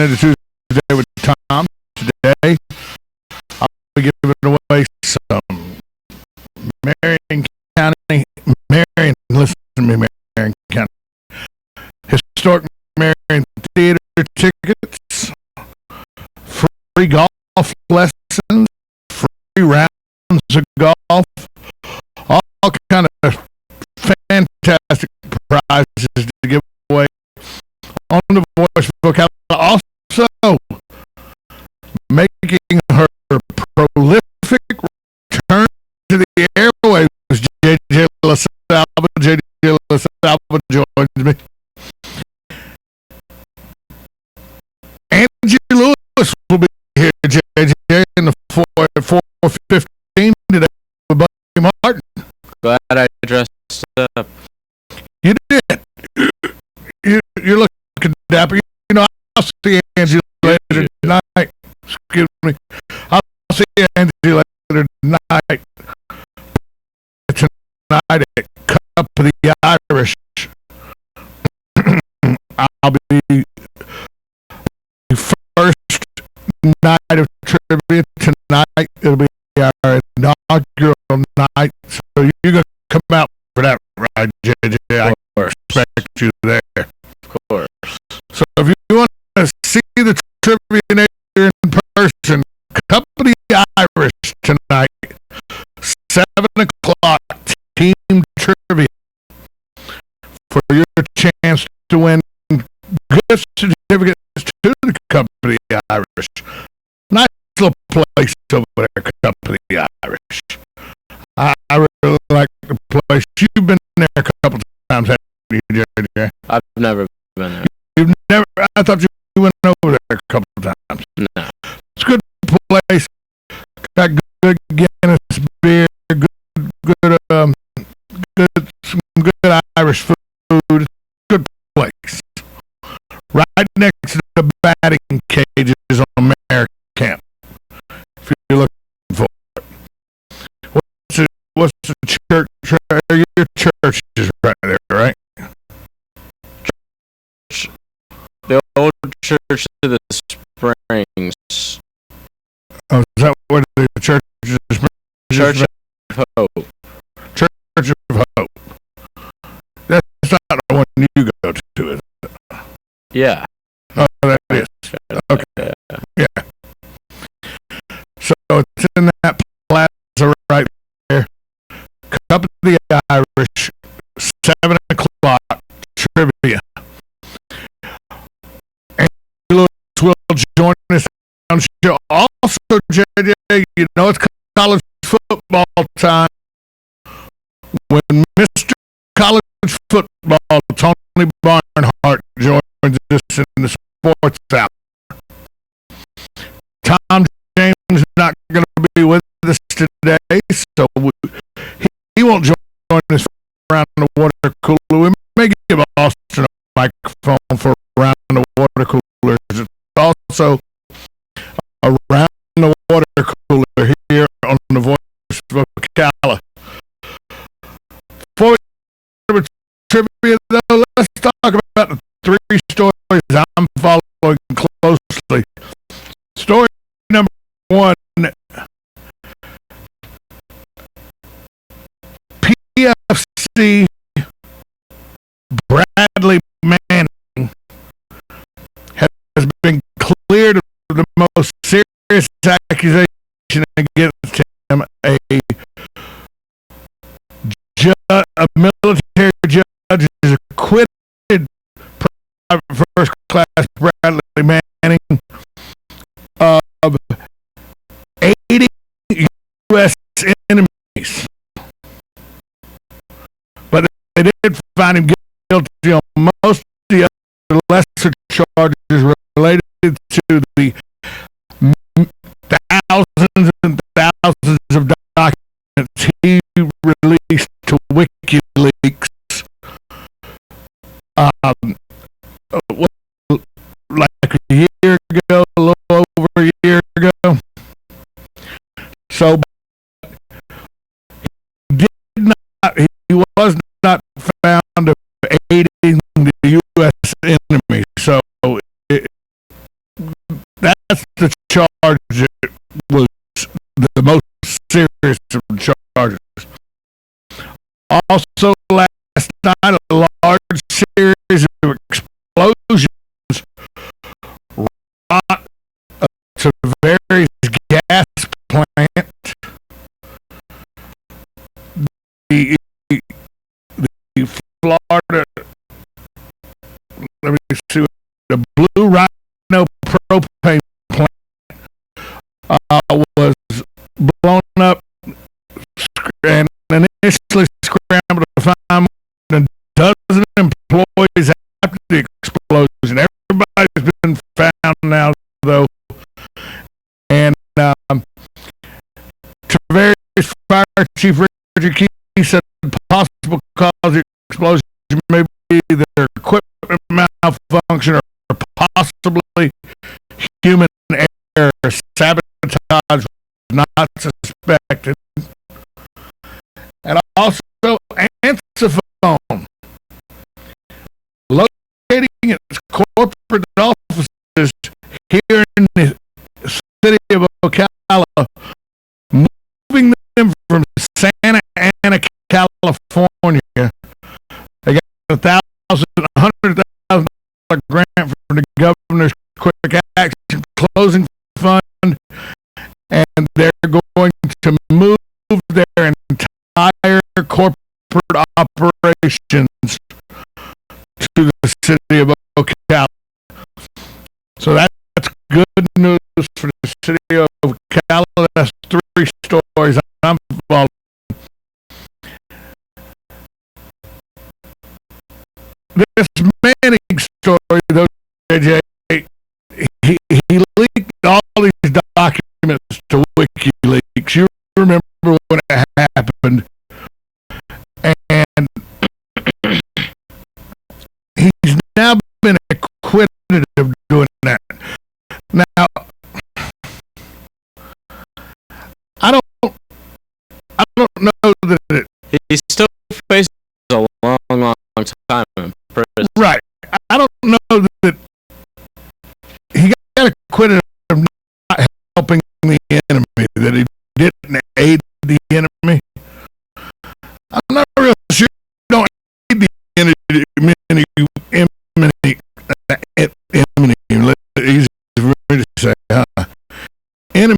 into Tuesday with Tom. Today, I'll be giving away some Marion County, listen to me, Marion County, historic Marion Theater tickets, free golf lessons, free rounds of golf, all kind of fantastic prizes to give away on the Voice of Ocala. Also, making her prolific return to the airwaves, JJ LaSalva. JJ LaSalva joins me. Angie Lewis will be here, JJ, in the 4:15 today with Buddy Martin. Glad I dressed up. You did. You're looking dapper. You know, I'll see Angie later tonight. Excuse me. I'll see Angie later tonight. Tonight at Cup of the Irish. I'll be first night of trivia tonight. It'll be our inaugural night. So you're going to come out for that, right, JJ? I expect you there. Of course. So if you want to see the trivia in person, Cup of the Irish tonight, 7 o'clock, team trivia, for your chance to win gift certificates to the Cup of the Irish. Nice little place over there, Cup of the Irish. I really like the place. You've been there a couple of times, haven't you, JJ? I've never been there. You've never? I thought you went over there a couple of times. No. It's a good place. Got good Guinness beer, some good Irish food. Good place. Right next to the batting cages on American Camp. If you're looking for it. What's the church? Your church is right there, right? The old church of the Springs. Oh, is that where the church is? Church of Hope. Church of Hope. That's not the one you go to, is it? Yeah. Oh, that is. Okay. Yeah. So it's in that plaza right there. Cup of the Irish, 7 o'clock, trivia. And Lewis will join us on the show. Also, JJ, you know it's college football time. When Mr. College Football, Tony Barnhart, joins us in the sports hour. Tom James is not going to be with us today, so he won't join us around the water cooler. We may give Austin a microphone for around the water cooler. It's also around the water cooler here on the Voice of Ocala. Before we get to trivia, though, let's talk about the 3 stories I'm following closely. Story number 1. PFC Bradley Manning has been cleared of the most serious accusation against him. A military judge is acquitted Private First Class Bradley Manning of aiding U.S. enemies. But they did find him guilty on most of the other lesser charges related to the thousands and thousands of documents he released to WikiLeaks. Like a year ago, a little over a year ago. So he was not found of aiding the U.S. enemy. So it was the most serious of charges. Also, last night, a large series of explosions rocked to various gas plants. The Florida, let me see, the Blue Rhino propane plant was blown up and initially scrambled to find more than a dozen employees after the explosion. Everybody's been found now, though. And to various fire chief Richard Key said the possible cause of the explosion may be their equipment malfunction or possibly human error. Sabotage was not suspected. And also, Antiphone, locating its corporate offices here in the city of Ocala, moving them from Santa Ana, California. They got $100,000 grant from the governor's quick action closing fund, and they're going to move their entire corporate operations to the city of Ocala. So that's good news for the city of Ocala. That's 3 stories I'm following. This Manning story, though, JJ, he leaked all these documents to WikiLeaks. You remember when it happened, and he's now been acquitted of doing that. Now, I don't know that he still faces a long time in prison. Right. I don't know that he got acquitted of not helping the enemy, that he didn't aid the enemy. I'm not real sure you don't aid the enemy. Easy for me to say, huh? Enemy,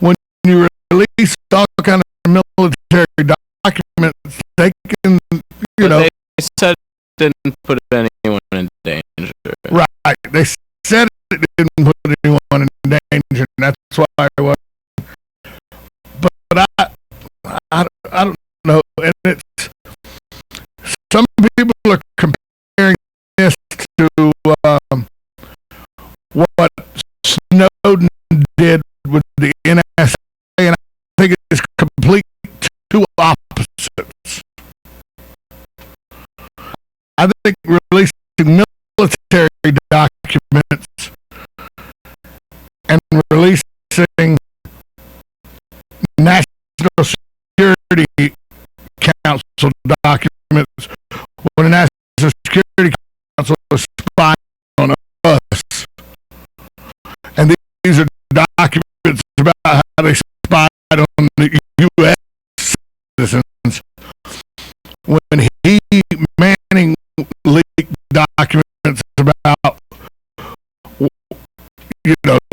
when you release all kind of military documents, they can, They said it didn't put anyone in danger. Right. They said it didn't put anyone in danger, and that's why it was. But I don't know. And it's, some people are comparing this to what Snowden did with the NSA, and I think it's complete two opposites. I think releasing military documents and releasing National Security Council documents when the National Security Council was spying on us. And these are documents about how they spied on the U.S. citizens. When Manning leaked documents about,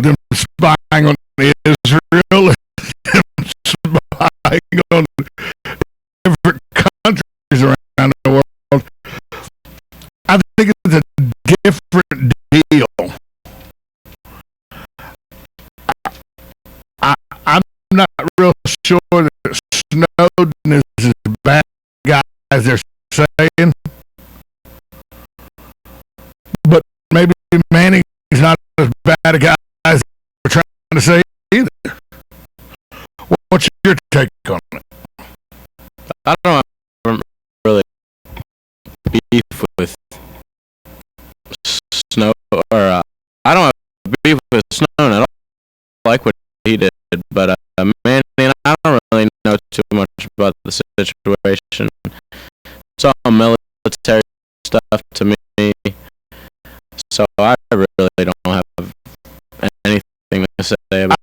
them spying on Israel, spying on different countries around the world, I think it's a different deal. I'm not real sure that Snowden is as bad a guy as they're saying, but maybe Manning is not as bad a guy as they're trying to say either. What's your take on it? I don't have really beef with Snow, or I don't have beef with Snowden. I don't like what he did, but Manning, I don't really know too much about the situation. It's all military stuff to me, so I really don't have anything to say say about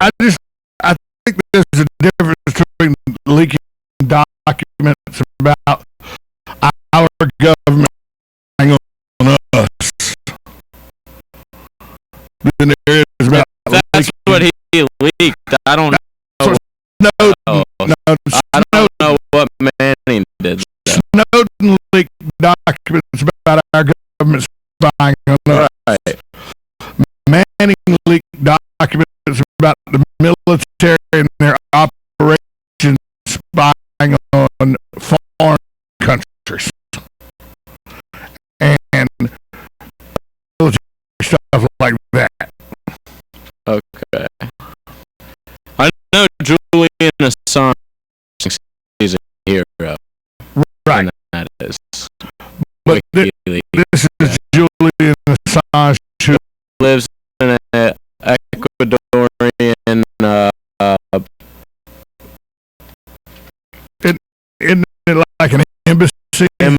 I think there's a difference between leaking documents about our government on us than there is about that's what he leaked. I don't know. I don't know what Manning did. Snowden leaked documents about our government spying on us. Right. Manning leaked documents about the military and their operations spying on foreign countries and military stuff like that. Okay. I know Julian Assange is a hero. Right. And that is. But this is Julian Assange who lives in an Ecuadorian isn't it like an embassy in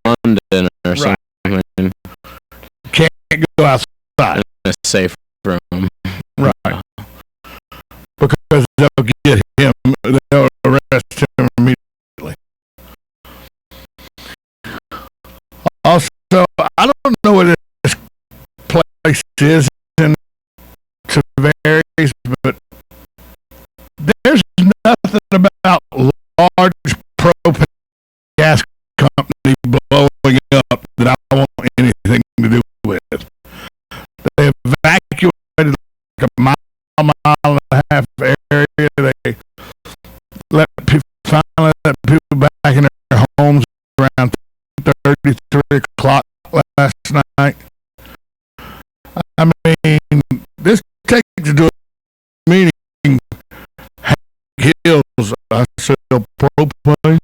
London or something. Can't go outside. In a safe room. Right. Because they'll get him, they'll arrest him immediately. Also, I don't know what this place is in Tavares, but there's nothing about large propane gas company blowing up that I want anything to do with. They evacuated like a mile and a half area. They finally let people back in their homes around 3 o'clock last night. I mean, this takes to do a meeting. Hills, I sell propane,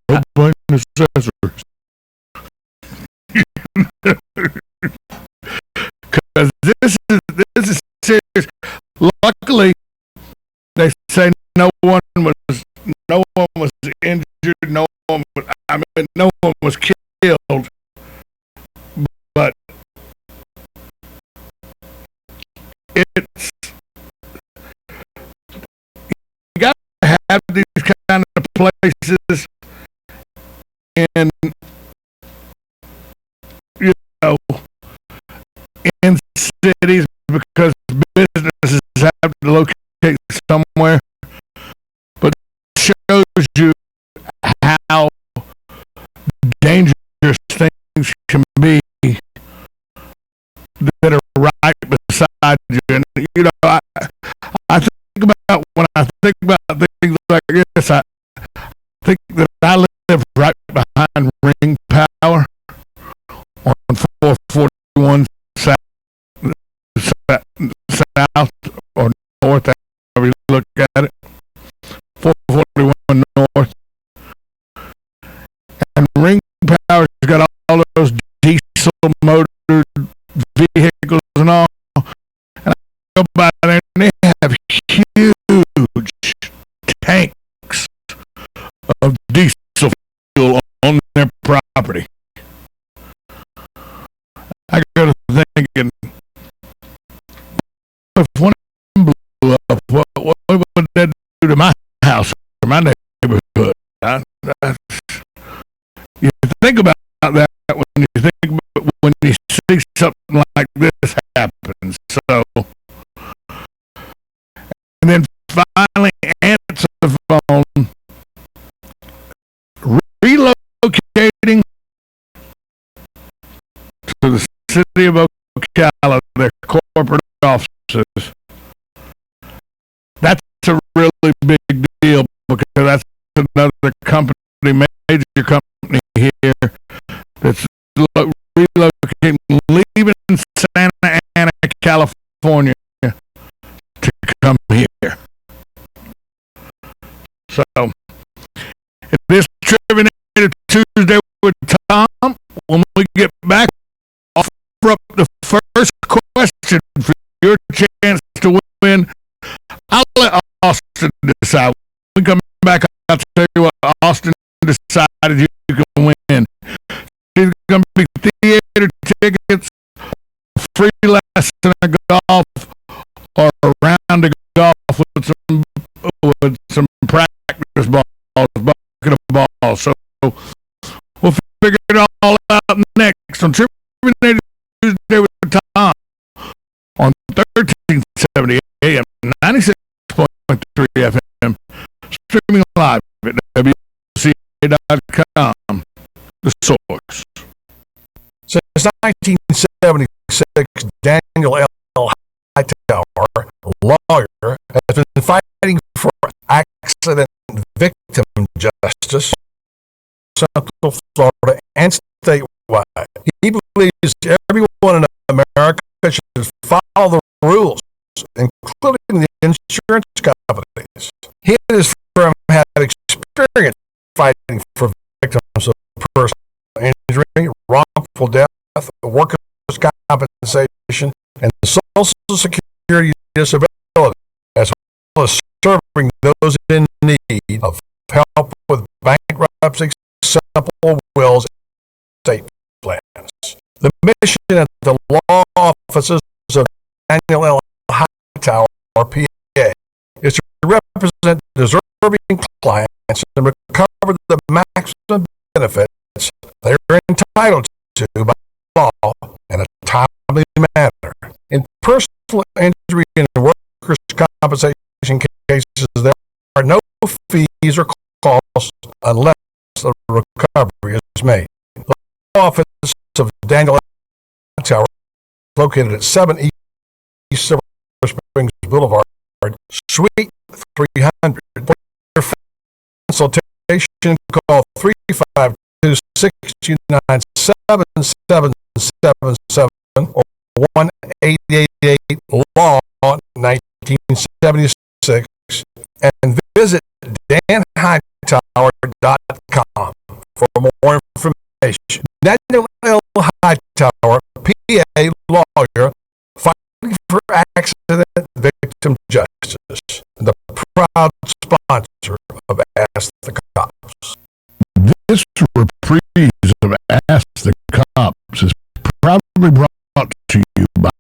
propane accessories. Because this is serious. Luckily, they say no one was injured, no one was killed. But it's you got to have these kind of places in in cities because businesses have to locate somewhere. But it shows you how dangerous things can be that are right beside you. And I think about when I think about things like this, I think that I live right behind Ring Power on 441 South or North, however you look at it. 441 North. And Ring Power's got all those diesel motored vehicles and all. And I go by there and they have huge tanks of diesel fuel on their property. I go to thinking, if one of them blew up, what would that do to my house or my neighborhood? You think about that when you see something like this happen. So, and then finally answer the phone, relocating to the city of Ocala, their corporate offices. That's a really big deal because that's another company, major company here that's relocating, leaving Santa Ana, California to come here. So, if this Trivinator Tuesday with Tom, when we get back, offer up the first question for your chance to win. I'll let Austin decide. When we come back, I'll tell you what Austin decided you can win. It's going to be theater tickets, free lesson of golf, or a round of golf with some practice balls, bucket of balls. So we'll figure it all out next on Tribune Tuesday with Tom on 1370 AM, 96.3 FM, streaming live at WCA.com. The source. Since 1976, Daniel L. Hightower, lawyer, has been fighting for accident victim justice in Central Florida and statewide. He believes everyone in America should follow the rules, including the insurance companies. He and his firm had experience fighting for victims of personal injury, wrongful death, workers' compensation, and Social Security disability, as well as serving those in need of help with bankruptcy, simple wills, and estate plans. The mission at the law offices of Daniel L. Hightower, PA, is to represent deserving clients and recover the maximum benefits they are entitled to by law in a timely manner. In personal injury and workers' compensation cases, there are no fees or costs unless the recovery is made. The law office of Daniel Tower, located at 7 East Silver Springs Boulevard, Suite 300. For your consultation, call 352-629-7777 or 1-888-LAW 1976 and visit danhightower.com for more information. Daniel L. Hightower, PA lawyer, fighting for accident victim justice, the proud sponsor of Ask the Cops. This reprise of Ask the Cops is proudly brought to you by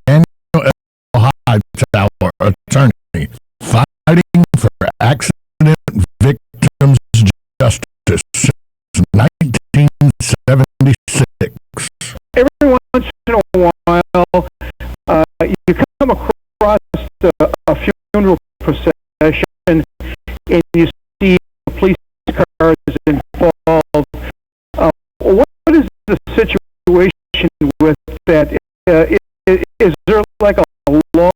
Daniel L. Hightower, attorney, fighting for accident victims justice since 1976. Every once in a while, you come across a funeral procession and you see police cars involved. What is the situation with that? Is there like a law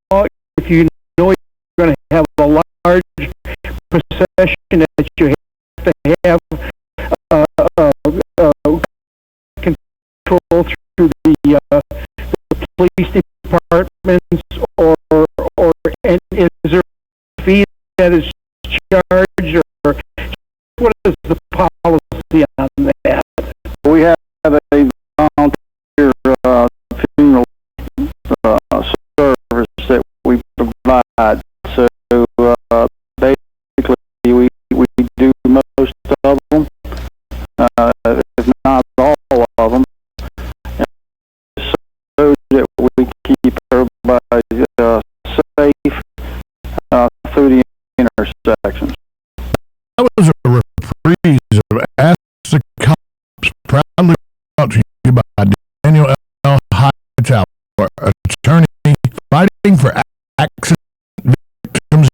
if you know you're going to have a large procession that you have to have control through the police departments, or and is there a fee that is charged, or what is the policy on that? We have a volunteer funeral service that we provide. So basically, we do most of them, if not all of them, so that we keep everybody safe through the intersections. That was a reprise of Ask the Cops, proudly brought to you by Daniel L. Hightower, attorney, fighting for accident victims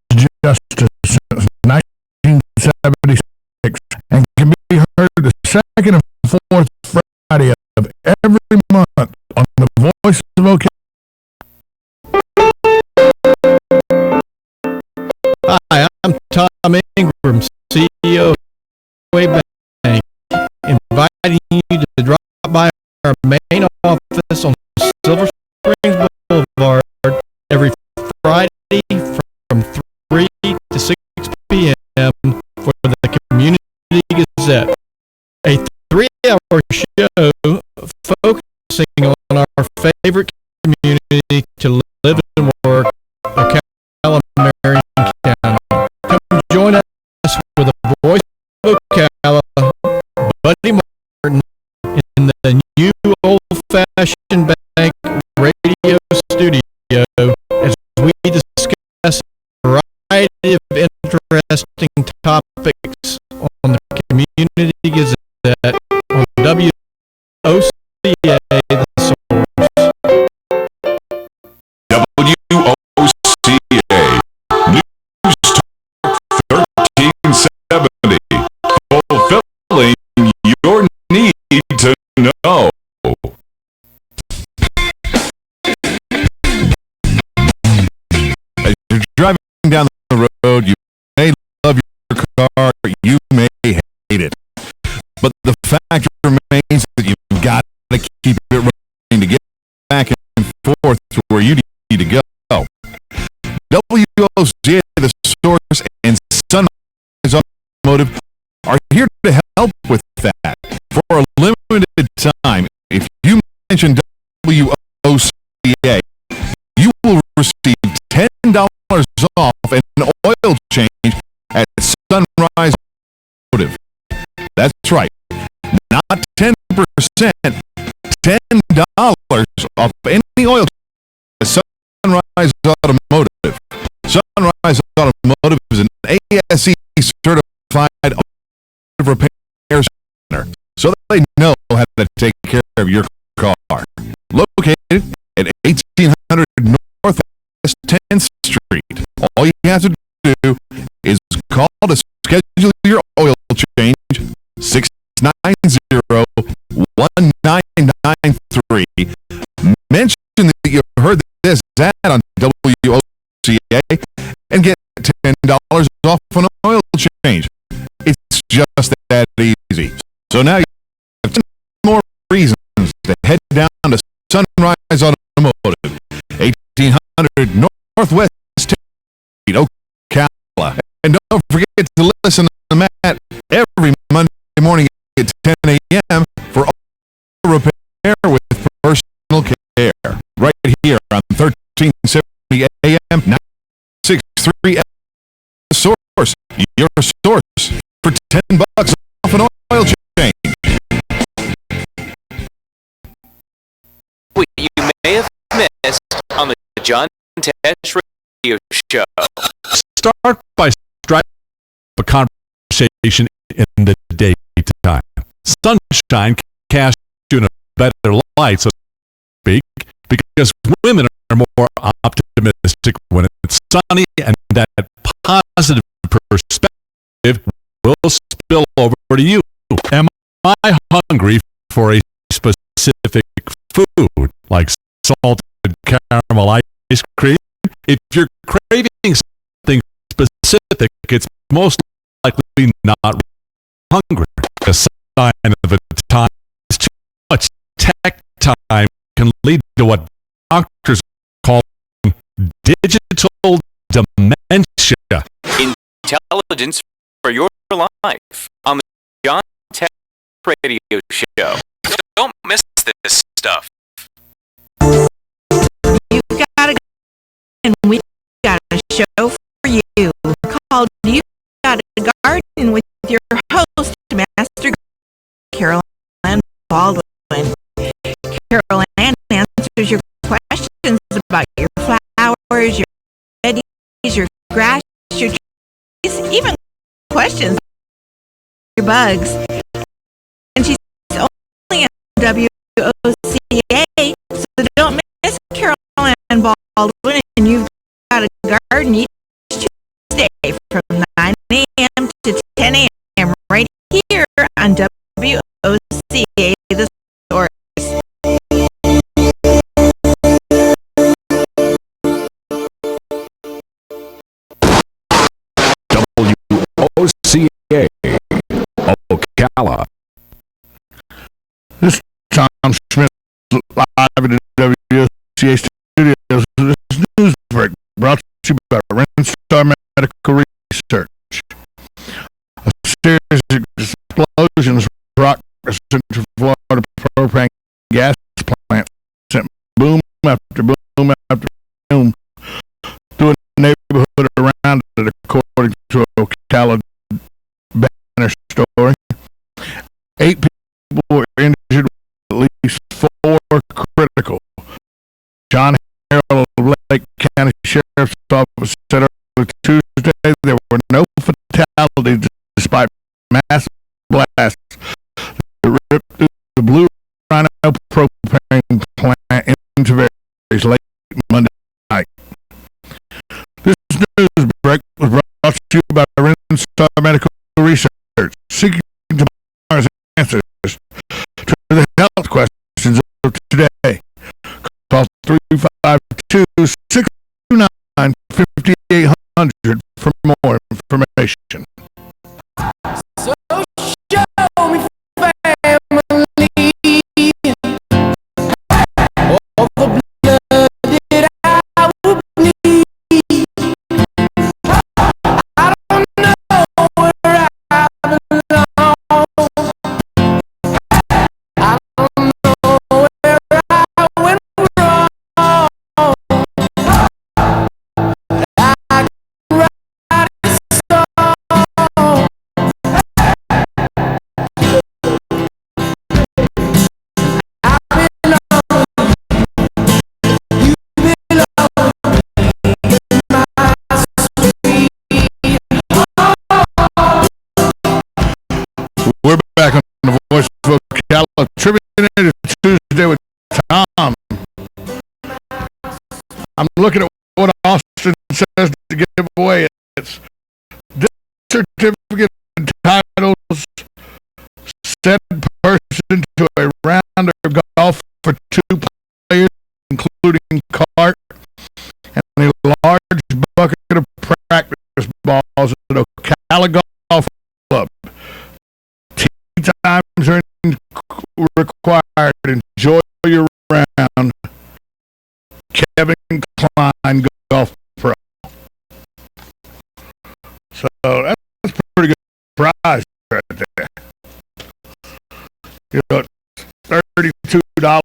justice since 1976, and can be heard the second and fourth Friday of every month on the Voice of Ocala. Hi, I'm Tom Ingram, CEO of Bank, inviting you to drop by our main office on Silver Springs Boulevard every Friday from 3 to 6 p.m. for the Community Gazette, a 3-hour show focusing on our favorite community to live and work, Ocala, Marion County. Come join us with a voice of Ocala, Buddy Martin, in the new old-fashioned bank radio studio as we interesting topics on the Community Gazette on WOCA, the source. WOCA News Talk 1370, fulfilling your need to know. As you're driving down the road, you may love your car, you may hate it. But the fact remains that you've got to keep it running to get back and forth to where you need to go. WOCA, the source, and Sunrise Automotive are here to help with that. For a limited time, if you mention WOCA, you will receive $10 off an oil change at Sunrise Automotive. That's right, not 10%, $10 off any oil change at Sunrise Automotive. Sunrise Automotive is an ASE certified automotive repair center, so they know how to take care of your car. Located at 1800 Northwest 10th Street. All you have to do is call to schedule your oil change, 690-1993. Mention that you heard this ad on WOCA and get $10 off an oil change. It's just that easy. So now you have 10 more reasons to head down to Sunrise Automotive, 1800 Northwest 10th Street, Ocala. And don't forget to listen to Matt every Monday morning at 10 a.m. for auto repair with personal care. Right here on 1370 a.m. 963 Source, your source for $10 off an oil change. What you may have missed on the John Tesh Radio Show. Start by striking up a conversation in the daytime. Sunshine casts you in a better light, so to speak, because women are more optimistic when it's sunny, and that positive perspective will spill over to you. Am I hungry for a specific food, like salted caramel ice cream? If you're craving something specific, it's most likely not hungry. A sign of a time is too much tech time can lead to what doctors call digital dementia. Intelligence for your life on the John Tesh Radio Show. Don't miss this stuff. You've got a and we got a show for you called "You Got a Garden" with your host, Master Carol Ann Baldwin. Carol Ann answers your questions about your flowers, your veggies, your grass, your trees, even questions about your bugs. And she's only on WOCA, so don't miss Carol Ann Baldwin. And you've got a garden each Tuesday from 9 a.m. to 10 a.m. right here on WOCA, the source. WOCA, Ocala. This is Tom Schmidt live at the WOCA studios. This news break brought to you by Renstar Medical Research. A series of explosions rocked a Central Florida propane gas plant sent boom after boom after boom through a neighborhood around it, according to a Ocala banner story. 8 people were injured, at least 4 critical. John Harold of Lake County Sheriff's Office said earlier Tuesday there were no facility despite massive blasts that ripped through the Blue Rhino propane plant into various late Monday night. This news break was brought to you by Rinstar Medical Research, seeking tomorrow's answers to the health questions of today. Call 352-629-5800 for more information. So show me family, all the blood that I will bleed. I don't know where I belong. I don't know where I went wrong. I can write a song. We're back on the Voice of Ocala Trivia Night Tuesday with Tom. I'm looking at what Austin says to give away. It's this certificate entitles said person to a round of golf for 2 players, including cart and a large bucket of practice balls at Ocala Golf Club. Tee times are required. Enjoy your round. Kevin Klein, Golf Pro. So that's a pretty good prize right there. You know, $32 to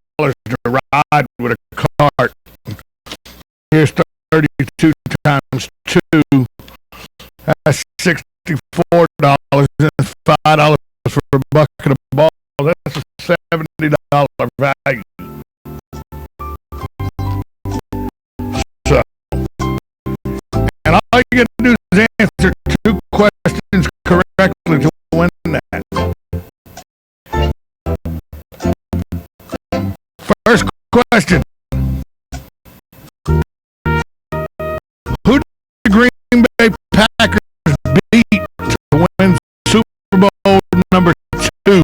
ride with a cart. Here's 32 times 2. That's $64. That's $5 for a bucket of balls. That's a $70 value. So, and all you got to do is answer 2 questions correctly to win that. First question. Who did the Green Bay Packers beat to win Super Bowl number 2?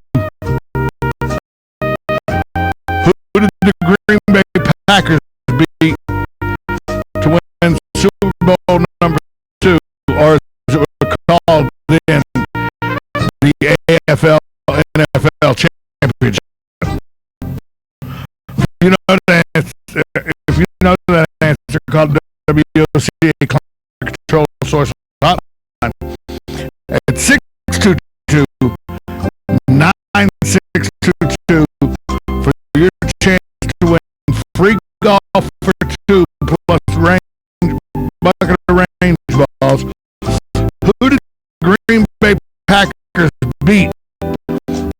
Who did the Green Bay Packers beat to win Super Bowl number 2, or as it was called then, the AFL NFL Championship? If you know that answer, call WOCA Climate Control Source Hotline at 622-9622 for your chance to win free golf for 2 plus bucket of range balls. Who did the Green Bay Packers beat to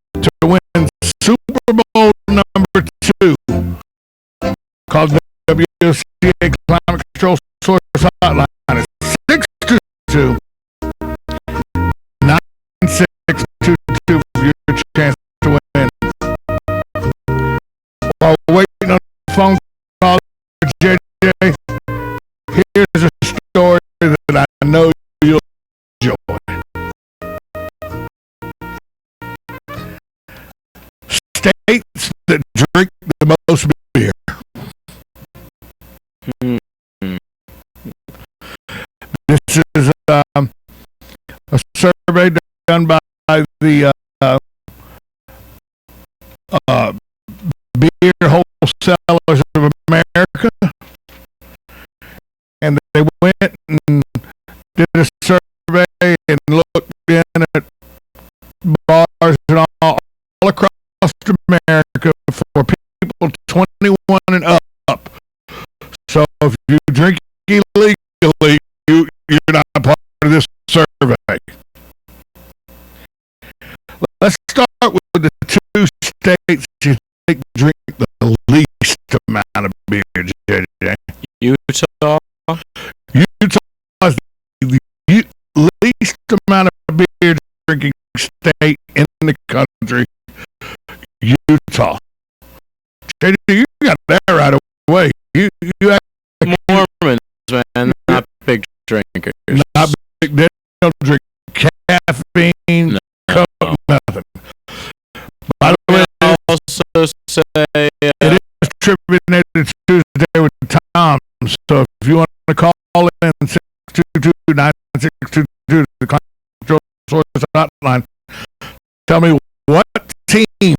win Super Bowl number 2? Call WCA Climate Control Source Hotline at 622-9622 for your chance to win. While waiting on the phone call, JJ, here's a story that I know you'll enjoy. States that drink the most beer. This is a survey done by the Beer Wholesalers of America, and they went and did a survey and looked in at bars and all across America for people 21 and up. So if you drink illegally, you're not a part of this survey. Let's start with the 2 states you think drink the least amount of beer, JJ. Utah. Utah is the least amount of state in the country, Utah. JD, you got that right away. You Mormons, man, not big drinkers. Not big. They don't drink caffeine, Coke, nothing. By the way, I also say it is Trivia Native Tuesday with Tom. So if you want to call in 622-9622, the Control Source Hotline, tell me what team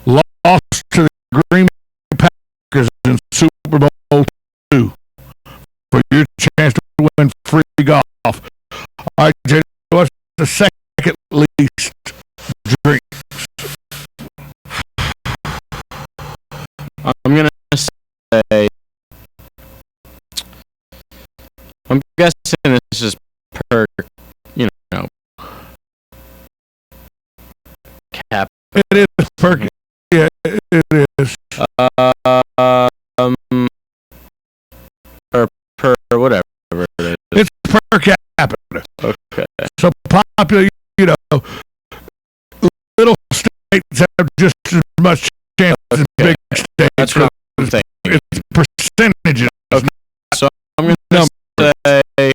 lost to the Green Bay Packers in Super Bowl II for your chance to win free golf. All right, Jay, what's the second least drink? I'm gonna say, I'm guessing this is per, cap. It is per. Yeah, it is. Per whatever it is. It's per capita. Okay. So popular, little states have just as much chance as big states. That's what I'm thinking. It's percentages. Okay. So I'm going to say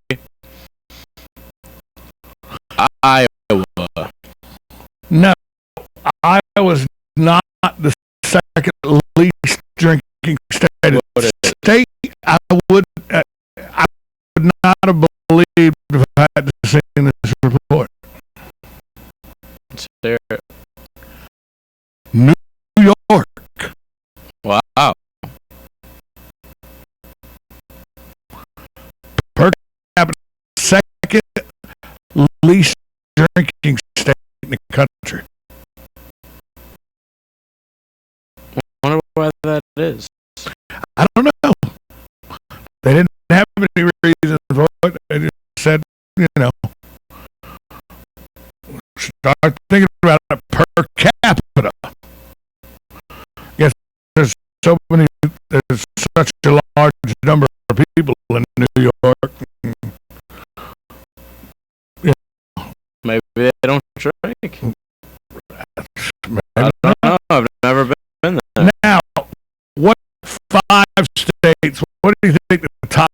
Iowa. No, Iowa's not the second least drinking state. What is it? State I would not have believed if I had seen this report. It's there. New York. Wow. Per capita, second least drinking state in the country. I wonder why that is. I don't know. They didn't have any reasons for it. They just said, start thinking about it per capita. Yes, there's such a large number of people in New York. Maybe they don't drink. Maybe I don't know. I've never been there. Now, what 5 states, what do you think the top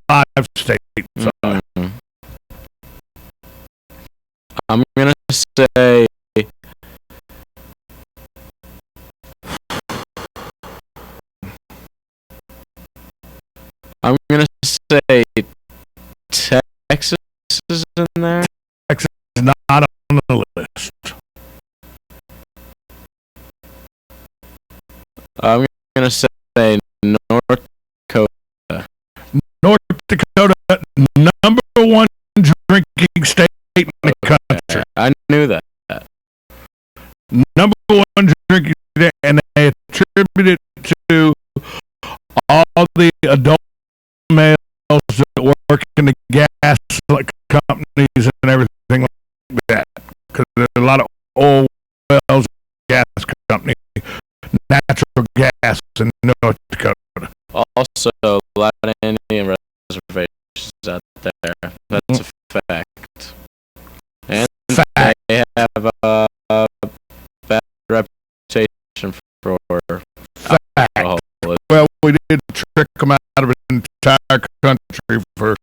5 states are? I'm going to say Texas is in there. Texas is not on the list. I'm going to say North Dakota. North Dakota, number 1 drinking state in the country. I knew that. Number 1 drinking state, and they attribute it to all the adult males that work in the gas companies and everything like that. Because there's a lot of oil wells, gas company, natural gas in North Dakota. Also, a lot of Indian reservations out there. That's a fact. And they have a bad reputation for alcohol. Well, we did trick them out of an entire country for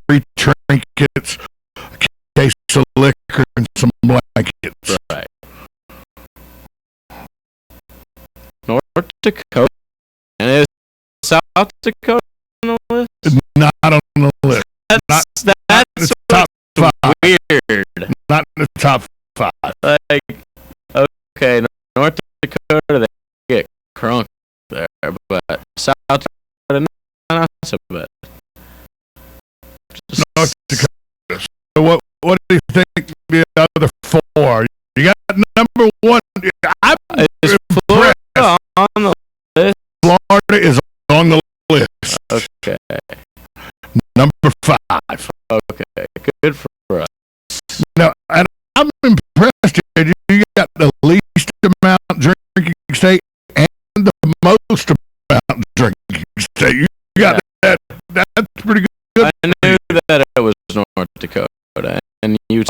3 trinkets, a case of liquor, and some blankets. Right. North Dakota. And is South Dakota on the list? Not on the list. That's not in the top 5. weird. Not in the top 5. Like, okay, North Dakota, they get crunk there, but South Dakota, not so bad. North Dakota. So what do you think the other 4? You got number 1. I'm Is Florida on the list? Florida is on the list. Okay. Number 5. Okay. Good for us. No, and I'm impressed. You got the least amount drinking state and the most amount drinking state. You got that. That's pretty good. I knew that it was North Dakota and Utah.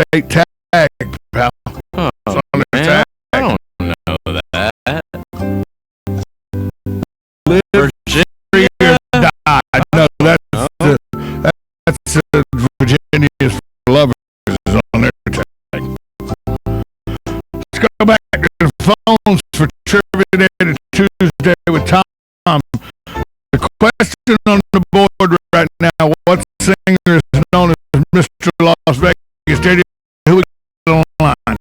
state tag, pal. Oh, It's on their man, tag. I don't know that. Live free or die. No, that's Virginia's lovers on their tag. Let's go back to the phones for Trivia Day to Tuesday with Tom. The question on the board right now: what singer is known as Mr. Las Vegas? JD, who we got online?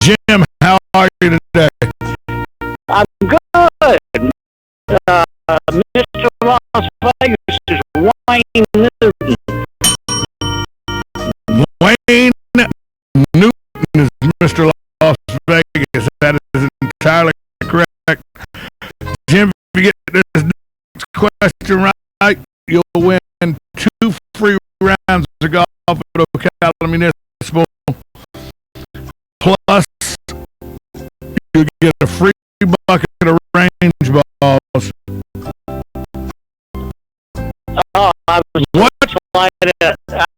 Jim, how are you today? I'm good. Mr. Las Vegas is Wayne Newton. Wayne Newton is Mr. Las Vegas. That is entirely correct. Jim, if you get this next question right, you'll win 2 free rounds of golf at Ocala Municipal. Plus, you get a free bucket of range balls. Oh, What?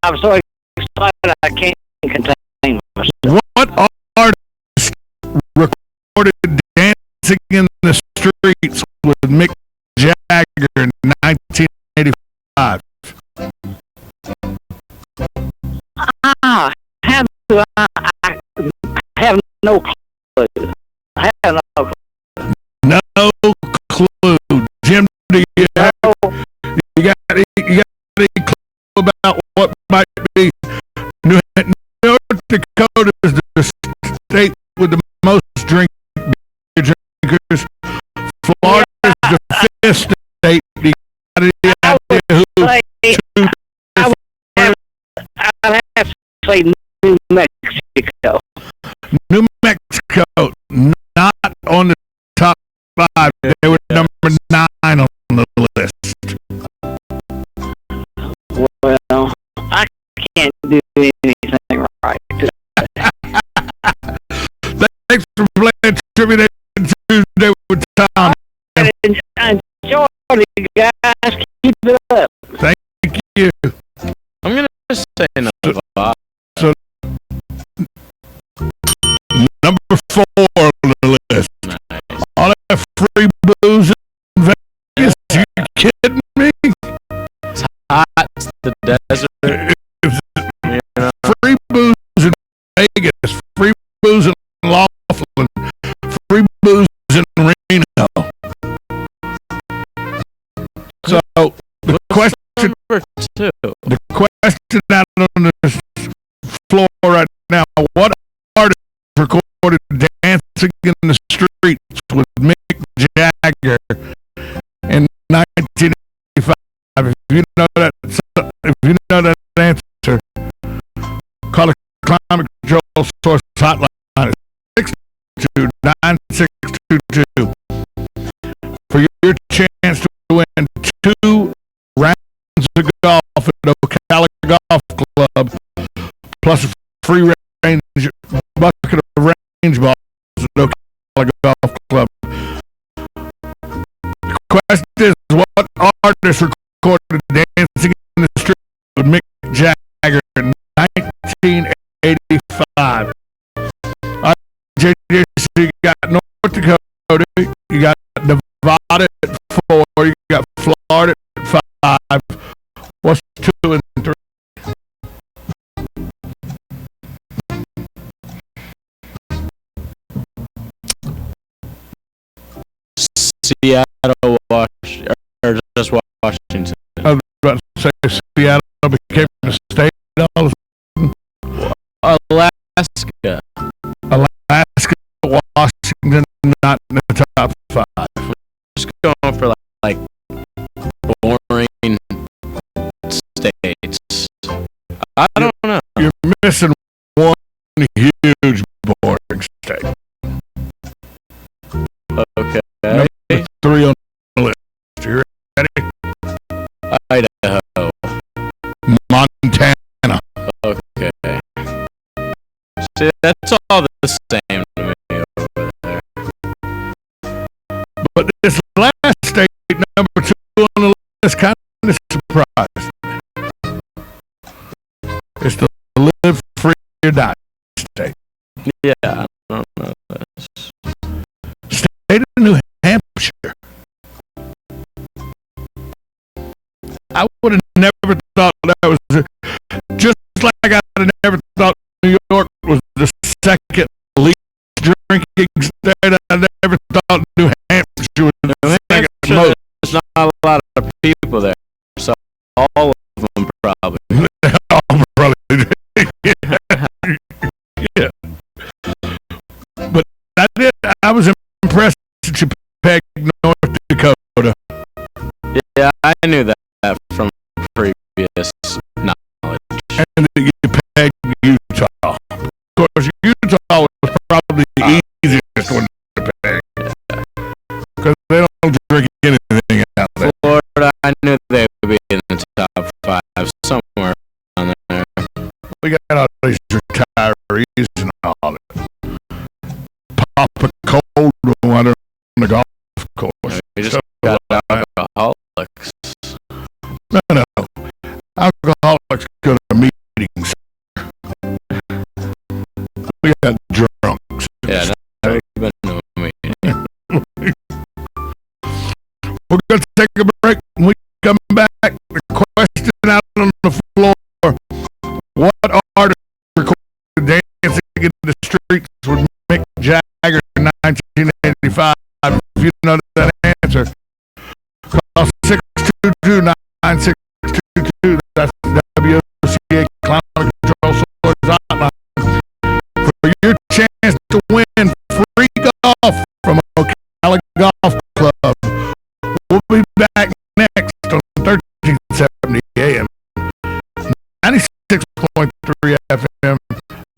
I'm so excited I can't contain myself. What artist recorded Dancing in the Streets with Mick Jagger in 1985? I have no clue. I have no clue. No clue. Jim, do you have, you got any clue about what might be? North Dakota is the state with the most beer drinkers. Florida is the 5th state. You got any idea who? I'd have to say New Mexico. New Mexico, not on the top 5. They were number 9 on the list. Well, I can't do anything right. Thanks for playing Trivia Day Tuesday with Tom. Enjoy it, guys. Keep it up. Thank you. I'm gonna say number 5. So, number 4 on the list. All that free booze in Vegas? You kidding me? It's hot. It's the desert. You know? Free booze in Vegas, free booze in Laughlin, free booze in Reno. So the question out on the floor right now: what artist recorded "Dancing in the Streets" with Mick Jagger in 1985? If you know that answer, call the Climate Control Source Hotline at 629-9622 for your chance to win 2 rounds of golf at Ocala Golf Club, plus a free bucket of range balls at Ocala Golf Club. The question is, what artist recorded "Dancing in the Street" with Mick Jagger in 1985? JJ, you got North Dakota, you got Nevada at 4, you got Florida at 5. What's 2 and 3? Seattle, or just Washington. I was about to say Seattle became the state all of Alaska. Alaska, Washington, not in the top 5. Just going for like boring states. I don't know. You're missing one huge boring state. Okay. Number 3 on the list. You ready? Idaho. Montana. Okay. See, that's all the same to me over there. But this last state, number 2 on the list, kind of surprised me. It's the not state? Yeah, I don't know this. State of New Hampshire. I would have never thought that was just like I would have never thought New York was the second least drinking state. I never thought New Hampshire was the second most. There's not a lot of people there, so all of them probably. Yeah. But I was impressed that you pegged North Dakota. Yeah, I knew that from previous knowledge. And that you pegged Utah. Of course, Utah was probably the easiest one to peg. Because they don't drink anything out there. Florida, I knew they would be in the top 5, somewhere around there. We got all these retirees and all that. Pop a cold water on the golf course. We just got alcoholics. No. Alcoholics go to meetings. We got drunks. Yeah, no, but no, We're going to take a break. When we come back, the question out on the floor. What artist recorded Dancing in the Streets with Mick Jagger in 1985? If you know that answer, call 622-9622. That's WOCA Climate Control Source Hotline for your chance to win free golf from Ocala Golf Club. We'll be back next on 1370 AM, 96.3 FM,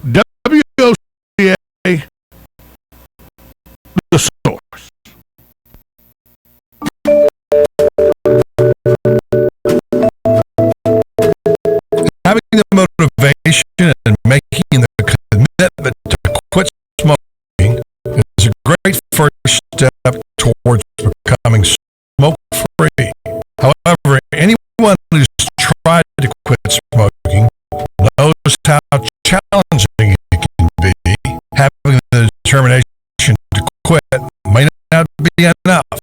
WOCA, the source. Having the motivation and making the commitment to quit smoking is a great first step towards becoming smoke-free. However, anyone who's tried to quit smoking knows how challenging it can be. Having the determination to quit may not be enough.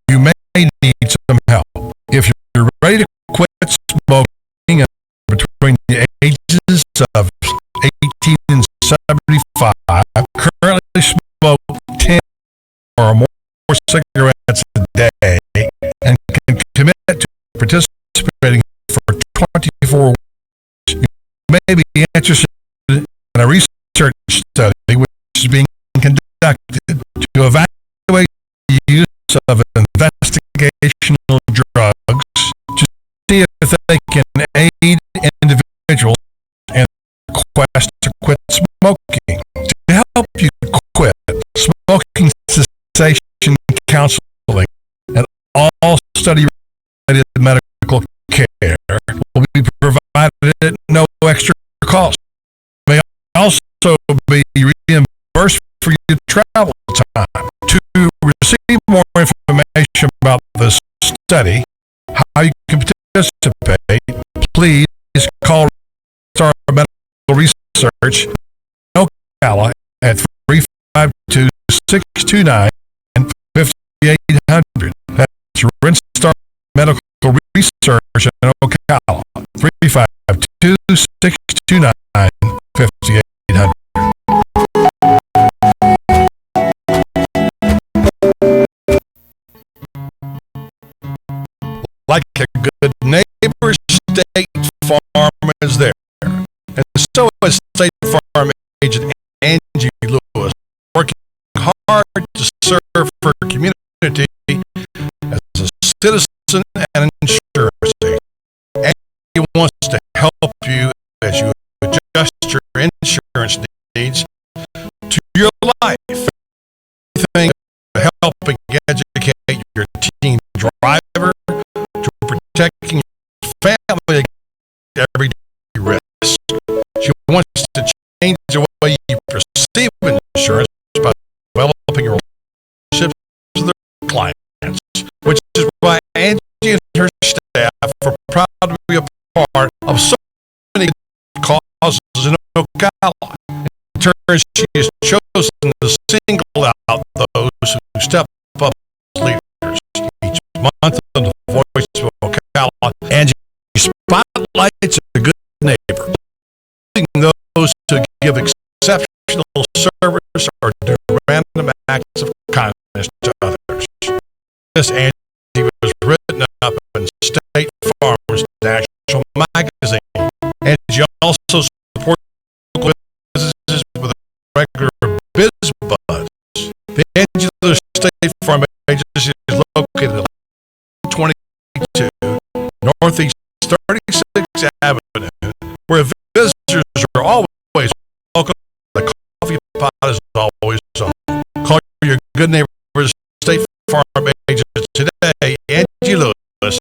You may need some help. If you're ready to quit smoking between the ages of 18 and 75, currently smoke 10 or more cigarettes a day, and can commit to participating for 24 weeks. You may be interested in a research study which is being conducted to evaluate the use of investigational drugs to see if they can aid individuals in the quest to quit smoking. To help you quit, smoking cessation counseling and all study-related medical care will be provided at no extra cost. May also be reimbursed for your travel time. To receive more information about this study, how you can participate, please call Star Medical Research in Ocala at 352-629-5800. That's Star Medical Research in Ocala, 352-629-5800. Like a good neighbor, State Farm is there. And so is State Farm agent Angie Lewis, working hard to serve her community as a citizen and insurance agent. Angie wants to help you as you adjust your insurance needs to your life. Anything to helping educate your teen driver, to protecting your family against everyday risk. She wants to change the way you perceive insurance by developing relationships with their clients, which is why Angie and her staff are proud to be a part of so many causes in Ocala. she has chosen to single out those who step up as leaders. Each month on the Voice of Ocala, Angie spotlights a good neighbor, including those who give exceptional service or do random acts of kindness to others. This Angie was written up in State Farm's national magazine, and she also supports local businesses with a regular biz buzz. The Angular State Farm Agency is located at 22 Northeast 36th Avenue, where visitors are always welcome. The coffee pot is always on. Call your good neighbors State Farm agent today, Angie Lewis,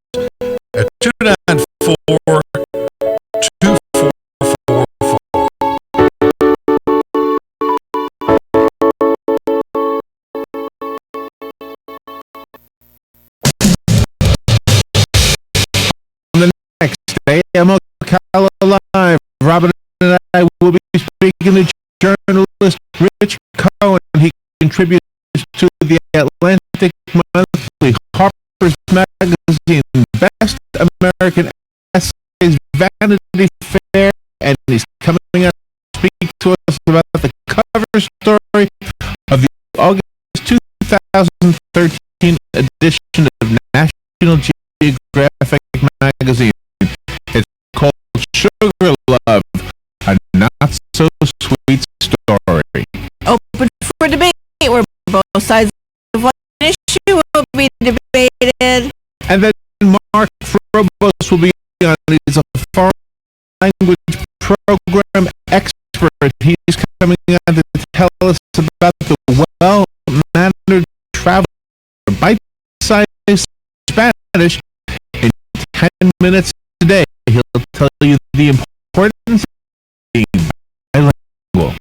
at 294-2444. Next day, I'm Ocala Live. Robin and I will be speaking to journalist Rich Cohen. He contributes to the Atlantic Monthly, Harper's Magazine, Best American Essays, Vanity Fair, and he's coming out to speak to us about the cover story of the August 2013 edition of National Geographic Magazine. It's called Sugar Love, a not-so-sweet story. Open for debate, where both sides of one issue will be debated. And then Mark Frobos will be on. He's a foreign language program expert. He's coming on to tell us about the well-mannered traveler, bite-sized Spanish, in 10 minutes a day. He'll tell you the importance of being bilingual.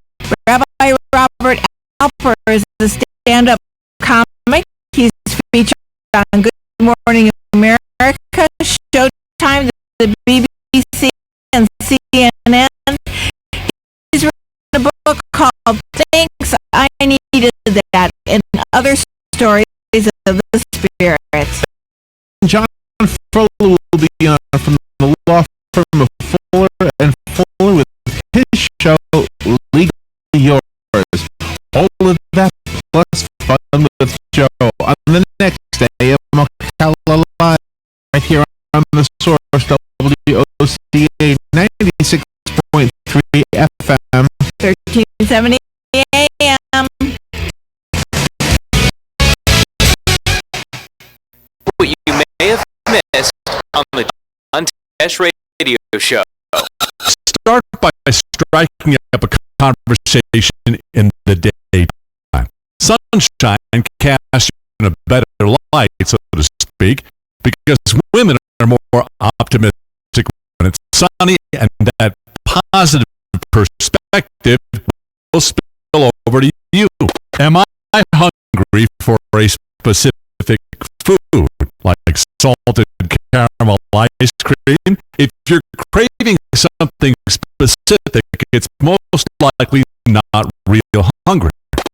Rabbi Robert Alper is a stand-up comic. He's featured on Good Morning America, Showtime, the BBC, and CNN. He's written a book called Thanks, I Needed That, and other stories of the spirits. John Fuller will be on from the law firm of Fuller and Fuller with his show Legally Yours. All of that plus fun with Joe on the next day of Ocala Live, right here on the Source, WOCA 96.3 FM, 1370 AM. What you may have missed on the John Tesh Radio Show. Start by striking up a conversation in the daytime. Sunshine casts you in a better light, so to speak, because women are more optimistic when it's sunny, and that positive perspective will spill over to you. Am I hungry for a specific food, like salted caramel ice cream? If you're craving something specific, it's most likely not real hungry.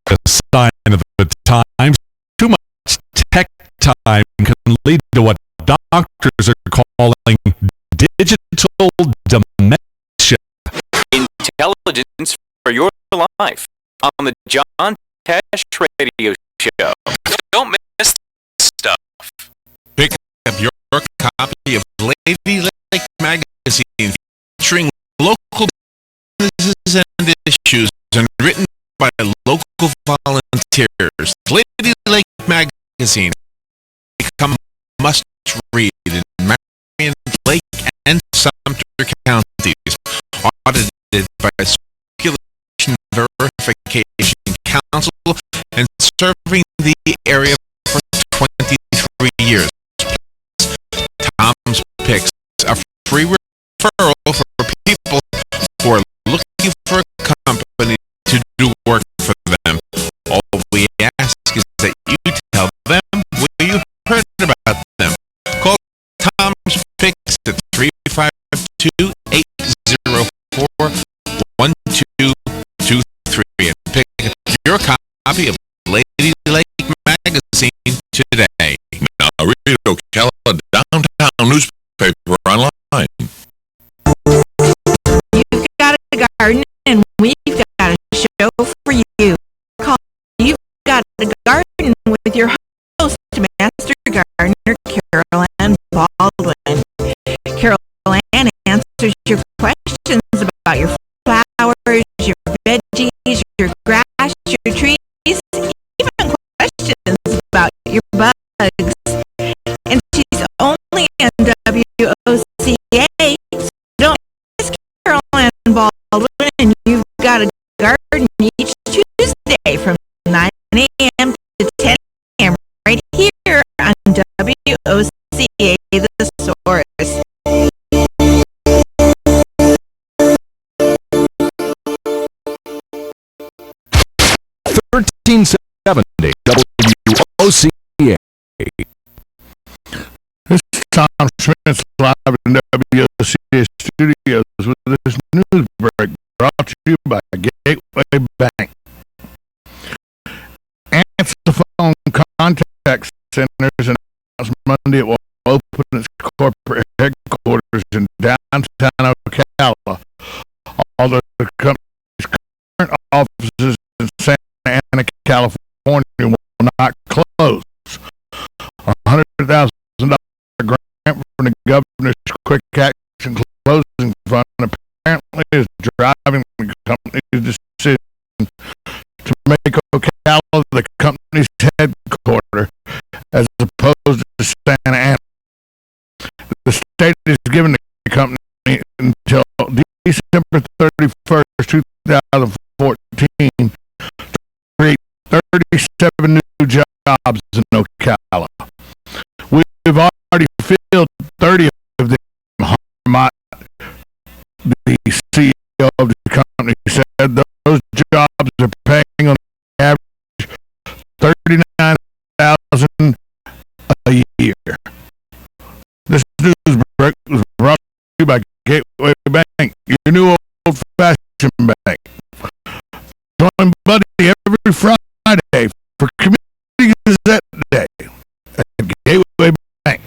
A sign of the times. Too much tech time can lead to what doctors are calling digital dementia. Intelligence for your life on the John Tesh Radio Show. Don't miss this stuff. Pick up your copy of Lady Lake Magazine, featuring local businesses and issues, and written by local volunteers. Lady Lake Magazine become a must-read in Marion, Lake, and Sumter counties. Audited by Circulation Verification Council and serving the area for 23 years. Tom's Picks, a free referral for people who are looking for a company to do work for them. All we ask is that you tell them where you heard about them. Call Tom's Picks at 352-804-1223. your copy of Lady Lake Magazine today. Now read Ocala Downtown newspaper online. You've got a garden and we've got a show for you. Call You've Got a Garden with your host, Master Gardener Carol Ann Baldwin. Carol Ann answers your questions about your flowers, your veggies, your grass, your trees, even questions about your bugs. And she's only on WOCA, so don't miss Carol Ann Baldwin, and You've Got a Garden each Tuesday from 9 a.m. to 10 a.m. right here on WOCA, The Source. 1370 WOCA. This is Tom Schmitz live in WOCA Studios with this news break brought to you by Gateway Bank. Answer the phone contact centers and Monday it will open its corporate headquarters in downtown Ocala. Although the company's current offices in Santa Ana, California will not close. $100,000 grant from the governor's Quick Action Closing Fund apparently is driving the company's decision to make Ocala the company's headquarters as opposed to Santa Ana. The state is giving the company until December 31st, 2014 to create 37 new jobs in Ocala. We've already filled 30 of them. Harmont, the CEO of the company, said those jobs are paying on average $39,000 a year. This news break was brought to you by Gateway Bank, your new old-fashioned bank. Join Buddy every Friday for Community Gazette Day at Gateway Bank.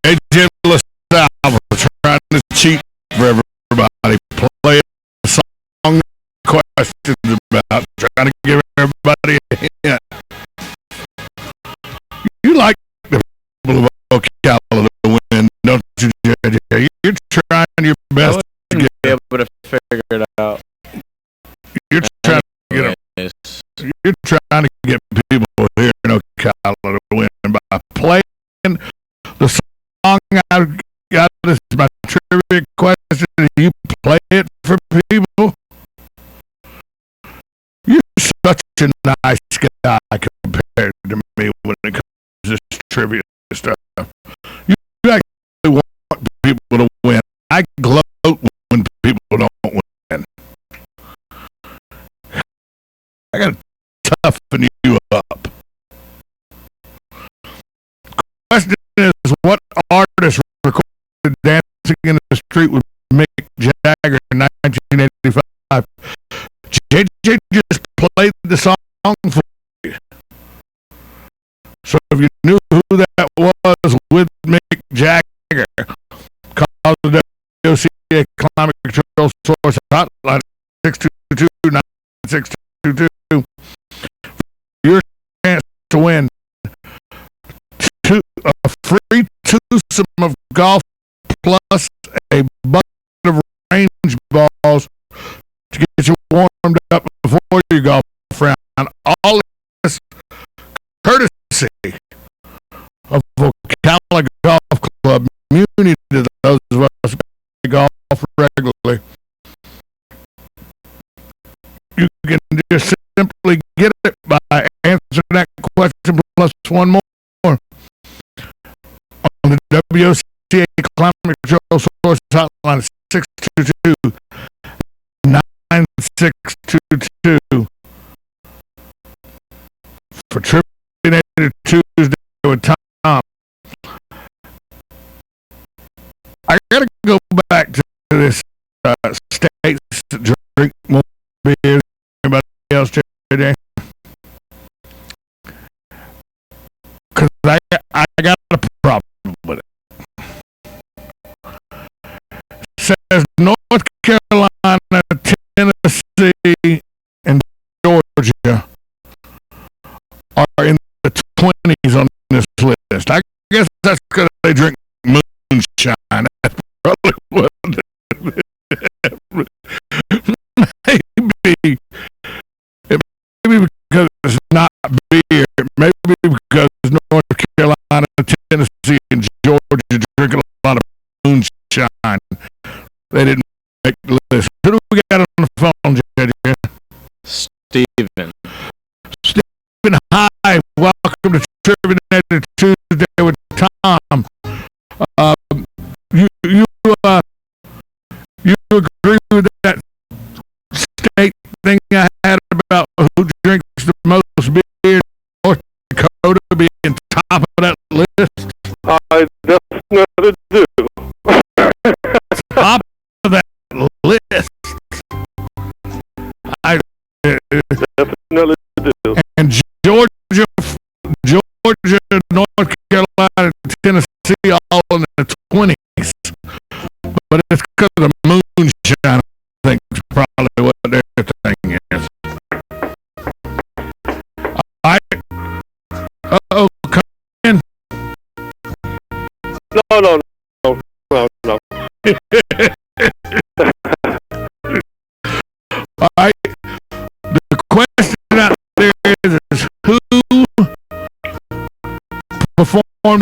AJ LaSalle trying to cheat for everybody, play a song questions about, trying to give everybody a hint. You like the people of Ocala to win, don't you, JJ? You're trying your best to get able to figure it out. You're trying to get you're trying to get people here in Ocala to win by playing the song I got. This is my trivia question. You play it for people? You're such a nice guy compared to me when it comes to this trivia stuff. You actually want people to win. I gloat when people don't win. I gotta toughen you up. Question is, what artist recorded Dancing in the Street with Mick Jagger in 1985? JJ just played the song for you. So if you knew who that was with Mick Jagger, call the WOCA Climate Control Source hotline 622-9622. Your chance to win a free twosome of golf plus a bucket of range balls to get you warmed up before your golf round. All this courtesy of Ocala Golf Club, immunity to those of us who play golf regularly. You can just simply get it by answering that question plus one more on the WOCA Climate Control Source Hotline 622-9622 for Trivia Tuesday with Tom. I gotta go back to this states that drink more beer than anybody else today, because I got a problem with it. It says North Carolina, Tennessee, and Georgia are in the 20s on this list. I guess that's because they drink moonshine. That's probably what it is. Maybe because it's not beer. Maybe because North Carolina, Tennessee, and Georgia drink a lot of moonshine. They didn't make the list. Who do we got on the phone, JJ? Steven. Steven, hi. Welcome to Trivia Tuesday with Tom. You agree with that state thing I had about who drinks the most beer? North Dakota being top of that list? I definitely do. Top of that list. I definitely do. And Georgia, North Carolina, Tennessee, all in the 20s. But it's because of the moonshine, I think, is probably what their thing is. All right. Uh-oh, come in. No. All right. The question out there is who performed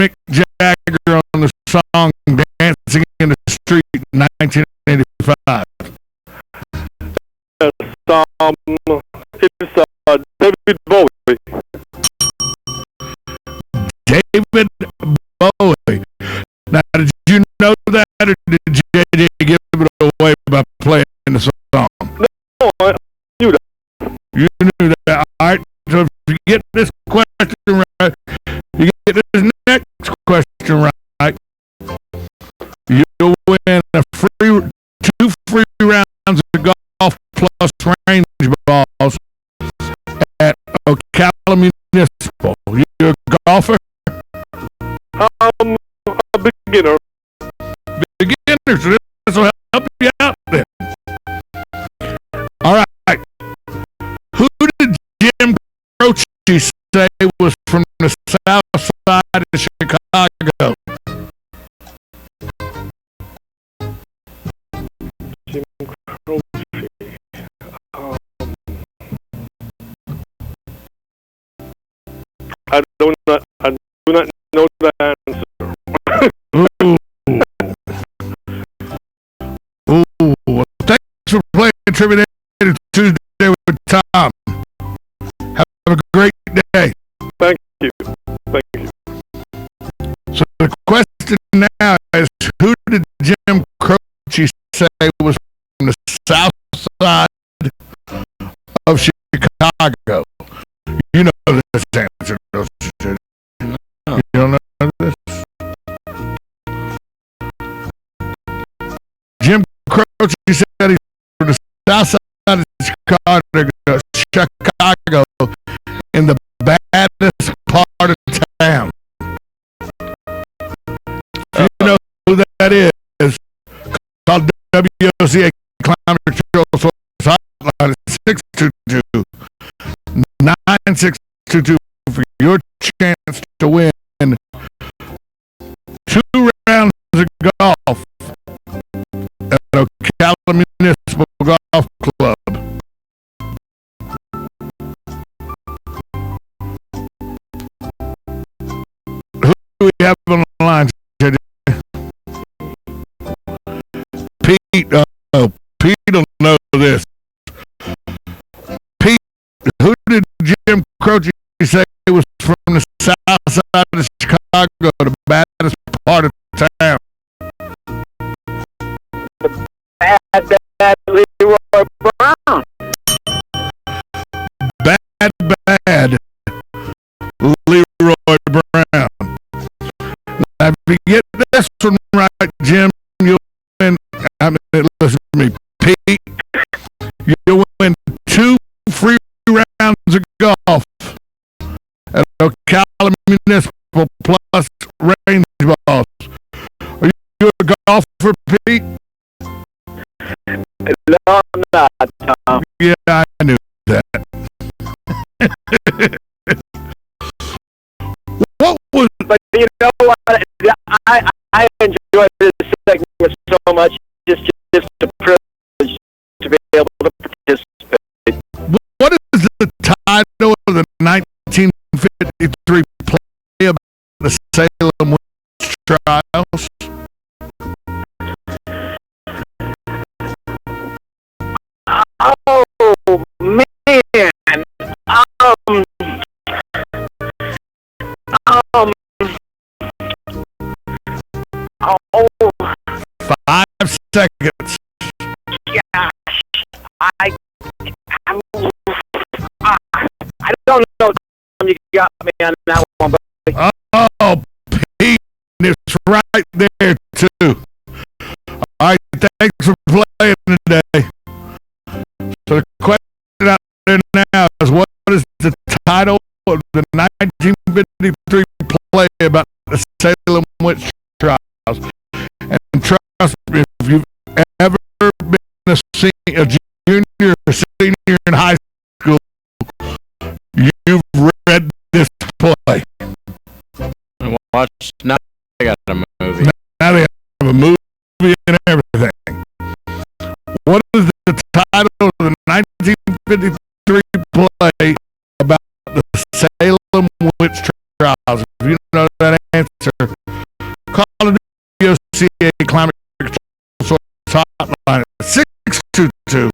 Mick Jagger on the song Dancing in the Street in 1985? It's David Bowie. David Bowie. Now, did you know that, or did JJ give it away by playing the song? No, I knew that. You knew that. All right. So if you get this question right, you get this next question right, you'll win two free rounds of golf plus range balls at Ocala Municipal. You're a golfer? I'm a beginner. Beginner, so this will help you out then. All right. Who did Jim Croce say was from the south side of Chicago? Jim Croce. I do not know the answer. Well, thanks for playing Trivia Tuesday with Tom. Have a great day. Thank you. So the question now is, who did Jim Croce say was from the south side of Chicago? You know this answer, don't you? You don't know this? Jim Croce said he's from the south side of Chicago, in the baddest part of town. You know who that is? Called WOCA Climate Control Source Hotline 622-9622 for your chance to win 2 rounds of golf at Ocala Municipal Golf Club. this. Pete, who did Jim Croce say was from the south side of Chicago, the baddest part of town? Bad Leroy Brown. Bad Leroy Brown. Now, if you get this one right, Jim, you'll win. I mean, listen to me, Pete. You'll win 2 free rounds of golf at Ocala Municipal plus range balls. Are you a golfer, Pete? No, I'm not, Tom. Yeah, I knew that. What was? But you know what? I enjoy this segment so much. Just a privilege to be able to participate. What is the title of the 1953 play about the Salem witch trials? Oh man! Oh, 5 seconds. gosh! I don't know. You got me on that one, but Oh, Pete, it's right there too. All right, thanks for playing today. So the question out there now is, what is the title of the 1953 play about the Salem witch trials? And trust me, if you've ever been a junior or senior in high school, you've read this play. Watch now. They got a movie. Now they have a movie and everything. What is the title of the 1953 play about the Salem witch trials? If you know that answer, call the OCA Climate Control Hotline at 622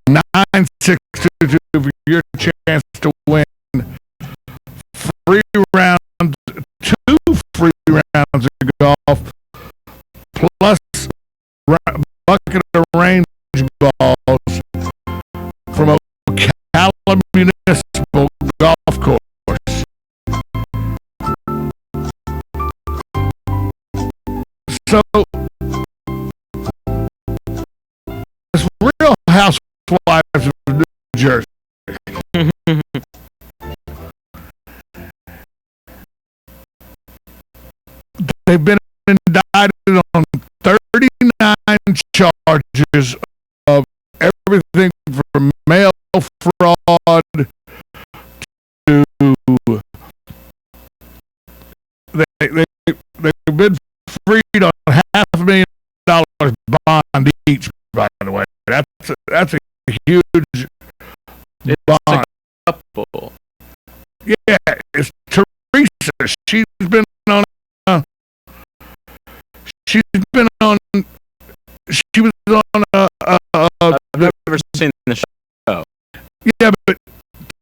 9622 for your chance to win free rounds, 2 free rounds of golf, plus bucket of range balls from Ocala Municipal Golf Course. So, it's Real Housewives of New Jersey. They've been indicted on 39 charges of everything from mail fraud to they've been freed on $500,000 bond each. By the way, that's a huge bond. Couple. Yeah, it's Teresa. She's been on. She was on I've never seen the show. Yeah, but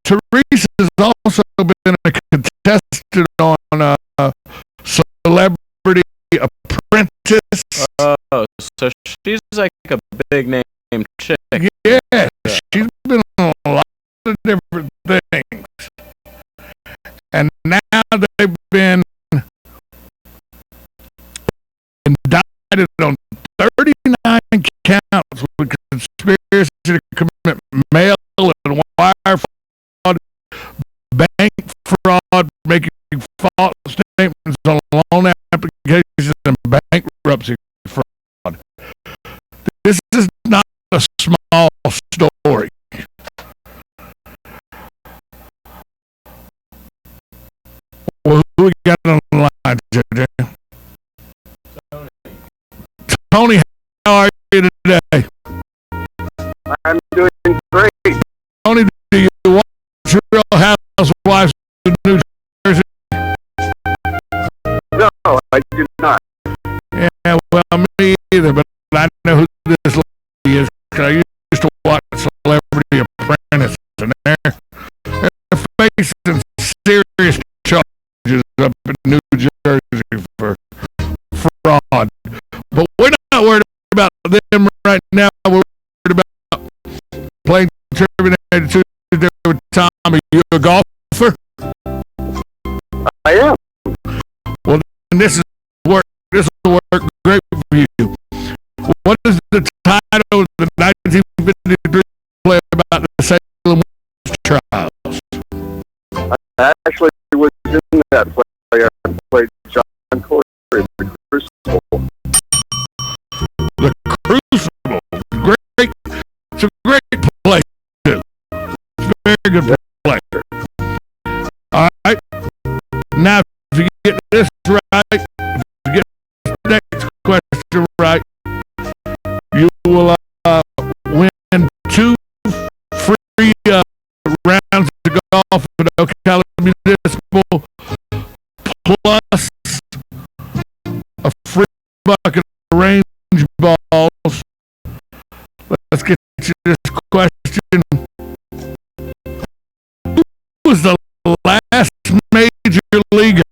Teresa's also been a contestant on Celebrity Apprentice. Oh, so she's like a big name chick. Yeah, she's been on a lot of different things. And now they've been indicted on 39 counts with conspiracy to commit mail and wire fraud, bank fraud, making false statements on loan applications, and bankruptcy fraud. This is not a small story. Well, who we got on the line, JJ? Tony, how are you today? I'm doing great. Tony, do you watch Real Housewives of New Jersey? No, I do not. Yeah, well, me either, but I know who this lady is. I used celebrity apprentice, and they're facing serious charges up in New Jersey for fraud. But we're not worried about them right now. We're worried about playing Trivia Tuesday with Tom. Are you a golfer? I am. Well, then this will work great for you. What is the title of the 1953 play about the Salem witch trials? I actually was in that play. I played John Corey, the Crucible. The Crucible. Great. It's a great play, too. It's a very good play. All right. Now, if you get this right, if you get this next question right, you will win 2 free rounds of golf at Ocala Municipal, plus a free bucket of range balls. Let's get to this question. Who was the last major leaguer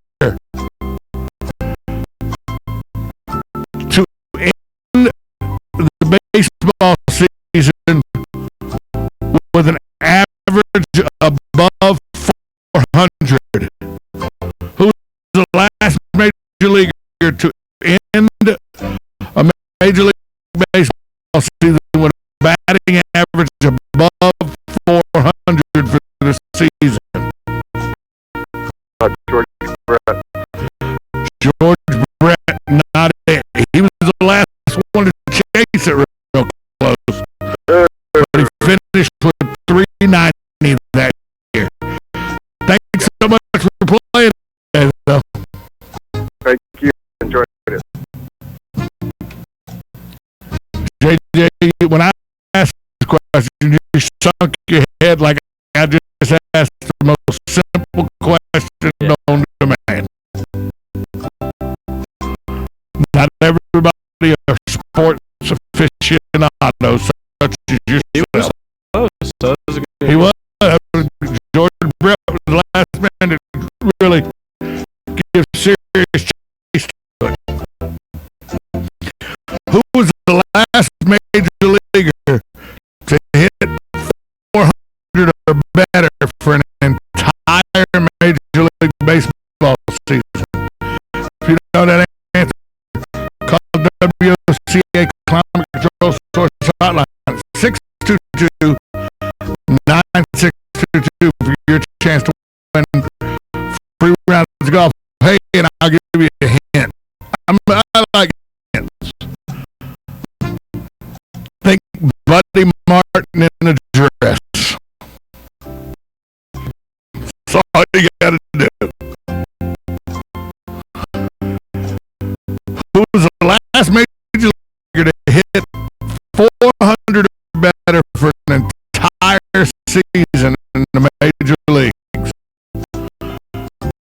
to end the baseball season with an average above 400? Who was the last major leaguer to end a major league baseball season with a batting average above 400 for the season? George Brett. George Brett, not it. He was the last one to chase it real close. But he finished with 390 that year. Thanks so much for playing today, though. Thank you. Enjoyed it. JJ, when I asked the question, you sunk your head like I just asked the most simple question known to man. Not everybody are sports aficionados such as yourself. He was. George Brett was the last man to really give serious chase to it. Who was the last major leaguer to hit 400 or better for an entire major league baseball season? If you know that answer, call WCA Climate Control Source Hotline 622-9622 for your chance to win free rounds of golf. Hey, and I'll give you a hint. I like hints. Think Buddy Martin in a dress. That's all you gotta do. Who was the last major leaguer to hit 400 or better for an entire season in the major leagues?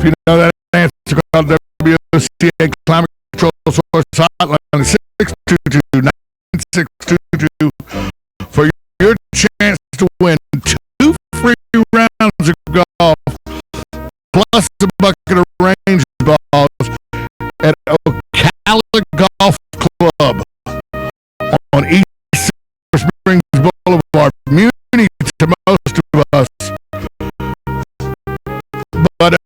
If you know that answer, call WCA Climate Control Source Hotline 622-9622 for your chance to win 2 free rounds of golf plus a bucket of range balls at Ocala Golf Club on East Silver Springs Boulevard. Muni to most of us, but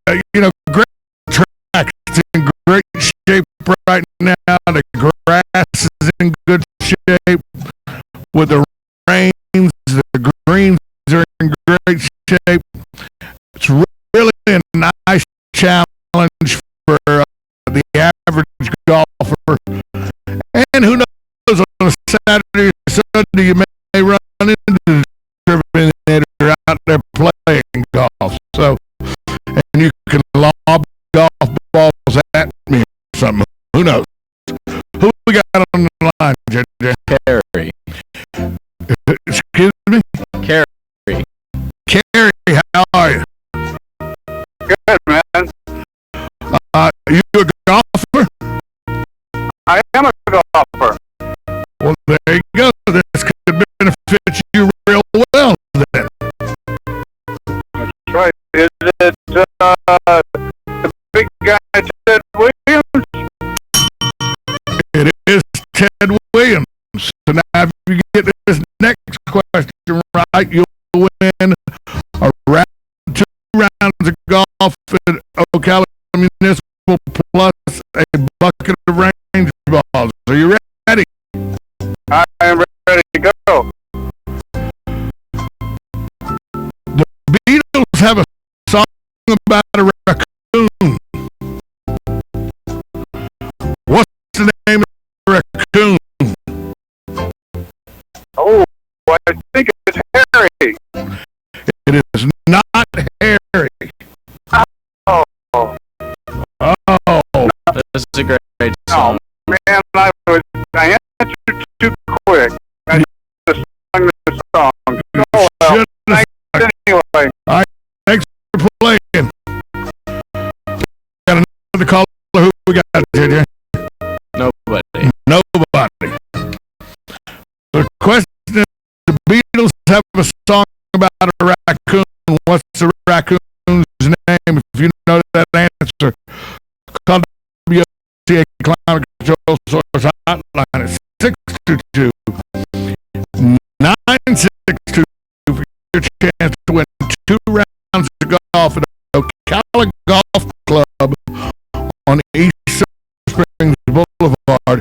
great track. It's in great shape right now. The grass is in good shape with the rains. The greens are in great shape. It's really a nice challenge for the average golfer. And who knows, on a Saturday or Sunday, you may run into the Terminator out there playing golf. So, and you can lob golf balls at me or something. Who knows? Who we got on the line, JJ? Carrie. Excuse me? Carrie. Carrie, how are you? Good, man. You a golfer? I am a golfer. Well, there you go. This could benefit you real well Is it the big guy Ted Williams? It is Ted Williams. So now if you get this next question right, you'll win a round, 2 rounds of golf at Ocala Municipal plus a bucket of range balls. Are you ready? I am ready to go. The Beatles have a song about a raccoon. What's the name of the raccoon? Oh, I think it's Harry. It is not Harry. Oh, Oh, This is a great song. man, I answered too quick. I just sung the song. Oh, well, should have. thanks anyway. Thanks for playing. Got another caller. Who we got, JJ? Nobody. Nobody. The question is, the Beatles have a song about a raccoon. What's the raccoon's name? If you know that answer, call WCA Climate Control Source Hotline at 622 962 for your chance to win 2 rounds of golf at Ocala Golf Club on East Springs Boulevard.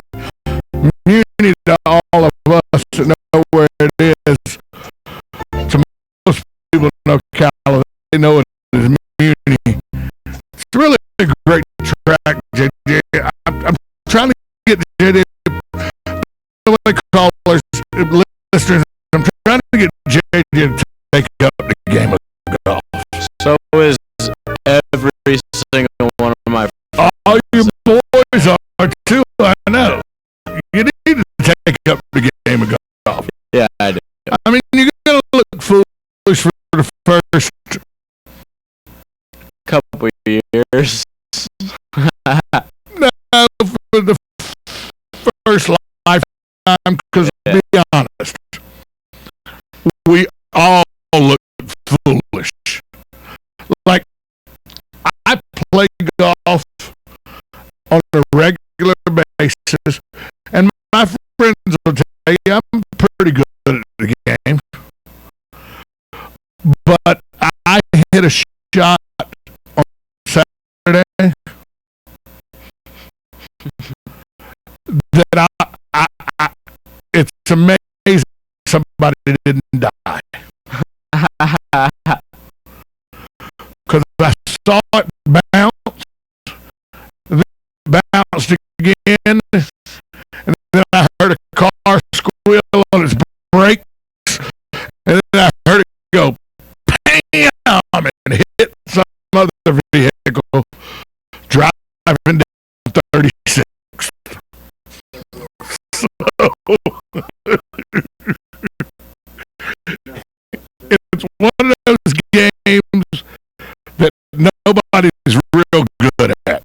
Muni to all of us that know where it is. To most people in Ocala, they know it is Muni. It's really a great track, JJ. I'm trying to get JJ, callers, listeners, I'm trying to get JJ to take up the game of golf. So is every single one of my All you boys are too, I know. You need to take up the game of golf. Yeah, I do. I mean, you're going to look foolish for the first Couple years. no, for the first lifetime, because to be honest, we all look foolish. Like, I play golf on a regular basis, and my friends will tell you I'm pretty good at the game. But I hit a shot on Saturday that it's amazing somebody didn't die. Because I saw it bounce, then it bounced again, and then I heard a car squeal on its brakes, and then I heard it go bam and hit some other vehicle driving down 36. So, it's one of those games that nobody's real good at.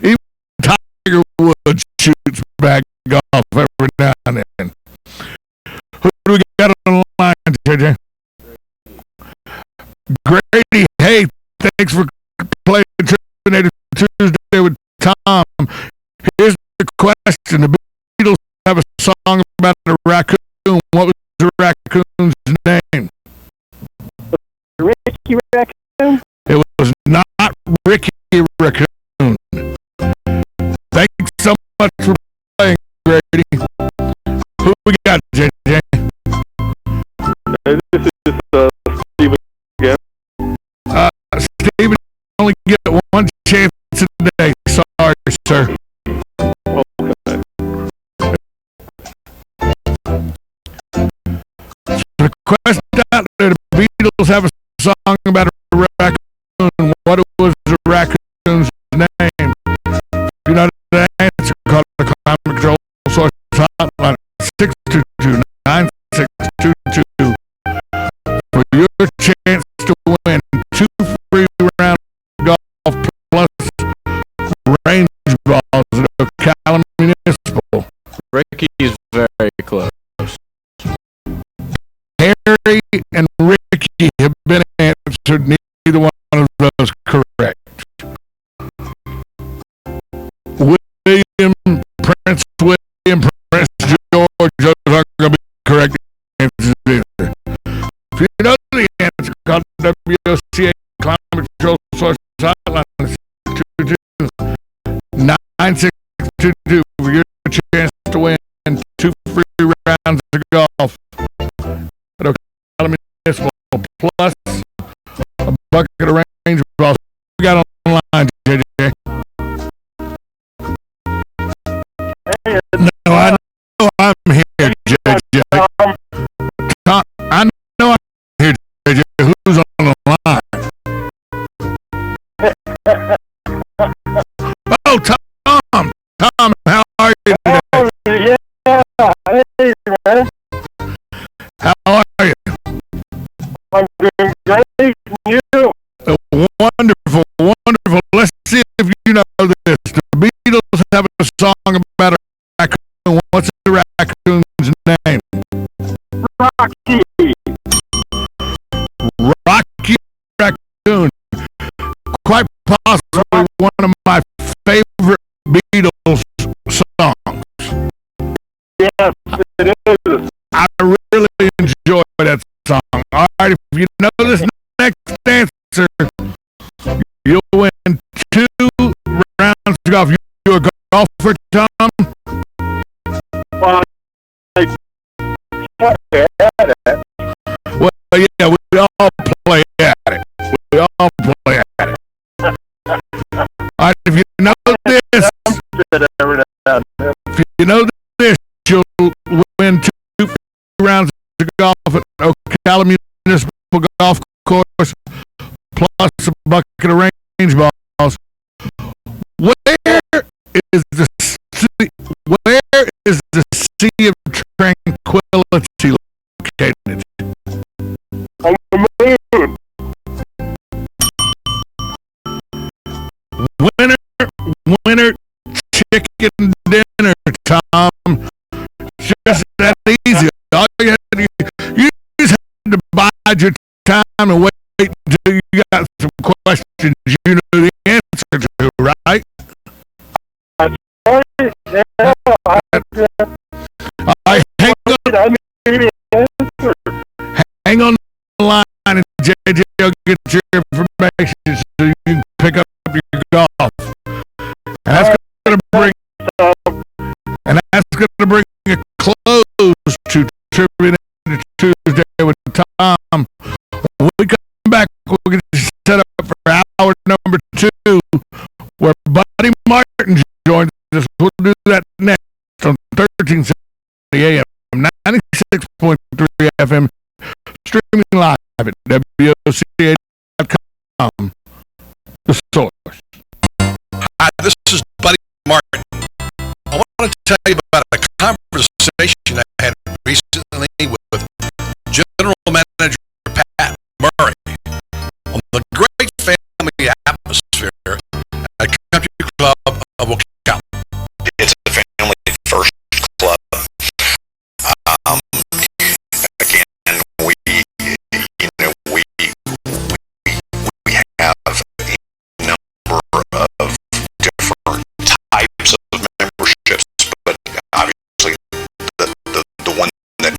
Even Tiger Woods shoots back golf every now and then. Who do we got on the line, JJ? Grady, hey, thanks for playing Terminator Tuesday with Tom. Here's the question. The Beatles have a song about a raccoon. What was the raccoon's name? Ricky Raccoon? It was not Ricky Raccoon. Thanks so much for playing, Grady. Who we got, JJ? This is Steven again. Steven, you only get one chance today. Sorry, sir. Okay. The question out there, the Beatles have a song about a raccoon. What was the raccoon's name? You know the answer, call the Climate Control Source Hotline 622-9622 for your chance to win 2 free rounds of golf plus range balls at Ocala Municipal. Ricky's very close. Harry and Ricky have been answered. WOCA Climate Control Source Hotline is 222-9622 for your chance to win 2 free rounds of golf at Ocala Municipal, plus a bucket of range balls. We got online, JJ. No, I know I'm here, JJ. Tom, I know I'm here, JJ. Who's on the line? Oh, Tom. Tom, how are you today? Hey, man. How are you? I'm doing great. You? Wonderful, wonderful. Let's see if you know this. The Beatles have a song about a raccoon. What's the raccoon's name? Rocky. Rocky Raccoon. Quite possibly one of my favorite Beatles songs. Yes, it is. I really enjoy that song. All right, if you know this next answer, you'll win 2 rounds of golf. You a golfer, Tom? Well, Well, yeah, we all play at it. We all play at it. All right, if you know this, you'll win 2 rounds of golf at Ocala Municipal Golf Course, plus a bucket of range balls. Where is the Sea of Tranquility located? on the moon. Winner chicken dinner, Tom. Just that easy. All you just had to bide your time and wait until you got some questions you know the answer to, right? Hang on the line and JJ will get your information so you can pick up your golf. And that's going to bring a close to Trivia Tuesday with Tom. When we come back, we'll get you set up for hour number 2, where Buddy Martin joins us. We'll do that next on 1370 AM, 96.3 FM, streaming live at WOCA.com. The source. Hi, this is Buddy Martin. I want to tell you about a conversation I had recently with General Manager Pat Murray on the great family atmosphere at Country Club of Ocala. It's a family first club. Again, we have a number of different types of memberships, but obviously the one that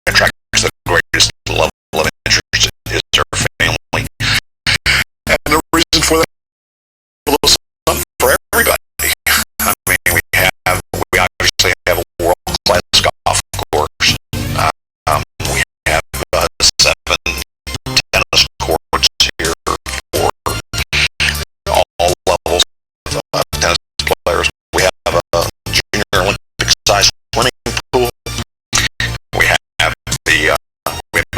attracts the greatest level of interest is our family. And the reason for that is a little something for everybody. I mean, we obviously have a world-class golf course. We have 7 tennis courts here for all levels of tennis players. We have a junior Olympic-sized swimming pool. We have a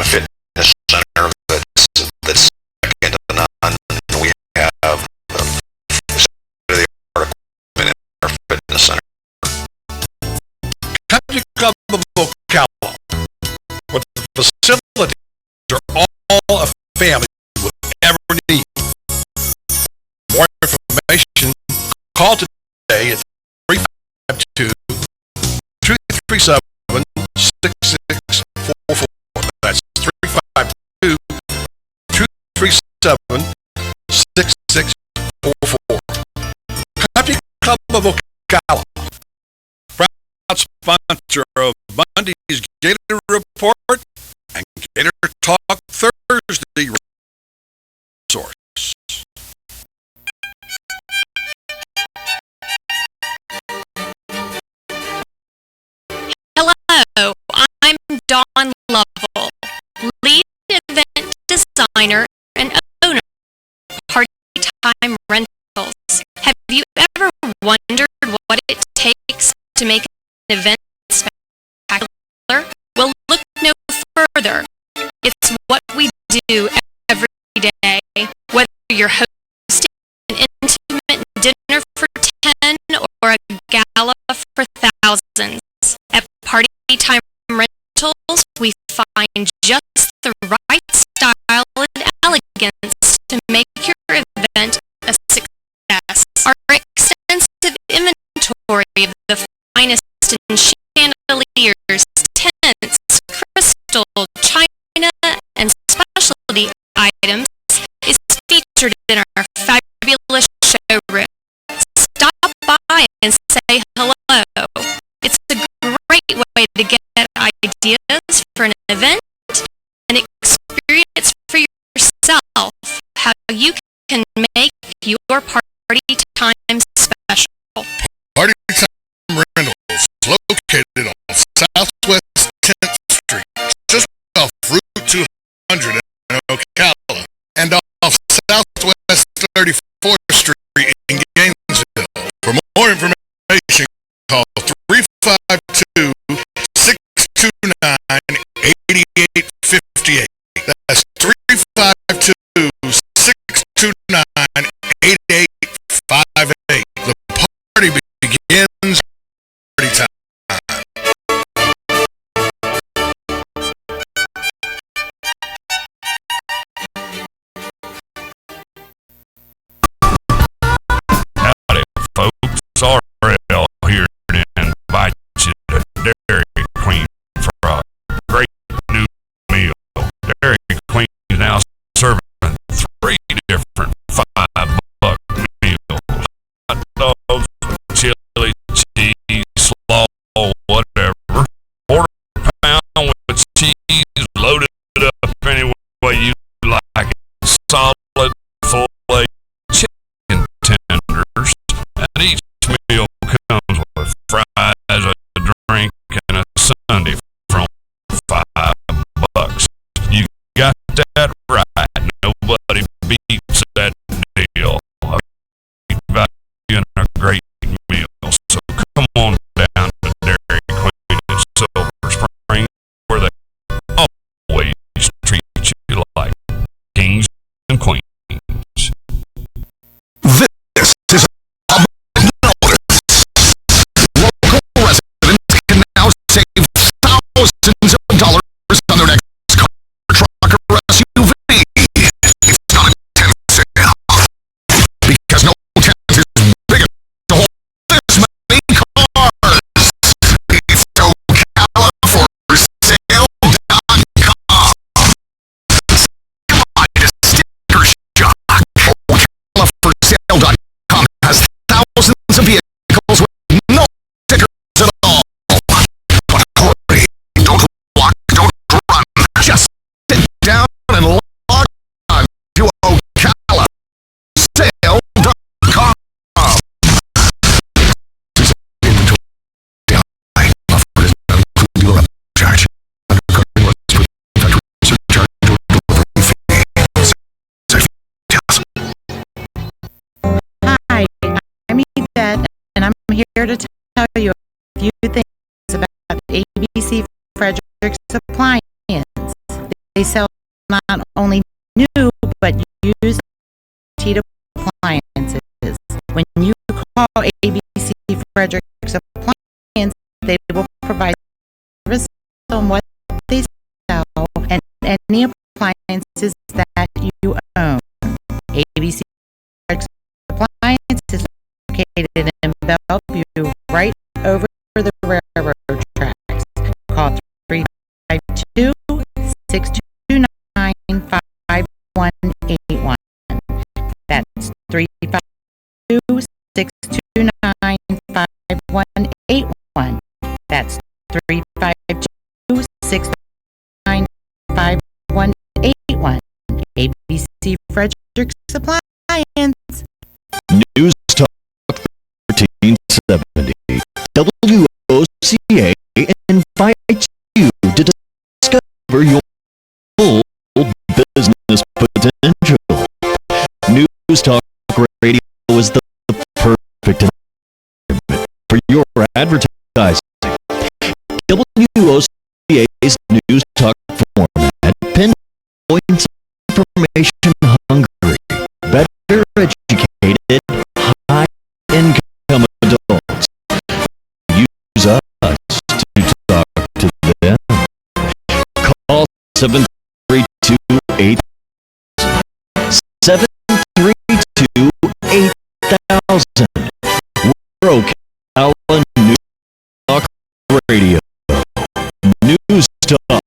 fitness center that's second to none. We have state-of-the-art equipment in our fitness center. Country Club of Ocala, with the facilities are all a family would ever need. More information, call today at 352-237-6644. That's 352-237-6644. Country Club of Ocala, proud sponsor of Monday's Gator Report and Gator Talk Thursday. wondered what it takes to make an event spectacular? Well, look no further. It's what we do every day, whether you're hosting an intimate dinner for 10 or a gala for thousands. At Party Time Rentals, we find just the right style and elegance to make your event a success. Our extensive inventory of the finest in chandeliers, tents, crystal, china, and specialty items is featured in our fabulous showroom. Stop by and say hello. It's a great way to get ideas for an event and experience for yourself how you can make your party time special. Party Time Rentals, located on Southwest 10th Street, just off Route 200 in Ocala, and off Southwest 34th Street in Gainesville. For more information, call 352-629-8858. That's 352-629-8858. The party begins. Party time. Howdy, folks. RL here to invite you to Dairy Queen for a great new meal. Dairy Queen is now serving 3 different $5 meals. Hot dogs, chili, cheese, slaw, whatever. Quarter pound with cheese loaded up any way you like it. Solid, full-flavor chicken tenders. And each meal comes with fries, a drink, and a sundae from $5. You got that right. Nobody beats that deal. A great value and a great meal. So come on down to Dairy Queen in Silver Spring, where they always treat you like kings and queens. This is a notice. Local residents can now save thousands of dollars on their next car, truck, or SUV. It's not a tent sale, because no tent is big enough to hold this many cars. It's ocala4sale.com. Buy a sticker shock. ocala4sale.com has thousands of vehicles with no stickers at all. But hurry, don't walk, don't run. Just sit down and log on to ocala4sale.com. Hi, I'm Yvette, and I'm here to tell you a few things about ABC Frederick's Appliance. They sell not only new, but used heat appliances. When you call ABC Frederick's Appliance, they will provide service on what they sell and any appliances that you own. ABC Frederick's Appliance is located in Bellevue, right over the railroad tracks. Call 352-629-5181. That's 352-629-5181. That's 352-629-5181. ABC Frederick's Appliance. News Talk 1370. WOCA invites you to discover your full business potential. News Talk Radio is the perfect information hungry, better educated, high income adults. Use us to talk to them. Call 732-8000. 732-8000. We're Ocala News Talk Radio. News Talk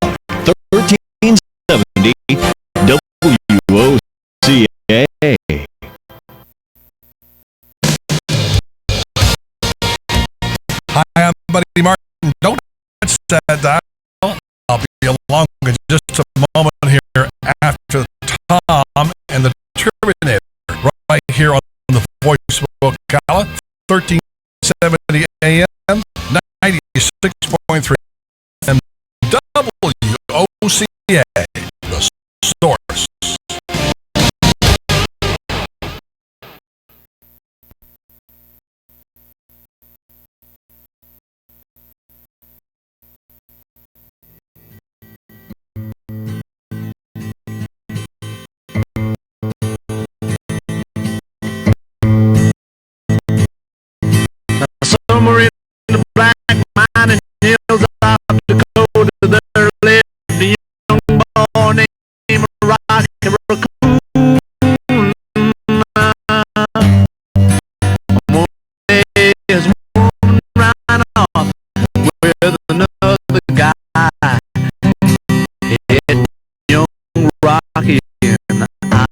1370 WOCA. Hi, I'm Buddy Martin. Don't touch that dial. I'll be along in just a moment here after Tom and the Turbinator, right here on the Voice of Ocala, 1370 AM, 96.3 and WOCA, the source. Somewhere in the black mining hills of Dakota, there lived a young boy named Rocky Raccoon. One day his woman ran off with another guy. Hit young Rocky in the eye.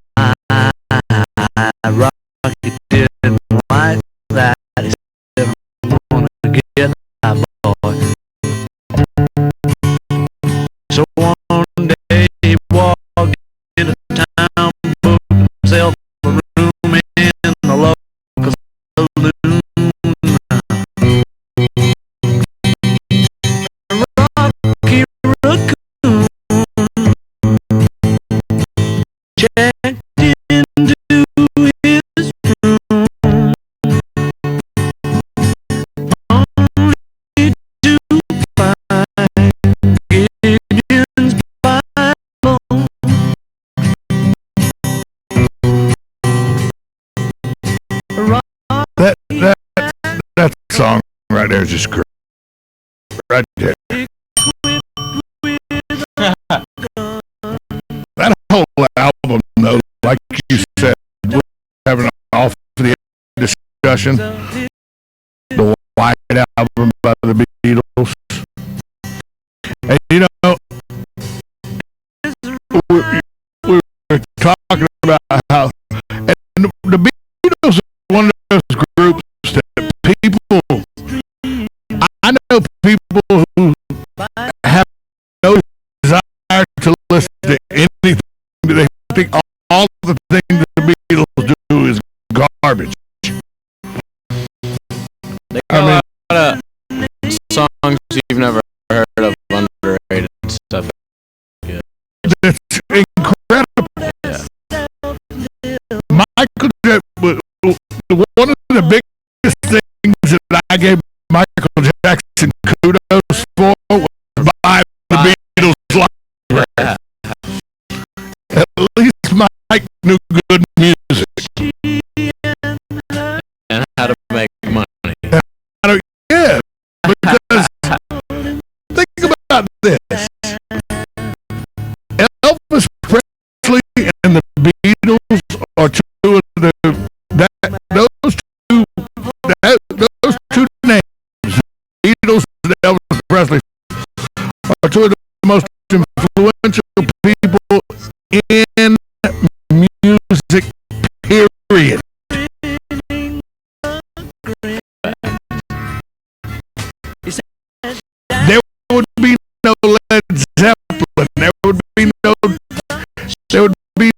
Rocky didn't like that. He said, get my boy. So one day he walked into town, booked himself a room in the local saloon. Rocky Raccoon checked into his room. That song right there is just great. Right there. That whole album, though, like you said, we're having an off the discussion. The White Album by the Beatles. And you know, we were talking about how, and the Beatles are one of those groups that people, I know people who have no desire to listen to anything. They think all the things that the Beatles do is garbage. They got a lot of songs you've never heard of, underrated stuff. Yeah. It's incredible. Yeah. Michael, one of the biggest things that I gave Michael Jackson kudos for was buying the Beatles library. At least Mike knew good music. And how to make money. Yeah, because think about this. Elvis Presley and the Beatles are two of those two names, Beatles and Elvis Presley, are two of the most influential people in music, period. There would be no Led Zeppelin. There would be no, there'd be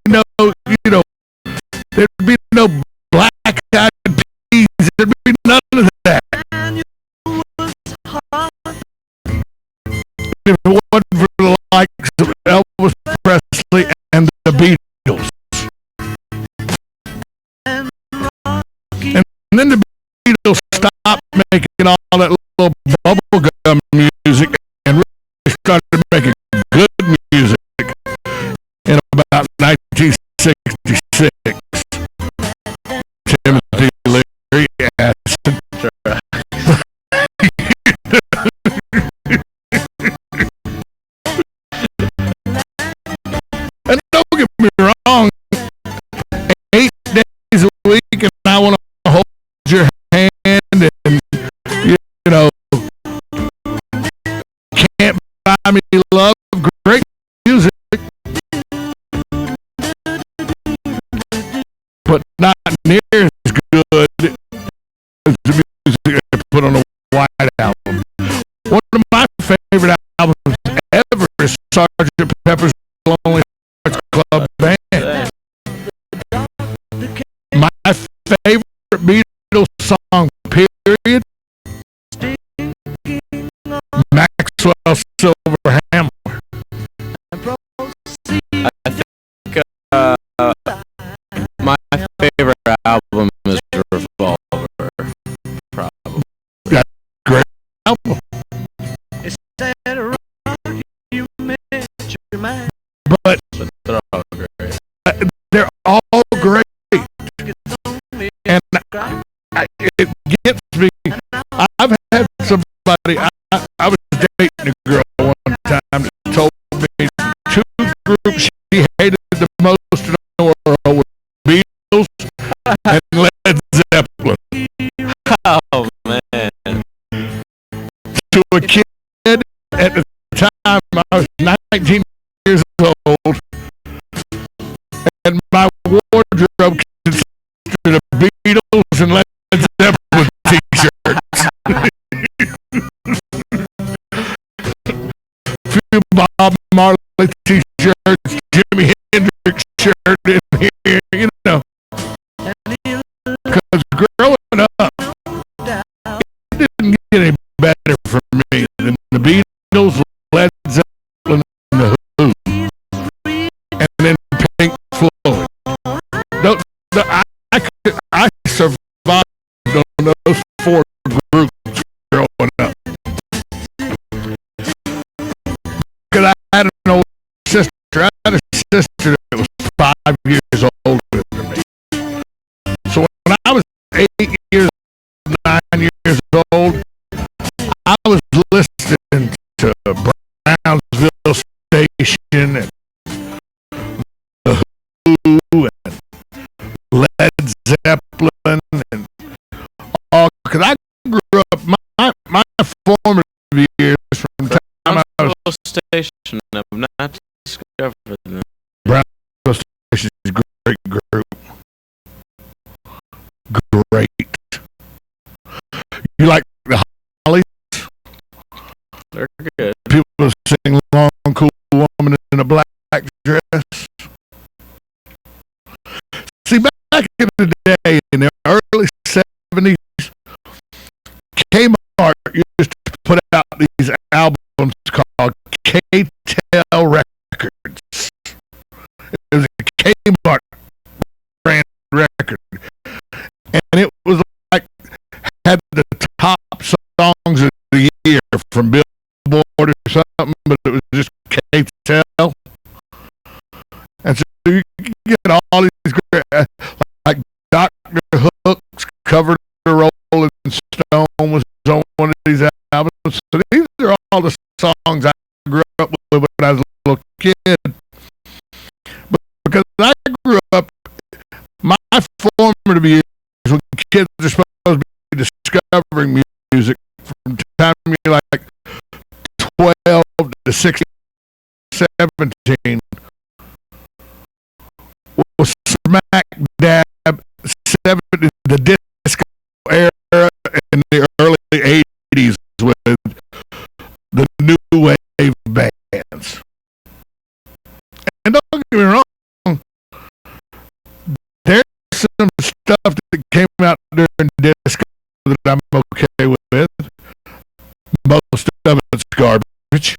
no Black Eyed Peas. There'd be none of that. If it wasn't for the likes of Elvis Presley and the Beatles. And then the Beatles stopped making all that little bubblegum music and really started making good music in about 1960. near as good as the music they put on the White Album. One of my favorite albums ever is Sgt. Pepper's Lonely Hearts Club Band. My favorite Beatles song, period, Maxwell Silver Hammer. I think my favorite album is Revolver. Probably. Yeah, great album. But they're all great. They're all great. And it gets me. I've had somebody, I was dating a girl one time that told me two groups she hated the most in the world were Beatles and Led Zeppelin. Oh, man. To a kid at the time, I was 19 years old, and my wardrobe consisted of Beatles and Led Zeppelin t-shirts. Few Bob Marley t-shirts, Jimi Hendrix shirt in here, you know. Because growing up, it didn't get any better for me than the Beatles, Led Zeppelin, and the Who, and then Pink Floyd. I survived on those four groups growing up. Because I had an older sister. I had a sister that was 5 years older than me. So when I was 9 years old, I was listening to Brownsville Station and the Who and Led Zeppelin and all. Because I grew up, my formative years from the time I was Station, I've not discovered them. Brownsville Station is a great group. Great. You like the Hollies? They're good. People sing "Long Cool Woman in a Black Dress." See, back in the day, in the early 70s, Kmart used to put out these albums called K-Tel Records. It was a Kmart brand record. And it was like, had the top songs of the year from Billboard or something, but it was just K-Tel. And so you get all these great, like Dr. Hook's Covered the Rolling Stone was on one of these albums. So these are all the songs I grew up with when I was a little kid. But because I grew up, my formative years when kids are supposed to be discovering music from the time you're like 12 to 16, 17 was smack dab 70s, the disco era in the early 80s with the new wave bands. And don't get me wrong, there's some stuff that came out during disco that I'm okay with. Most of it's garbage.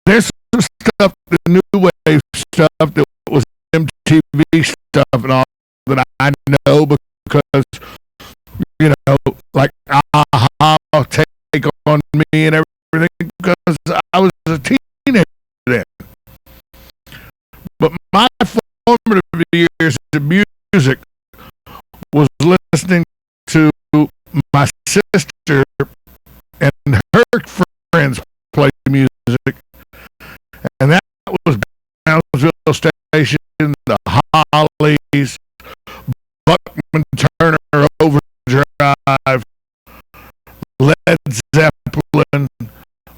There's some stuff, the new wave stuff that was MTV stuff and all that I know because, you know, like I'll take on me and everything because I was a teenager then. But my formative years of music was listening to my sister and her friends play music, and that was Brownsville Station, the Hollies, Buckman Turner Overdrive, Led Zeppelin,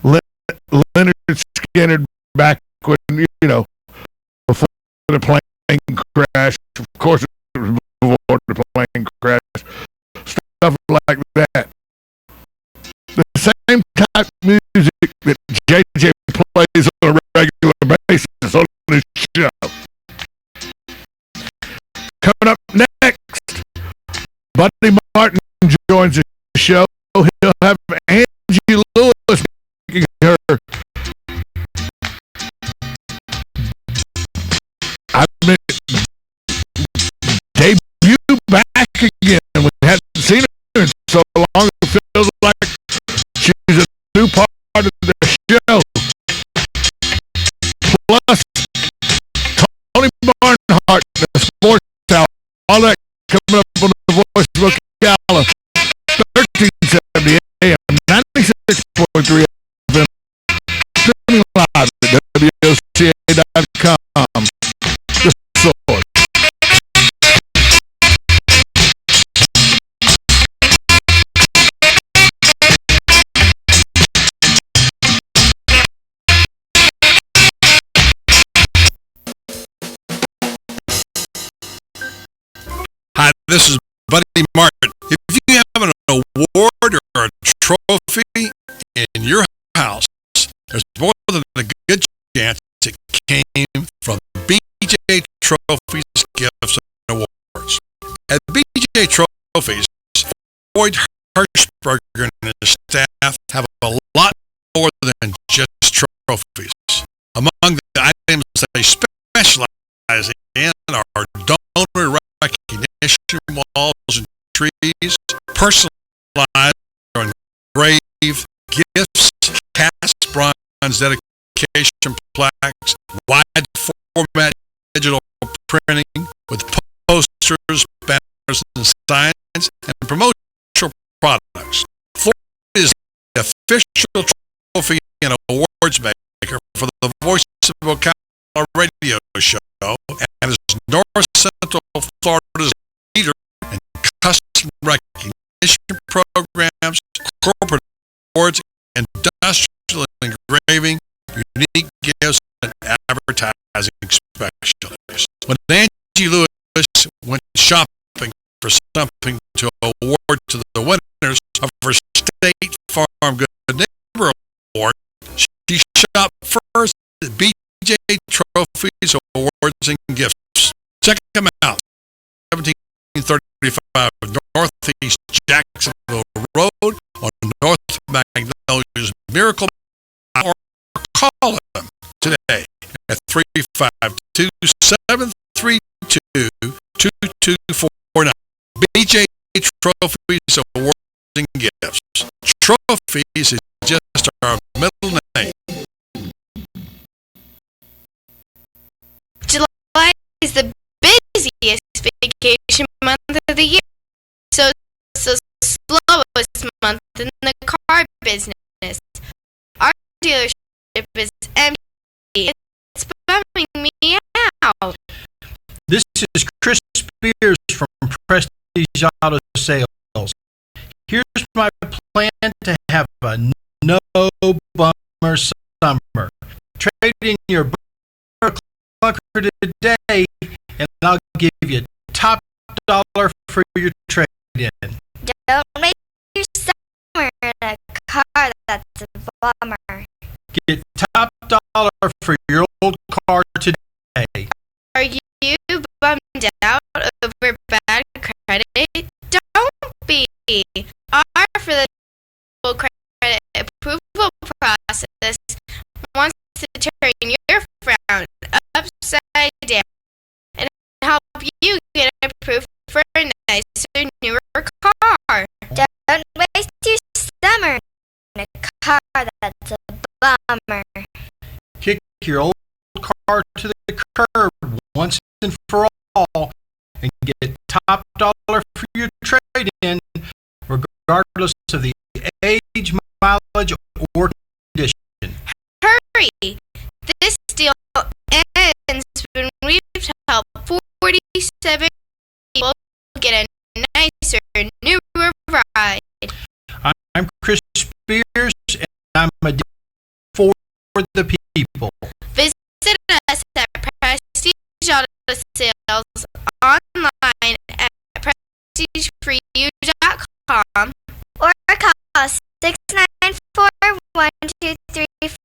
Leonard Skinner back when, you know, before the playing crash. Of course, it was before the plane crash. Stuff like that. The same type of music that JJ plays on a regular basis on his show. Coming up next, Buddy Martin joins the show. He'll have Angie Lewis making her debut back again. We hadn't seen her in so long. It feels like she's a new part of the show. Plus, Tony Barnhart, the sports hour, all that coming up on the Voice of Ocala, 1370 AM, 96.3 FM, streaming live at WOCA.com. The Source. Hi, this is Buddy Martin. If you have an award or a trophy in your house, there's more than a good chance it came from BJ Trophies Gifts and Awards. At BJ Trophies, Floyd Hirschberger and his staff have a lot more than just trophies. Among the items they specialize in are donor recognition walls and trees, personalized or engraved gifts, cast bronze dedication plaques, wide format digital printing with posters, banners, and signs, and promotional products. Floyd is the official trophy and awards maker for the Voice of Ocala radio show and is North Central Florida's leader in custom recognition programs, corporate awards, industrial engraving, unique gifts, and advertising specialists. When Angie Lewis went shopping for something to award to the winners of her State Farm Good Neighbor Award, she shopped first at BJ Trophies Awards and Gifts. Check them out. 1735 Northeast Jacksonville Road on North Magnolia's Miracle, or call them today at 352-732-2249. BJ Trophies Awards and Gifts. Trophies is just our middle name. July is the busiest vacation month of the year, so it's the slowest month in the car business. Our dealership is empty. It's bumming me out. This is Chris Spears from Prestige Auto Sales. Here's my plan to have a no-bummer summer. Trade in your clunker today, and I'll give you top dollar for your trade-in. Don't make your summer in a car that's a bummer. Get top dollar for your old car today. Are you bummed out over bad credit? Don't be. R for the credit approval process wants to turn your frown upside down and help you get approved for a nicer, newer car. Don't waste your summer in a car that's a bummer. Kick your old car to the curb once and for all and get top dollar for your trade-in, regardless of the age, mileage, or condition. Hurry! This deal ends when we've helped 47 people get a nicer, newer ride. I'm Chris Spears, and I'm a dealer for the people. Visit us at Prestige Auto Sales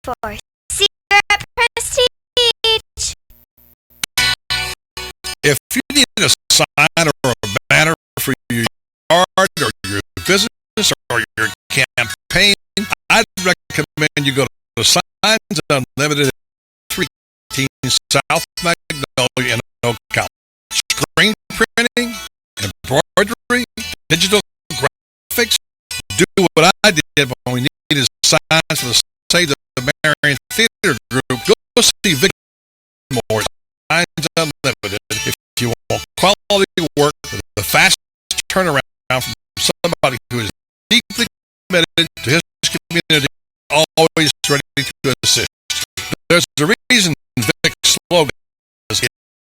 for cigarette prestige. If you need a sign or a banner for your yard or your business or your campaign, I'd recommend you go to Signs Unlimited, 318 South Magnolia in Ocala. Screen printing, embroidery, digital graphics. Do what I did when we needed signs for the Save the Marion Theater Group. Go see Victor Moore, Signs Unlimited. If you want quality work with a fast turnaround from somebody who is deeply committed to his community, always ready to assist. There's a reason Vic's slogan is,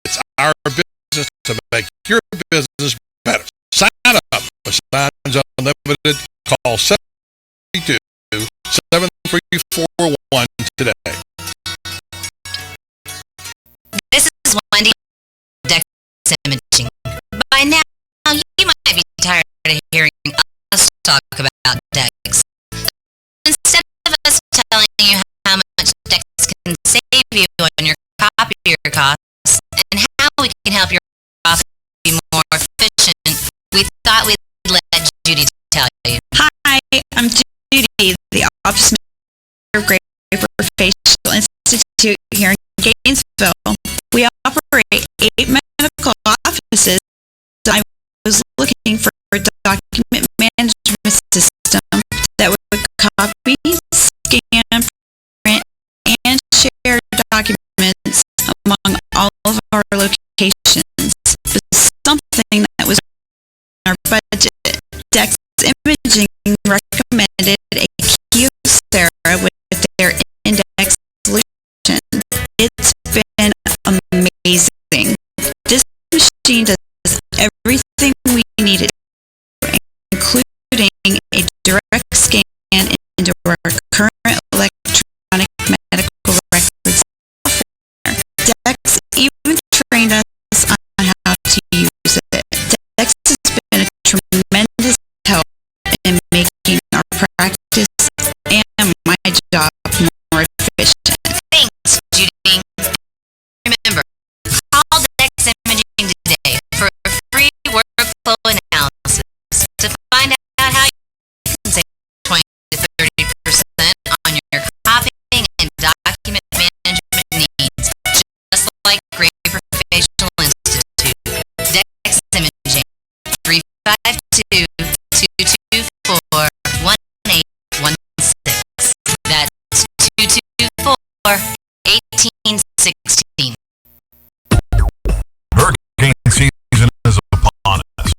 it's our business to make your business better. Sign up for Signs Unlimited. Call 732-7341 today. This is Wendy, Dex Imaging. By now, you might be tired of hearing us talk about Dex. Instead of us telling you how much Dex can save you on your copier costs and how we can help your office be more efficient, we thought we'd let Judy tell you. Hi, I'm Judy, the office manager of Graper Facial Institute here in Gainesville. We operate 8 medical offices. I was looking for a document management system that would copy, scan, print, and share documents among all of our locations. It was something that was in our budget. Dex Imaging recommended a Kyocera with their index solution. It's been amazing. This machine does everything we needed, including a direct scan into our current electronic medical records software. Dex even trained us on how to use it. Dex has been a tremendous help in making our practice and my job more efficient. Thanks, Judy. Remember, call Dex Imaging today for a free workflow analysis to find out how you can save 20 to 30% on your copying and document management needs, just like Graper Facial Institute. Dex Imaging, 352-224-1816. That's 224-1816. Hurricane season is upon us.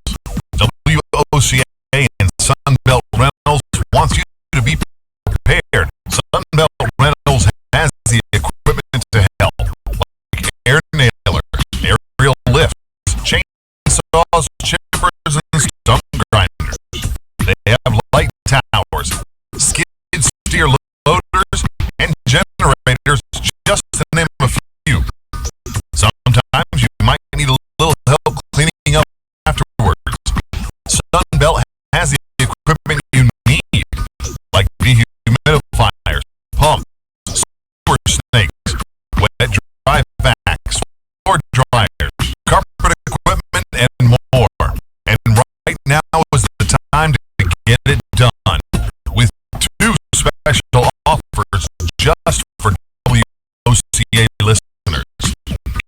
WOCA and Sunbelt Rentals wants you to be prepared. Sunbelt Rentals has the equipment to help, like air nailers, aerial lifts, chainsaws, chippers, and stump grinders. They have light towers, skid steer loaders, and generators, just to name a few. Sometimes you might need a little help cleaning up afterwards. Sunbelt has the equipment you need, like dehumidifiers, pumps, sewer snakes, wet dry vacs, floor dryers, carpet equipment, and more. And right now is the time to get it done, with 2 special offers just for WOCA listeners.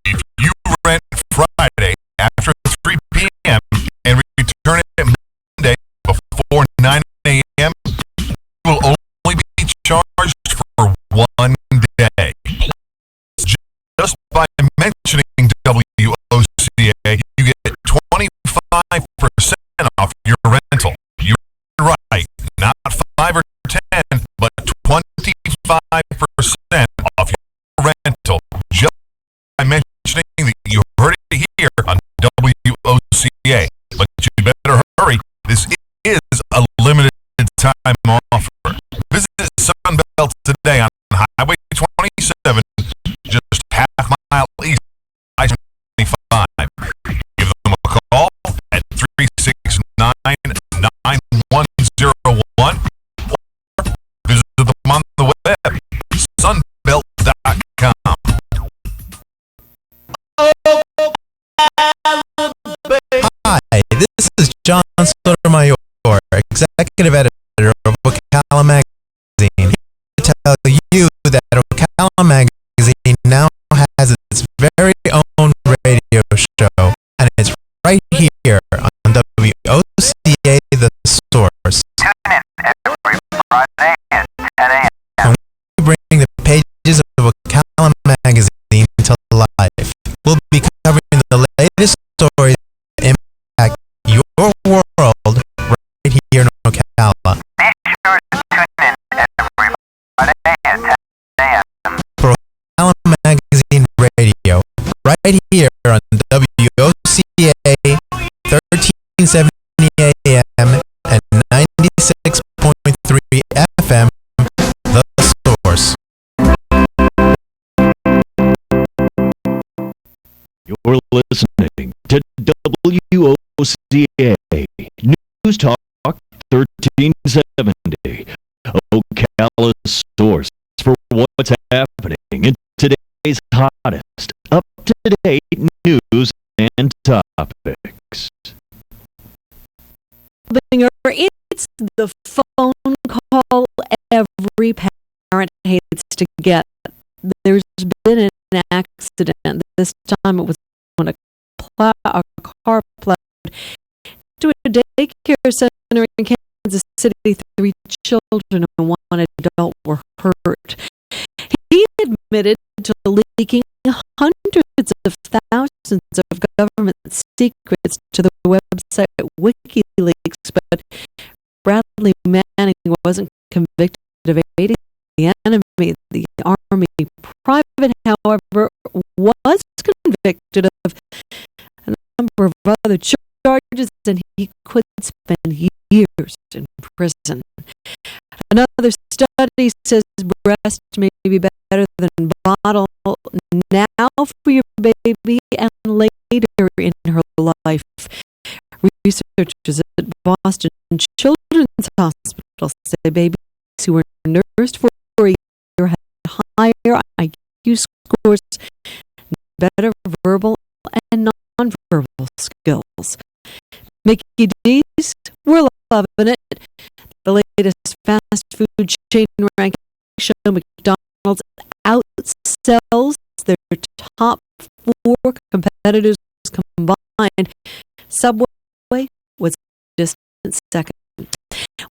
If you rent Friday after 3 p.m. and return it Monday before 9 a.m., you will only be charged for 1 day. Just by mentioning WOCA, you get 25% off your rental. You're right, not 5 or 10, but 25% off your rental. Just by mentioning that you heard it here on WOCA. But you better hurry. This is a limited time offer. Visit Sunbelt today on Highway 27, just half mile east of I-75. Give them a call at 369-9101 or visit them on the web, is John Sotomayor, executive editor of Ocala Magazine. Here to tell you that Ocala Magazine now has its very own radio show, and it's right here on WOCA The Source. Tune in every Friday at 10 a.m. And we bring the pages of Ocala Magazine to life. We'll be covering the latest stories that impact your world right here in Ocala. Be sure to tune in every Friday at 10 a.m. For Ocala Magazine Radio, right here on WOCA 1370 AM and 96.3 FM, The Source. You're listening to WOCA News Talk 1370, Ocala's source for what's happening in today's hottest, up-to-date news and topics. It's the phone call every parent hates to get. There's been an accident. This time it was when a car plowed to a daycare center in Kansas City. 3 children and 1 adult were hurt. He admitted to leaking hundreds of thousands of government secrets to the website WikiLeaks, but Bradley Manning wasn't convicted of aiding the enemy. The Army private, however, was convicted of a number of other charges, and he could spend years in prison. Another study says breast may be better than bottle now for your baby and later in her life. Researchers at Boston Children's Hospital say babies who were nursed for a year had higher IQ scores, better verbal and nonverbal skills. Mickey D's, we're loving it. The latest fast food chain ranking show McDonald's outsells their top 4 competitors combined. Subway was a distant second.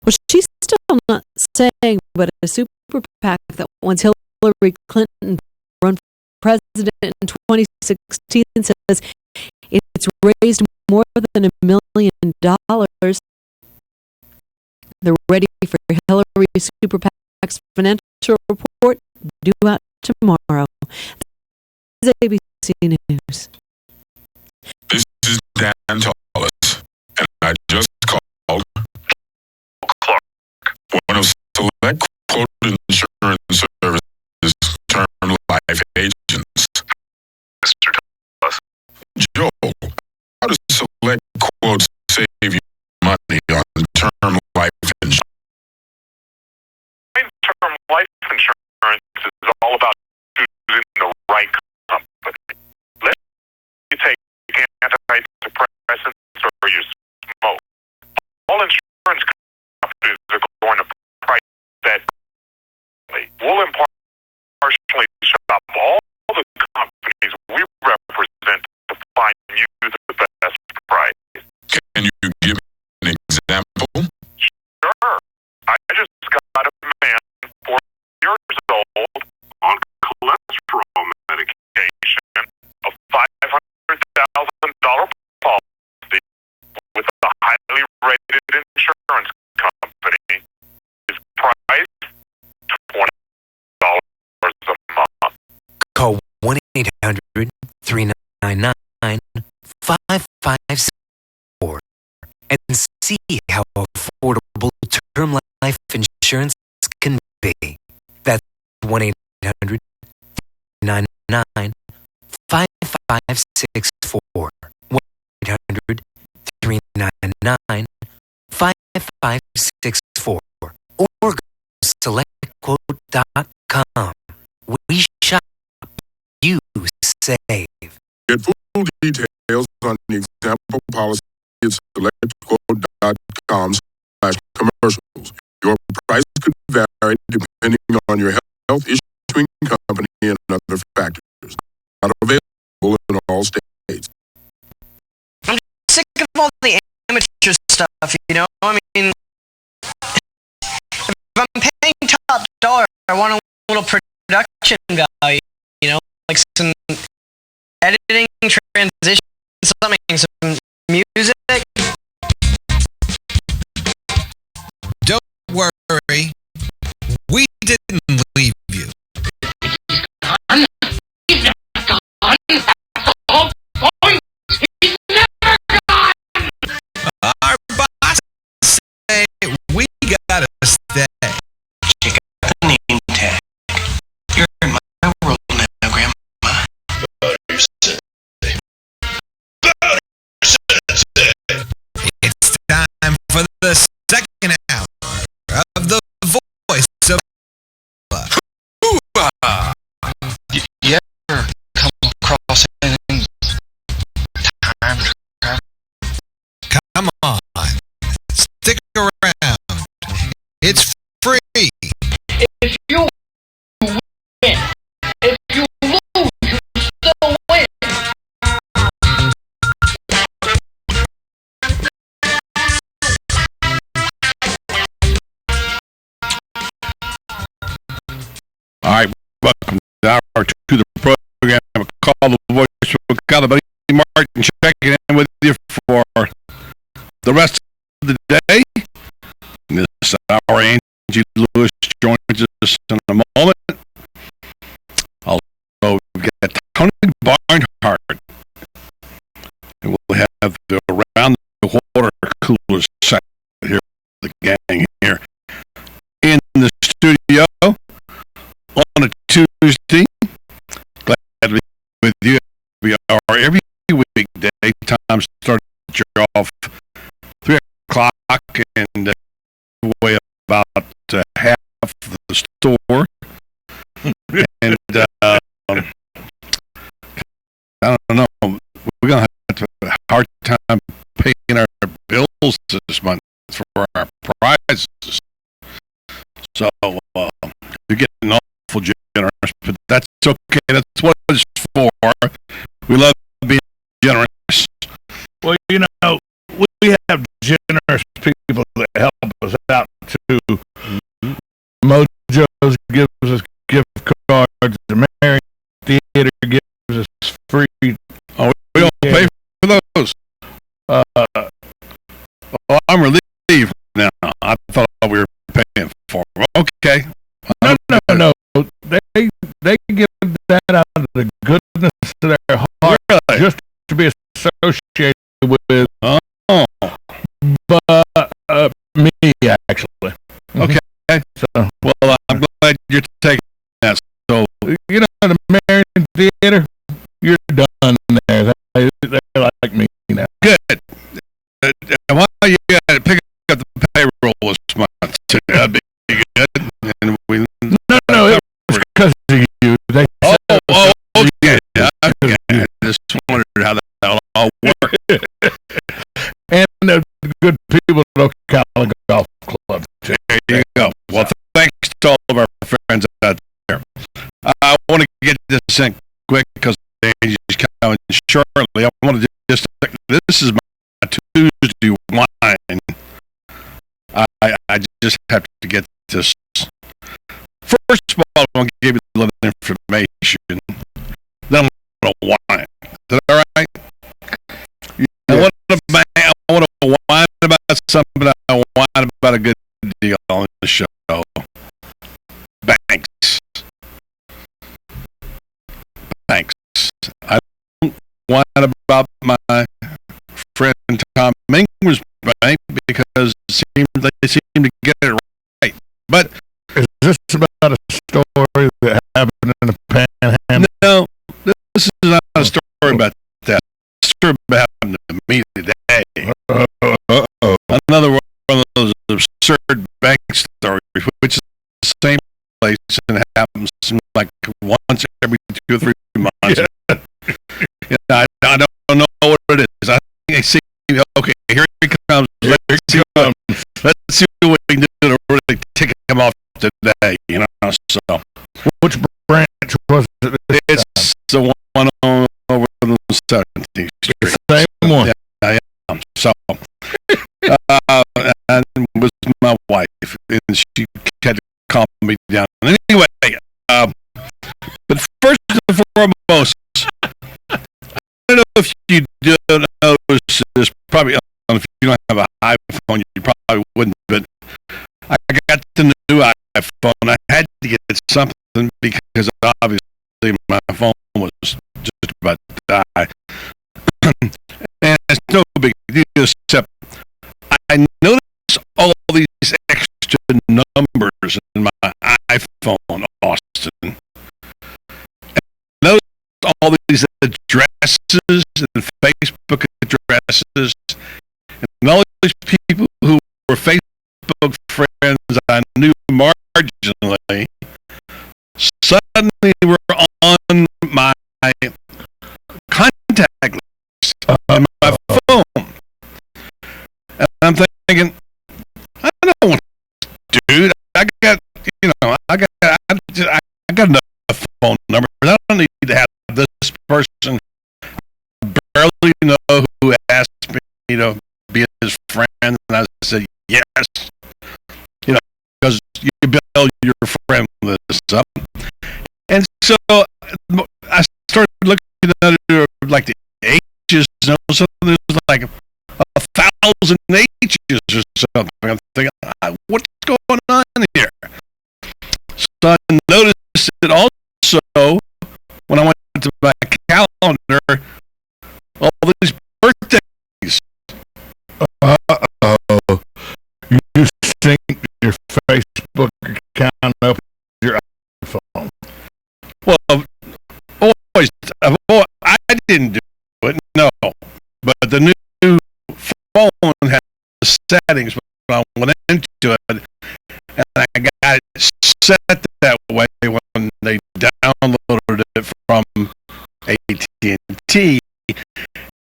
Well, she's still not saying, but a super PAC that wants Hillary Clinton to run for president in 2016 says it's raised more than $1 million. They're ready for Hillary Super PAC's financial report due out tomorrow. This is ABC News. This is Dan Tullis, and I just called Clark, one of Select Quote Insurance Services term life agents. Mr. Tullis. Joel, how does Select Quote save you money on term life insurance? Term life insurance is all about choosing the right company. Let's say you take antidepressants or you smoke. All insurance companies are going to price that. We'll impartially shop all the companies we represent to find you the best price. Can you give me an example? Sure. I just got a man 4 years old on cholesterol medication, a $500,000 policy with a highly rated insurance company. His price, $20 a month. Call 1-800-399-5564 and see how affordable term life insurance can be. That's 1-800-399-5564. 1-800-399-5564. Or go to selectquote.com. We shop, you save. Get full details on the example policy of Select youtube.com/commercials. Your price could vary depending on your health issuing company and other factors. Not available in all states. I'm sick of all the amateur stuff, you know? I mean, if I'm paying top dollar, I want a little production value, you know? Like some editing, transition, something, some music. Don't worry, we didn't leave you. Our boss say we gotta stay. Check out the name tag. You're in my world now, Grandma. It's time for the second hour of the voice of You ever come across anything time travel? Come on, stick around. It's free. If you win, if you lose, you still win. All right, welcome to the program called The Voice of Ocala. Buddy Martin checking in with you for the rest of the day. This hour, Angie Lewis joins us in a moment. Also, we've got Tony Barnhart. And we'll have the Around the Water Cooler set here, the gang here in the studio on a Tuesday. Glad to be with you. We are every weekday. Time starts off 3 o'clock and way about half the store. And I don't know. We're going to have a hard time paying our bills this month for our prizes. So you're getting awful generous, but that's okay. That's what it's for. We love being generous. Well, you know, we have generous people that help us out too. Mojo's gives us gift cards. The Marion Theater gives us free. Oh, we don't pay for those. I'm relieved now. I thought we were paying for them. Okay. No. They give that out of the goodness of their heart, really? Just to be associated with. But me actually. Okay. So well, I'm glad you're taking that. So you know the Marion Theater, you're done there. They like me now. Good. Why you got to pick up the payroll this month too? That'd be good. And we no, it was because of you. They okay. I just wondered how that all worked. And the good people at Ocala Golf Club. There you go. Well, thanks to all of our friends out there. I want to get this in quick because Angie's coming shortly. I want to just this is my Tuesday wine. I just have to get this. First of all, I'm going to give you a little information. Then I'm going to wine. Is that all right? Yeah. I want to whine about something. I whine about a good deal on the show. Banks. I don't whine about my friend Tom Ingram's bank because they seem to get it right. But is this about a story that happened in the Panhandle? No, this is not a story about that. It's a story about happened to me today. Another one of those absurd bank stories, which is the same place and happens like once every 2 or 3 months. Yeah. I don't know what it is. I think I see. Okay, here it comes. Let's see what we can do to really tick him off today, you know. So, which branch was it? It's the one on over on 17th Street. Same one. Yeah. So, and it was my wife, and she had to calm me down. Anyway, but first and foremost, I don't know if you do notice this. Probably if you don't have an iPhone, you probably wouldn't. But I got the new iPhone. I had to get something because obviously my phone was just about to die. And it's no big deal, except I noticed all these extra numbers in my iPhone, Austin. And those all these addresses and Facebook addresses and all these people who were Facebook friends I knew marginally suddenly were on my contact list on my phone. And I'm thinking, I don't want to, dude. I got enough phone numbers. I don't need to have this person. I barely know who asked me to be his friend, and I said yes. You know, because you build your friend list up. And so I started looking at it, like the ages, you know, so there's like 1,000 ages or something. I'm thinking, what's going on here? So I noticed it also when I went to my calendar, all these birthdays. Uh-oh. You sync your Facebook account up with your iPhone. Well, I didn't do it, no. But the new phone had the settings when I went into it, and I got it set that way when they downloaded it from AT&T.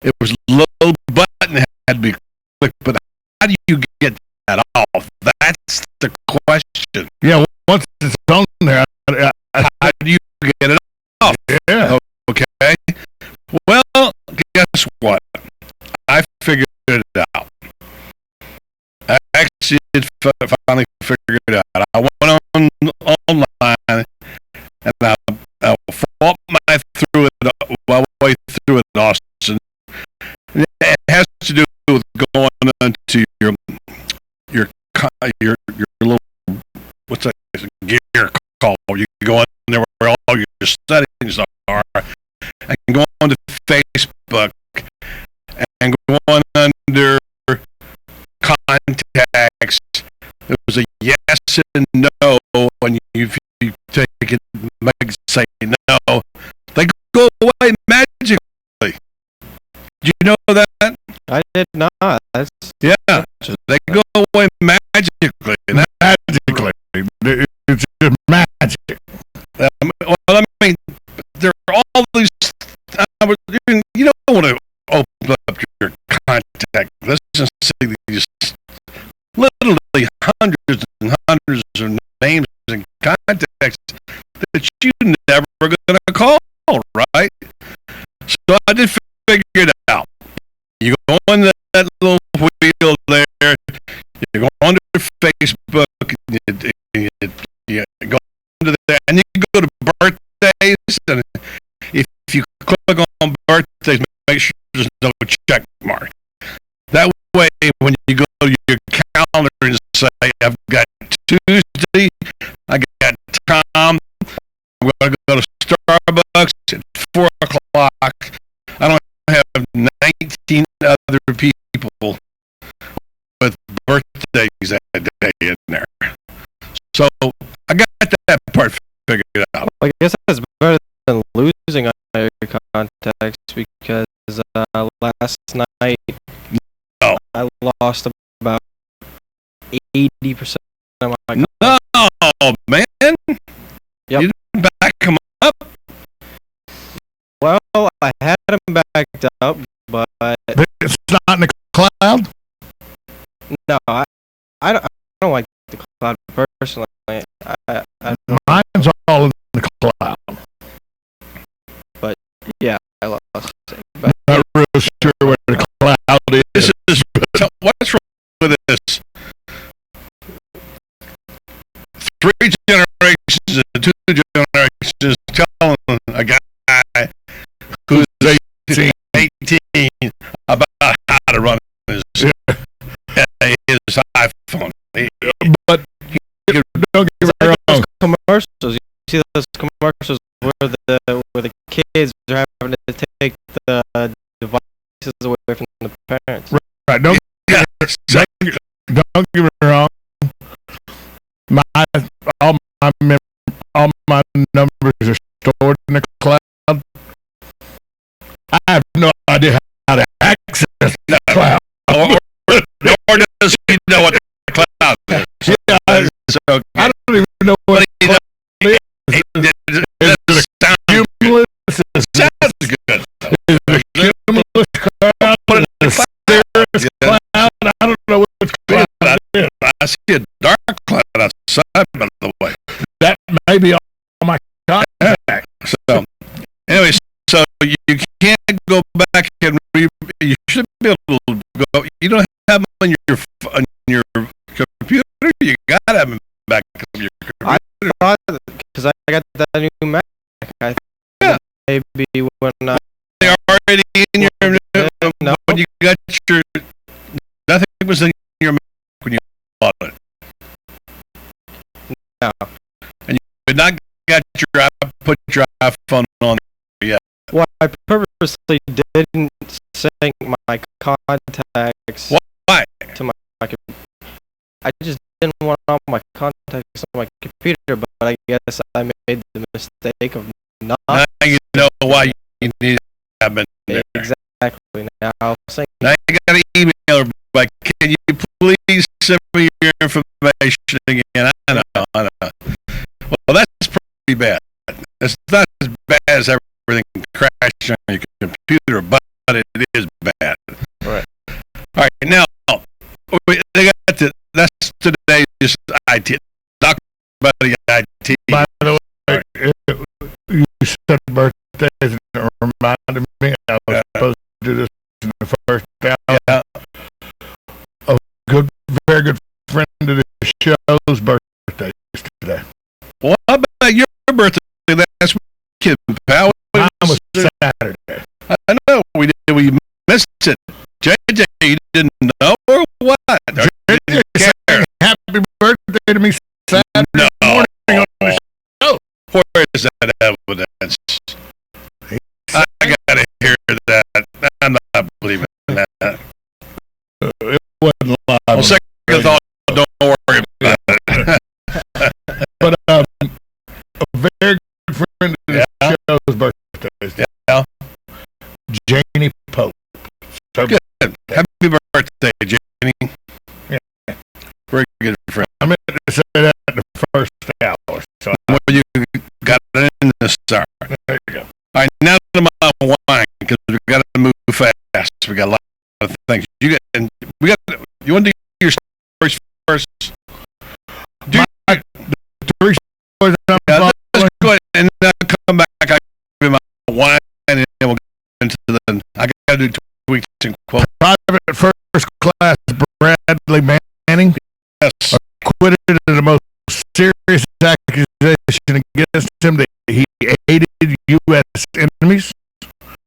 It was a little button that had to be clicked, but how do you get that off? That's the question. Yeah, once it's on there, how do you get it off? Yeah. Okay. Well, guess what? I figured it out. I actually did finally figure it out. I went online and I fought my way through it, Austin. It has to do with going into your little, what's that gear called? You go in there where all your settings are, and go on to Facebook and go on under contacts. There was a yes and no, and if you take it, make it say no, they go away magically. Do you know that? I did not. Yeah, they go away magically. Magically. It's just magic. Well, I mean, there are all these. You don't want to open up your contact list and see these literally hundreds and hundreds of names and contacts that you're never going to call, right? So I did figure it out. You go on that little wheel there, you go on to Facebook, you go into there, and you go to birthdays, and if you click on birthdays, make sure there's no check mark. That way, when you go to your calendar and say, I've got Tuesday, I got Tom, I'm going to go to Starbucks at 4 o'clock. I don't have 19 other people with birthdays that day in there. So I got that part figured out. I guess that's better than losing all your contacts, because last night I lost about 80% of my contacts. No, man. Yep. You didn't back them up? Well, I had them backed up, but it's not in the cloud? No, I don't like the cloud personally. Mine's all in the cloud. But yeah, I lost it. But not real sure where the cloud is. This is what's wrong with this? 3 generations and 2 generations telling a guy who's 18 about how to run his iPhone. But don't get me wrong. Commercials. You see those commercials where the kids are having to take the devices away from the parents. Right. Don't get me wrong. All my numbers are stored in the cloud. I have no idea how to access the cloud. Or does he know what the cloud is? Yeah, so I don't even know what the cloud is. Is it a cumulus? Sounds good. Is it a cumulus cloud? Is it a cirrus cloud? I don't know what cloud it is. I see a dark cloud outside, by the way. That may be all my contacts. So, anyway, so you can't go back and you should be able to go. You don't have them on your computer. You gotta have them back on your computer. I thought because I got that new Mac. Maybe when they're already in your no. When you got your nothing was in your Mac when you bought it. No. And you did not put your iPhone on there yet. Well, I purposely didn't sync my contacts. Why? To my I just didn't want all my contacts on my computer, but I guess I made the mistake of not. Now you know why you need to have been there. Exactly. Now I'll sync. Now you got to email her, but can you please send me your information again? I know. Well, that's pretty bad. It's not as bad as everything crashing on your computer, but it is bad. Right. All right. Now they got that's today's IT. Talk about the IT. By the way, you said birthdays and it reminded me I was supposed to do this in the first hour. Yeah. A very good friend of the show's birthday is today. Well, how about your birthday? That's kid, pal. Mine was Saturday. I know we missed it. JJ, you didn't know or what? JJ said happy birthday to me Saturday morning on the show. Where is that evidence? I gotta hear that. I'm not believing that. It wasn't live. Well, second thought, don't worry about it. But a very good friend of the show's birthday is Janie Pope. So good. Happy birthday, Janie. Yeah. Very good friend. I meant to say that in the first hour. So well, you got it in the start. There you go. All right, now to my wine, because we got to move fast. We got a lot of things. You want to do your stories first? The 3 stories I'm let's go ahead and then I'll come back. I'll give you my wine, and then we'll get into the. I got to do tweets and quotes. Private first class Bradley Manning acquitted of the most serious accusation against him that he aided U.S. enemies.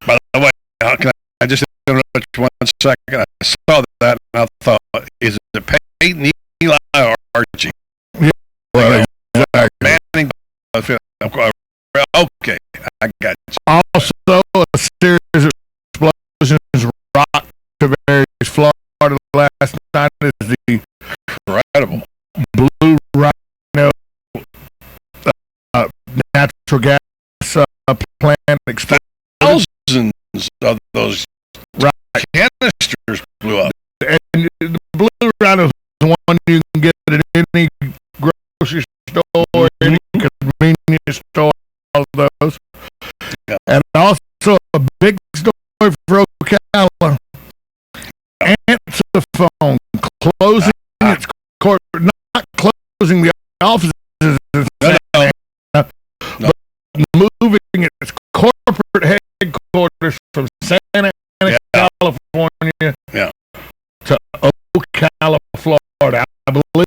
By the way, I just interrupt you 1 second. I saw that and I thought, is it Peyton, Eli, or Archie? Yeah, well, exactly. Manning. Okay, I got you. Also, a series of explosions rocked to various Florida last night is the incredible Blue Rhino natural gas plant exploded. Thousands of those canisters blew up. And the Blue Rhino is the one you can get at any grocery store, any convenience store, all those. Yeah. And also a big story for Ocala. Answer the phone. Close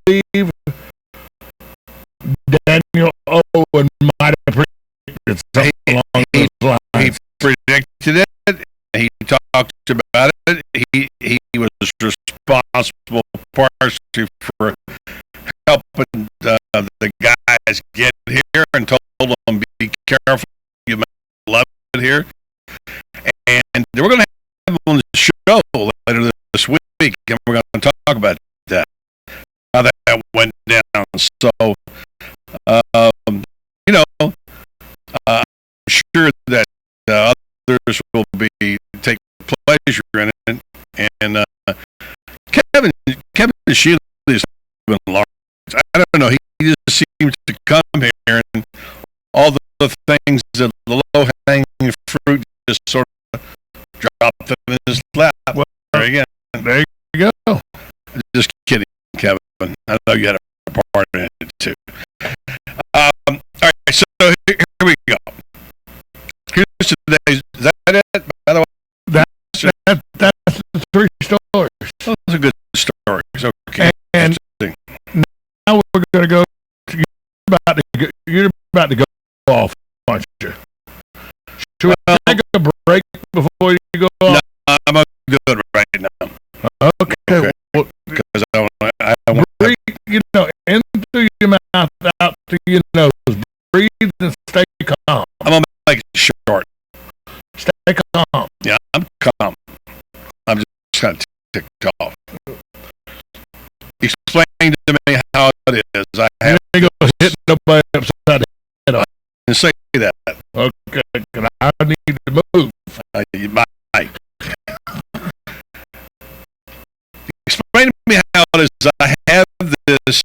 believe Daniel Owen might have predicted something along those lines. He predicted it. He talked about it. He was responsible partially for helping the guys get here and told them, be careful, you might love it here. And we're going to have him on the show later this week, and we're going to talk about that, how that went down. So, I'm sure that others will take pleasure in it. And Kevin Shealy has been large. I don't know. He just seems to come here and all the things, the low-hanging fruit, just sort of drop them in his lap. Well, there you go. Just kidding, Kevin. I know you had a part in it too. All right, so here we go. Here's today's. Is that it? By the way, that's the 3 stories. Those are good stories. Okay. And now we're going to go. You're about to go off, aren't you? Should we take a break before you go off? No, I'm good right now. Okay. Because I want breathe, in through your mouth, out through your nose. Breathe and stay calm. I'm going to make it short. Stay calm. Yeah, I'm calm. I'm just kind of ticked off. Explain to me how it is. I have to go hit nobody upside the head on. And say that. Okay, I need to move. You might. Explain to me how it is. I have this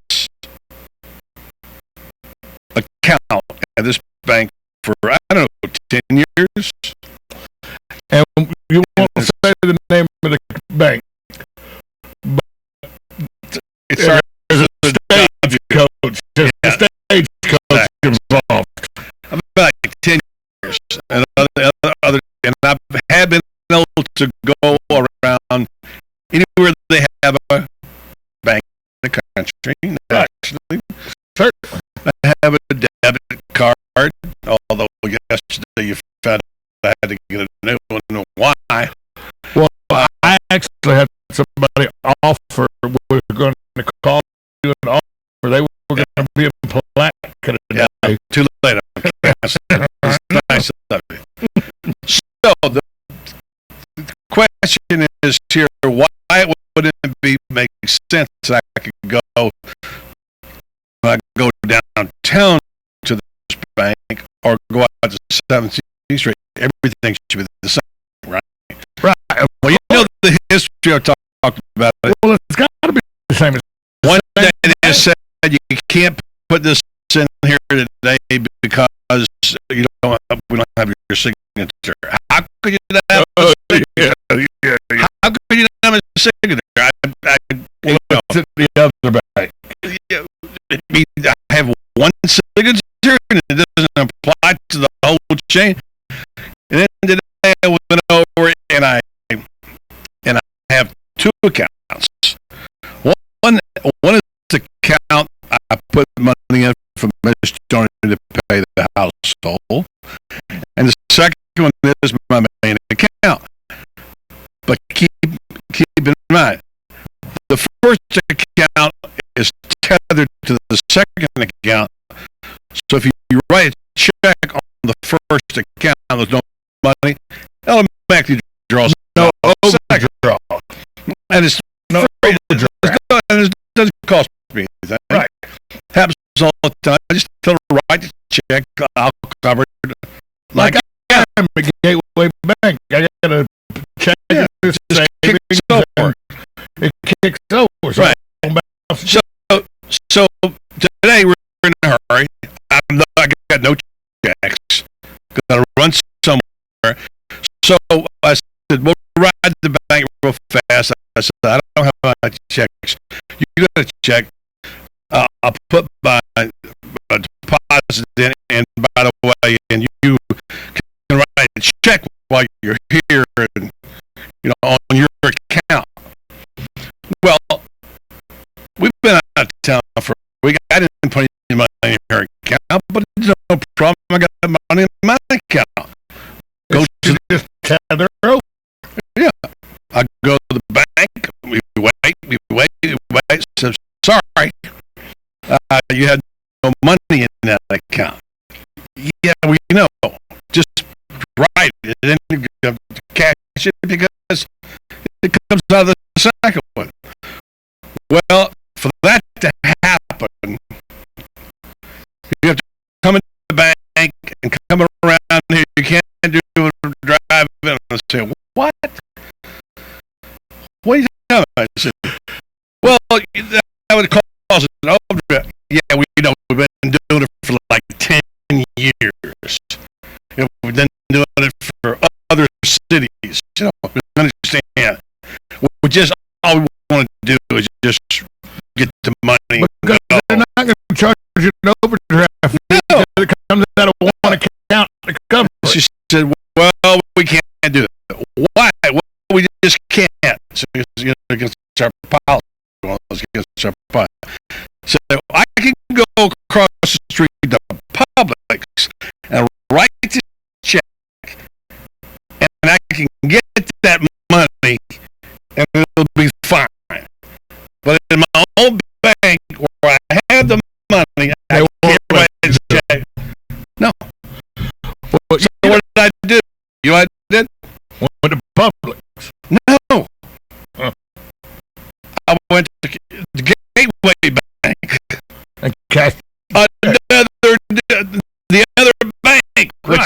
account at this bank for, I don't know, 10 years. And you won't say the name of the bank. It's our stagecoach. Just the stagecoach involved. I've been like 10 years, and I have been able to go around anywhere they have a bank in the country. Actually, certainly, I have a debit card. Although yesterday you found out I had to get a new one. Why? Well, I actually had somebody offer. We're going to call you an offer. They were going to be a plaque today. Yeah, too late. It's nice of you. So the question is here: why wouldn't it make sense that I could go when I go downtown to this bank or go out to 17th Street? Everything should be the same, right? Right. Well, you know the history I talked about it. Well, it's got to be the same as one day they said you can't put this in here today because we don't have your signature. How could you not have a signature? How could you not have a signature? The other bank. I have one signature and it doesn't apply to the whole chain. And then today I went over and I have 2 accounts. One is the account I put money in for Mr. Johnny to pay the household, and the second one is my main account. But keep in mind, the first account is tethered to the second account. So if you write a check on the first account, there's no money, automatically draws no overdraw, and it's no overdraw, and it doesn't cost me anything. Right. Happens all the time. I just tell her to write the check. I'll cover it. Like I am a Gateway Bank. I got a check. Yeah, it just kicks over. It kicks over. So right. So today we're in a hurry. I got no checks. Got to run somewhere. So I said, we'll ride the bank real fast. I said, I don't have my checks. You got a check. I'll put my deposit in, and by the way, and you can write a check while you're here, and on your account. Well, we've been out of town for a week. I didn't put any money in her account, but there's no problem. I got money in my account. Go to just tether over. Yeah. I go to the bank. We wait. So, sorry, you had no money in that account. Yeah, we know. Just write it and then you have to cash it because it comes out of the second one. Well, for that to happen, you have to come into the bank and come around here. You can't do it, drive in and say, what? What are you talking about? I said, well, that would cause an overdraft. Yeah, we know we've been doing it for like 10 years. We've been doing it for other cities. We understand. We just, all we want to do is just get the money. Because they're not going to charge you an overdraft. No. It comes out of one account to cover it. She said, well, we can't do it. Why? Well, we just can't. So, against our policy. Against our policy. So I can go across the street to Publix and write the check, and I can get that money, and it'll be fine. But in my own bank, where I have the money, I can't write the check. No. So what did I do? You know what I did? Went to Publix. No. I went to the Gateway Bank. And cash. The other bank, which,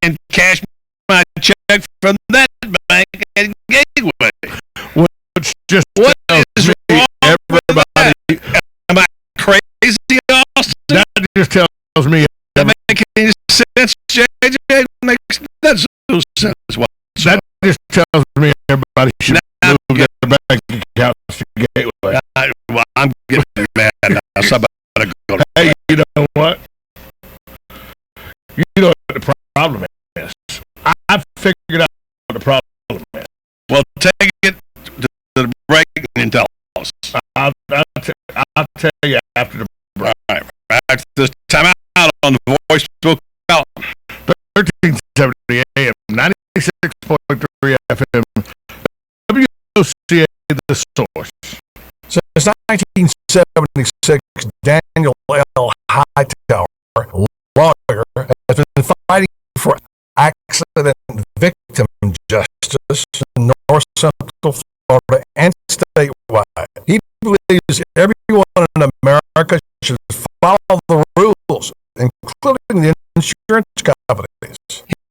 and cash my check from that bank at Gateway. Which just what is me, wrong everybody? With that? Am I crazy, Austin? That just tells me. That makes any sense, JJ? It makes no sense. That just tells me everybody should move their bank accounts to Gateway. I'm getting mad now. Somebody go. Hey, you know what? You know what the problem is. I figured out what the problem is. Well, take it to the break and tell us. I'll tell you after the break. All right. Back to this time out on the voice book. 1370 AM, 96.3 FM, WOCA, the source. Since 1976, Daniel L. Hightower, lawyer, has been fighting for accident victim justice in North Central Florida and statewide. He believes everyone in America should follow the rules, including the insurance companies.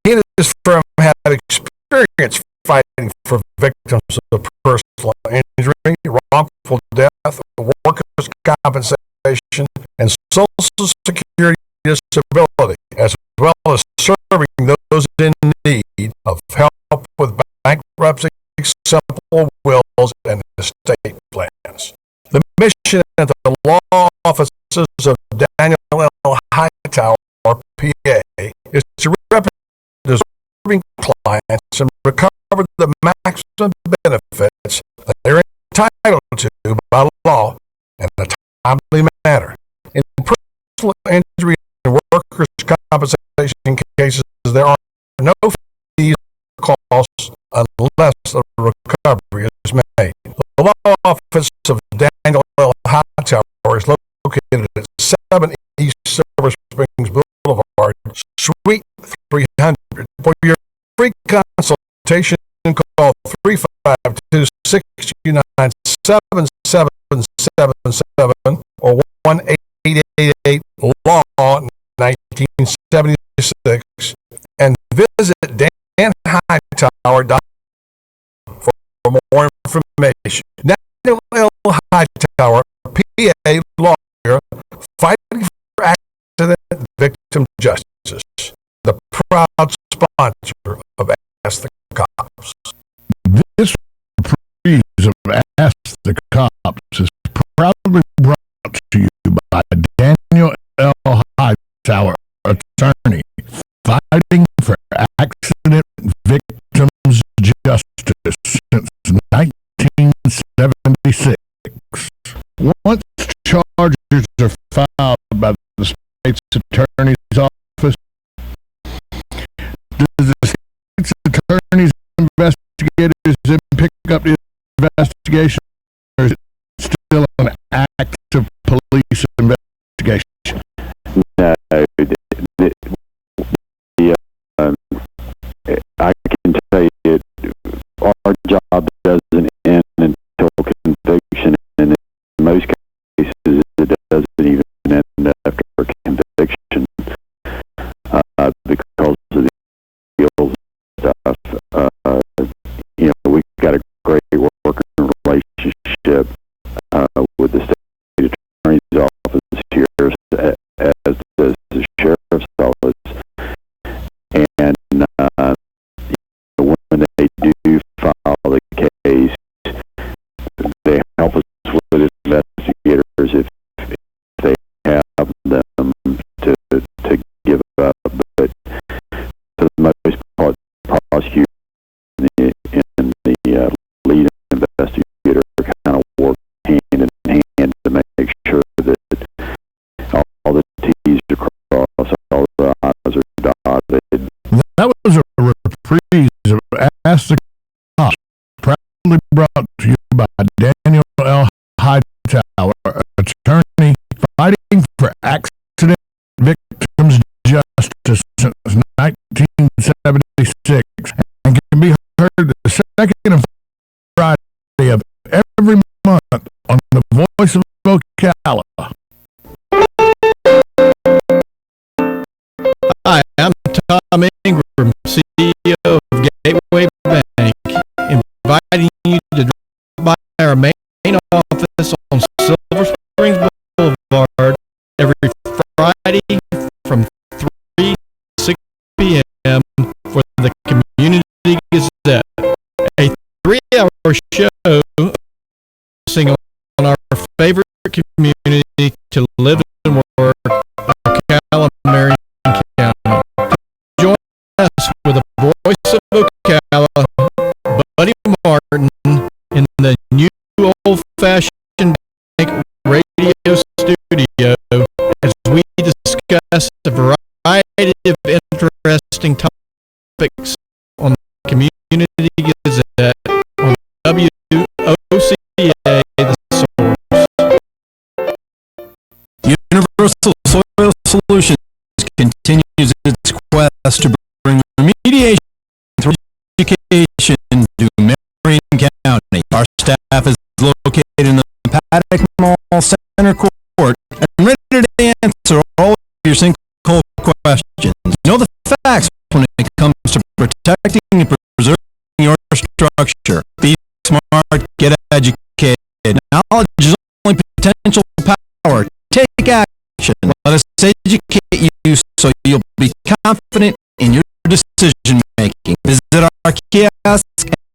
He and his firm have experience fighting for victims of personal injury, wrongful death, workers' compensation, and Social Security disability, as well as serving those in need of help with bankruptcy, simple wills, and estate plans. The mission at the law offices of Daniel L. Hightower, PA, is to represent deserving clients and recover the maximum benefits that they're entitled to by law in a timely manner. In personal injury and workers' compensation cases, there are no fees or costs unless the recovery is made. The law office of Daniel L. Hightower is located at 7 East Silver Springs Boulevard, Suite 300. For your free consultation, call 352-629-7777 or 1-888-LAW-1976 and visit danhightower.com for more information. Daniel L. Hightower, PA lawyer, fighting for accident victim justice, the proud sponsor of Ask the Cops. This reprise of Ask the Cops is proudly brought to you by Daniel L. Hightower, attorney, fighting for accident victims justice since 1976. Once are filed by the state's attorney's office. Does the state's attorney's investigators then pick up the investigation, or is it still an active police investigation? No, I can tell you our job doesn't end until conviction, and in most cases it doesn't even end after conviction because of the skills stuff. We've got a great working relationship with the state attorney's office here, as does the sheriff's office, and when they do file the case, they help us with investigators if they have them to give up. But for the most part, the prosecutor and the lead investigator kind of work hand in hand to make sure that all the T's are crossed, all the I's are dotted. That was a reprise of Ask the Cops, proudly brought to you by Daniel L. Hightower, attorney fighting for accident victims' justice since 1976, and can be heard the second and Friday of every month on the Voice of Ocala. Hi, I'm Tom Ingram, CEO of Gateway Bank, inviting you to drop by our main office on Silver Springs Boulevard every Friday from 3 to 6 p.m. for the Community Gazette, a 3-hour show focusing on our favorite community to live and work, Ocala, Marion County. Join us with the Voice of Ocala, Buddy Martin, in the new old-fashioned bank radio studio as we discuss a variety of interesting topics on the Community Gazette on WOCA, The Source. Universal Soil Solutions continues its quest to bring remediation through education to Marion County. Our staff is located in the Paddock Mall Center Court and ready to answer all of your sinkhole questions. Know the facts when it comes to protecting and preserving your structure. Be smart, get educated. Knowledge is only potential power. Take action. Let us educate you so you'll be confident in your decision making. Visit our kiosk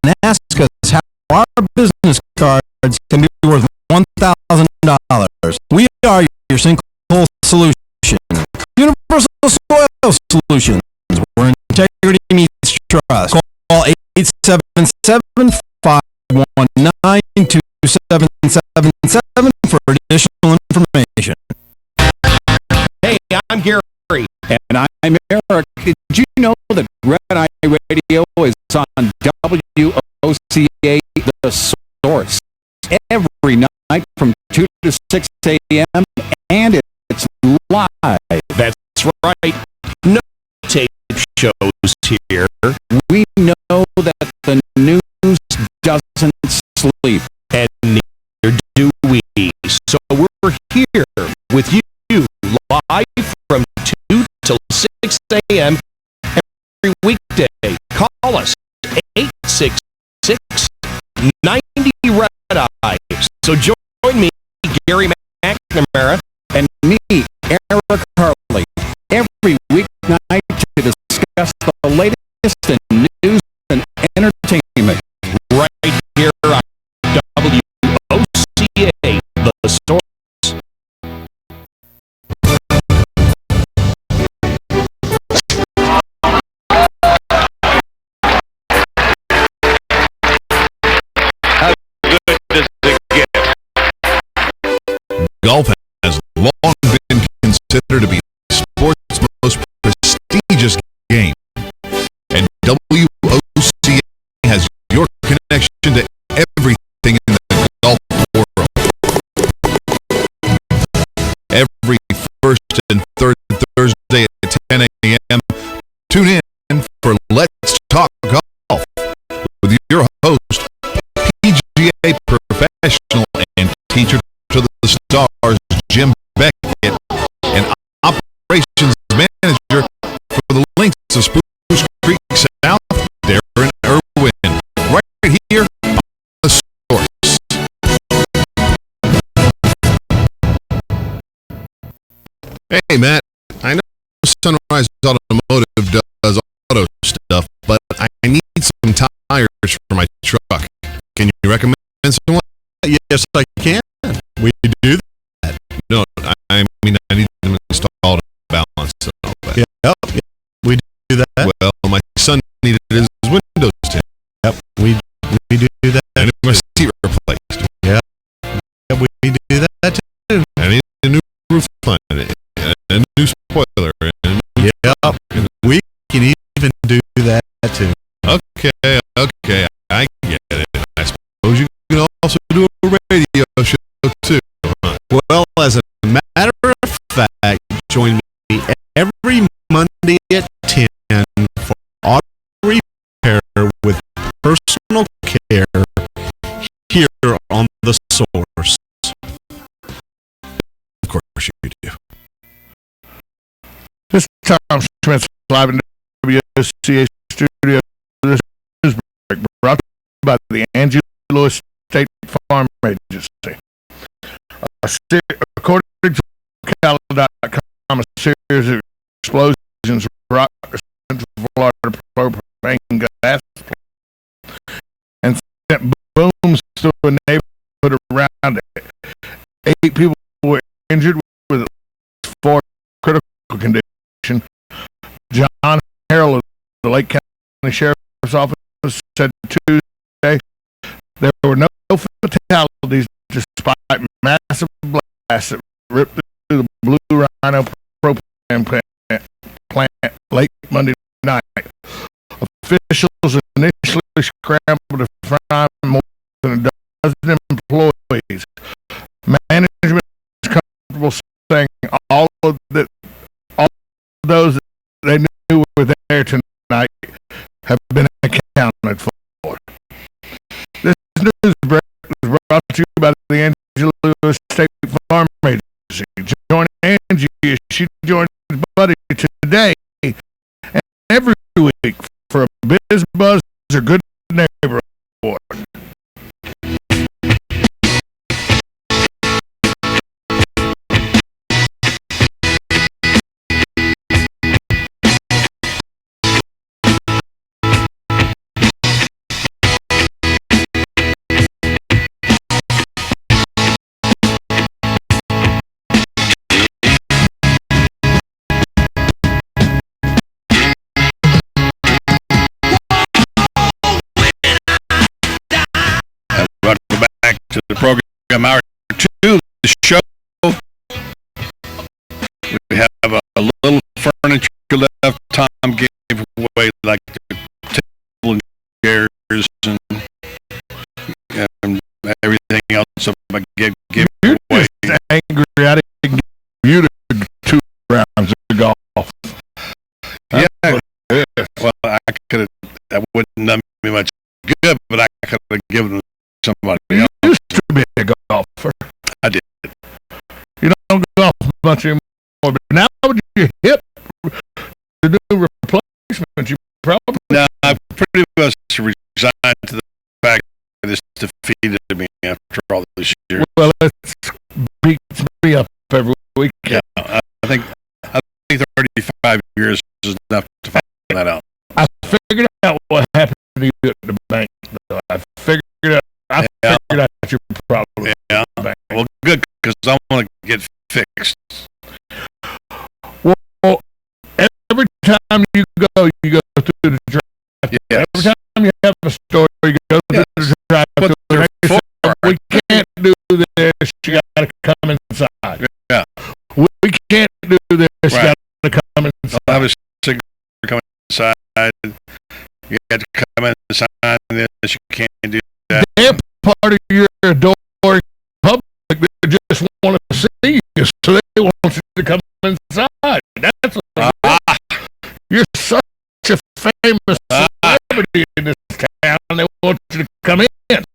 and ask us how our business cards can be worth $1,000. We are your sinkhole solution. Universal Soil Solutions, where integrity meets trust. Call 877-519-2777 for additional information. Hey, I'm Gary, and I'm Eric. Did you know that Red Eye Radio is on WOCA, The Source, every night from 2 to 6 a.m., and it's live. That's right. No tape shows here. We know that the news doesn't sleep, and neither do we. So we're here with you live from 2 till 6 a.m. every weekday. Call us 866-90-RED-EYE. So join me, Gary McNamara, and me, Eric Harley, every weeknight to discuss the latest in news and entertainment right here on WOCA, The Source. Golf has considered to be sports' most prestigious game. And WOCA has your connection to everything in the golf world. Every first and third Thursday at 10 a.m., tune in for Let's Talk Golf with your host, PGA professional and teacher to the stars, Jim Beckett, and operations manager for the Links of Spruce Creek South, Darren Irwin, right here on The Source. Hey, Matt, I know Sunrise Automotive does auto stuff, but I need some tires for my truck. Can you recommend someone? Yes, I can. We do that. No, I mean, I need them installed and balanced and all that. Yep, we do that. Well, my son needed his windows tint. Yep, we do that. And my seat replaced. Yeah, we do that too. I need a new roof line, a new spoiler. Yep, we can even do that too. Okay, I get it. I suppose you can also do a radio show too. Well, as a matter of fact, join me every Monday at 10 for auto repair with personal care here on The Source. Of course you do. This is Tom Schmitz live in the WOCA studio. This is brought to you by the Angie Lewis State Farm Agency. According to ocala.com, a series of explosions rock Central Florida propane gas and sent booms through a neighborhood around it. 8 people were injured with 4 critical condition. John Harrell of the Lake County Sheriff's Office said Tuesday there were no fatalities despite massive blasts that ripped through the Blue Rhino propane plant late Monday night. Officials initially scrambled to find more than a dozen employees. Management is comfortable saying all of those that they knew were there tonight have been accounted for. This news break was brought to you by the Angie Lewis State Farm Agency. Join Angie as she joins Buddy today and every week for a Biz Buzz or Good Neighbor Award. To the program, hour 2 of the show. We have a little furniture left. Tom gave away like the table and chairs and everything else. So I gave away. Angry, I didn't give you the 2 rounds of golf. Yeah. Well, I could have. That wouldn't done me much good, but I could have given them to somebody else. You used to be a golfer. I did. You don't golf much anymore, but now with your hip, the new replacement, you probably. No, I pretty much resigned to the fact that it's defeated me after all this years. Well, it beats me up every week. Yeah, I think 35 years is enough to find that out. I figured out what happened to you at the bank. I figured out your problem. Yeah. Well, good, because I want to get fixed. Well, every time you go through the drive. Yes. Every time you have a store, you go through the drive. We can't do this. You got to come inside. Yeah. We can't do this. Right. You gotta come inside. I'll have a cigarette come inside. You have to come inside this. You can't do that. They're part of your door public. They just want to see you, so they want you to come inside. That's what you're such a famous celebrity in this town. They want you to come in.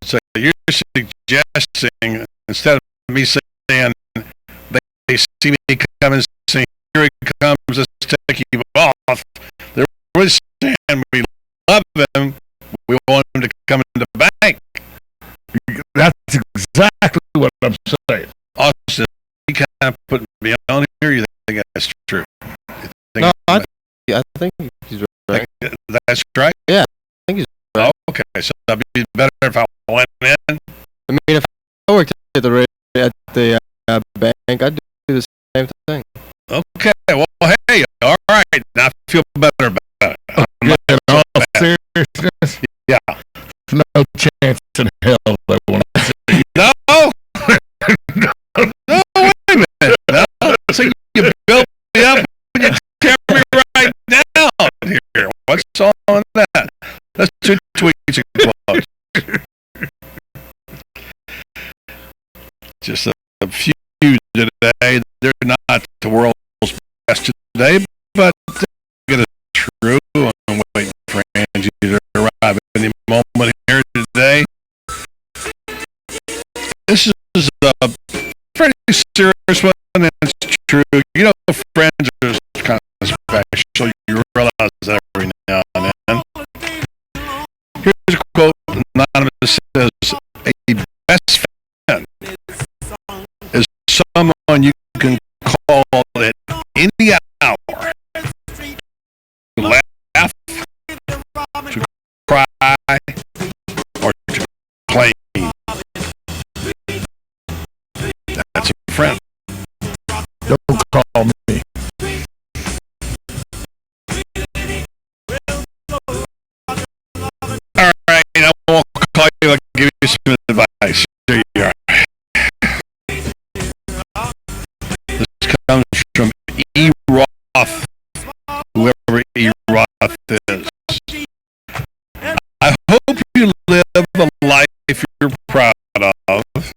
So you're suggesting, instead of me saying they see me come and saying, here he comes, let's take you off, they're really saying we love him, we want him to come in the bank. That's exactly what I'm saying. Austin, you kind of put me on here, you think that's true? No, I think he's right. That's right? Yeah, I think he's right. Oh, okay, so that'd be better if I went in. I mean, if I worked at the bank, I'd do the same thing. Okay, well, hey, all right, now I feel better about it. In all seriousness, yeah, no chance in hell they want to see you. No! No, wait a minute. No, so you built me up and you tear me right down here. What's all on that? That's 2 tweets and close. Just a few today. They're not the world's best today, but they're going to true. I'm waiting for Angie to arrive any moment here today. This is a pretty serious one, and it's true. You know, friends are kind of special. You realize that every now and then. Here's a quote. Anonymous says, a best friend is someone you can call at any hour to laugh, to cry, or to play. That's a friend. Don't call me. All right, I won't call you. I'll give you some advice. Here you are. This comes from E. Roth, whoever E. Roth is. I hope you live a life you're proud of. If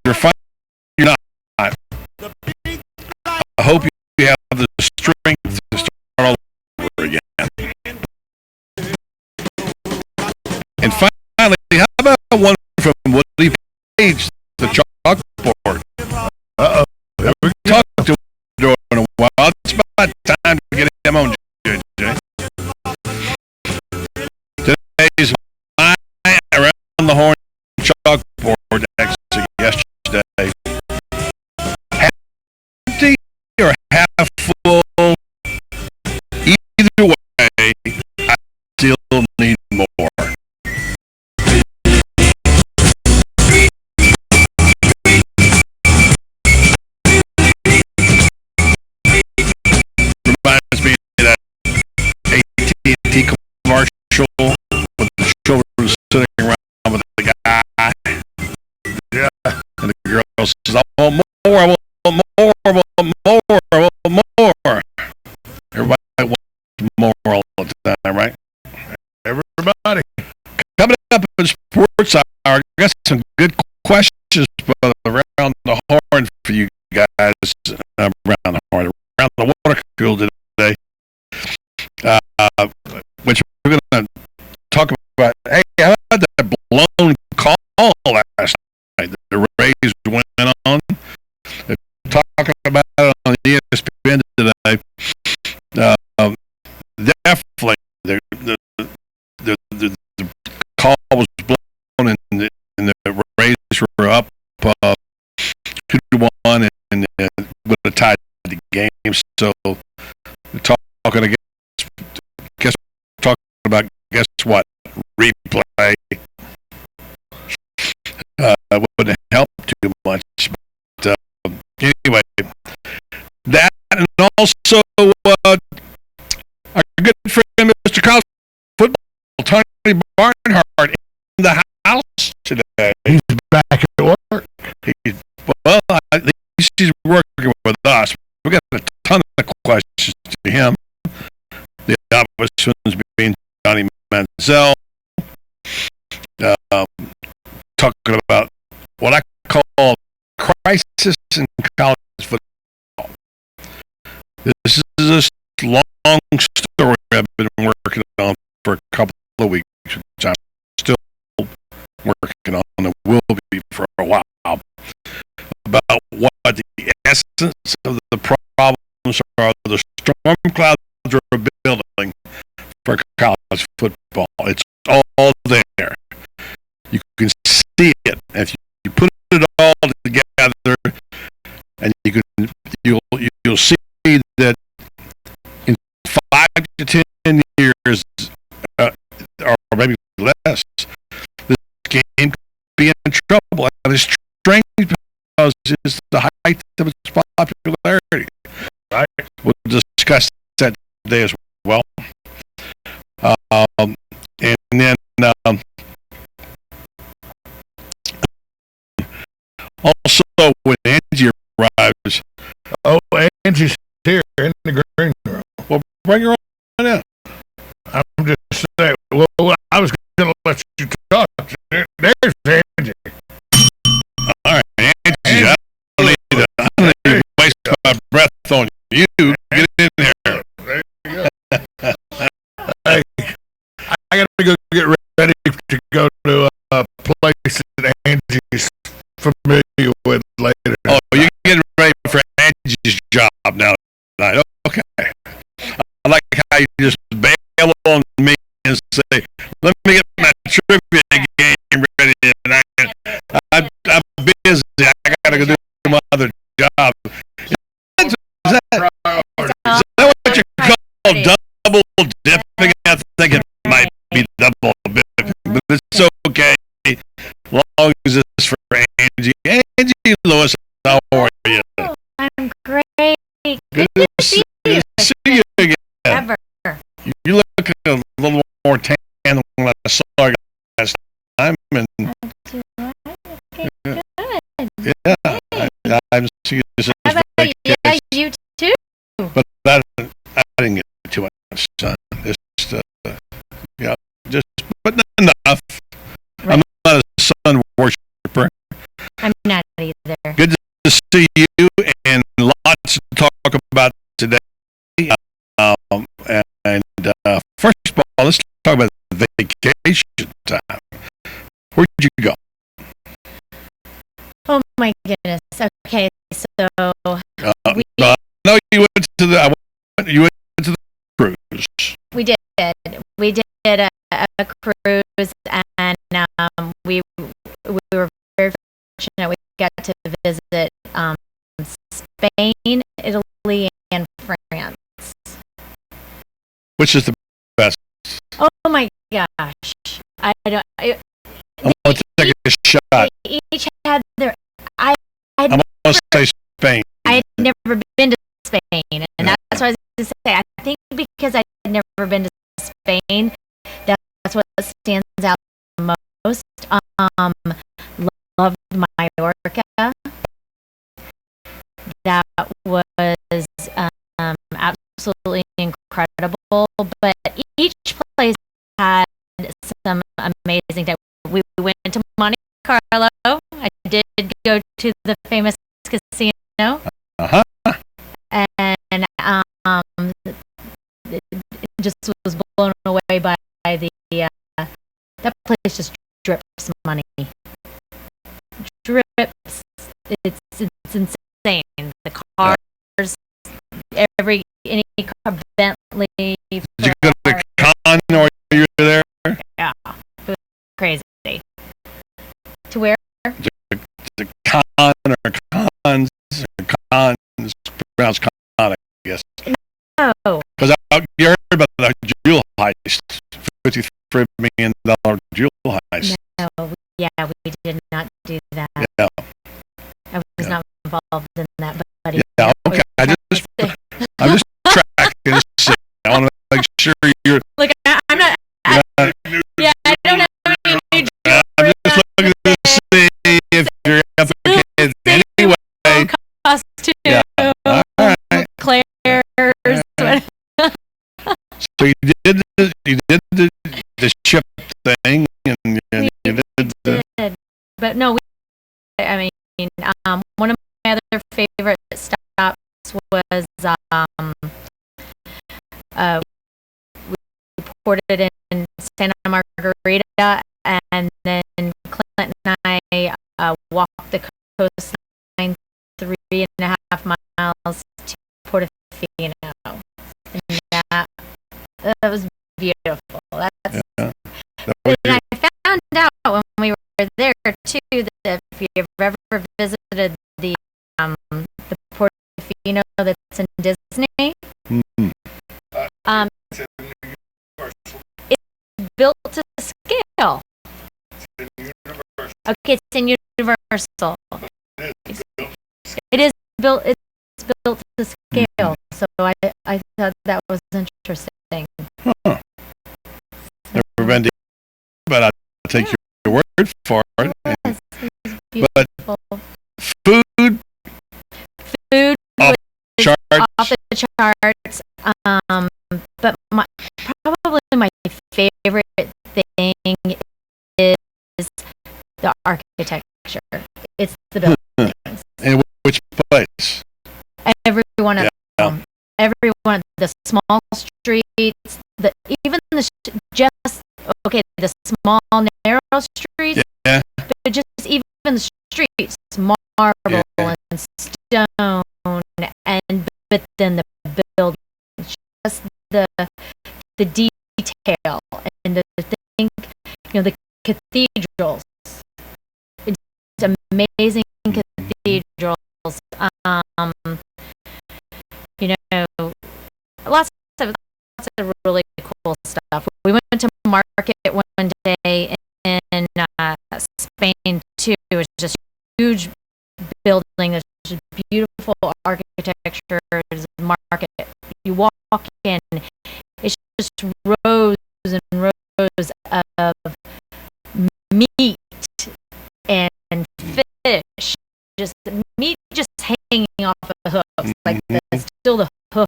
you're finding you're not, I hope you have the strength to start all over again. And finally, how about one from Woody Page, the chalkboard? We talked to him during a while. It's about time to get him on, JJ. Today's my around the horn chalkboard exit yesterday. Empty or half full? Either way, I still need more. Reminds me of that AT&T commercial with the children sitting around with the guy. Yeah. And the girl says, I want more, I want more, I want more, I want more. Everybody wants more all the time, right? Everybody. Coming up in Sports Hour, I got some good questions around the horn for you guys. Around the horn, around the water cooler today. Which we're going to talk about. Hey, how about that blown call last night? The Rays went on. They're talking about it on ESPN today. Definitely, the call was blown, and the Rays were up 2-1, and would have tied the game. So, talking what? Replay. Wouldn't help too much. But anyway, that, and also our good friend Mr. College Football, Tony Barnhart, in the house today. He's back at work. Well, at least he's working with us. ton of questions to him. The obvious ones being Johnny Manziel, talking about what I call crisis in college football. This is a long story I've been working on for a couple of weeks, which I'm still working on and will be for a while, about what the essence of the problems are, the storm clouds are building for college football. It's all there. You can see it. If you put it all together, and you'll see that in 5 to 10 years, or maybe less, this game could be in trouble. And it's strange because it's the height of its popularity. Right. We'll discuss that today as well. And then also when Angie arrives, Angie's here in the green room. Well, bring her on in. I'm just saying. Well, I was going to let you talk. There's Angie. All right, Angie. I don't need to waste my breath on you. Get in here. There you go. Hey, I got to go get ready to go to a place that Angie's familiar with later. Oh, you're getting ready for Angie's job now tonight. Okay. I like how you just bail on me and say, let me get my trivia game ready. And I'm busy. I got to go do my other job. Is that what you call double dipping? I think it might be double dipping, but it's okay. As long as it's for Angie. Angie Lewis, how are you? I'm great. Good to see you again. Ever. You look a little more tan than when I saw you last time. And yeah, I'm seeing you since vacation. Yeah, you too. But I didn't get too much sun. But not enough. Right. I'm not a sun worshiper. I'm not either. Good to see you, and lots to talk about today. First of all, let's talk about vacation time. Where'd you go? Oh my goodness. Okay, so no, you went to the cruise. We did a cruise, and we were very fortunate. We got to visit Spain, Italy, and France. Which is the best? Oh my gosh! I don't. I'm gonna take a shot. Each had their. I'm gonna say Spain. I had never been to Spain, and that's what I was going to say. I think because I had never been to Spain, that's what stands out the most. Loved Mallorca. That was absolutely incredible. But each place had some amazing things. We went to Monte Carlo. I did go to the famous casino. And just was blown away by the that place just drips money. Drips. It's insane. The cars, any car, Bentley. Did you go to the con or you were there? Yeah, it was crazy. To where? The con or cons or cons, pronounced con, I guess. No. Because you heard about the jewel heist, $53 million jewel heist. No, yeah, we did not do that. Yeah. I was not involved in that, but yeah, okay. I'm just tracking to see. I want to make sure you're. Look, I'm not. I don't have any. I'm just looking to see if you're efficacious anyway. Cost too. Yeah. All right. Claire So you did the ship thing, and you did the. But no, I mean, one of my other favorite stops was we ported in Santa Margarita, and then Clint and I walked the coastline 3.5 miles to Portofino. And that was beautiful. That's, yeah. and I found out when we were there too that if you've ever visited the Portofino that's in Disney, it's built to scale. Okay, it's in Universal. It is built. It's built to scale. So I thought that was interesting. Huh. Never been to, but I'll take your word for it. Yes, but food off the charts. But probably my favorite thing is the architecture. It's the buildings. And which place? Every one of them. Every one of the small streets. Even the the small narrow streets. Yeah. But just even the streets, marble and stone, but then the buildings, just the detail and the thing, the cathedrals. It's amazing cathedrals. Lots of really cool stuff. We went to market one day in Spain too. It was just a huge building. There's just beautiful architecture. There's a market. You walk in, it's just rows and rows of meat and fish. Just meat just hanging off of hooks, like still the hoof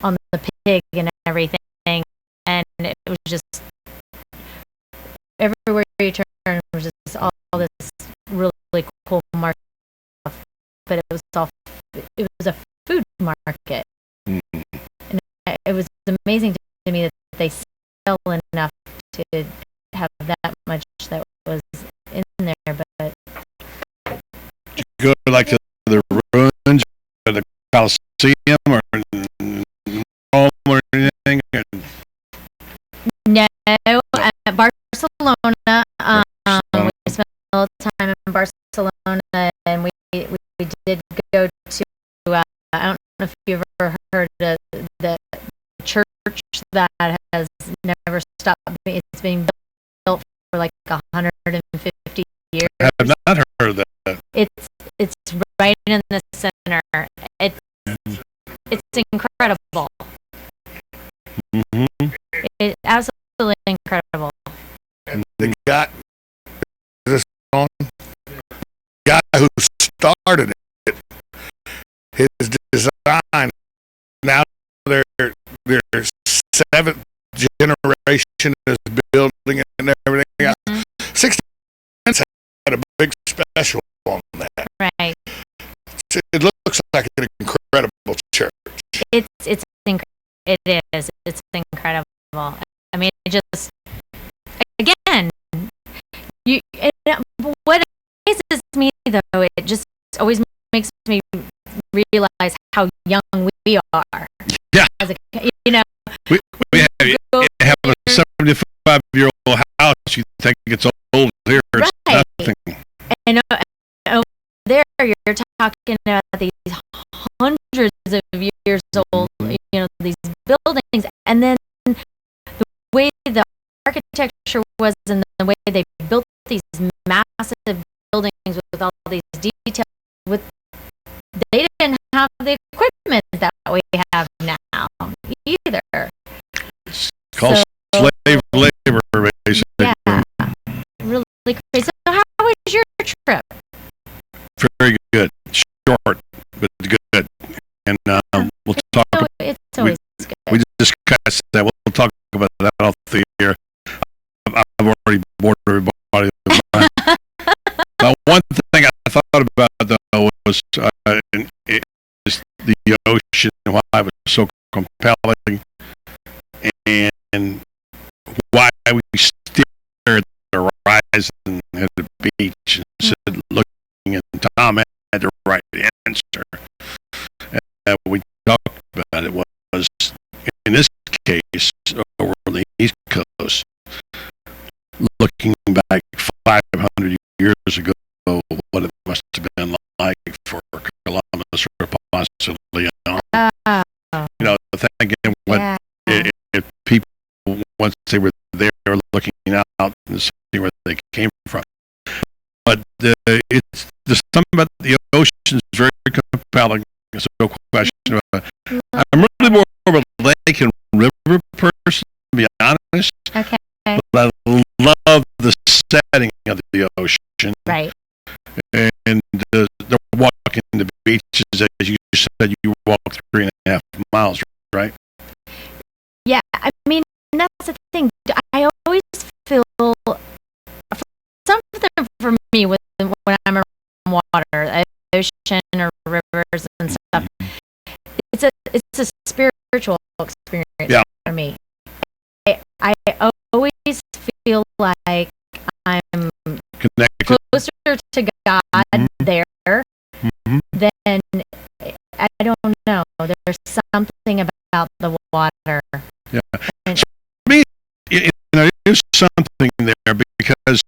on the pig and everything. And it was just everywhere you turn, it was just all this really cool market stuff. But it was a food market. And it was amazing to me that they sell enough to have that much that was in there. But you go like to the ruins or the Colosseum or Rome or anything? No, Barcelona. We spent a little time in Barcelona, and we did go to. I don't know if you've ever heard of the church that has never stopped. It's been built for like 150 years. I have not heard of that. It's right in the center. It's incredible. It's absolutely incredible. And the guy, is this on? Guy who started it, his design, now their seventh generation is building it and everything. 60 had a big special on that. Right. It looks like an incredible church. It is. It's incredible. I mean, it just again, what amazes me though, it just always makes me realize how young we are. Yeah. We have a 75-year-old house. You think it's old here? It's nothing. And over there, you're talking about these hundreds of years old, these buildings, and then the way the architecture was and the way they built these massive buildings with all these details, they didn't have the equipment that we have now either. It's called slave labor, basically. Yeah, really crazy. So how was your trip? Very good. Short, but good. And we'll talk. It's always good. We discuss that. We'll talk about that off the air. I've already bored everybody. One thing I thought about though was the ocean, why it was so compelling, and why we stare at the horizon at the beach instead of looking at Tom had the right answer. And we talked about it was in this case over the East Coast, looking back 500 years ago, what it must have been like for Columbus or Ponce de Leon. You know, thinking what if people, once they were there looking out and seeing where they came from. But it's there's something about the ocean is very compelling. There's no question about it. I'm really more of a lake and river person, to be honest. Okay. But I love the setting of the ocean. Right. And the walking the beaches, as you said, you walked 3.5 miles, right? Yeah, I mean, that's the thing. I always feel, something for me when I'm around water, ocean or rivers and stuff, it's a spiritual experience for me. I always feel like I'm connected, closer to God there than, I don't know. There's something about the water. Yeah. So for me, there's something there because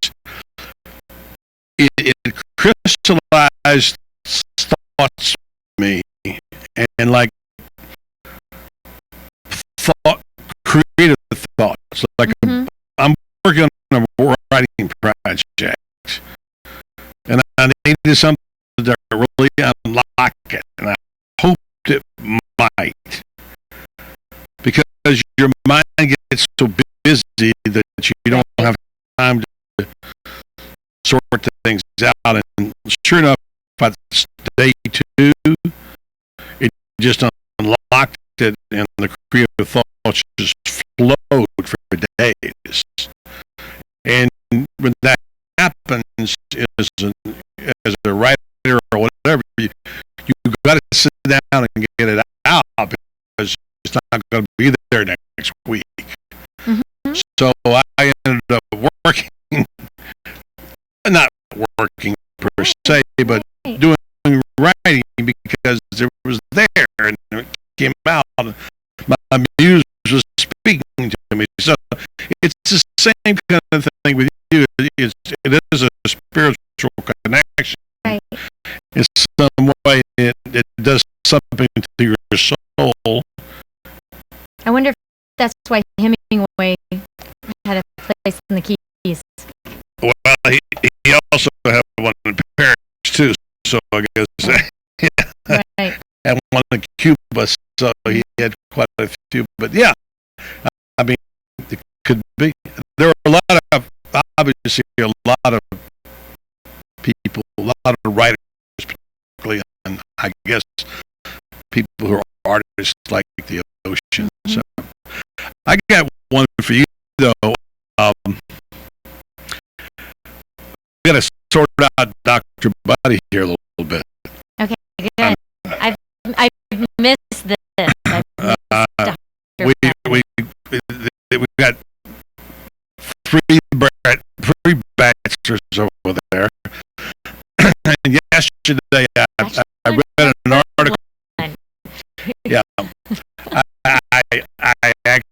it crystallized thoughts for me, and like creative thoughts. Like I'm working on a writing project, and I needed something that really unlock it, and I hoped it might, because your mind gets so busy that you don't have time to sort things out. And sure enough, by day 2, it just unlocked it, and the creative thoughts just flowed for days. And when that happens, as a writer or whatever, you got to sit down and get it out, because it's not going to be there next week. So I ended up not working per se, but doing writing because it was there and it came out. My muse was speaking to me. So it's the same kind of thing with you. It is a spiritual connection. Right. In some way, it does something to your soul. I wonder if that's why Hemingway had a place in the Keys. Well, he also had one in Paris too, so I guess right. And one in Cuba, so he had quite a few. But yeah, I mean, it could be. There were obviously a lot of people, a lot of writers, particularly, and I guess people who are artists like the ocean. So I got one for you though. We got to sort out Dr. Buddy here a little bit. Okay, good. I've missed this. We got three bachelors over there. And yesterday I read an article. Yeah, I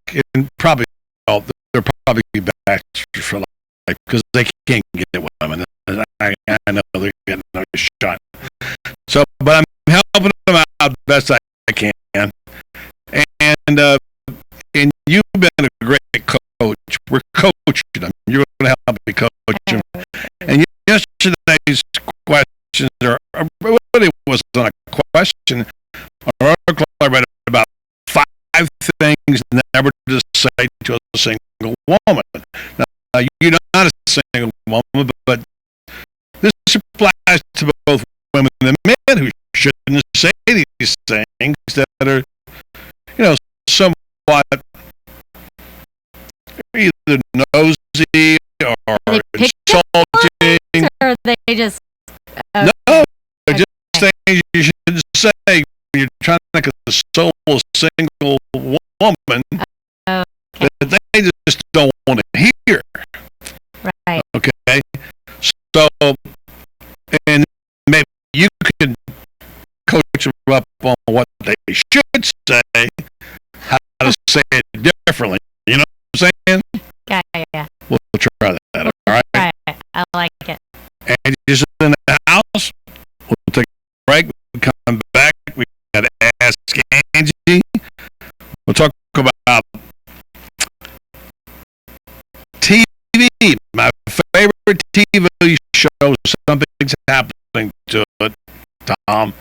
can probably they're probably bachelors for life because they can't get women. I know they're getting another shot. So, but I'm helping them out best I can. And you've been a great coach. We're coaching them. You're going to help me coach them. And yesterday's questions really wasn't a question. An article I read about 5 things never to say to a single woman. Now you're not a single woman, but this applies to both women and men who shouldn't say these things that are, somewhat but either nosy or insulting. Or they just No, they're just things you should say when you're trying to make a solo single woman that they just don't want to hear. Right. Okay. So, and maybe you can coach them up on what they should say, how to say it differently. You know what I'm saying? Yeah. We'll try that. All right. Right. I like it. And just in the house, we'll take a break. We'll come back. We got to ask Angie. We'll talk about TV. My favorite TV show. Something's happening to it, Tom.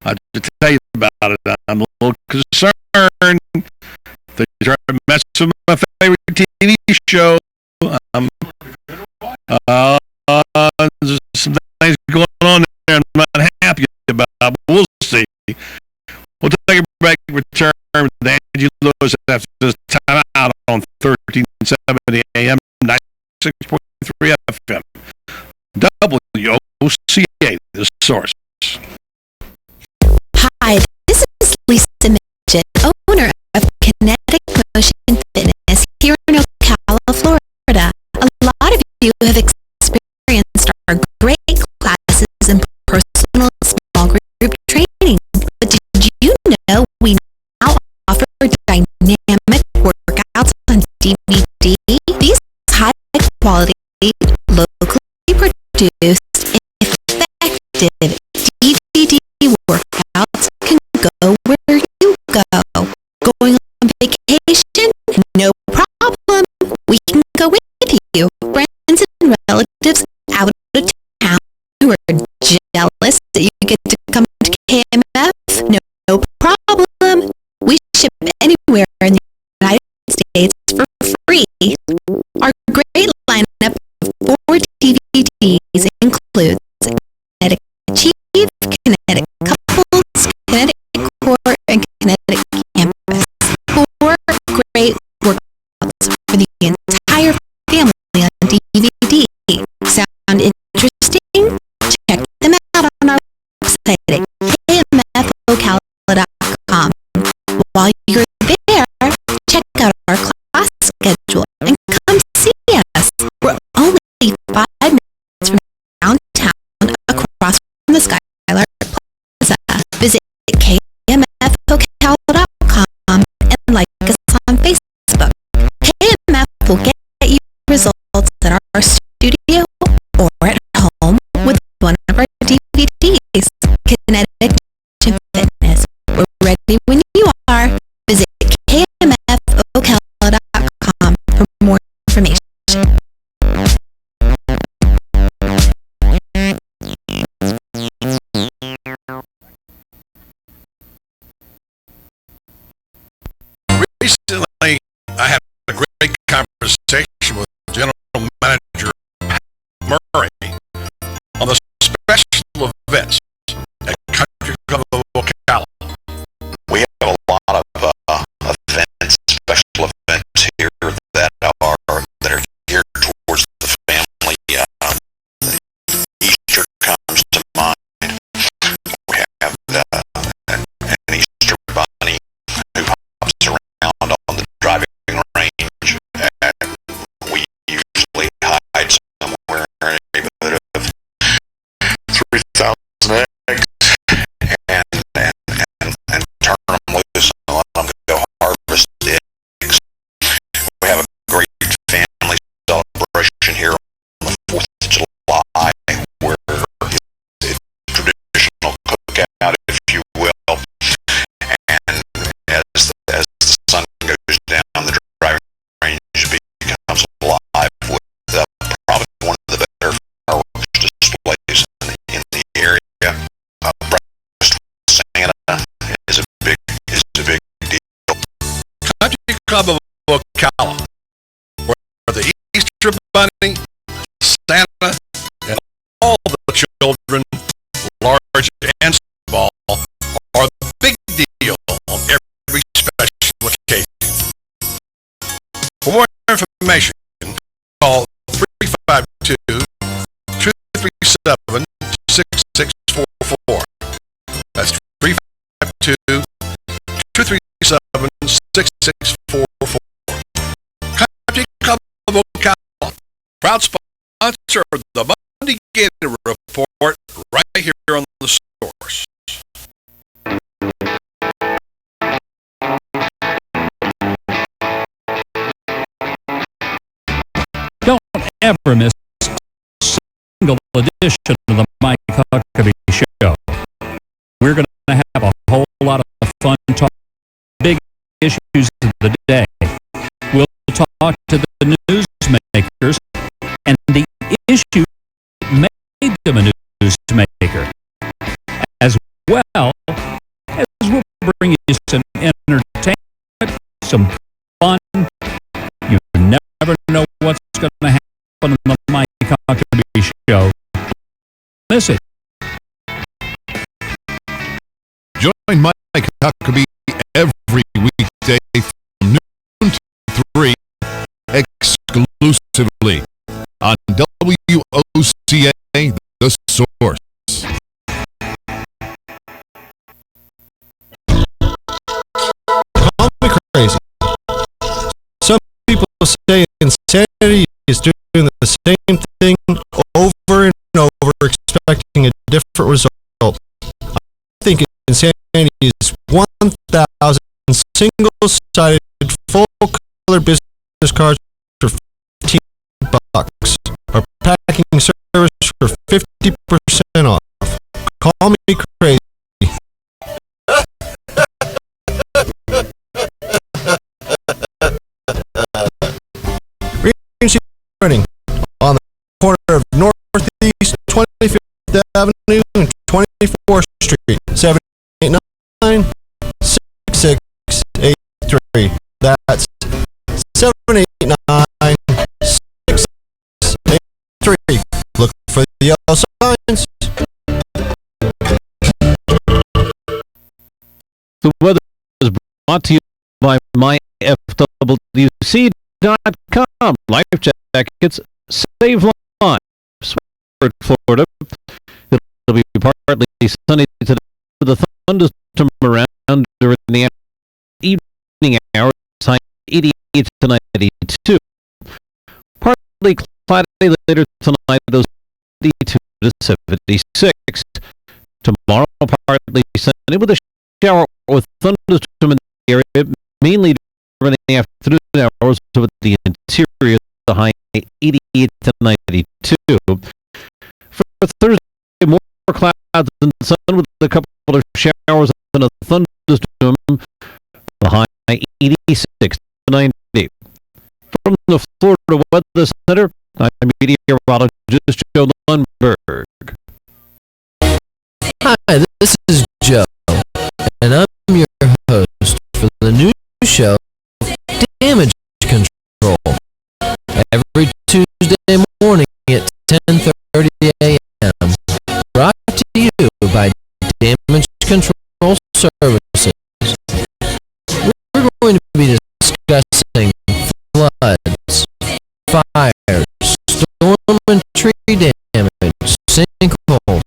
I have to tell you about it. I'm a little concerned. They try to mess with my favorite TV show. There's some things going on there I'm not happy about. We'll see. We'll take a break, return with Angie Lewis after this time out on 1370 AM, 96.3 FM. WOCA, the source. Hi, this is Lisa Midget, owner of Kinetic Motion Fitness here in Ocala, Florida. A lot of you have experienced our great classes in personal small group training. But did you know we now offer dynamic workouts on DVD? These high-quality, locally produced, effective DVD workouts can go where you go. Going on vacation? No problem. We can go with you. Friends and relatives out of town who are jealous that you get to come to KMF? No problem. We ship anywhere in the United States for free. Our great lineup of 4 DVDs includes Kinetic Achieve, Kinetic Couples, Kinetic Core, and Kinetic Campus. 4 great workouts for the entire family on DVD. Sound interesting? Check them out on our website at kmfocala.com. While you're there, check out our class schedule and come see us. We're only 5 minutes from downtown across from the Skylar Plaza. Visit kmfocala.com and like us on Facebook. KMF will get you results at our studio or at home with one of our DVDs. Kinetic Motion Fitness. We're ready when you are. Visit kmfocala.com for more information. Recently, I had a great conversation with General Manager Murray on the special events at Country Club of Ocala. We have a lot of events, special events here that are geared towards the family. Easter comes to mind. We have an Easter bunny who hops around on the driving range, and we usually hide somewhere in a neighborhood of 3,000 eggs and turn them loose and let them go harvest the eggs. We have a great family celebration here on the 4th of July where it's traditional cookout, if you will, and as the sun goes down, the driving range becomes alive with probably one of the better fireworks displays in the area. Breakfast with Santa is a big deal. Country Club of Ocala, where the Easter Bunny, Santa, and all the children, large and small, are the big deal on every special occasion. information, call 352-237-6644. That's 352-237-6644. Country Club of Ocala, proud sponsor of the Monday Gator Report right here on the Source. Don't ever miss a single edition of the Mike Huckabee Show. We're going to have a whole lot of fun talking big issues of the day. We'll talk to the newsmakers and the issue that made them a newsmaker, as well as we'll bring you some entertainment, some fun. You never know what's going to happen on the Mike Huckabee Show. Miss it. Join Mike Huckabee every weekday from noon to 3 exclusively on WOCA, The Source. Call me crazy. Some people say insanity is doing the same thing over and over, expecting a different result. I think insanity is 1,000 single-sided, full-color business cards for $15, or packing service for 50% off. Call me crazy. Running on the corner of Northeast 25th Avenue and 24th Street, 789-6683. That's 789-6683. Look for the yellow signs. The weather is brought to you by myfwc.com. Life jackets save lives. Florida. It'll be partly sunny today with a thunderstorm around during the evening hours. High 88 to 92. Partly cloudy later tonight. Those 82 to 76. Tomorrow partly sunny with a shower or thunderstorm in the area, mainly during the afternoon hours with the interior, the high 88 to 92. For Thursday, more clouds and sun with a couple of showers and a thunderstorm, the high 86 to 90. From the Florida Weather Center, I'm meteorologist Joe Lundberg. Hi, this is Joe, and I'm your host for the new show, Damage Control, every Tuesday morning at 10:30 a.m. Brought to you by Damage Control Services. We're going to be discussing floods, fires, storm and tree damage, sinkholes,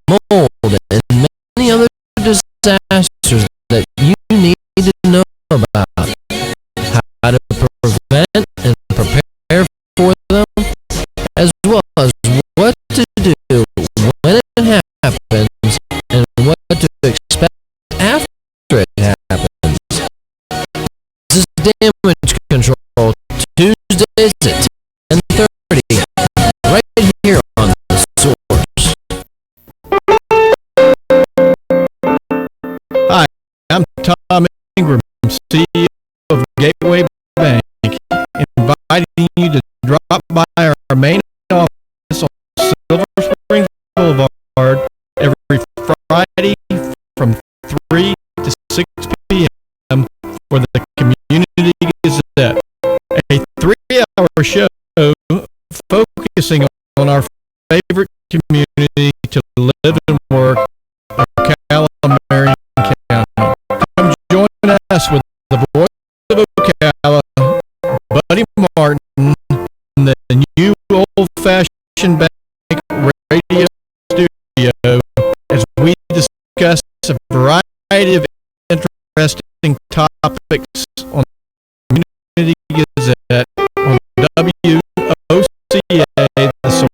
mold, and many other disasters that you need to know about. How to prevent and prepare for them, as well as what to do when it happens and what to expect after it happens. This is Damage Control, Tuesdays at 10:30, right here on The Source. Hi, I'm Tom Ingram, CEO of Gateway Bank, inviting you to drop by our main office on Silver Spring Boulevard every Friday from 3 to 6 p.m. for the Community Gazette, a 3-hour show focusing on our favorite community to live and work, Ocala, Marion County. Come join us with the voice of Ocala, Buddy Martin, Bank Radio Studio as we discuss a variety of interesting topics on the Community Gazette on WOCA, The Source.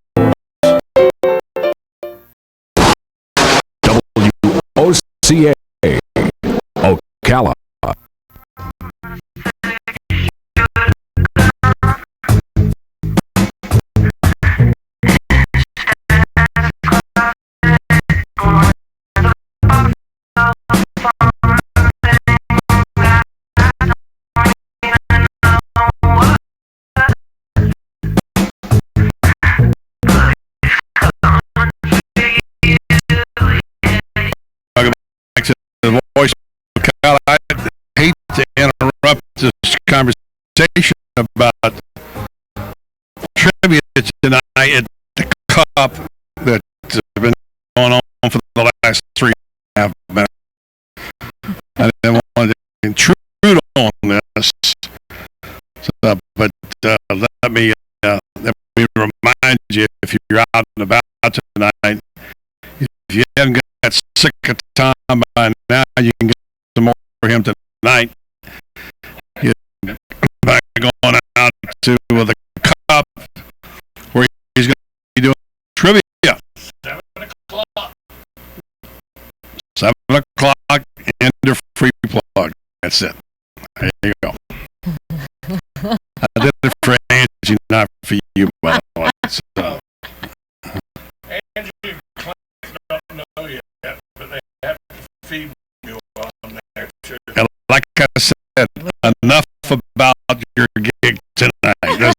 WOCA, Ocala. The voice of Kyle, I hate to interrupt this conversation about trivia tonight at the Cup that's been going on for the last 3.5 minutes. I didn't want to intrude on this, so, but let me remind you, if you're out and about tonight, if you haven't got sick of Tom by now, you can get some more for him tonight. You're going out to the Cup where he's going to be doing trivia. 7 o'clock. 7 o'clock, enter free plug. That's it. There you go. I did it for Angie, not for you, by the way. So. Angie don't know yet, but they have to feed you on there too. And like I said, enough about your gig tonight.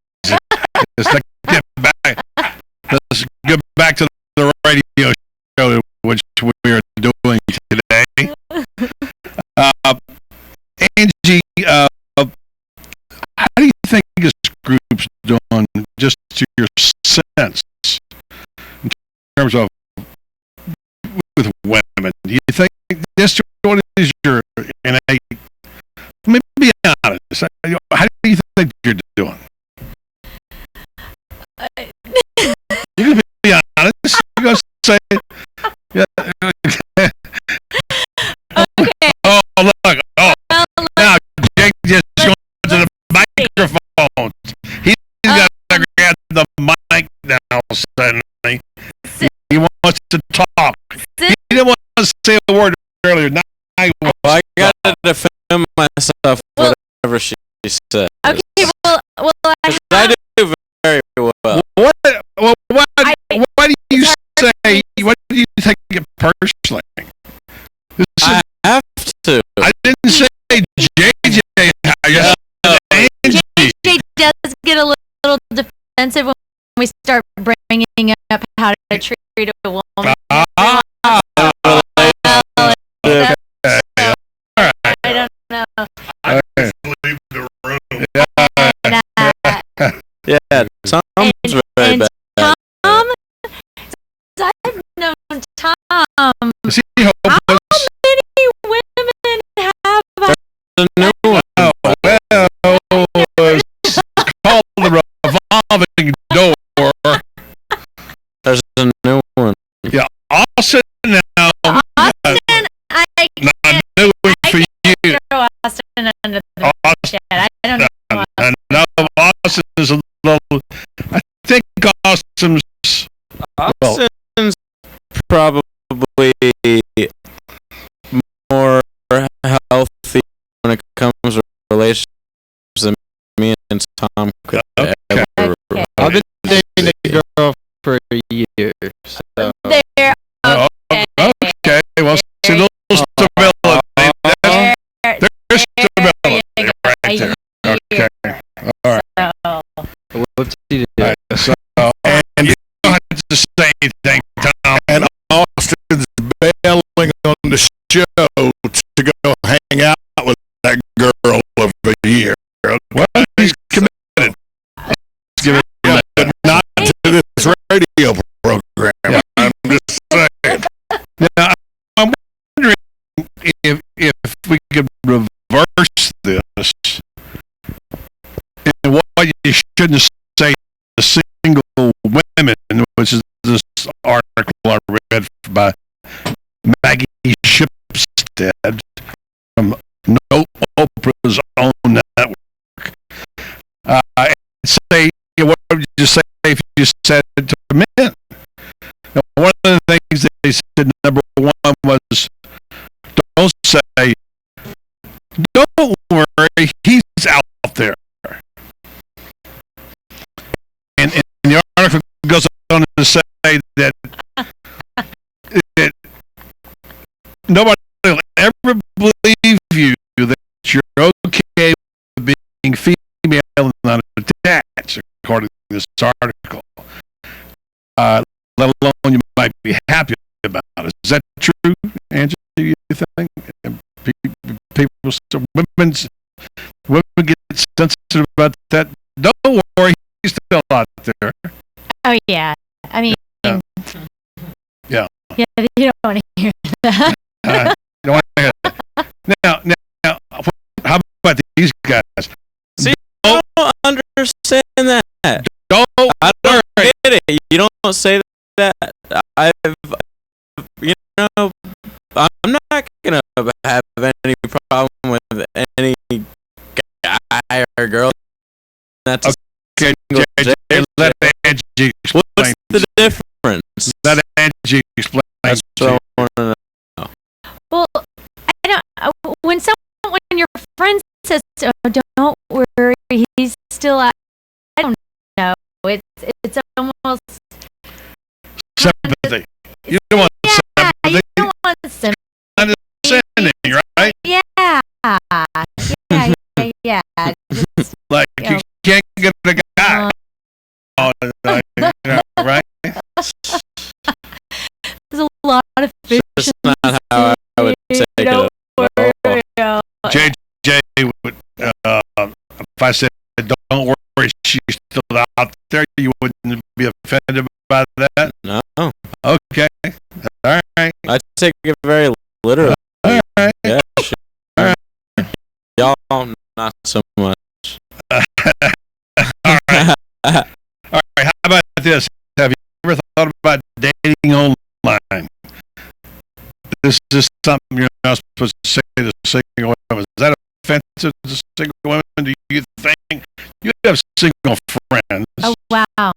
Let's get back to the radio show, which we are doing today. Angie, how do you think this group's doing, just to your sense, in terms of with women? Do you think this, what is your innate, maybe be honest, how do you think you're doing? You can be honest. You're going to say, yeah. Okay. Oh, look. Oh, now Jake just going to the microphone. He's got to grab the mic now suddenly. He wants to talk. He didn't want to say a word earlier. Now I got to defend myself, whatever she said. Okay, well, I do very well. What do you say? What do you take it personally? I have to. I didn't say JJ. JJ does get a little defensive when we start bringing up how to treat a woman. I don't know. I just leave the room. Yeah, Tom's very bad. Tom, I've known Tom. How many women have I? The new one. It's called the revolving door. There's a new one. Yeah, Austin now. Austin, not new for you. Austin under the Austin, I don't know. I know Austin is a little. I think Austin's probably more healthy when it comes to relationships than me and Tom could ever. I've been dating a girl for a year. So. There. Okay. Well, see, those stability. There's stability right there. Okay. All right. Whoopsie-doo. So, and you don't have to say anything, Tom. And Austin's bailing on the show to go hang out with that girl of a year. Well, he's committed. But not to this radio program. Yeah. I'm just saying. Now, I'm wondering if we could reverse this, and what you shouldn't say to single women which is this article I read by Maggie Shipstead from Oprah's own network. Say, what would you say if you said to men? Now, one of the things that they said, number one, was don't say, don't worry, he's out there. And the article goes on to say that nobody will ever believe you that you're okay with being female and not attached, according to this article. Let alone you might be happy about it. Is that true, Angela, do you think? Women get sensitive about that. Don't worry, he's still out there. Oh, yeah. I mean, yeah. Yeah, you don't want to hear that. You don't want to hear that. Now, how about these guys? See, I don't understand that. Don't I don't get it. You don't say that. I'm not gonna have any problem with any guy or girl. That's okay. Let Angie explain. What's the difference? Let Angie explain. That's what I want to know. Well, I don't. When your friend says, "Oh, don't worry, he's still out," I don't know. It's almost sympathy. You don't want sympathy. You don't want sympathy. Understanding, right? Yeah. Just, like you can't get a guy. Right? There's a lot of fish. That's not how I would take it. JJ would, if I said, don't worry, she's still out there, you wouldn't be offended by that? No. Okay. All right. I take it very literally. All right. Yeah, sure. All right. Y'all, not so much. All right. All right. How about this? Have you ever thought about dating online? This is something you're not supposed to say to single women. Is that offensive to single women? Do you think you have single friends? Oh wow!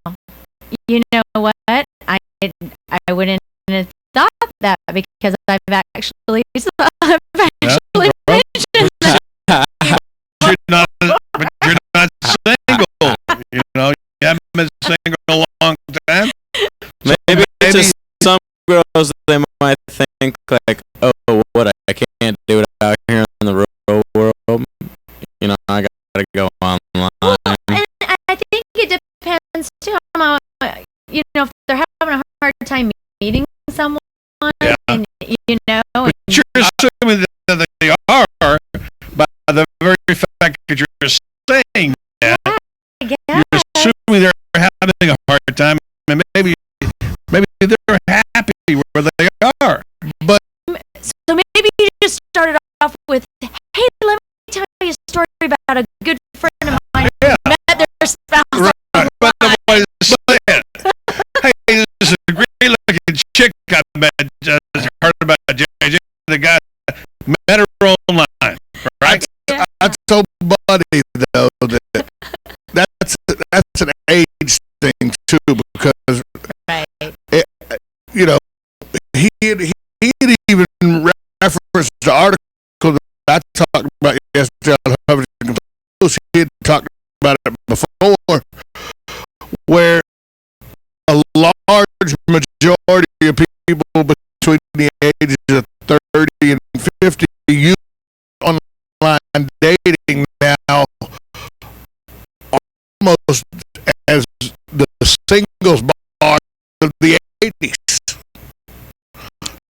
You know what? I wouldn't have thought that because I've actually mentioned that. But you're not single. You know, you haven't been single a long time. Maybe just some girls, they might think like, oh, what, I can't do it out here in the real world. You know, I gotta go online. Well, and I think it depends too. You know, if they're having a hard time meeting someone, yeah. and, you know. But you're assuming that they are by the very fact that you're saying that. Yeah. You're assuming they're having a hard time, and maybe they're happy where they are. But so maybe you just started off with, "Hey, let me tell you a story about a good friend of mine who met their spouse." Right. But the way it's said, hey, this is a great-looking chick I met. Heard about JJ. The guy met her online, right? Yeah. I told Buddy though that that's an age thing too, because you know he even referenced the article that I talked about yesterday on Huffington Post. He had talked about it before, where a large majority of people between the ages of 30 and 50 use online dating now almost as the singles bar of the 80s.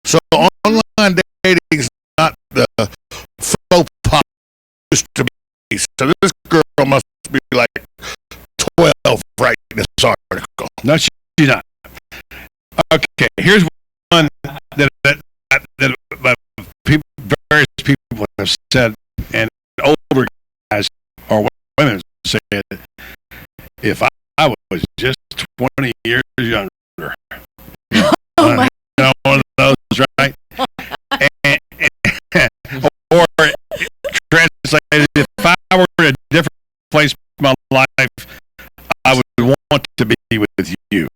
So online dating is not the faux pas it used to be. So this girl must be like 12 writing this article. No, she's not. Okay, here's one that various people have said, and older guys or women said, if I was just 20 years younger, And if I were in a different place in my life, I would want to be with you.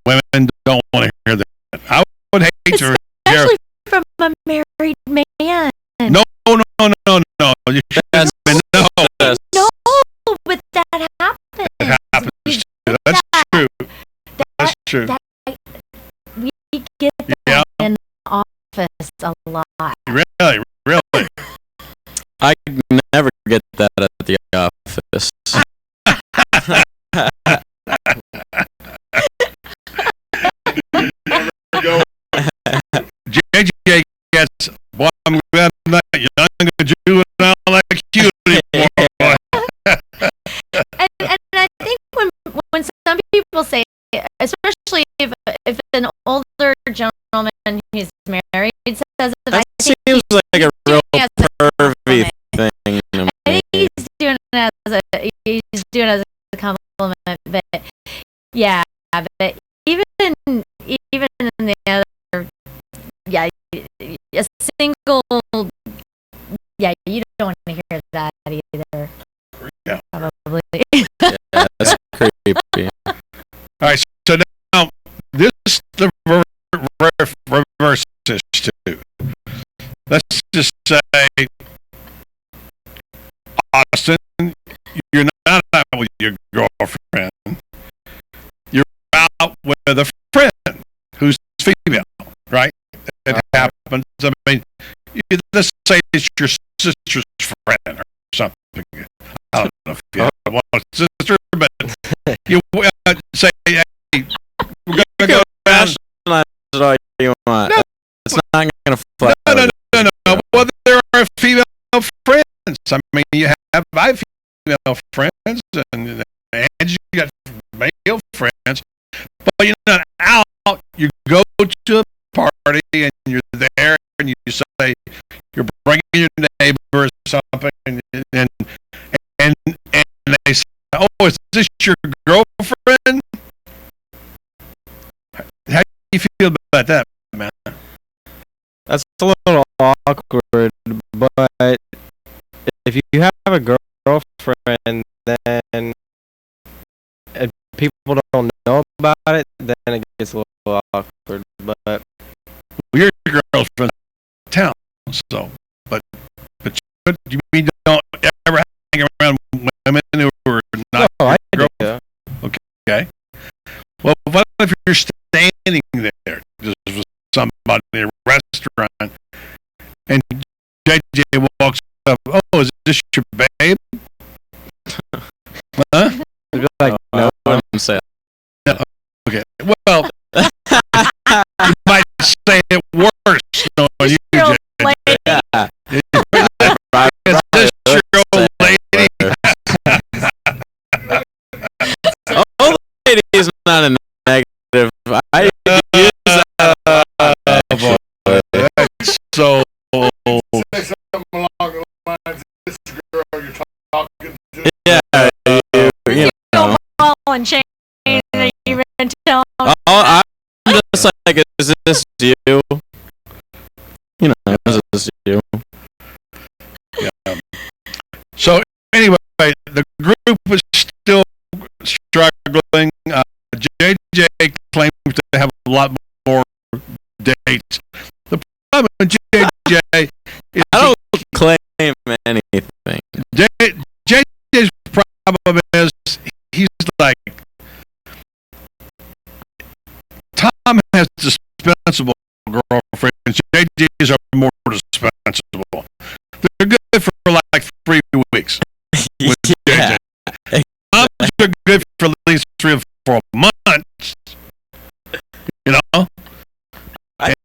Women don't want to hear that. I would hate to hear. Especially from a married man. No. You shouldn't be. No. No, but that happens. It happens too. That's true. That's true. We get that in the office a lot. Really? I never get that at the office. JJ gets, well, I'm glad I'm not a young juvenile like you anymore. and I think when some people say, especially if an older gentleman who's married says it, that seems like a real pervy thing to me. I think he's doing it as a compliment, but yeah, but even in the other, yeah, a single, yeah, you don't want to hear that either. Yeah. Probably. Yeah, that's creepy. All right, so now this is the reverse too. Let's just say, Austin, you're not out with your girlfriend. You're out with a friend who's female, right? It happens. I mean, let's say it's your sister's friend or something. I don't know if you have one sister, but you say, hey, we're going to go around. Rationalize it all you want. No. It's not going to fly. No. Well, there are female friends. I mean, I have female friends, and you got male friends, but you're not out. You go to a party, and you're there, and you say you're bringing your neighbor or something, and they say, "Oh, is this your girlfriend?" How do you feel about that, man? That's a little awkward, but if you have a girlfriend, then if people don't know about it, then it gets a little awkward. But your girlfriend's in town, so but you mean don't ever hang around women who are not I your do. girlfriend? Okay. Well, what if you're standing there just with somebody in a restaurant, and JJ walks up? Oh, is this your babe? Huh? Like, no, I'm saying. No. Okay. Well, you might say it worse than you, JJ. Yeah. Is this your old lady? Old lady is not a negative. I use that. That's so. Say something along the lines of this girl you're talking to. Yeah, you know. Ball and chain that you've been telling. I'm just like, is this you? You know, is this you? Yeah. So anyway, the group is still struggling. JJ claims to have a lot more dates. The problem with JJ is I don't claim anything. JJ's problem is he's like, Tom has dispensable girlfriends. JJ's are more dispensable. They're good for like 3 weeks. With Yeah. JJ. Tom's are good for at least 3 or 4 months. You know?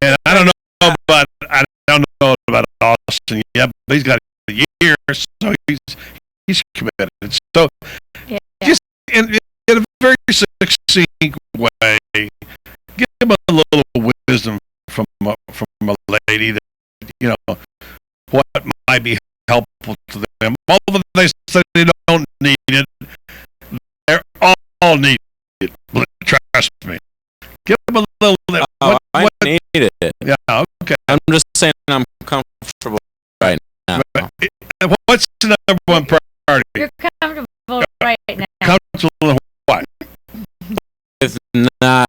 And I don't know about Austin yet, but he's got a year, so he's committed. So just in a very succinct way, give him a little wisdom from a lady that, you know, what might be helpful to them. Although they say they don't need it, they're all need it. Trust me. Give them a little. I need it. Yeah. Okay. I'm just saying I'm comfortable right now. What's the number one priority? You're comfortable right now. Comfortable in what? It's not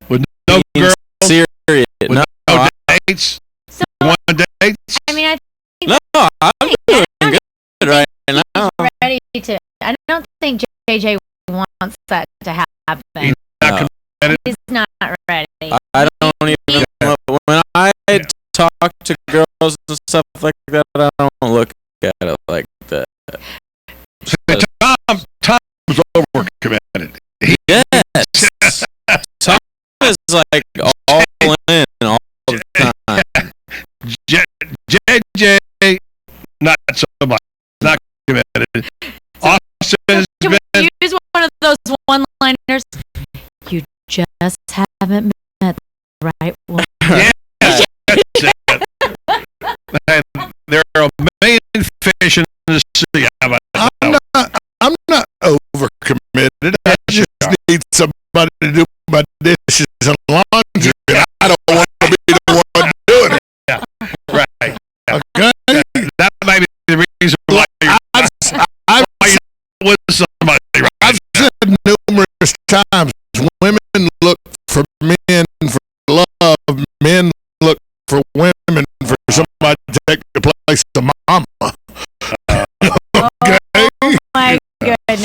With no being girls? serious. With No, no dates? So, One dates? I mean, I think no, I'm doing good right now. he's ready to. I don't think JJ wants that to happen. He's not committed? He's not ready. I don't even. When I talk to girls and stuff like that, I don't look at it like that. Tom was overcommitted. Yes. Tom is like all in all the time. JJ, not so much. Not committed. Austin's Can been. we use one of those one-liners? You just haven't met the right one. Yeah, that's it. And there are a million fish in the sea. How about that? I'm not overcommitted. I just need somebody to do my dishes and laundry. And I don't want to be the one doing it. Yeah, right. Okay? That might be the reason why I've you're with somebody. Right? I've said numerous times, women look for men for love, men look for women for somebody to take the place of mama. Okay? Oh my goodness.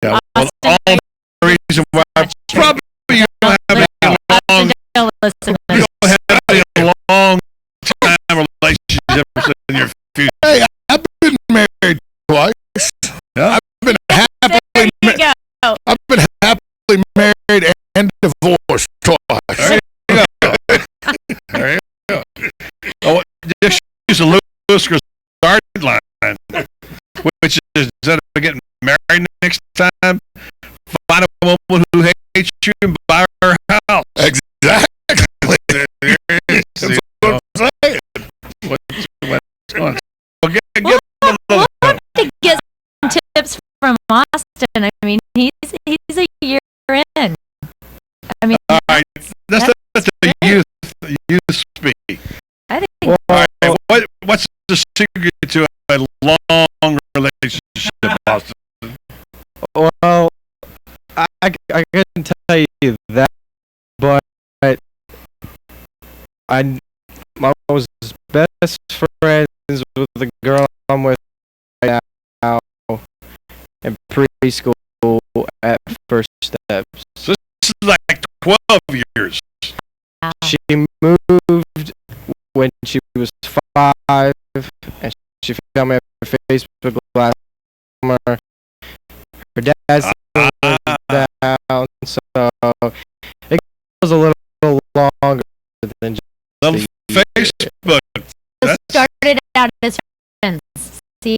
Yeah, well, Austin, all the reason why probably you don't have any long, don't listen to you this. don't have any long time relationship in your future. Hey, I've been married twice. Yeah. I've been There happily you go. I've been happily married and divorced twice. There you go. There you go. Oh, just use a Lewis start line, which is instead of getting married next time, find a woman who hates you and buy her house. Exactly. That's what I'm saying. What's going on? Well, give We'll him a little have to get some tips from Austin. I mean, he's a year in. I mean, all right, let's let the youth speak. I think All right, what's the secret to a long relationship, Austin? Well, I couldn't tell you that, but I was best friends with the girl I'm with right now in preschool at First Steps. So this is like 12 years. She moved when she was 5, and she found me on Facebook last summer. Her dad's down, so it goes a little longer than just On a Facebook. it started out as friends. See?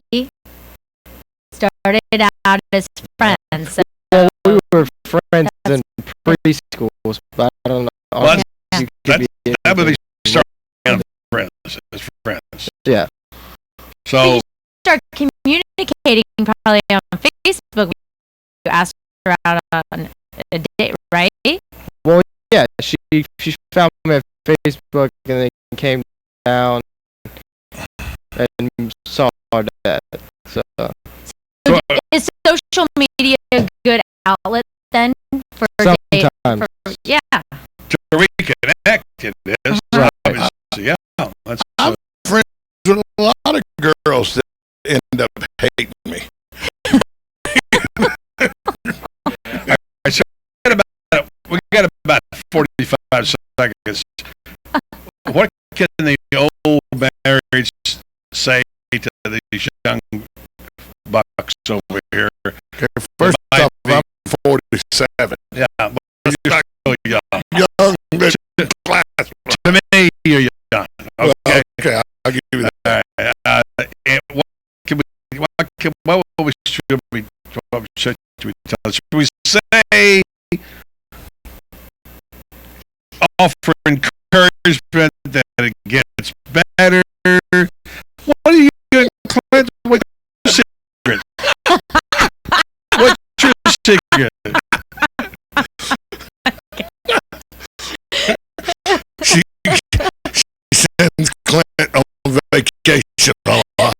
Started out as friends. So, Well, we were friends in preschool, but I don't know. Well, You could be that would be starting out as friends. Yeah. So you start communicating probably on Facebook. You asked her out on a date, right? Well, yeah, she found me at Facebook and then came down and saw that. So Is social media a good outlet then for dating? sometimes. Yeah. to reconnect, it is. Obviously, yeah. That's I'm friends with a lot of girls that end up hating me. we got about 45 seconds. What can the old marriage say to these young bucks over here? Okay, first off, I'm 47. Yeah, but you're still young. Young, this class. To me, you're young. Well, Okay. okay, I'll give you that. And what should we tell? Should we say offer encouragement that it gets better? What are you inclined? What's your secret? What's your secret? She sends Clint on vacation a lot.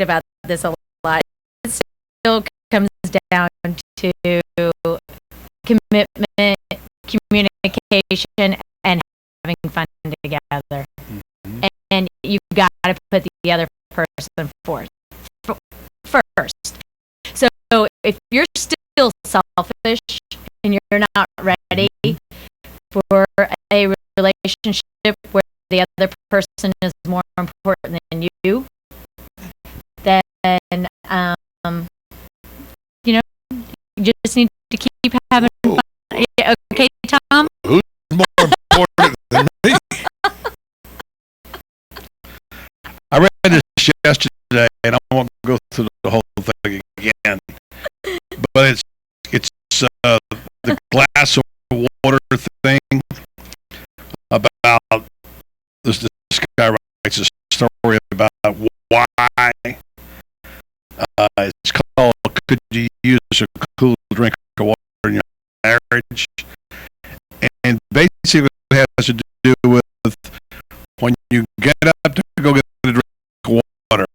about this a lot. It still comes down to commitment, communication, and having fun together. And you've got to put the other person first. So if you're still selfish and you're not ready for a relationship where the other person is more important than you, then you just need to keep having fun. Yeah, okay, Tom? Who's more important than me? I read this yesterday, and I won't go through the whole thing again. But it's the glass of water thing about this guy writes a story about why it's called "Could You Use a Cool Drink of Water in Your Marriage?" And basically it has to do with when you get up to go get a drink of water,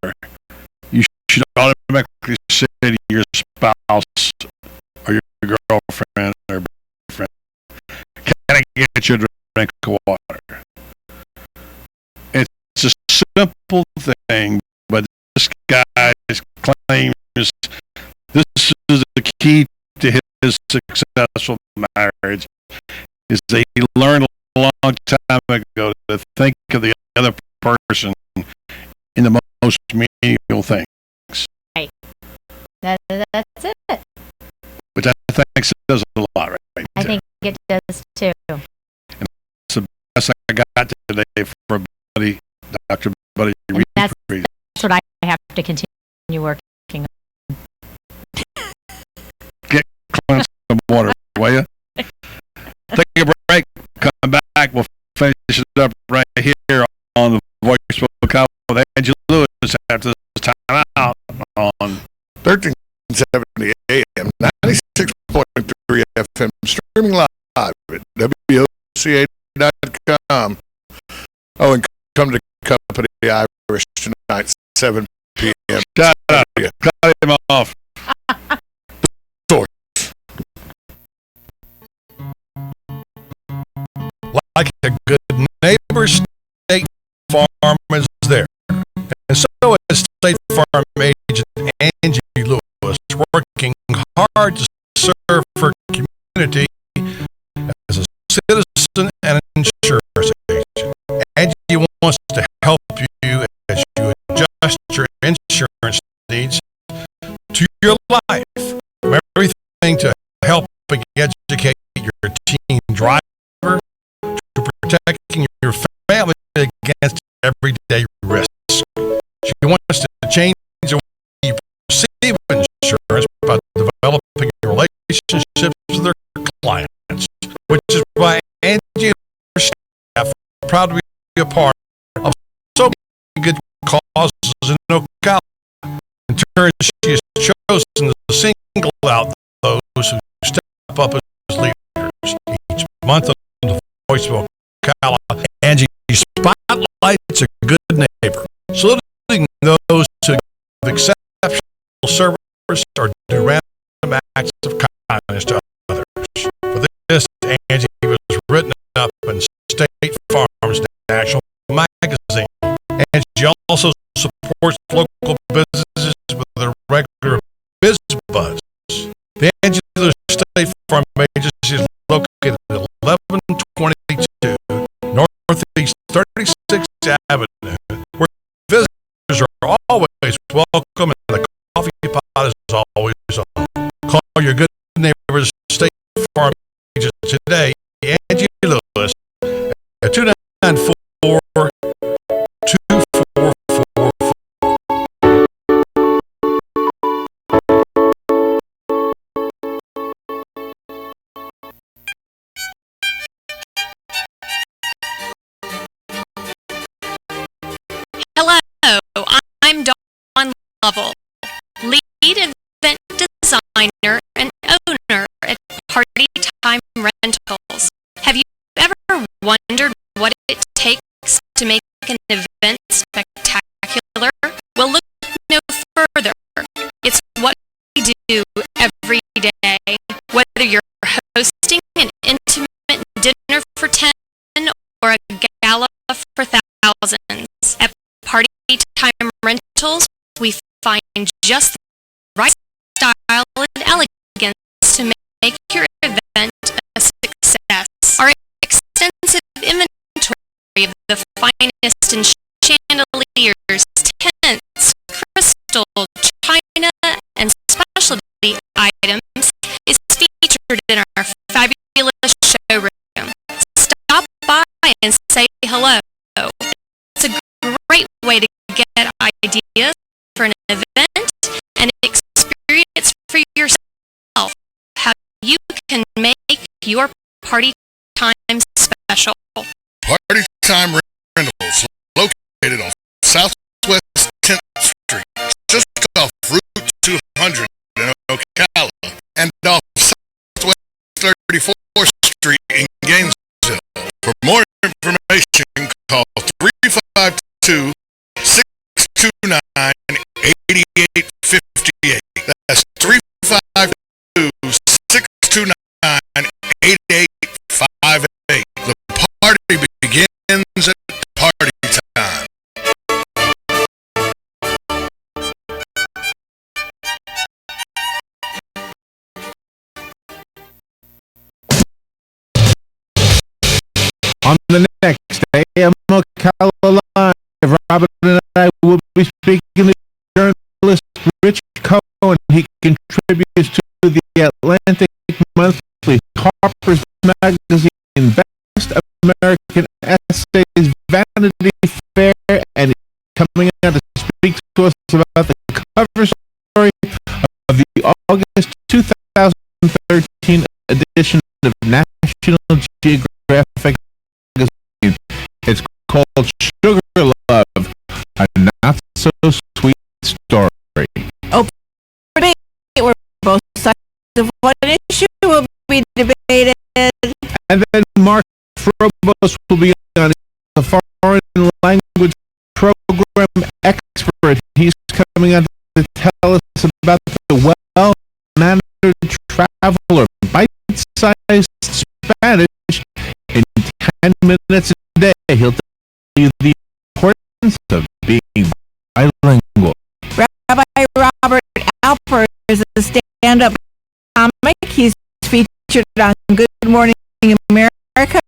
you should automatically say to your spouse or your girlfriend or boyfriend, "Can I get you a drink of water?" It's a simple thing, but this guy's claim is this is the key to his successful marriage, is that he learned a long time ago to think of the other person in the most meaningful things. Right. That's it. Which I think does a lot, right? I think it does too. And that's the best I got today for Dr. Buddy Reed. That's what I have to continue working on. Get cleanse some water, will you? Take a break, come back, we'll finish it up right here on the Voice of Ocala with Angie Lewis after this time out on 1370 AM, 96.3 FM, streaming live at WOCA.com. Oh, and come to Company Irish tonight, 7 p.m. Shut up. Cut him off. Like a good neighbor, State Farm is there. And so is State Farm agent Angie Lewis, working hard to serve her community as a citizen and an insurance agent. Angie wants to help you as you adjust your insurance needs to your life. From everything to helping educate your teen driver, protecting your family against everyday risks. She wants to change the way you perceive insurance by developing relationships with their clients, which is why Angie and her staff are proud to be a part of so many good causes in Ocala. In turn, she has chosen to single out those who step up as leaders. Each month on the Voice of Ocala, Angie spotlights a good neighbor, saluting those who give exceptional service or do random acts of kindness to others. For this, Angie was written up in State Farm's National Magazine, and she also supports local businesses with a regular Biz Buzz. The Angie Lewis State Farm Agency is located at 1122 Northeast 36th Avenue, where visitors are always welcome and the coffee pot is always on. Call your good neighbors State Farm agent today, Angie Lewis, at 294 2444. Hello, I'm Dawn Lovell, lead event designer and owner at Party Time Rentals. Have you ever wondered what it takes to make an event spectacular? Well, look no every day, whether you're hosting an intimate dinner for 10 or a gala for thousands. At Party Time Rentals, we find just the right style and elegance to make your event a success. Our extensive inventory of the finest in chandeliers, tents, crystal, china, and specialty items is featured in our fabulous showroom. Stop by and say hello. It's a great way to get ideas for an event and experience for yourself how you can make your party time special. Party Time Rentals, located on Southwest 10th Street, just off Route 200 in Ocala, and off Southwest 34th Street in Gainesville. For more information, call 352-629-8858. That's 352-629-8858. The party begins at party time. On the next AM Ocala Live, Robert and I will be speaking to journalist Rich Cohen. He contributes to the Atlantic Monthly, Harper's Magazine, Best American Essays, Vanity Fair, and coming out to speak to us about the cover story of the August 2013 edition of National Geographic. It's called Sugar Love, a not-so-sweet story. Oh, pretty. We're both sides of one issue will be debated. And then Mark Frobos will be on the foreign language program expert. He's coming on to tell us about the well-mannered traveler, bite-sized Spanish in 10 minutes a day. He'll tell you the importance of being bilingual. Rabbi Robert Alpert is a stand-up comic. He's featured on Good Morning America,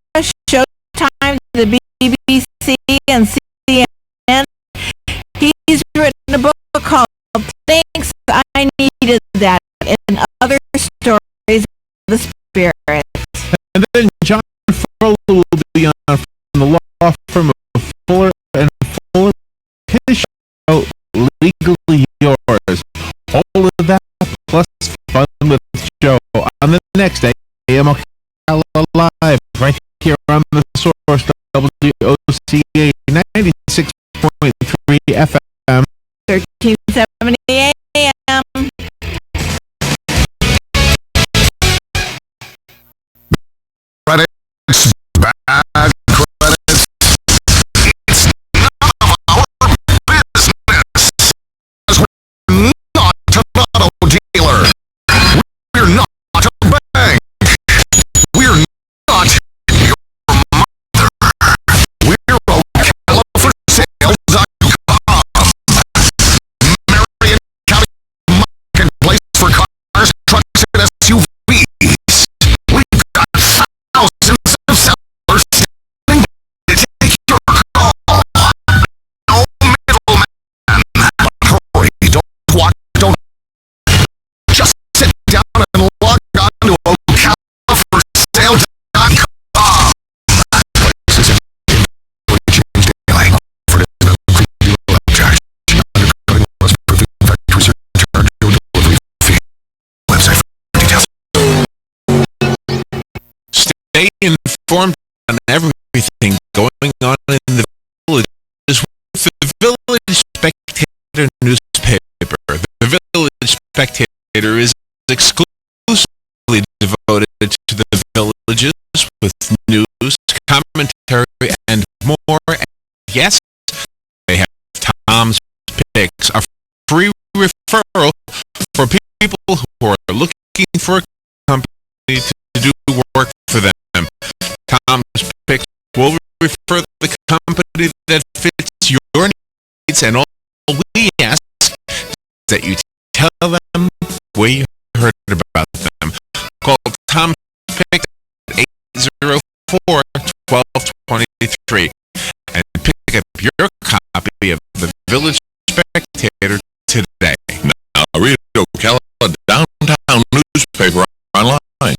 Showtime, the BBC, and CNN. He's written a book called Thanks, I Needed That, and Other Stories of the Spirit. And then John Furlow will be on from the law firm of Fuller and Fuller. His show, Legally Yours. All of that plus fun with the show on the next day, AM Ocala Live, right here on the Source, WOCA 96.3 FM, 1370 AM. Credits, bad credits. It's none of our business. As we're not an auto dealer. We're not a bank. We're not your mother. We're ocalaforsales.com. Marion County Marketplace for cars, trucks, and SUVs. We've got thousands of sellers standing to take your call. No middleman. But hurry, don't. Just sit down and log on to ocalaforsales.com. Places and change daily. For this no charge. Undercutting laws, proving factory surcharge, your delivery fee. Website for details. Stay informed on everything going on in the village with the Village Spectator newspaper. The Village Spectator is exclusively devoted to the villages with news, commentary, and more. And yes, they have Tom's Picks, a free referral for people who are looking for a company to do work for them, Tom's Picks will refer the company that fits your needs, and all we ask is that you tell them where you heard about them. Call Tom's Picks at 804-1223 and pick up your copy of the Village Spectator today. Now read Ocala downtown newspaper online.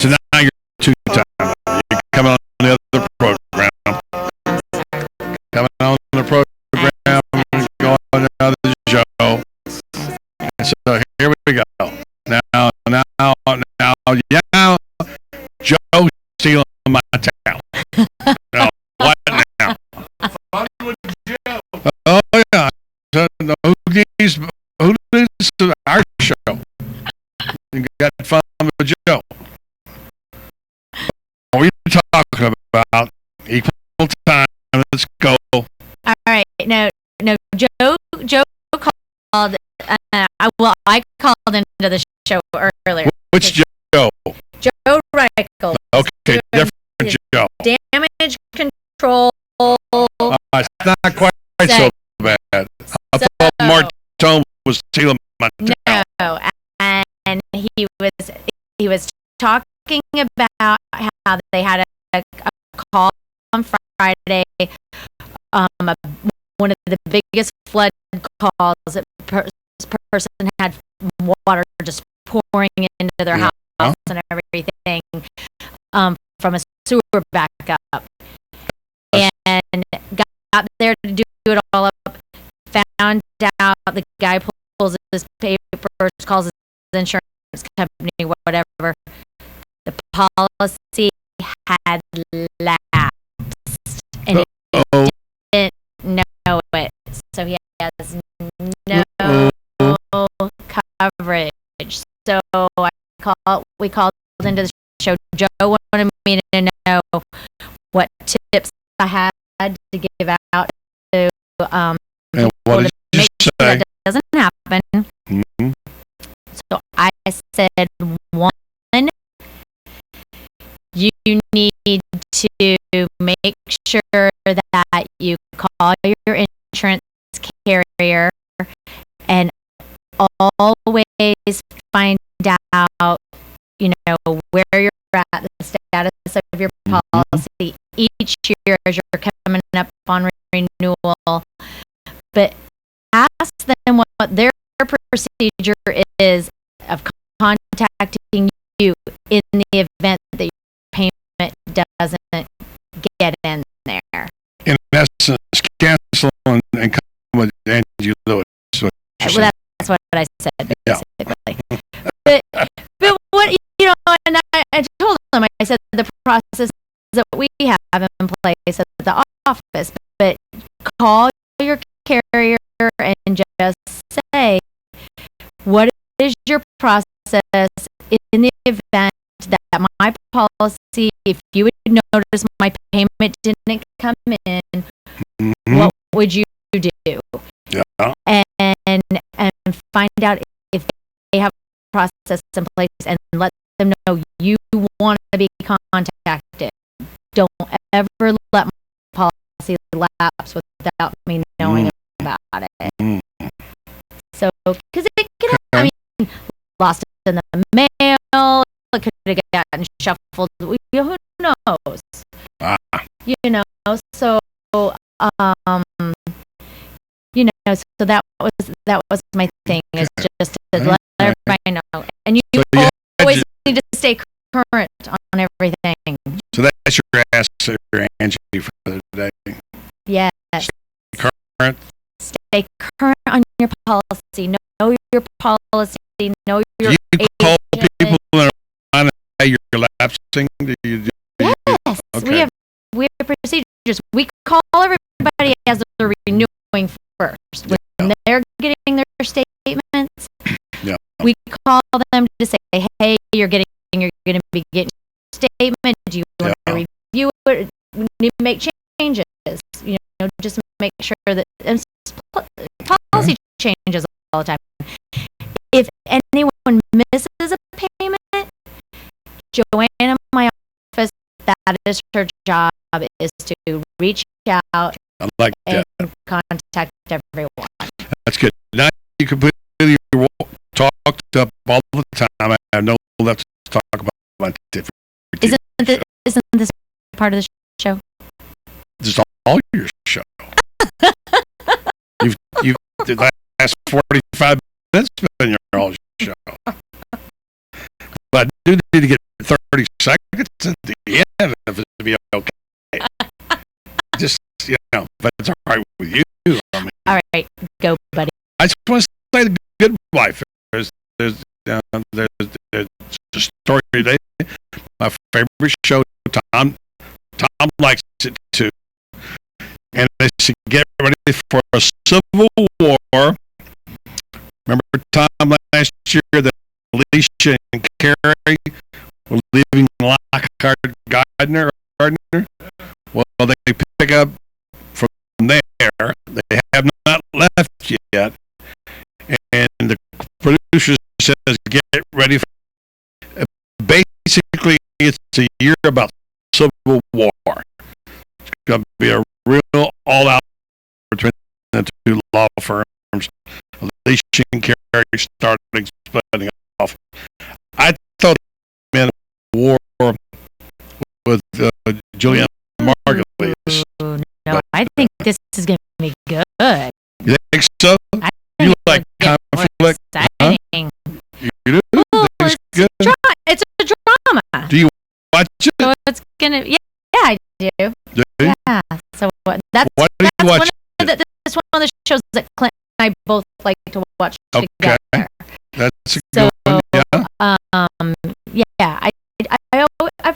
So now you're two-time. You come on the other program. Coming on the program, going on the show. And so here we go. Now, Joe stealing my town. Now, what now? Oh yeah. So, who needs our show? You got fun with Joe. We're talking about equal time. Let's go. All right. No. Joe called. I called into the show earlier. Which Joe? Joe Reichel. Okay, different Joe. Damage control. It's not quite so bad. I thought Martone was stealing my town. No, and he was talking about how they had a call on Friday. One of the biggest flood calls. Person had water just pouring into their house and everything from a sewer backup, and got there to do it all up. Found out the guy pulls his papers, calls his insurance company, whatever. The policy had lapsed, and he didn't know it, so he has no coverage. So we called into the show. Joe wanted me to know what tips I had to give out to and what did you make say? sure that doesn't happen. Mm-hmm. So I said, one, you need to make sure that you call your insurance carrier and always find out, where you're at, the status of your policy each year as you're coming up on renewal. But ask them what their procedure is of contacting you in the event that your payment doesn't get in there. In essence, cancel and come with Angie Lewis. Well, that's what I said, basically. But what, and I told them, I said the process that we have in place at the office, but call your carrier and just say, what is your process in the event that my policy, if you would notice my payment didn't come in, what would you do? Yeah. And find out if they have a process in place and let them know you want to be contacted. Don't ever let my policy lapse without me knowing about it. So, because it could have, lost in the mail, it could have gotten shuffled. Who knows? So, so that was my thing, is just to let everybody know. And you always need to stay current on everything. So that's your answer, Angie, for the day. Yes. Current. Stay current on your policy. Know your policy. Know your Do you call agent. people that are on how you're lapsing? Do you do? Yes. Okay. We have procedures. We call everybody as they're renewing first. When they're getting their statements, we call them to say, hey, you're going to be getting a statement. Do you want to review it? We need to make changes. Just make sure that policy changes all the time. If anyone misses a payment, Joanna, my office, that is her job, is to reach out and contact everyone. That's good. Now you completely talked up all the time. I have no left to talk about different. Isn't this part of the show? Just all your show. you've the last 45 minutes been your whole show. But I do need to get 30 seconds at the end of it to be okay. Just, but it's all right with you. I mean, all right, go, buddy. I just want to say the good wife. There's a story today. My favorite show, Tom likes it too. And they should get ready for a civil war. Remember Tom last year that Alicia and Carrie were leaving Lockhart Gardner? Well, they pick up from there. They have not left yet. And the producer says, get ready for basically it's a year about civil war. It's going to be a real all-out between the two law firms. Alicia and Carrie started splitting off. I thought it meant a war with Julian Margulies. No, I think this is going to be good. You think so? You like conflict? Huh? You do? It's good? It's a drama. Do you watch it? So it's gonna, yeah, I do. Do you? Yeah. So that's Why do you watch that's one of the shows that Clint and I both like to watch together. That's a good one. Yeah. I've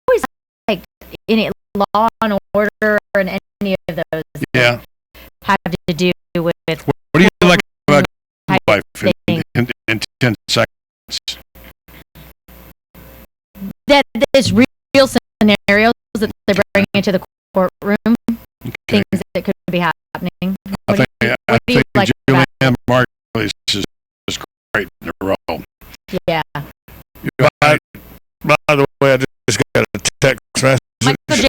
always liked any Law and Order and any of those. Yeah. Have to do with. What do you like about life in 10 seconds? That is real scenarios that they bring into the courtroom. Okay. Things that could be happening. I think like Julianne Margulies is great in the role. Yeah. By the way, I just got a text message. Michael J.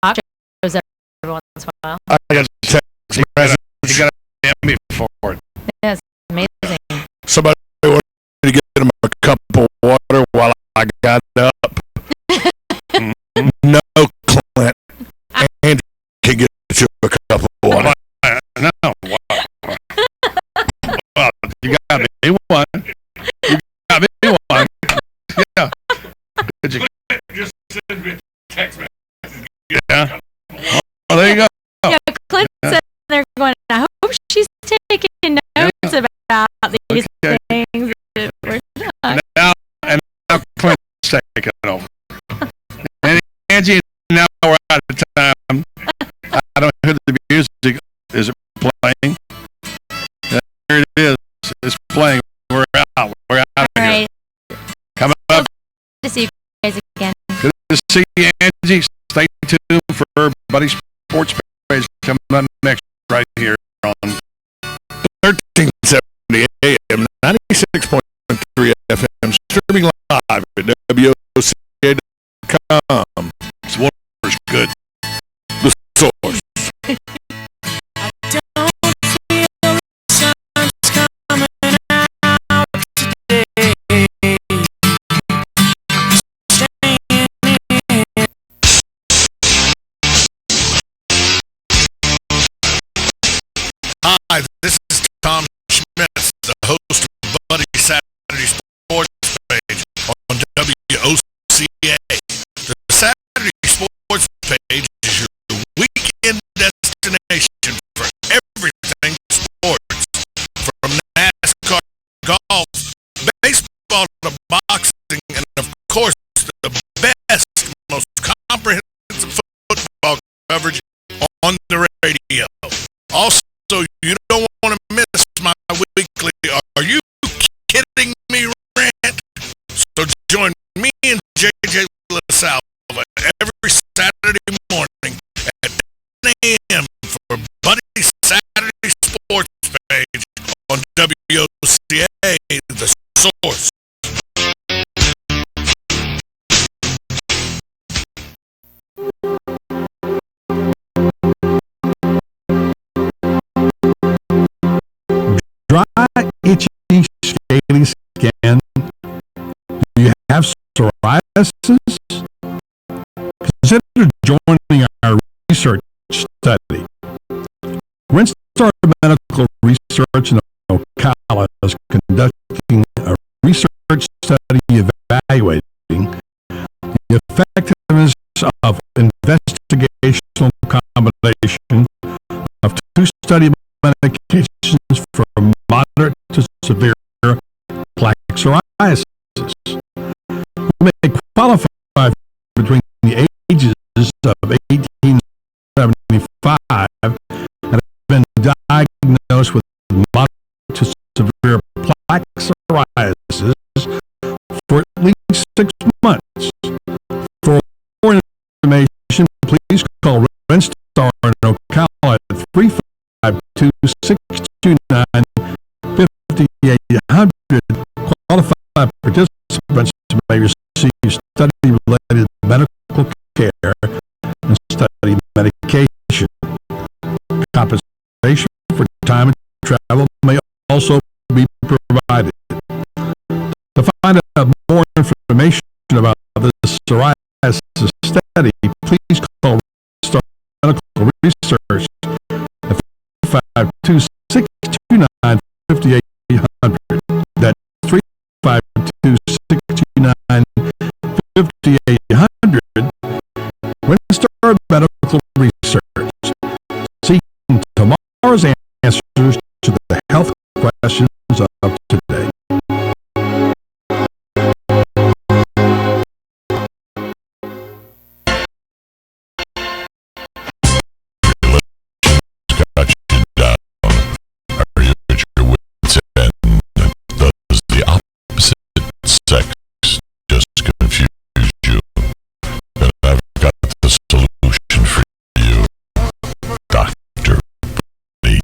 Fox shows every once in a while. I got a text message. You got to Emmy for it. Yes, amazing. Somebody wanted to get him a cup of water while I got up. No, Clint. And can get you a cup of water. No. Well, you got me one. You got me one. Yeah. Did you just send me a text message? Yeah. Oh, there you go. Yeah, Clint said they're going, I hope she's taking notes about these things that we're done. Now Clint's taking over. And Angie, now we're out of time. I don't hear the music. Is it playing? There it is. It's playing. We're out. We're out of here. Coming up. Good to see you guys again. Good to see you, Angie. Stay tuned for Buddy Sports Page coming up next right here on 1370 AM, 96.3 FM, streaming live at WOCA.com. This water's good. The source. Hi, this is Tom Schmidt, the host of Buddy Saturday Sports Page on WOCA. OCA, the source. Dry, itchy, scaly skin. Do you have psoriasis? Consider joining our research study. Windstar Medical Research in Ocala is conducting a research study evaluating the effectiveness of investigational combination of two study medications for moderate to severe plaque psoriasis. You may qualify between the ages of 18 and 75 and have been diagnosed with moderate to severe plaque psoriasis for at least 6 months. For more information, please call Windstar in Ocala at 352-629-5800. Qualified participants may receive study-related medical care and study medication. Compensation for time and travel may also be provided. To find out more information about this psoriasis study, please call Windstar Medical Research at 352-629-5800. That's 352-629-5800. Windstar Medical Research, seeking tomorrow's answers to the health questions of today. Got you down. Are you at your wit's end? Does the opposite sex just confuse you? Then I've got the solution for you, Dr. B.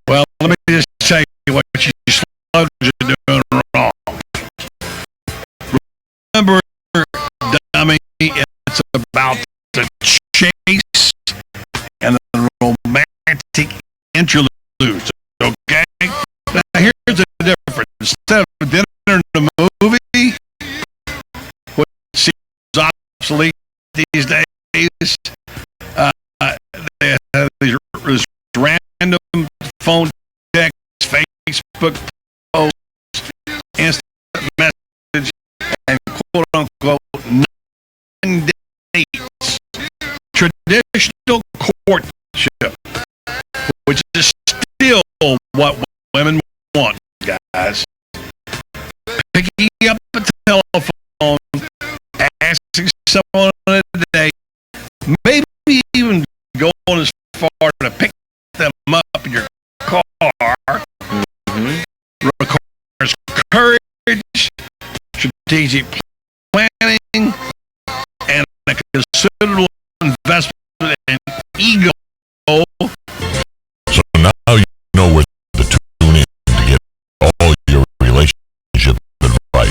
Well, let me just tell you what you slugs are doing wrong. Remember, dummy, it's about the chase and the romantic interludes, okay? Now, here's the difference. Instead of dinner in the movie, which seems obsolete these days, they have these random phone texts, Facebook posts, instant message, and quote-unquote 9 dates. Traditional courtship, which is still what women want, guys. Picking up the telephone, asking someone on a date, maybe even going as far to pick them up in your car, requires courage, strategic planning, and a considerable investment in ego. So now you know where to tune in to get all your relationship advice.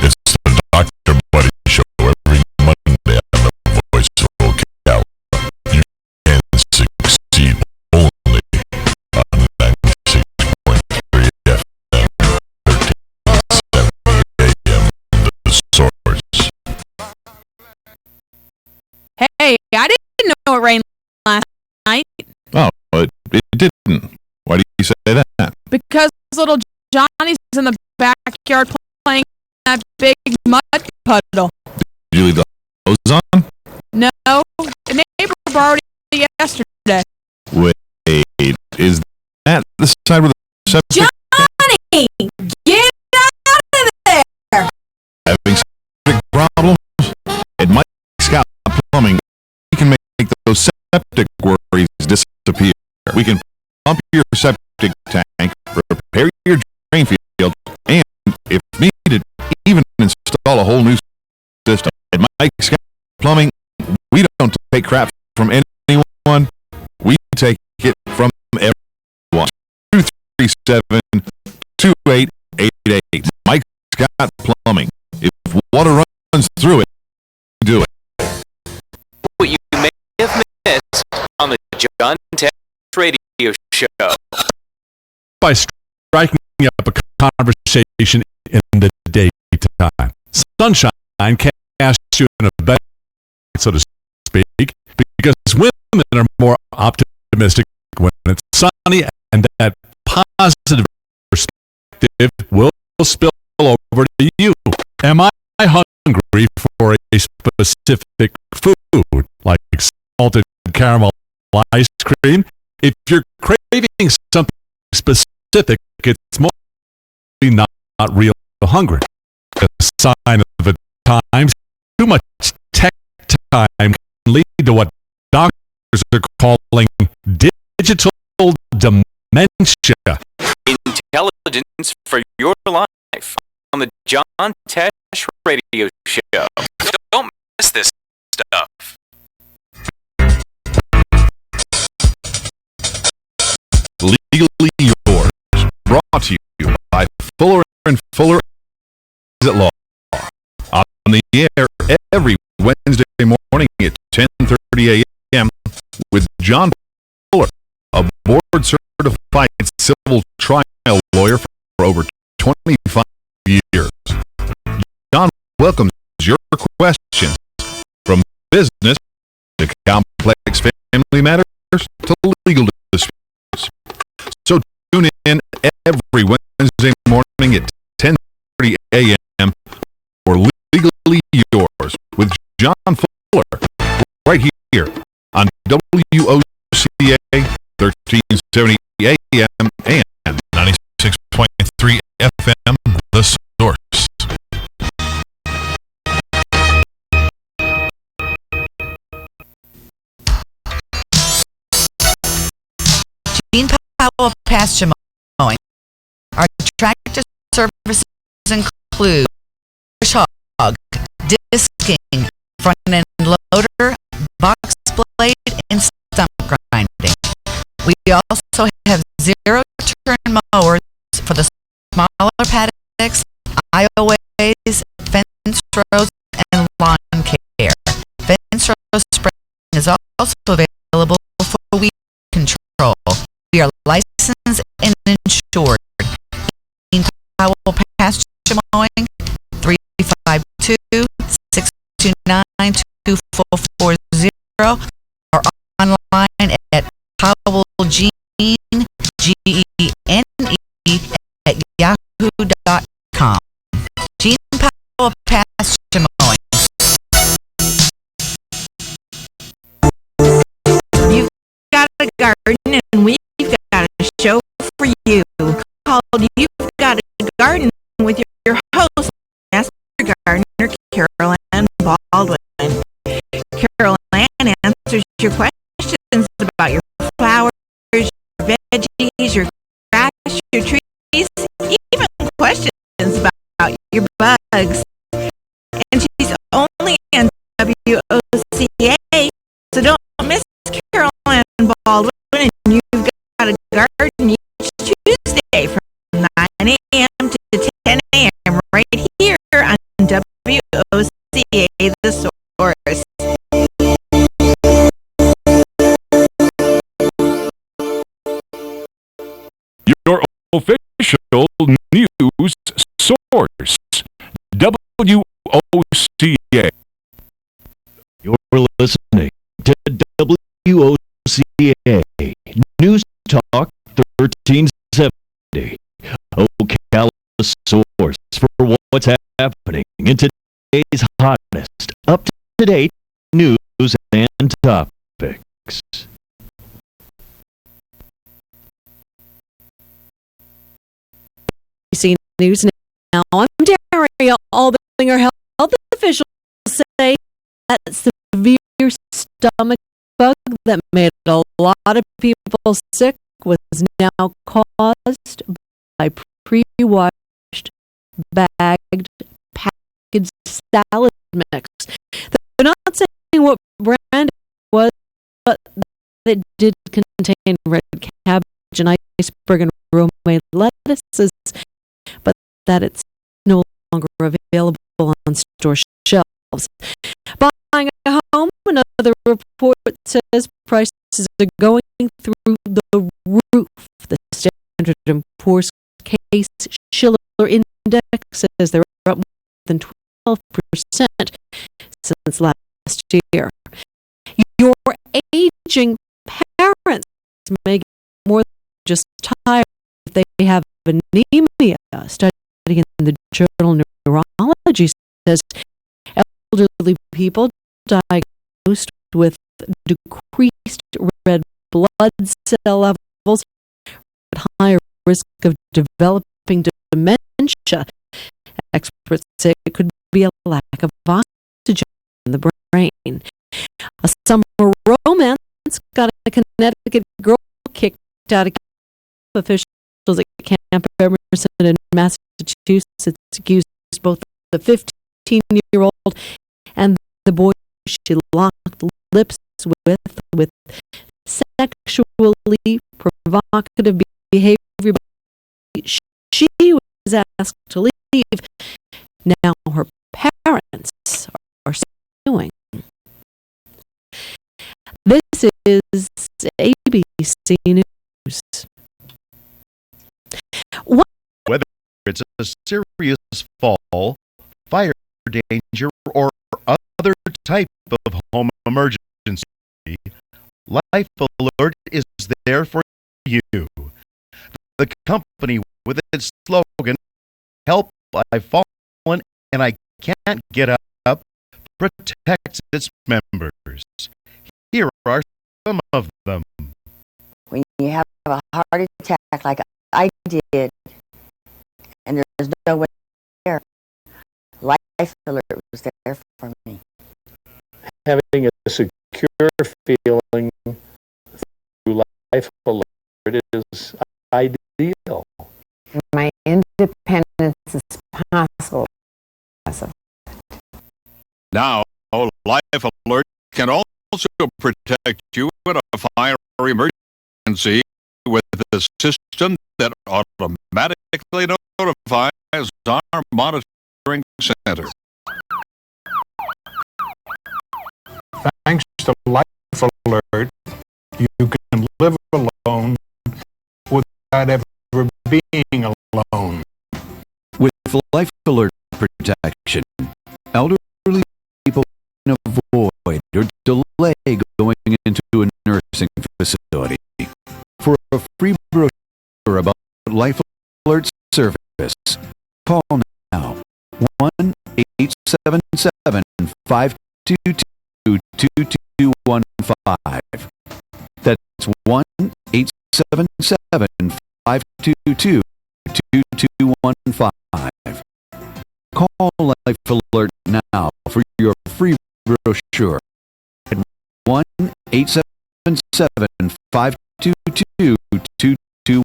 It's the Dr. Buddy Show every Monday on the Voice of Ocala. You can succeed only on 96.3 FM, 1370 AM, The Source. Hey, I didn't know it rained last night Oh, it didn't. Why do you say that? because little Johnny's in the backyard playing in that big mud puddle. Did you leave the hose on? No, the neighbor borrowed it yesterday. Wait, is that the side with the septic? Johnny, get out of there! Having septic problems? At Mike's Scott Plumbing, we can make those septic worries disappear. We can pump your septic tank, repair your drain field, and, if needed, even install a whole new system. At Mike's Scott Plumbing, we don't take crap from anyone. We take it from everyone. 737-2888. Mike Scott Plumbing. If water runs through it, do it. What you may have missed on the John Tesh Radio Show. By striking up a conversation in the daytime. Sunshine casts you in a better light, so to speak, because women are more optimistic when it's sunny, and that positive perspective will spill over to you. Am I hungry for a specific food, like salted caramel ice cream? If you're craving something specific, it's mostly not real hunger. A sign of the times. Too much tech time can lead to what doctors are calling digital dementia. Intelligence for your life on the John Tesh Radio Show. Don't miss this stuff. Legally Yours, brought to you by Fuller and Fuller at Law. On the air every Wednesday morning at 10:30 a.m. with John Fuller, a board-certified civil trial lawyer for over 25 years. John welcomes your questions from business to complex family matters to legal disputes. So tune in every Wednesday morning at 10:30 a.m. for Legally Yours with John Fuller, right here on WOCA 1370 AM and 96.3 FM, The Source. Gene Powell pasture mowing. Our tractor services include push hog, disking, front end loader, box blade, and stump grinding. We also have zero-turn mowers for the smaller paddocks, aisleways, fence rows, and lawn care. Fence row spraying is also available for weed control. We are licensed and insured. Gene Powell pasture mowing, 352-629-2440, or online at PowellGene, Gene, at yahoo.com. Gene Powell pasture mowing. You've got a garden and we've got a show for you called You've Got a Garden with your host, Master Gardener Carol Ann Baldwin. Carol Ann answers your questions about your flowers, your veggies, your grass, your trees, even questions about your bugs. And she's only on WOCA, so don't miss Carol Ann Baldwin. And You've Got a Garden each Tuesday from 9 a.m. to 10 a.m. right here on WOCA, The Source. Your official news source, WOCA. You're listening to WOCA News Talk 1370. Ocala source for what's happening in today's hottest, up-to-date news and topics. ABC News now. I'm Daria Albinger. Health officials say that severe stomach bug that made a lot of people sick was now caused by pre-washed, bagged, packaged salad mix. They're not saying what brand it was, but it did contain red cabbage and iceberg and romaine lettuces, but that it's no longer available on store shelves. Buying a home, another report says prices are going through the roof. The Standard & Poor's Case-Shiller Index says they're up more than 12% since last year. Your aging parents may get more than just tired if they have anemia. A study in the journal Neurology says elderly people diagnosed with decreased red blood cell levels at higher risk of developing dementia. Experts say it could be a lack of oxygen in the brain. A summer romance got a Connecticut girl kicked out of camp. Officials at Camp Emerson in Massachusetts accused both the 15-year-old and the boy she locked lips with sexually provocative behavior. She was asked to leave. Now her parents are suing. This is ABC News. Whether it's a serious fall, fire danger, or other type of home emergency, Life Alert is there for you. The company, with its slogan, "Help, I've fallen and I can't get up," protects its members. Here are some of them. When you have a heart attack like I did, and there's no one there, Life Alert was there for me. Having a secure feeling through Life Alert is ideal. My independence is possible. Now, Life Alert can also protect you in a fire emergency with a system that automatically notifies our monitoring center. Thanks to Life Alert, you can live alone without ever being alone. With Life Alert protection, elderly people can avoid or delay going into a nursing facility. For a free brochure about Life Alert service, call now 1-877-522-2215. That's 1-877-522-2215. Call Life Alert now for your free brochure at 1-877-522-2215.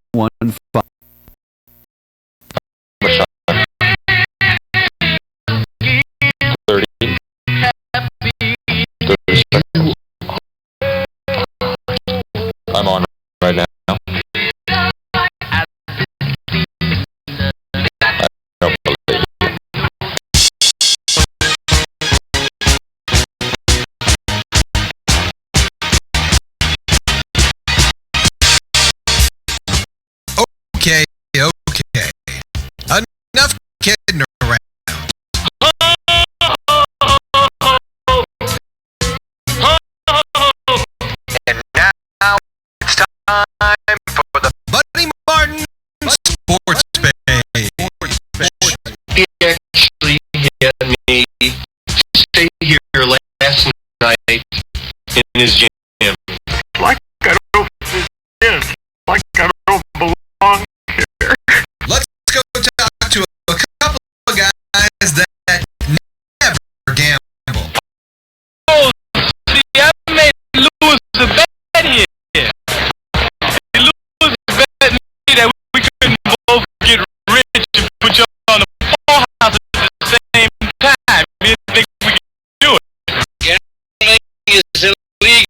I'm on right now. Okay. Enough kidding around. And now it's time for the Buddy Martin Sports Page. He actually had me stay here last night in his gym. Like I don't fit, like I don't belong here. Let's go talk to a couple of guys that never gamble. Oh, see, I made Lewis the bet here. Lewis bet me that we couldn't both get rich and put you on the poorhouse at the same time. You didn't think we could do it? Gambling is illegal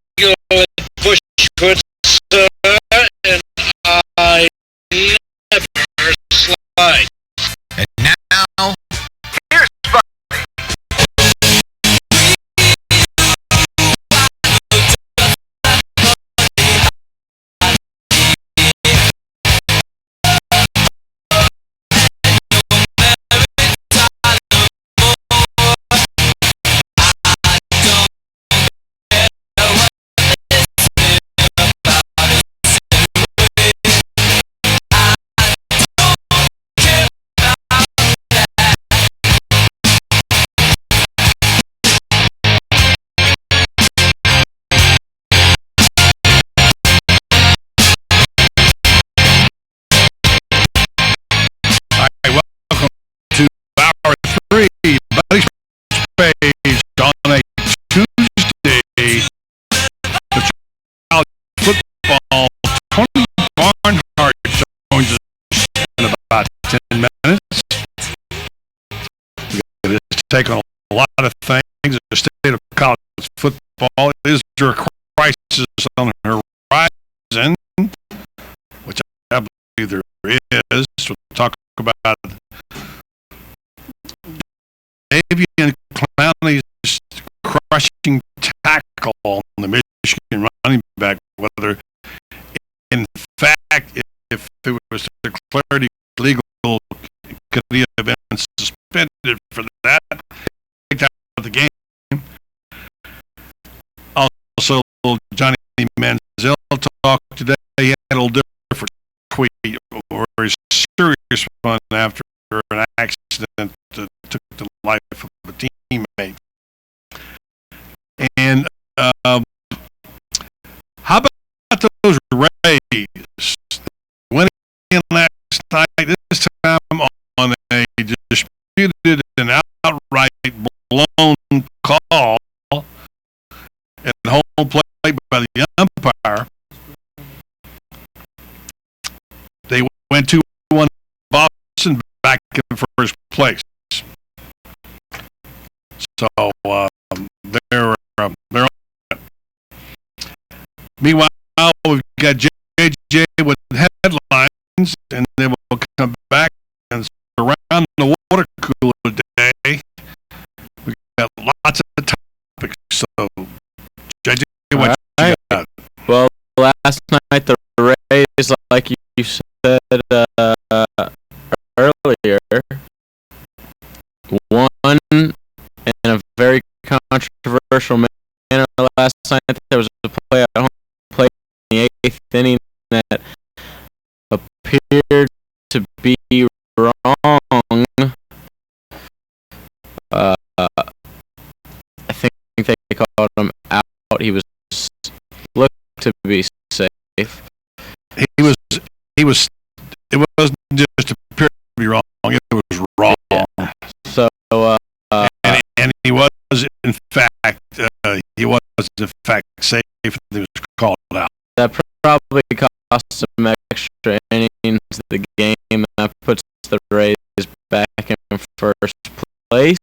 take on a lot of things. The state of college football, is there a crisis on the horizon, which I believe there is. We'll talk about Davian Clowney's crushing tackle on the Michigan running back, whether in fact, if it was declared illegal, could he have been suspended for that? Take out of the game. Also, Johnny Manziel talked today. He had a little different tweet, or a serious one after an accident that took the life of a teammate. And how about those Rays? Went in last night, this time on a disputed and outright blown call at home plate by the umpire. They went 2-1 Boston, back in first place. So they're on it. Meanwhile, we've got JJ with headlines, and then we'll come back and surround the water cooler today. We got lots of topics. So, JJ, what you got? Well, last night the Rays, like you said earlier, won in a very controversial manner last night. There was a play at home play in the 8th inning that appeared to be wrong. I think they called him out. He was looked to be safe. He was. It wasn't just appeared to be wrong. It was wrong. Yeah. So, and he was in fact safe. He was called out. That probably cost him extra innings of the game. That puts the Rays back in first place.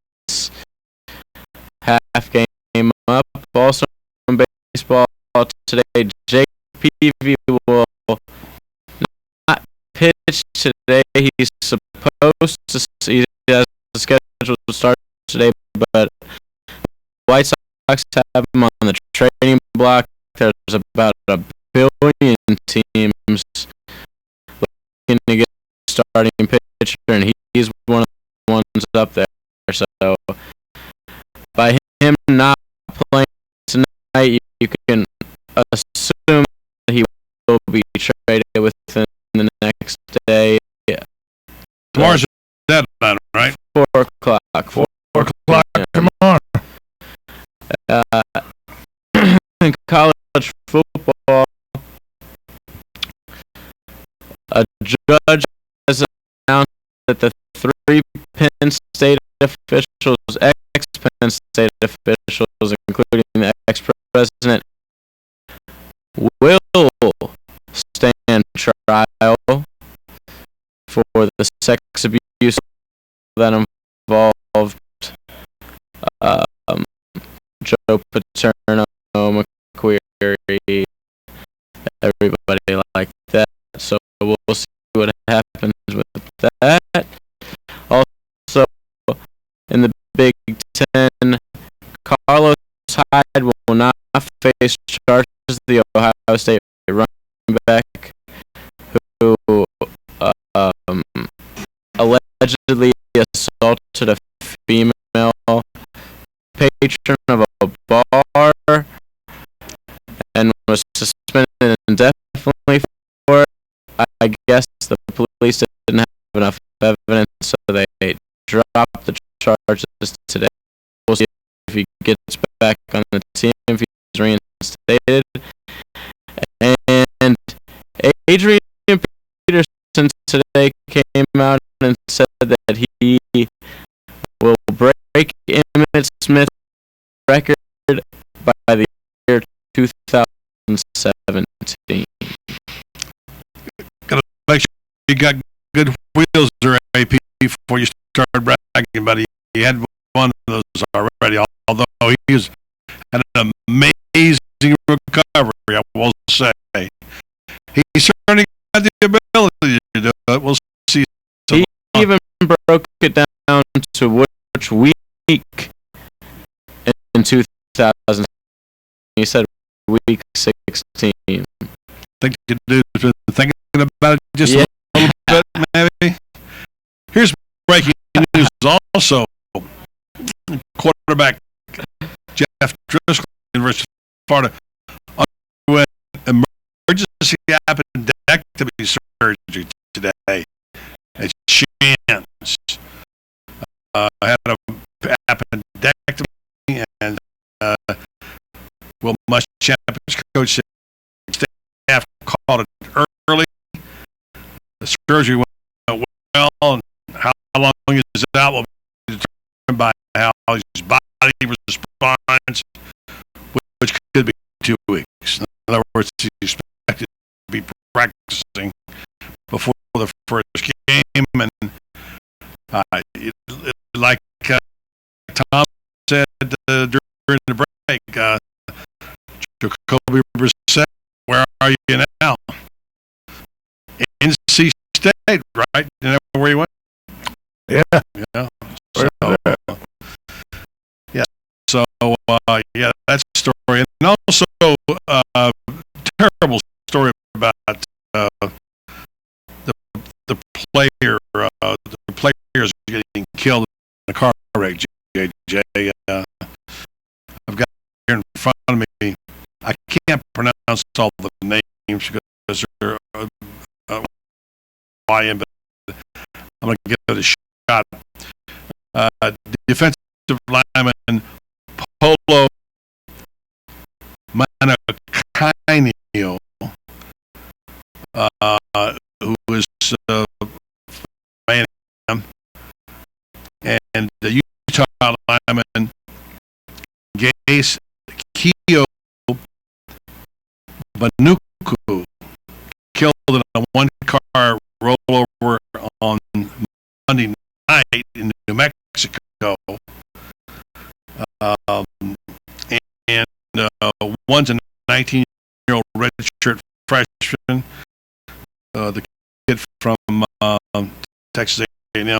Half game up. Also in baseball today, Jake Peavy will not pitch today. He's supposed to. He has the schedule to start today, but White Sox have him on the trading block. There's about 1 billion teams looking to get a starting pitcher, and he's one of the ones up there. So by him not playing tonight, you can assume that he will be traded within the next day. Tomorrow's deadline, right? 4 o'clock. 4 o'clock tomorrow. In college football, a judge has announced that the 3 Penn State officials, ex-Penn State officials, including the ex-president, will stand trial for the sex abuse that involved Joe Paterno, McQueary, everybody like that. So we'll see what happens with that. Also, in the Big Ten, Carlos Hyde will not face charges. The Ohio State running back who allegedly assaulted a female patron of a bar and was suspended indefinitely for it. I guess the police didn't have enough evidence, so they dropped the charges today. We'll see if he gets back on the team, if he's reinstated. And Adrian Peterson today came out and said that he will break Emmitt Smith's record by the year 2017. Gotta make sure you got good wheels there, AP, before you start bragging about it. He had one those already, although he's had an amazing recovery, I will say. He's certainly got the ability to do it. We'll see. He even broke it down to which week in 2000. He said week 16. I think the dude's been thinking about it just a little bit, maybe. Here's breaking news also. Quarterback Jeff Driscoll, University of Florida, underwent emergency appendectomy surgery today at Shands. Had an appendectomy, and Will Muschamp, coach, said staff called it early. The surgery went well, and how long is it out will be determined by how his body responds, which could be 2 weeks. In other words, he's expected to be practicing before the first game, and like Tom said during the break, Jacoby Brissett, where are you now? NC State, right? You know where he went? Yeah. Yeah. So, yeah. So, yeah, that's the story. And also, terrible story about the players getting killed in a car wreck, JJ. I've got here in front of me. I can't pronounce all the names because they're YN, but I'm going to give it a shot. Defensive lineman Polo Manakainio, who is and the Utah lineman Gase Keo Banuku, killed in a one-car rollover on Monday night in New Mexico. And one's a 19-year-old redshirt freshman, the kid from Texas A&M,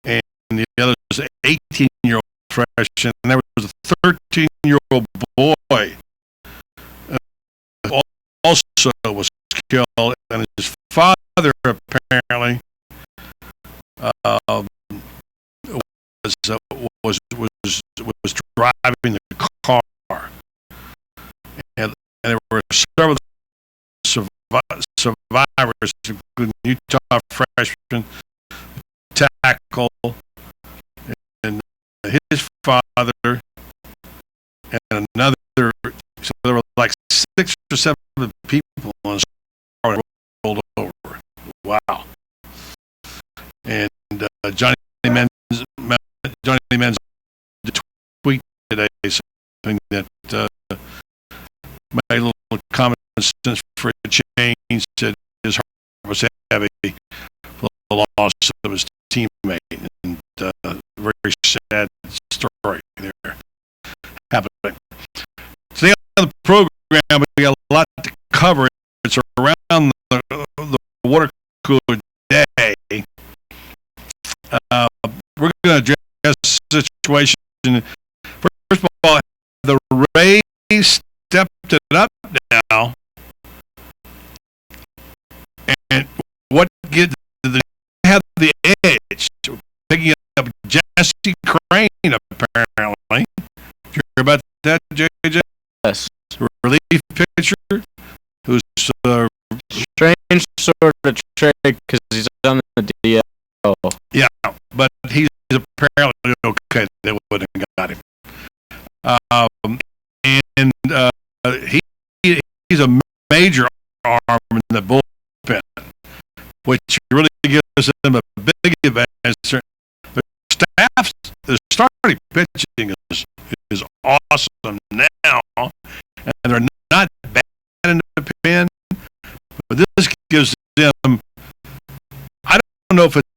and the other is an 18-year-old freshman, and there was a 13-year-old boy also was killed, and his father apparently was driving the car, and there were several survivors, including Utah freshman tackle and his father and another. So there were like 6 or 7 people on the car rolled over. Wow. And Johnny Menz tweet today something that made a little common sense for a change. Said his heart was heavy for the loss of his teammate, and very sad story there happening. So the program, we got a lot to cover. It's around the water cooler day. We're going to address the situation. First of all, the Rays stepped it up now, and what get they have the edge, picking up Jesse Crane apparently. You hear about that, JJ? Yes. Relief pitcher who's strange sort of trade because he's on the DL. Yeah, but he's apparently okay. They wouldn't have got him. And he's a major arm in the bullpen, which really gives them a big advantage. The starting pitching is awesome now, and they're not bad in the pen, but this gives them, I don't know if it's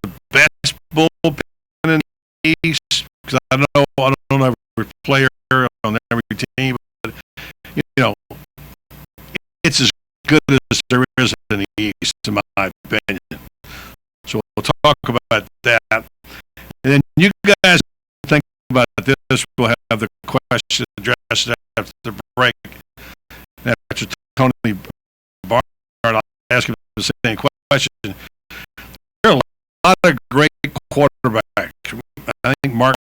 the best bullpen in the East, team, but it's as good as there is in the East, in my opinion. So we'll talk about that, and then you guys think about this. We'll have the question addressed after the break. After Tony Barnard, I'll ask him the same question. There are a lot of great quarterbacks. I think Mark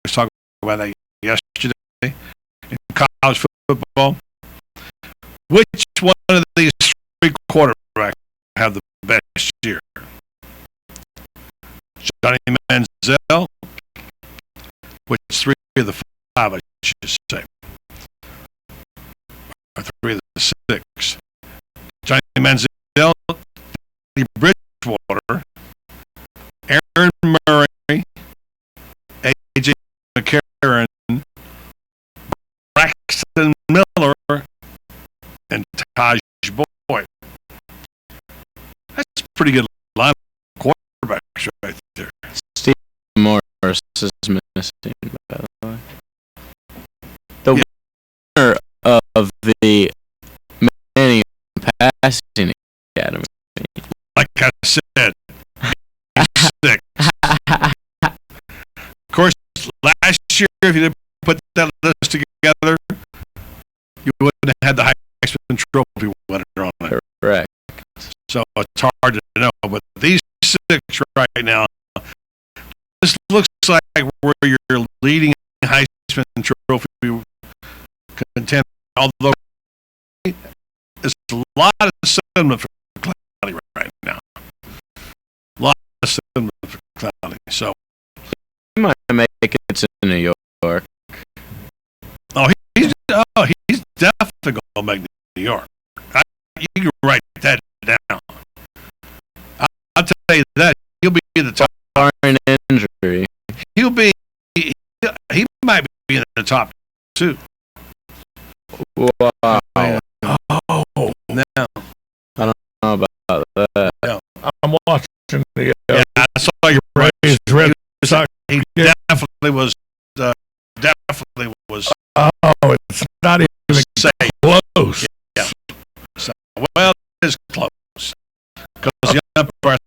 was talking about that yesterday in college football. Which one of these three quarterbacks have the best year? Johnny Manziel? Which three of the five, I should say? Or three of the six? Johnny Manziel, Teddy Bridgewater, Aaron Murray, A.J. McCarron, Braxton Miller, and Taj Boyd. That's a pretty good line of quarterbacks right there. Steve Morris is missing, by the way. The winner of the Manning Passing Academy. Like I said, six. Of course, last year, if you didn't put that list together, you wouldn't have had the Heisman Trophy winner on it. Correct. So it's hard to know. But these six right now, this looks like where you're leading Heisman Trophy contender. Although there's a lot of sentiment for Cloudy right now. A lot of sentiment for Cloudy. So He might make it to New York. he's definitely going to make New York. You can write that down. I'll tell you that he'll be in the top. Barring injury. He might be in the top two. Wow. Now, I don't know about that. yeah, I'm watching the I saw your Rays Red Sox. He definitely was. Oh, it's not even Say close. yeah. So, well, it is close because the umpires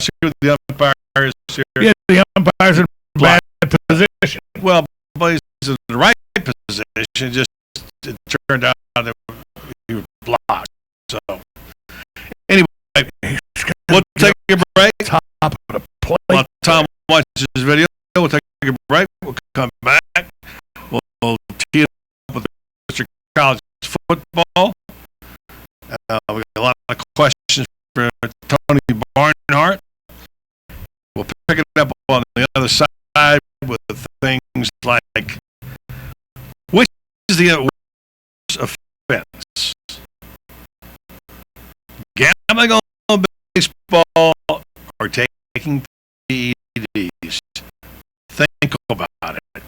here. Yeah, the umpire's in bad position. Well, but he's in the right position. Just it turned out that he was blocked. So anyway, we'll take a break. Top of the plate. While Tom watches this video, we'll take a break. We'll come back. We'll tee it up with Mr. College football. We got a lot of questions for Tony Barnhart. We'll pick it up on the other side with things like which is the worst offense? Gambling on baseball or taking PEDs? Think about it.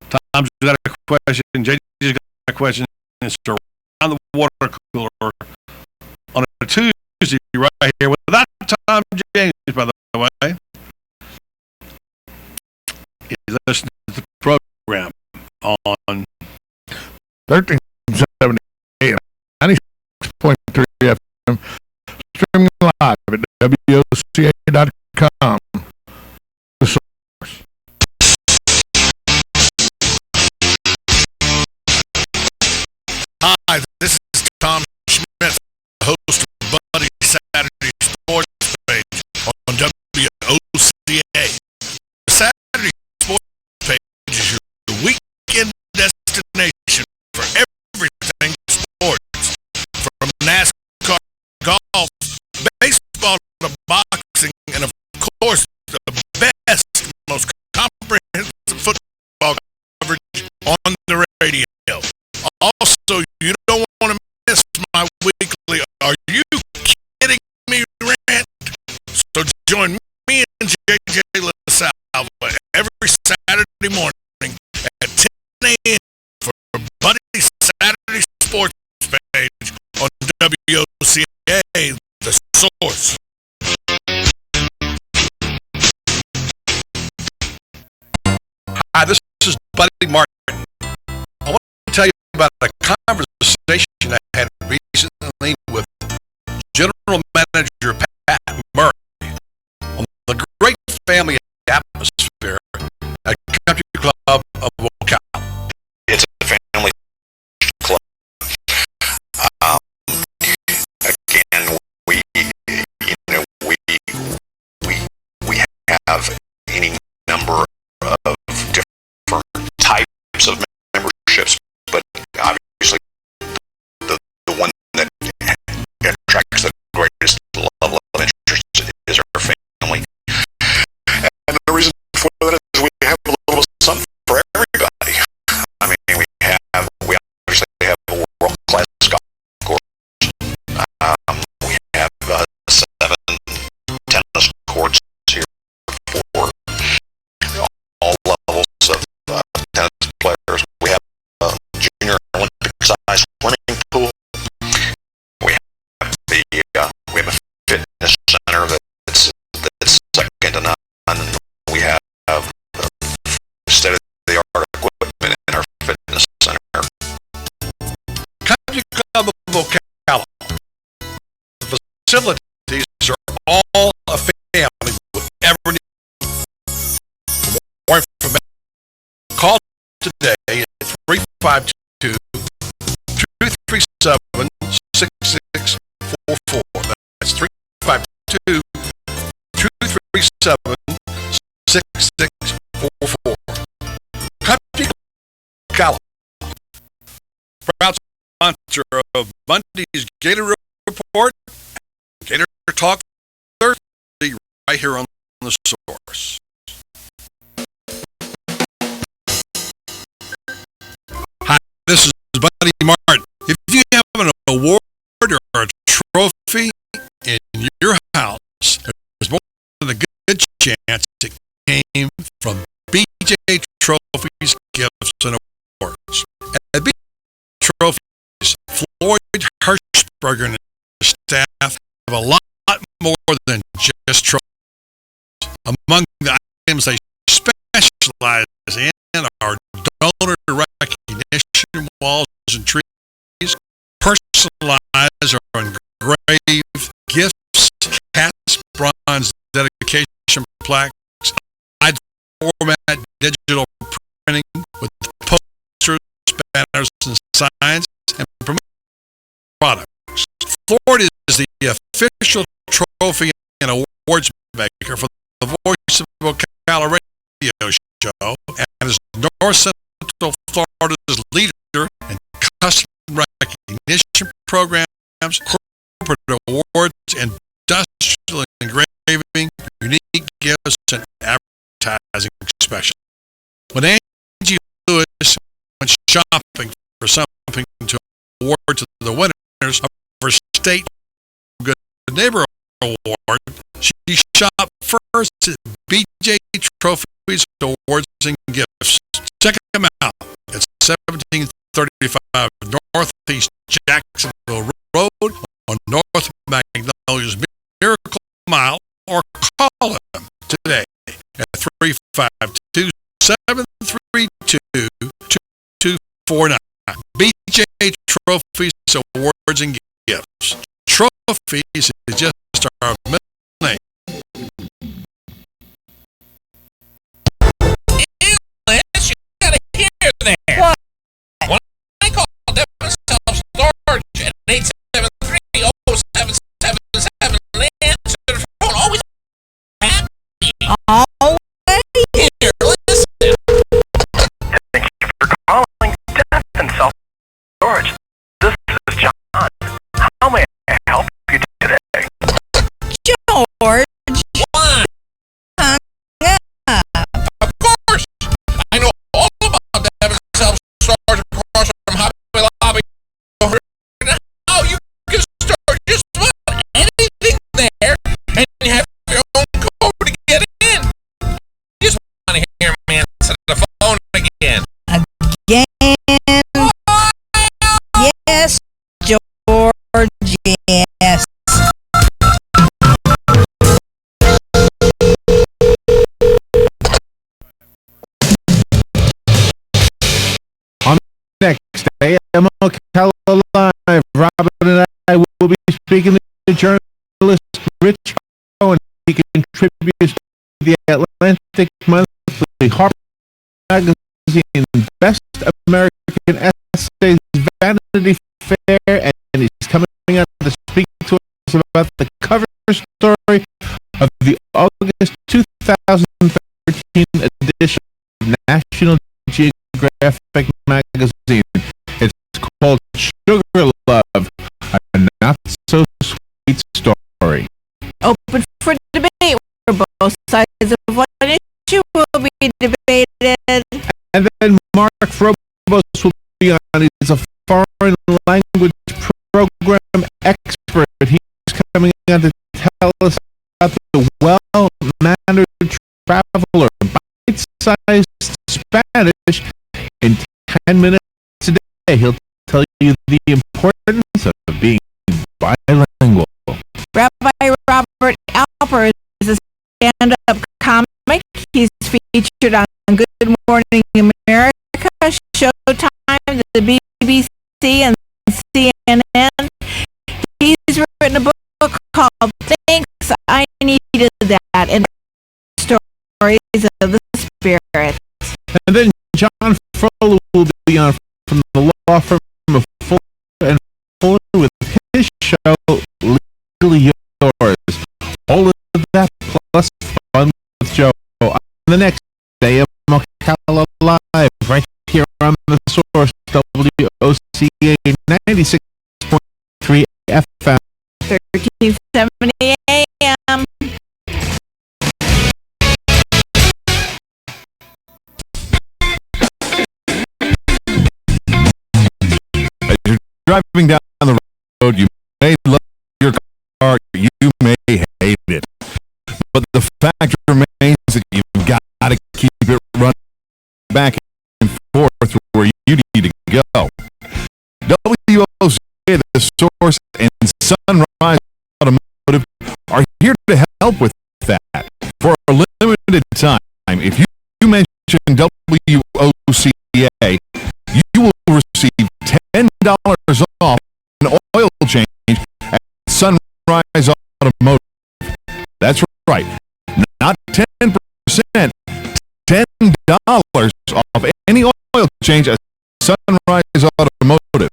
Tom's got a question. JJ's got a question. It's around the water cooler on a Tuesday right here without Tom James, by the way. He's listening to the program on 1378 96.3 FM. Streaming live at WOCA.com. The source. Hi, this is Tom Schmidt, host of Buddy Saturday Sports Page on WOCA. The Saturday Sports Page is your weekend destination for everything sports, from NASCAR, golf, baseball to boxing, and of course the best, most comprehensive football coverage on the radio. Also, you don't want to miss my weekly Are You Kidding Me rant? So join me and JJ LaSalva every Saturday morning at 10 a.m. for Buddy Saturday Sports Page on WOCA, The Source. Hi, this is Buddy Martin. about a conversation I had recently with General Manager Pat Murray on the great family atmosphere at Country Club of Ocala. It's a family club. Again, we have any number of different types of memberships, but obviously the one that attracts the greatest level of interest is our family. And the reason for that is we have a little something for everybody. I mean, we obviously have a world-class golf course. We have 7 tennis courts here for all levels of tennis players. We have a junior Olympic-sized swimming pool. We have a fitness center that's second to none. We have state-of-the-art equipment in our fitness center. Country Club of Ocala. The facilities are all a family would ever need. For more information, call today at 352 237 6644. That's 352 237 6644. Country Club of Ocala. Proud sponsor of Monday's Gator Report, Gator Talk Thursday, right here on the Source. Hi, this is Buddy Martin. If you have an award or a trophy in your house, there's more than a good chance it came from BJ Trophies, Gifts, and Awards. At BJ Trophies, Floyd Hirschberger and his staff have a lot more than just trophies. Among the items they specialize in are donor recognition walls and trees, personalized or engraved gifts, cast bronze dedication plaques, wide format digital printing with posters, banners, and signs, and promotional products. Floyd is the official trophy and awards maker for the Voice of Ocala radio show and is North Central Florida's leader in custom recognition programs, corporate awards, industrial engraving, unique gifts, and advertising specials. When Angie Lewis went shopping for something to award to the winners of her State Good Neighbor Award, she shopped first at BJ Trophies, Awards, and Gifts. Check them out at 1735 Northeast Jacksonville Road on North Magnolia's Miracle Mile, or call them today at 352-732-2249. BJ Trophies, Awards, and Gifts. Trophies is just our middle name. You gotta hear there. What? When I call Devon Self-Storage at 873-0777, they answer the phone always happy. Always. Here, listen. Thank you for calling Devon Self-Storage. This is John. How may I help you today? George. What? Of course. I know all about Devon Self-Storage across from Hobby Lobby. How you can store just about anything there and you have your own code to get in. Just want to hear me answer the phone again. Again. Yes, George, yes. On the next day, a Ocala Live. Robert and I will be speaking to journalist Rich Cohen. He contributes to the Atlantic Monthly, Harper Magazine, Best American Essays, Vanity Fair, and he's coming out to speak to us about the cover story of the August 2013 edition of National Geographic Magazine. It's called Sugar Love, a not-so-sweet story. Open for debate where both sides of one issue will be debated. And then Mark Frobos will be on. He's a foreign language program expert. He's coming on to tell us about the well-mannered traveler, bite-sized Spanish in 10 minutes a day. He'll tell you the importance of being bilingual. Rabbi Robert Alper is a stand-up comic. He's featured on Good Morning America, Showtime, the BBC, and CNN. He's written a book called Thanks, I Needed That, and Stories of the Spirit. And then John Froehlich will be on from the law firm of Fuller and Fuller with his show Legally Yours. All of that plus fun with Joe on the next day of Ocala Live, right here on the Source, WOCA 96.3 FM. 1370 AM. As you're driving down the road, you may love your car, you may hate it. But the fact remains that you've got to keep it running back and forth to where you need to go. WOCA, the Source, and Sunrise Automotive are here to help with that. For a limited time, if you mention WOCA, you will receive $10 off an oil change at Sunrise Automotive. That's right, not 10%, $10 off any oil change at Sunrise Automotive.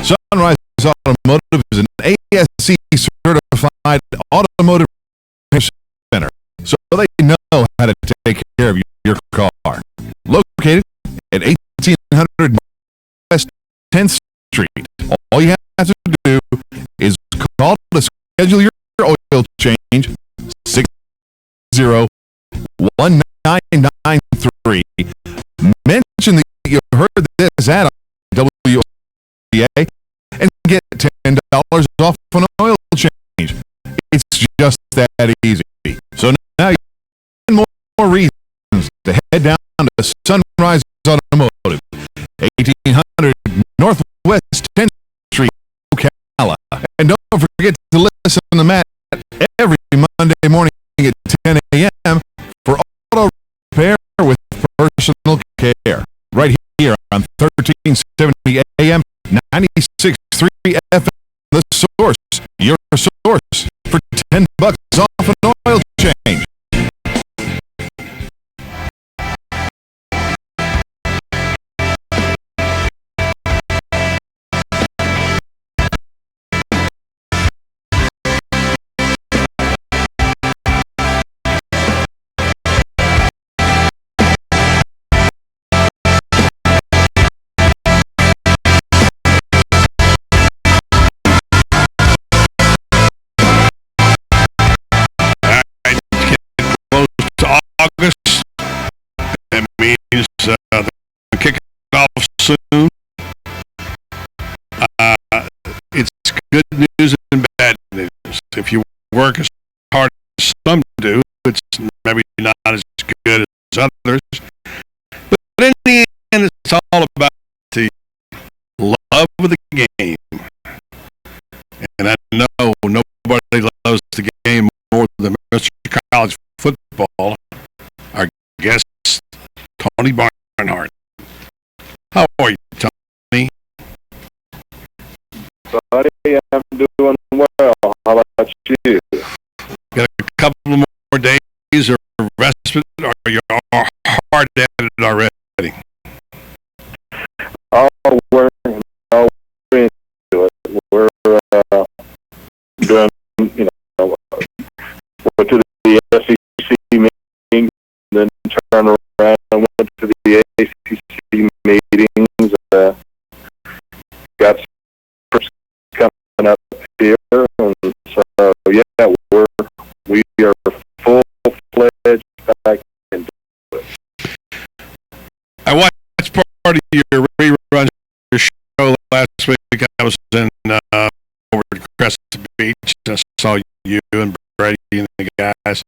Sunrise Automotive is an ASC certified automotive center, so they know how to take care of your car. Located at 1800 West 10th Street. All you have to do is call to schedule your oil change 601993. Mention that you heard this ad on WOCA and get $10 off an oil change. It's just that easy. So now you have more reasons to head down to Sunrise Automotive, 1800 Northwest 10th Street, Ocala. And don't forget to listen to Matt every Monday morning at 10 a.m. for auto repair with personal care. Right here on 1370 a.m. 96.3 FM. The Source, your source for $10 off an oil change. August. That means they're kicking off soon. It's good news and bad news. If you work as hard as some do, it's maybe not as good as others. But in the end, it's all about the love of the game. And I know nobody loves the game more than Mr. College football. Our guest, Tony Barnhart. How are you, Tony? you hard at it already? Oh, we're into it. We're doing, went to the SEC meeting, then turned around and went to the ACC meetings. Got some coming up here, and so yeah, we are full-fledged back into it. I watched part of your rerun your show last week. I was in over at Crescent Beach, and I saw you and Brady and the guys.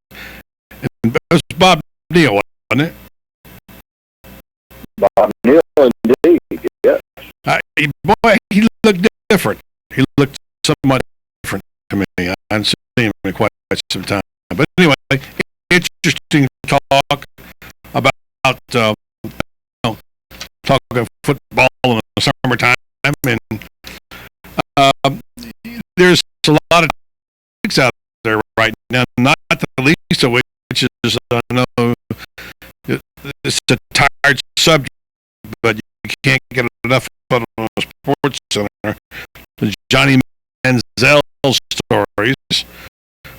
And it was Bob Neal, wasn't it? Bob Neal, indeed, yes. Boy, he looked different. He looked somewhat different to me. I haven't seen him in quite some time. But anyway, interesting talk about talking football in the summertime, and there's a lot of things out there right now, not the least of which is, I know it's a tired subject, but you can't get enough of it on the Sports Center. The Johnny Manziel stories,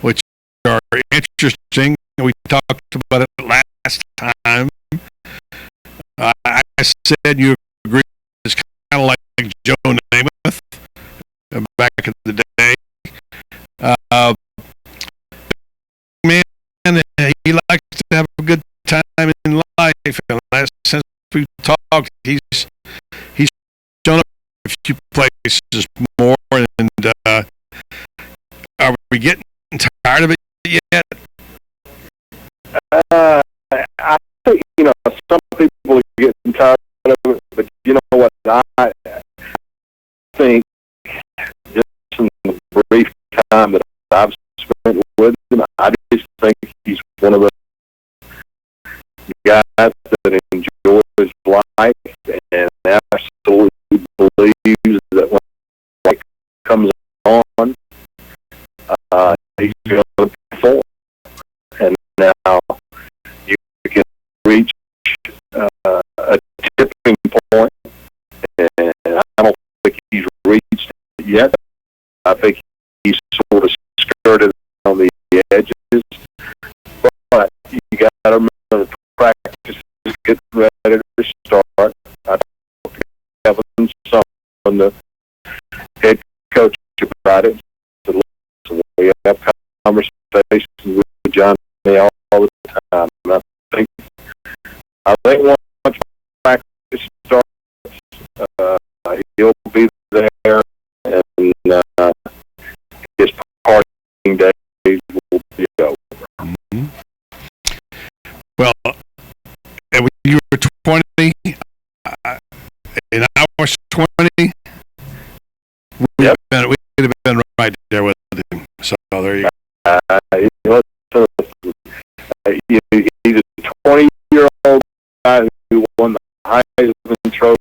which are interesting. We talked about it last time. I said you agree it's kind of like Joe Namath back in the day. Man, he likes to have a good time in life, and since we talked, he's shown up a few places more, and are we getting tired of it yet? I think, some people are getting tired of it, but you know what? I think just in the brief time that I've spent with him, I just think he's one of the guys that enjoys life and absolutely believes that when life comes on, he's going to perform. And now you can reach a tipping point, and I don't think he's reached it yet. I think he's sort of skirted on the edges, but you got to remember the practice is getting ready to start. I talked to Kevin Sumlin, the head coach, about it. So we have conversations with John all the time. And I think once practice starts, he'll be there, and his partying days will be over. Mm-hmm. Well, when you were 20, and I was 20, we'd have been right there with him. So there you go. He's a 20-year-old guy who won the Heisman Trophy,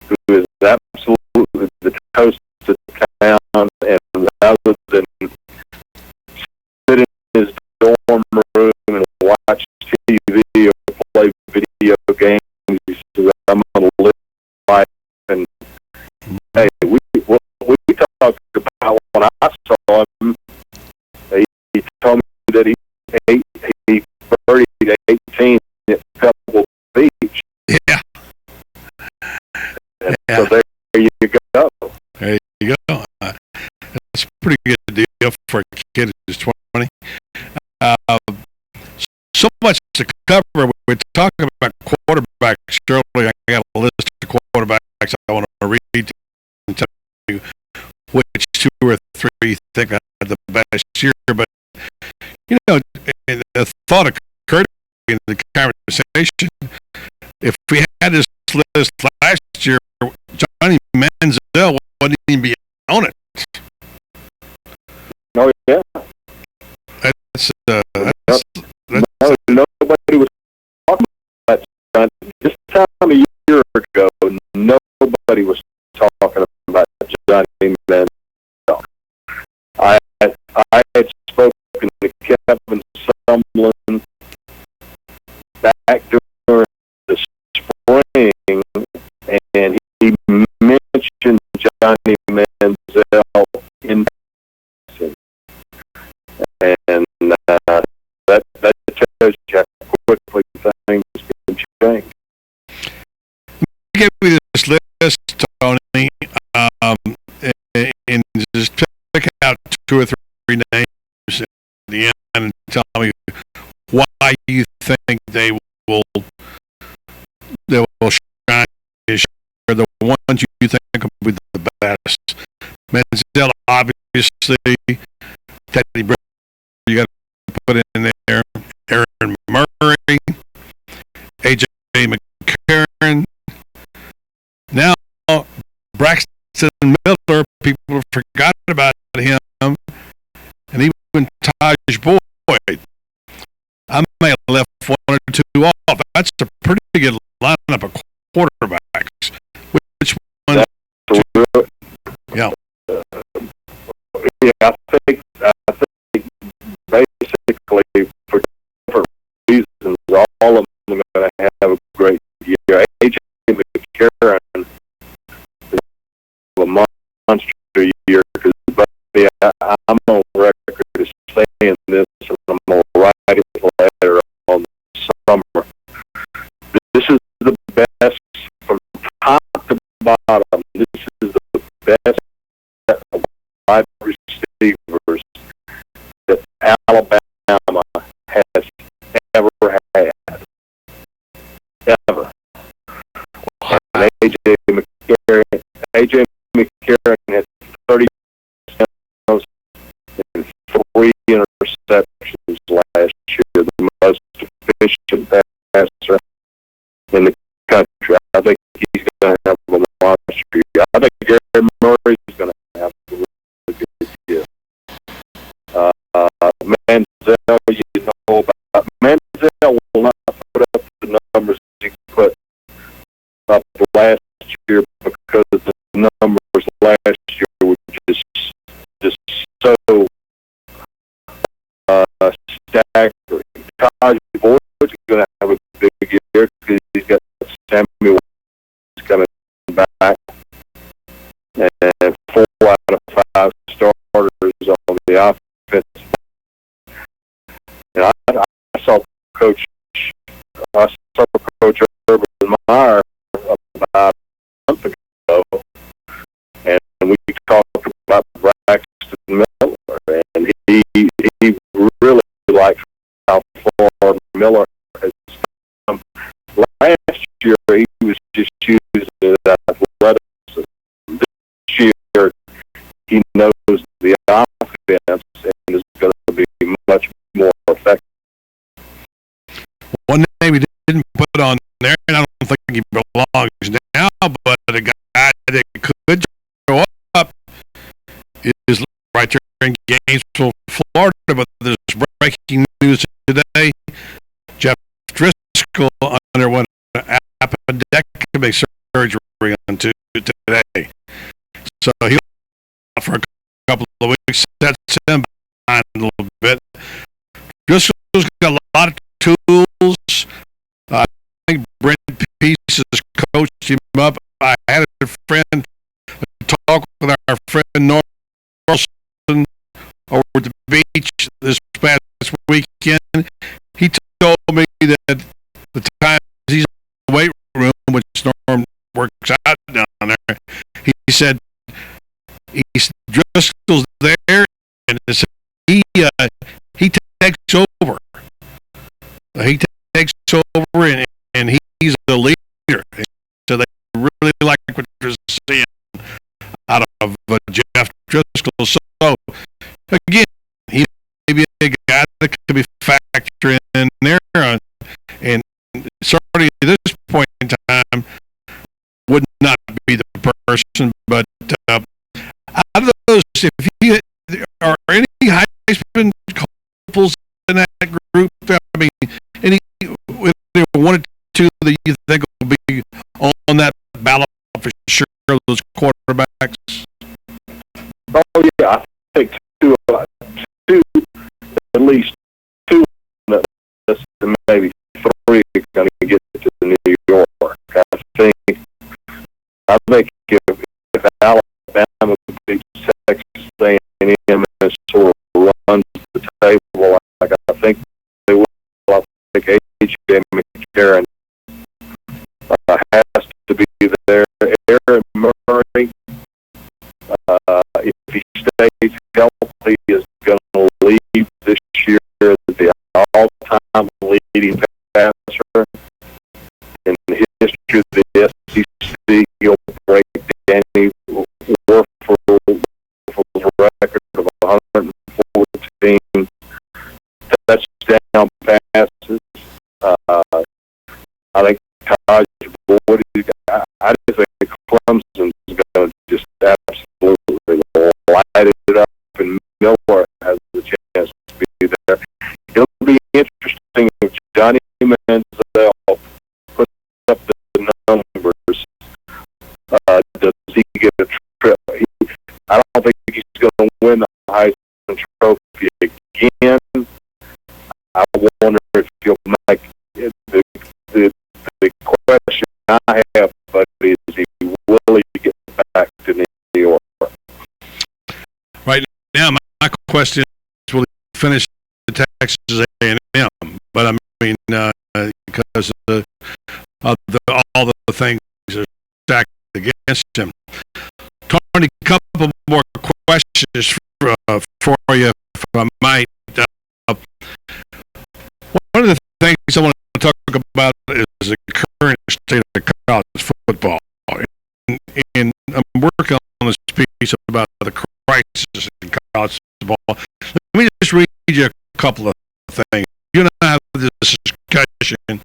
who is absolutely the toast of town, and rather than sit in his dorm room and watch TV or play video games, he says, I'm going to live life. And hey, we talked about when I saw him, he told me that he birdied 18 at Pebble Beach. Yeah. And so there you go. There you go. That's a pretty good deal for a kid who's 20. So much to cover. We're talking about quarterbacks. Surely I got a list of quarterbacks I want to read and tell you which 2 or 3 you think I had the best year. But, the thought occurred in the conversation, if we had this list last year, Johnny Manziel wouldn't even be on it. Oh, yeah. Nobody was talking about that. This time a year ago, nobody was talking about Johnny Manziel. I had spoken to Kevin Sumlin shows you how quickly things can change. Give me this list, Tony, and just pick out 2 or 3 names at the end and tell me why you think they will shine this year, the ones you think will be the best. Manziel, obviously, Teddy Bridger, you got to put in there. Aaron Murray, AJ McCarron. Now, Braxton Miller, people have forgotten about him, and even Taj Boyd. I may have left 1 or 2 off. That's a pretty good lineup of quarterbacks. Which one? Yeah. Yeah, I think basically for different reasons, all of them are going to have a great year. AJ McCarron is a monster year because I'm on record as saying this, and I'm going to write a letter on the summer. This is the best from top to bottom. This is the best set of wide receivers that Alabama has ever had. Ever. And AJ McCarron had 30 touchdowns and 3 interceptions last year, the most efficient passer in the country. I think he's going to have a monster year. I think Gary Murray's going to have a really good year. Manziel, you know about Manziel will not put up the numbers he put up last year because the numbers last year were just so staggering. Taj Boyd's going to have a big year because he's got Samuel coming back, and 4 out of 5 starters on the offense. And I saw Coach Urban Meyer about a month ago, and we talked about Braxton Miller, and he really likes how far Miller has come. Last year he was just using athleticism. This year he knows the offense and is going to be much more effective. One name he didn't put on there, and I don't think he belongs now, but a guy that could show up is right there in Gainesville, Florida. But there's breaking news today. Jeff Driscoll underwent appendectomy surgery on today. So he'll out for a couple of weeks. Sets him behind a little bit. Driscoll's got a lot of tools. I think Brent Peace has coached him up. I had a friend talk with our friend Norton over at the beach this past weekend. He told me that the time he's in the weight room, which Norm works out down there, he said Driscoll's there, and he takes over. He takes over, and he's the leader. So they really like what they're seeing out of Jeff Driscoll. So, again, he may be a guy that could be factored in there. And certainly at this point in time, would not be the person. But out of those, if you are any Heisman hopefuls in that group, I mean, any 1 or 2 that you think will be on that ballot for sure, those quarterbacks? Oh yeah, I think 2, at least 2 on that list, and maybe 3 are going to get to New York. I think if Alabama beats Texas A&M and sort of runs the table like I think they will, I Jamie Karen has to be there. Aaron Murray, if he stays healthy, is going to lead this year the all-time leading passer in the history of the SEC. He'll break Danny Werfel's record of 114 touchdown passes. I think Taj Boyd, I just think Clemson's going to just absolutely light it up, and Miller has the chance to be there. It'll be interesting if Johnny Manziel puts up the numbers. Does he get a trip? I don't think he's going to win the Heisman Trophy again. I wonder if he'll make it. The question I have, but is he willing to get back to New York? Right now, my question is, will he finish the Texas A&M? But I mean, because of all the things are stacked against him. Tony, a couple more questions for you, if I might. One of the things I want to talk about is the current state of college football. And I'm working on this piece about the crisis in college football. Let me just read you a couple of things. You and I have this discussion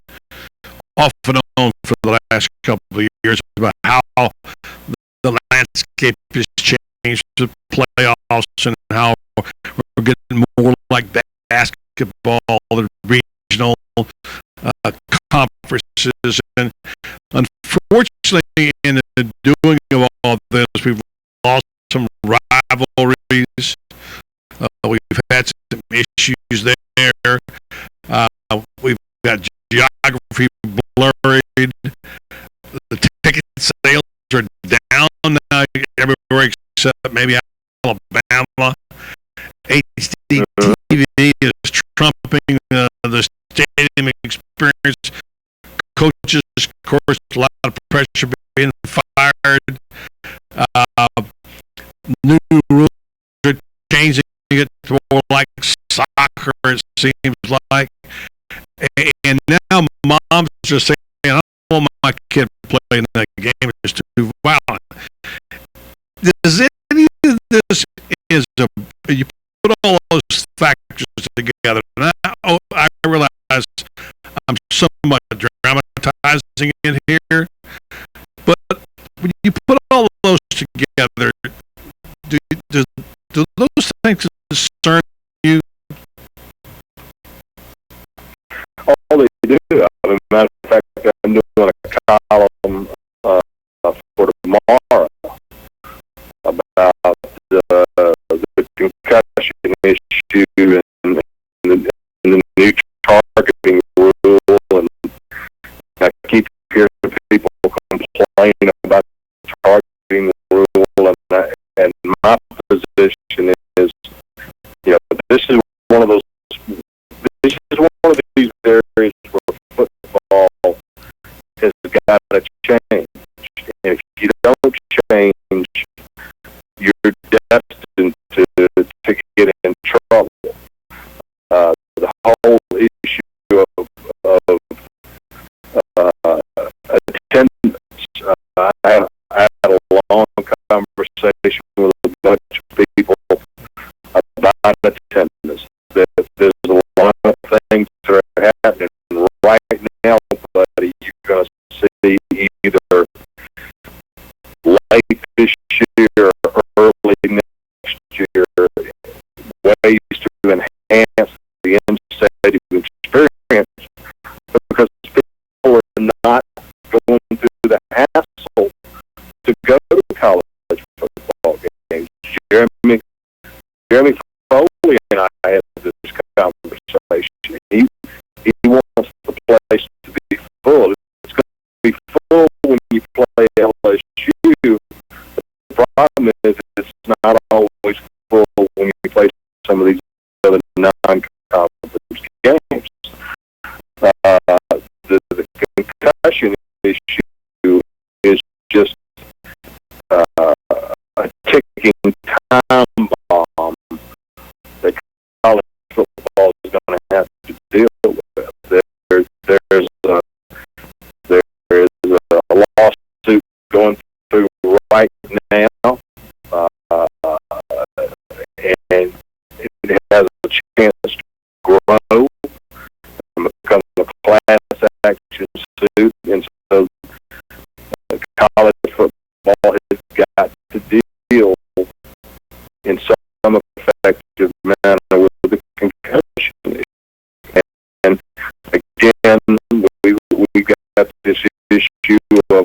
off and on for the last couple of years about how the landscape has changed, the playoffs, and how we're getting more like basketball, the regional conferences. And unfortunately, in the doing of all this, we've lost some rivalries. We've had some issues there. We've got geography blurred. The ticket sales are down now everywhere except maybe Alabama. HDTV is trumping the stadium experience. Coaches, of course, a lot of pressure being fired. New rules are changing it to more like soccer, it seems like. And now moms are saying, I don't want my kid playing that game, it's too violent. Does any of this you put all those factors together, and I realize I'm somewhat dramatizing it here, but when you put all of those together, do those things concern you? Oh, they do. Matter of fact, I'm doing a column for tomorrow about the concussion issue and the new targeting rule, and I keep hearing people complain about the targeting rule, and my position is, this is one of these areas where football has got to change. And if you don't change, you're destined to get in trouble. The whole issue of attendance. I had a long conversation with a bunch of people about attendance. There's a lot of things that are happening right now, buddy. You're going to see either late this year or early next year ways to enhance the in-stadium experience, because people are not going through the hassle to go to college football games. Jeremy Foley and I had this conversation. He wants the place to be full. It's going to be full when you play LSU. The problem is it's not always full when you play some of these other non-conference games. concussion issue is just a ticking time bomb that college football is going to have to deal with. There is a lawsuit going through right now, and it has a chance to grow and become a class action suit, and so college football has got to deal in some effective manner with the concussion issue. And again, we got this issue of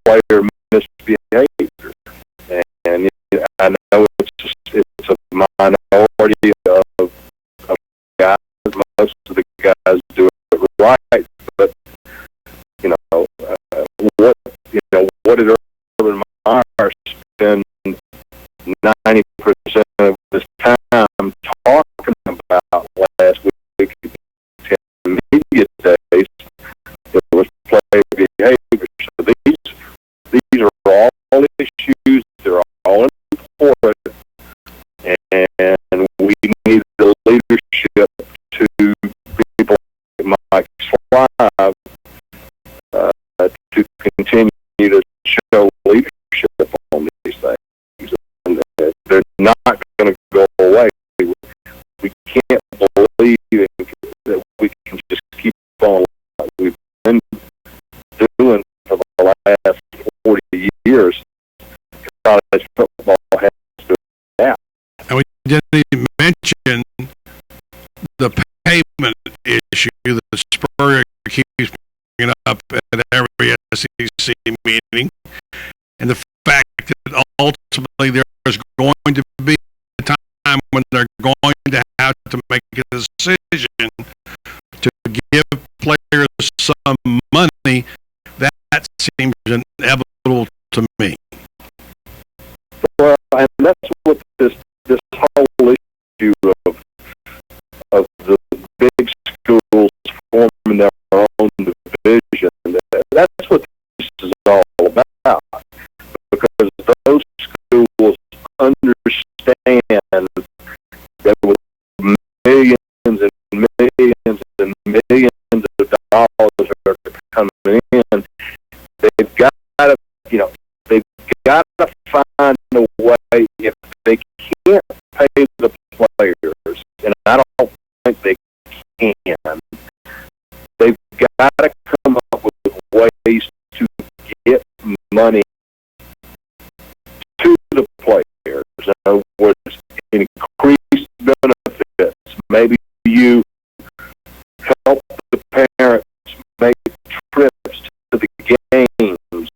player misbehavior, and I know it's a minority of guys. Most of the guys do it right, but what did Urban Meyer spend 90% of his time talking about last week in media days? It was player behavior. So these are all issues. They're all important, and we need the leadership to people like Mike Slive to continue to show leadership on these things. And they're not going to go away. We can't believe that we can just keep on like we've been doing for the last 40 years. College football has to adapt. And we didn't even mention the payment issue that Spurrier keeps bringing up at every SEC meeting, and the fact that ultimately there's going to be a time when they're going to have to make a decision to give players some money. That seems inevitable to me. Well, and that's what this whole issue of the big schools forming their own division, that's what this is all about. Because those schools understand that with millions and millions and millions of dollars are coming in, they've got to, they've got to find a way. If they can't pay the players, and I don't think they can, they've got to come up with ways to get money to the players. In other words, increased benefits. Maybe you help the parents make trips to the games.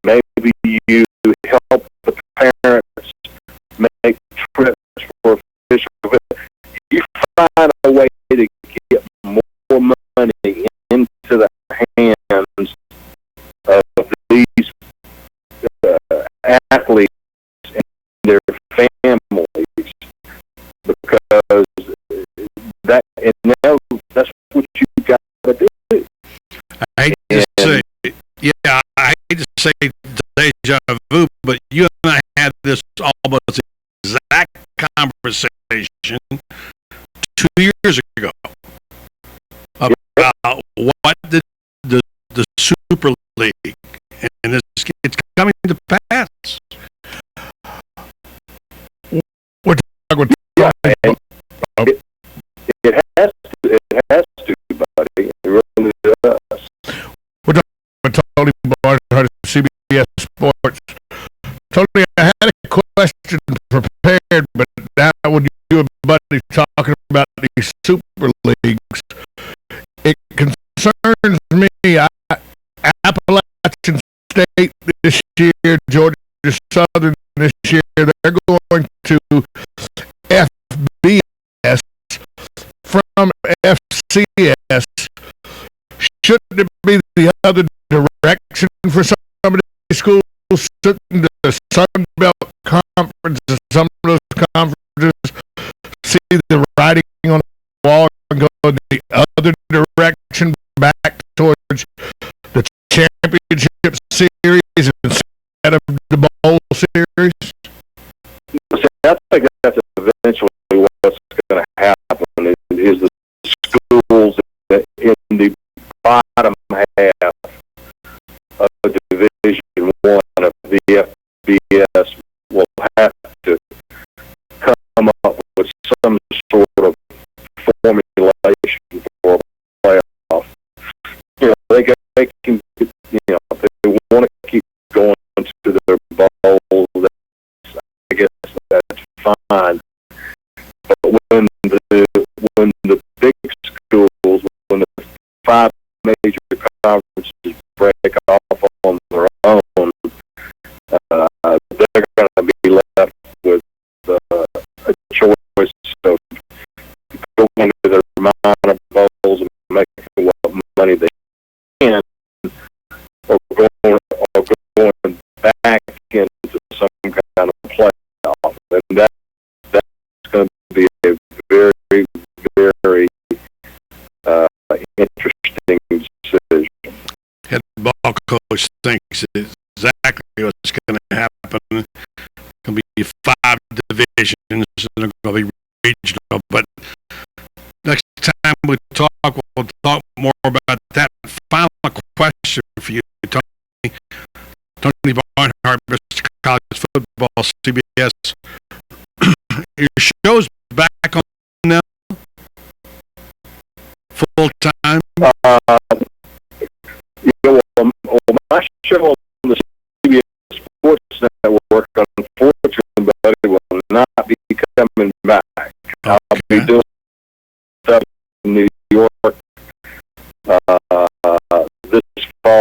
Maybe you help the parents make trips for official. You find a way to get more money into the hands of these athletes and their families, because that's what you got to do. I hate to say deja vu, but you and I had this almost exact conversation 2 years ago about what the Super League, and it's coming to pass. We're talking it has to, buddy. It really does. We're talking with Tony Barnhart of CBS Sports. Tony, I had a question prepared, but now when you and Buddy talking about these Super Leagues, it concerns me. Appalachian State this year, Georgia Southern this year, they're going to FBS from FCS. Shouldn't it be the other direction for some of these schools? Shouldn't the Sun Belt Conference, some of those conferences, see the writing on the wall and go the other other direction back towards the championship series instead of the bowl series? See, I think that's eventually what's going to happen is the schools in the bottom half of Division One of the FBS will have to come up with some sort of formulation for a playoff. They can, if they want to keep going to their bowl, I guess that's fine. But when the big schools, when the 5 major conferences break off on their own, they're going to be left with a choice of going to their minor bowls and making what money they can, or going back into some kind of playoff. And that's going to be a very, very interesting decision. Head ball coach thinks exactly what's going to happen. It's going to be 5 divisions, and they're going to be regional. But next time we talk, we'll talk more about that. Final question for you, Tony. Tony Barnhart, Mr. College Football, CBS. Your show's back on now? Full time? My show on the CBS Sports Network, unfortunately, will not be coming back. I'll be doing stuff in New York this fall.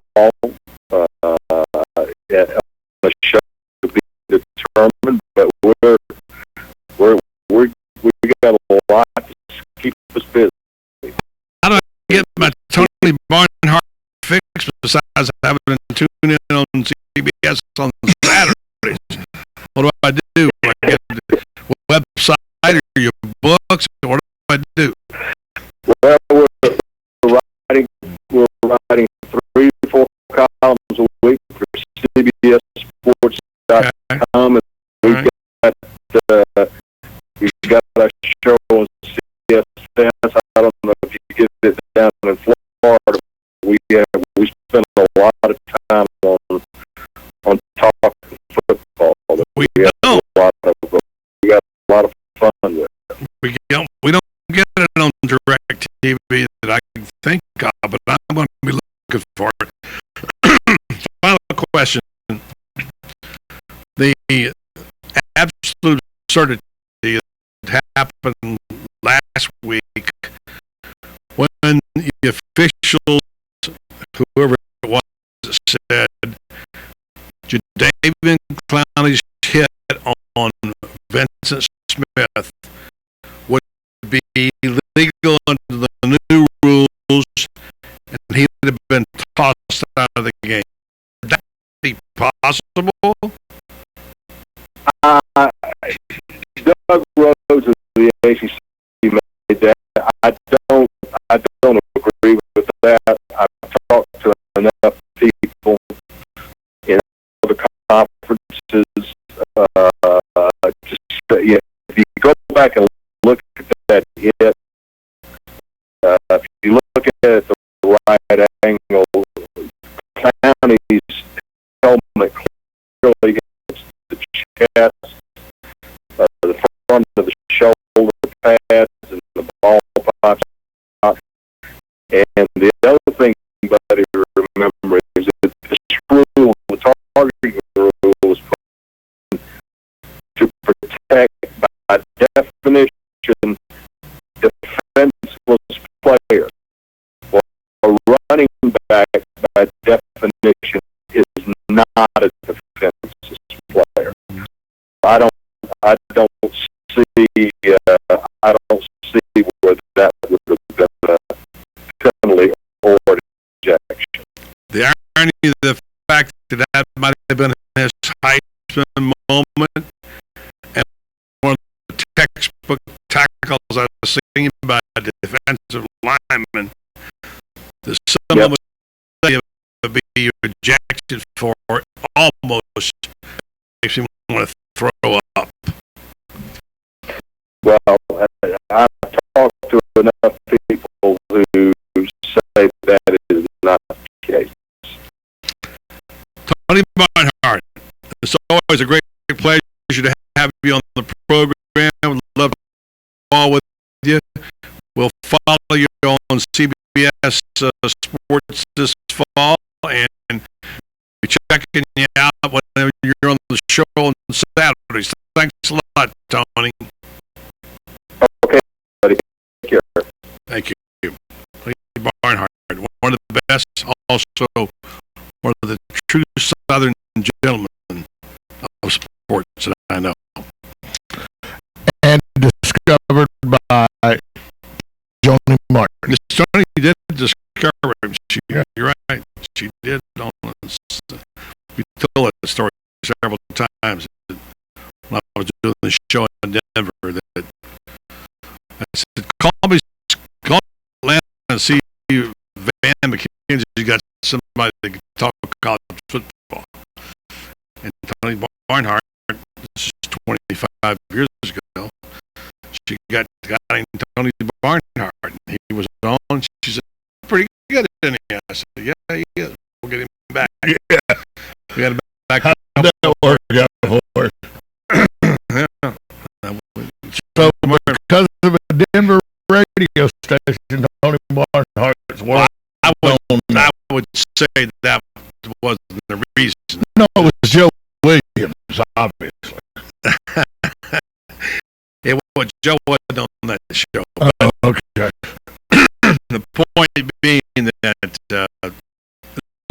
The show to be determined, but we got a lot to keep us busy. How do I get my Tony Barnhart fix besides having to tune in on CBS on Saturdays? What do I do? Do I get the website or your books? What do I do? Well, we're writing 3 to 4 columns a week for CBSSports.com, and we've got a show on CBS. I don't know if you get it down in Florida. We spend a lot of time on talking football. We got a lot of fun with it. We don't get it on direct TV that I can think of, but I'm going to be looking for it. Final question. The absolute absurdity that happened last week when the officials, whoever it was, said Jadavian Clowney's hit on Vincent Smith would be legal under the new rules, and he would have been tossed out of the game. Would that be possible? Doug Rose of the ACC made that. I don't agree with that. I've talked to enough people in other conferences. If you go back and look at that hit, if you look at it at the right angle, Clowney's helmet clearly hits the chest, the front of the shoulder pads, and the ball pops out. And the other thing, buddy, to remember is that this rule, the targeting rule, was put to protect, by definition, defenseless players. Well, a running back, by definition, is not a defenseless player. I don't see where that would have been a penalty or ejection. The irony of the fact that might have been his Heisman moment, and one of the textbook tackles I've seen by defensive lineman that someone would be rejected for almost makes me want to throw up. Well, I've talked to enough people who say that is not the case. Tony Barnhart, it's always a great pleasure to have you on the program. Would love to call with you. We'll follow you on CBS Sports this fall, and we're checking you out whenever you're on the show on Saturdays. Thanks a lot, Tony. Okay, buddy. Take care. Thank you. Tony Barnhart, one of the best, also one of the true Southern gentlemen of sports that I know. And discovered by Joni Martin. Miss Tony did discover him. You're right. She did. We told that story several times when I was doing the show in Denver. That I said, call me Atlanta and see you, Van McKenzie. You got somebody that can talk college football. And Tony Barnhart, this is 25 years ago, she got in Tony Barnhart, and he was on. She said, pretty good, isn't he? I said, yeah, he is. We'll get him back. Yeah. We got him back. How'd that work out for? Yeah. So, because of a Denver radio station, Tony Barnhart's well, I would say that wasn't the reason. No, it was Joe Williams, obviously. Joe wasn't on that show. Okay. The point being that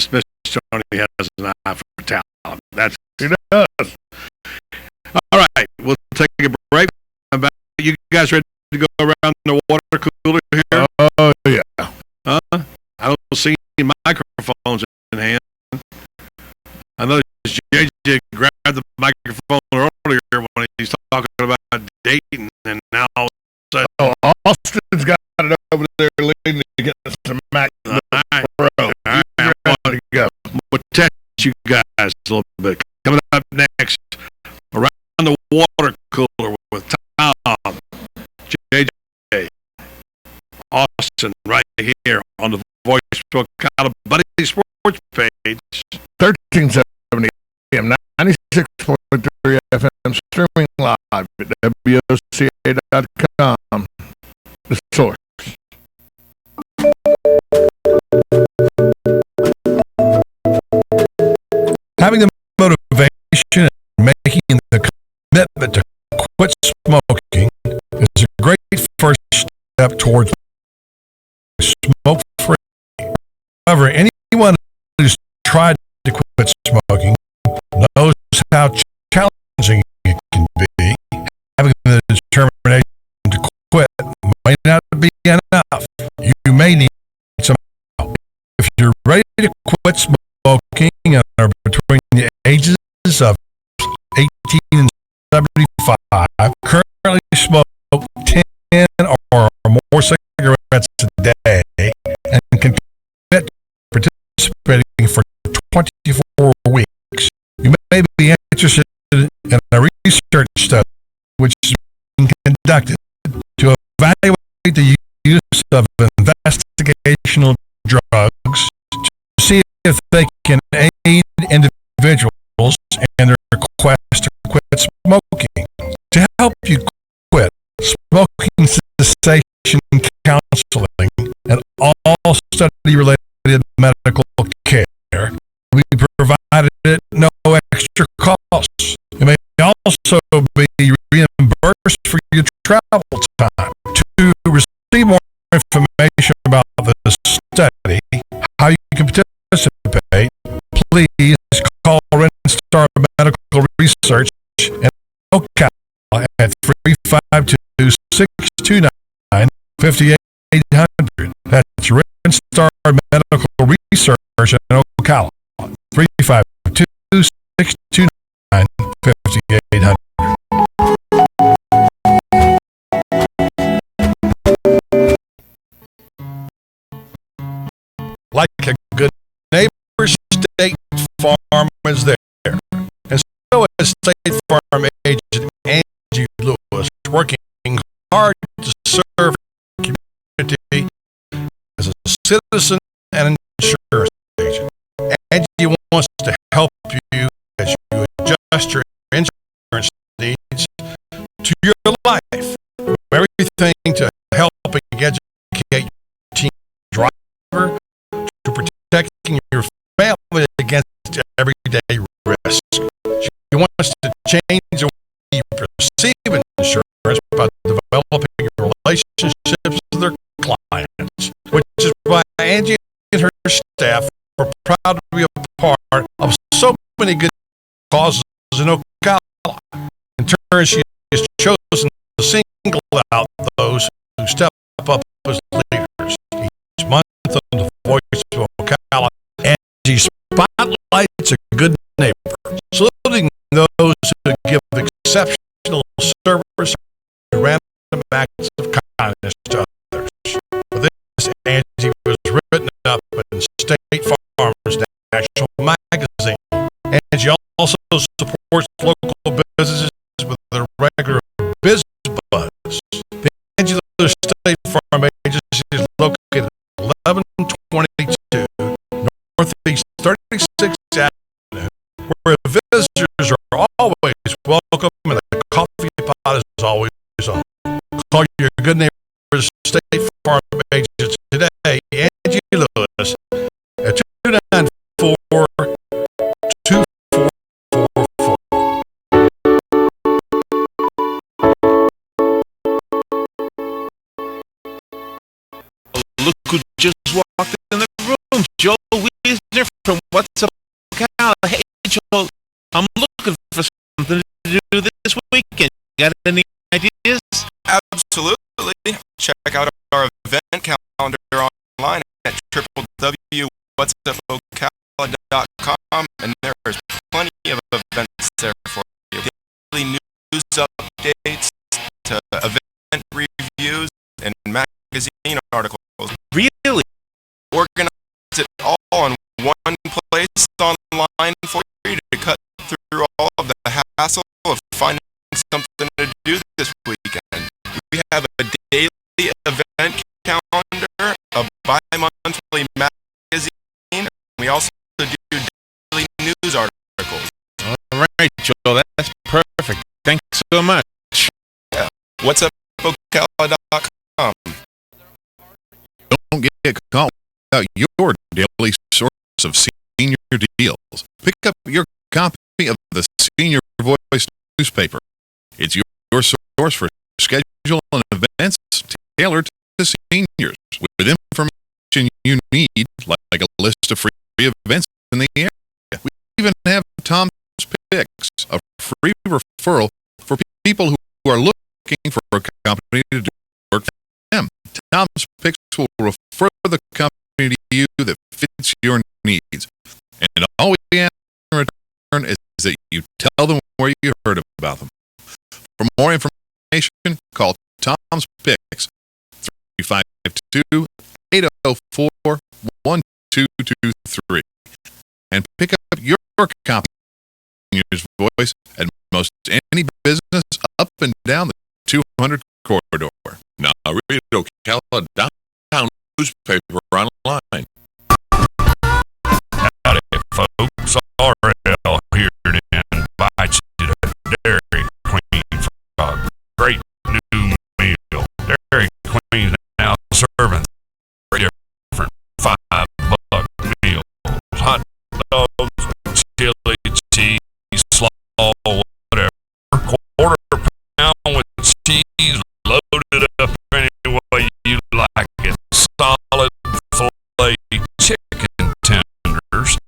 Smith Tony has an eye for talent. That's he does. All right, we'll take a break. You guys ready to go around the water cooler here? Oh, yeah. I don't see any microphones in hand. I know JJ grabbed the microphone earlier when he's talking about dating, and now Austin's got it over there leaning against the Mac Pro. Ready to go. We'll test you guys a little bit. Coming up next, around the water cooler with Tom, JJ, Austin, right here on the Voice of Ocala Buddy Sports page. 1370 AM, 96.3 FM, streaming live at WOCA.com. The source. Having the motivation and making the commitment to quit smoking is a great first step towards smoke-free. However, anyone who's tried to quit smoking knows how challenging it can be. Having the determination to quit may not be enough. You may need some help. If you're ready to quit smoking and are between the ages of 18 and 75, currently smoke 10 or more cigarettes a day, and can commit to participating for 24 weeks. You may be interested in a research study which is being conducted to evaluate the use of investigational drugs to see if they can aid individuals in their quest to quit smoking. To help you quit, smoking cessation counseling and all study-related medical care will be provided at no extra cost. It may also be reimbursed for your travel time. To receive more information about this study, how you can participate, please call Star Medical Research in ocala at 352-629-5800. That's Star Medical Research in ocala, 352-629-5800. State Farm agent Angie Lewis, working hard to serve the community as a citizen and insurance agent. Angie wants to help you as you adjust your insurance needs to your life. From everything to helping educate your teen driver to protecting your family against everyday risks. She wants to change the way you perceive insurance by developing relationships with their clients, which is why Angie and her staff are proud to be a part of so many good causes in Ocala. In turn, she has chosen to single out those who step up as leaders. Each month on the Voice of Ocala, Angie spotlights a good neighbor, saluting those who give exceptional service and random acts of kindness to others. For this, Angie was written up in State Farm's National Magazine. Angie also supports local businesses with a regular biz buzz. The Angie Lewis State Farm Agency is located at 1122 Northeast 36th Avenue, where visitors are always welcome and the coffee pot is always on. Call your good neighbor State Farm Agency today, Angie Lewis, at 294 Look who just walked in the room. Joel Wiesner from What's Up Ocala. Hey, Joel, I'm looking for something to do this weekend. Got any ideas? Absolutely. Check out our event calendar online at www.whatsupocala.com, and there's plenty of events there for you. Daily news updates to event reviews and magazine articles. Really? Organize it all in one place online for you to cut through all of the hassle of finding something to do this weekend. We have a daily event calendar, a bi-monthly magazine, and we also do daily news articles. All right, Joel, that's perfect. Thanks so much. Yeah. What's up, ocala.com. Don't get caught without your daily source of senior deals. Pick up your copy of the Senior Voice newspaper. It's your source for schedule and events tailored to seniors with information you need, like a list of free events in the area. We even have Tom's Picks, a free referral for people who are looking for a company to do work for them. Tom's Picks will refer the company to you that fits your needs. And all we ask in return is that you tell them where you heard about them. For more information, call Tom's Picks 352-804-1223 and pick up your copy of Senior's Voice at most any business up and down the 200 corridor. Now read Ocala downtown newspaper online. Howdy, folks. RL here to invite you to Dairy Queen for a great new meal. Dairy Queen now serving 3 different $5 meals. Hot dogs, chili, cheese, slaw, whatever. Quarter pound with cheese loaded up any way you like it. Solid filet chicken tenders.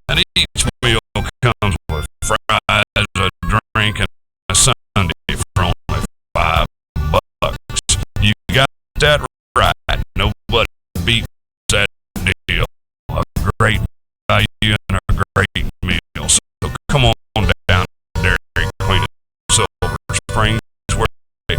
And each meal comes with fries, a drink, and a sundae for only $5. You got that right. Nobody beats that deal. A great value and a great meal. So come on down to Dairy Queen at Silver Springs, where they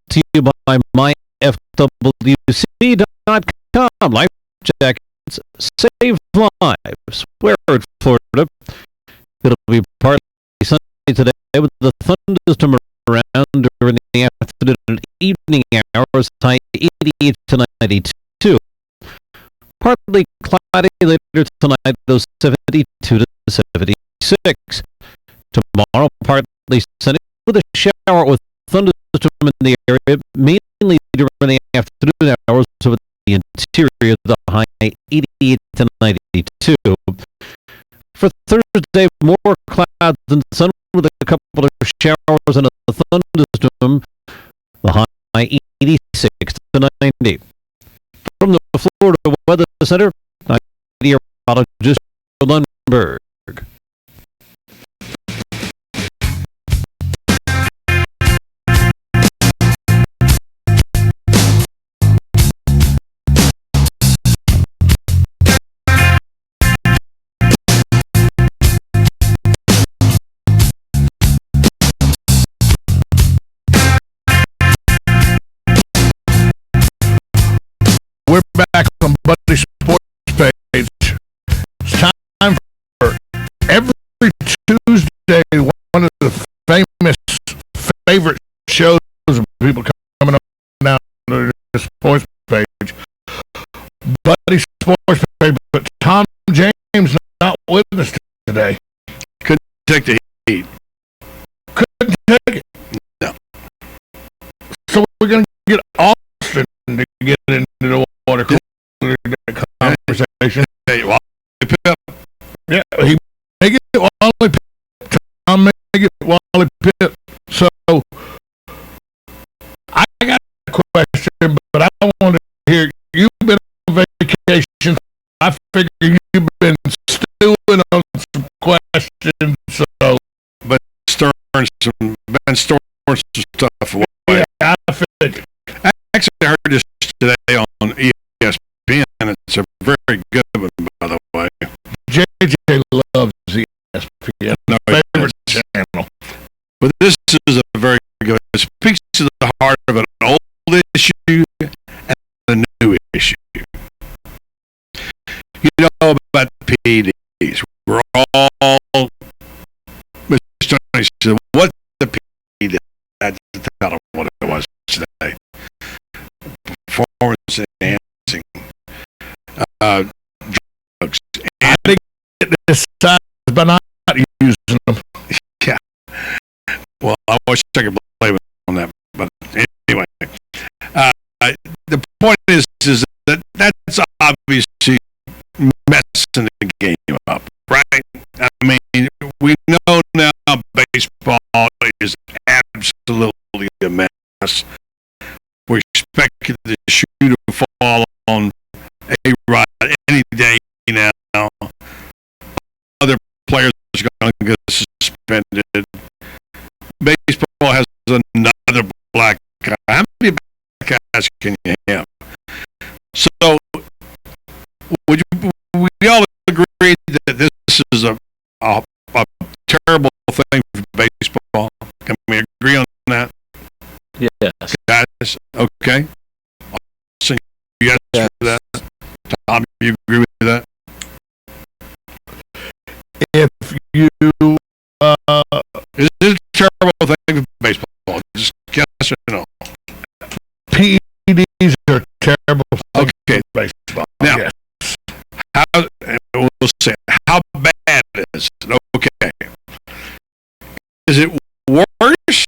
to you by myfwc.com. Life jackets save lives. Wear it, Florida. It'll be partly sunny today with the thunderstorm around during the afternoon and evening hours, high 88 to 92. Partly cloudy later tonight, those 72 to 76. Tomorrow, partly sunny with a shower with thunderstorm in the area, mainly during the afternoon hours with the interior, the high 88 to 92. For Thursday, more clouds and sun with a couple of showers and a thunderstorm, the high 86 to 90. From the Florida Weather Center, I'm meteorologist Lundberg. We're back on Buddy Sports page. It's time for every Tuesday, one of the famous favorite shows of people coming up now to the sports page. Buddy Sports page, but Tom James not with us today. Couldn't take the heat. Couldn't take it. No. So we're going to get Austin to get into the water cooler conversation. Hey, Wally Pipp. Yeah, he make it Wally Pipp. Tom make it Wally Pipp. So I got a question, but I want to hear. You've been on vacation. I figure you've been stewing on some questions. So, but storing some stuff away. Yeah, I figured. Actually, I heard this today on ESPN, and it's a very good one, by the way. JJ loves ESPN, favorite channel. But this is a very good. It speaks to the heart of an old issue and a new issue. You know about the PEDs. We're all Mr. Tony said, "What's the PED?" I just tell him what it was today. Performance enhancing drugs. I think this size, but not using them. Yeah. Well, I wish I could blame it on that, but anyway. The point is that that's obviously messing the game up, right? I mean, we know now baseball is absolutely a mess. We expect the shoe to fall on A-Rod any day now. Other players are going to get suspended. Baseball has another black guy. How many black guys can you have? So, we all agree that this is a terrible thing for baseball. Can we agree on that? Yes. Guys, okay. So, yes for that. Tom, you agree with that? If you is it a terrible thing for baseball? Just yes or no? PEDs are terrible. Okay, baseball. Now, yes. we'll say how bad is it? Okay, is it worse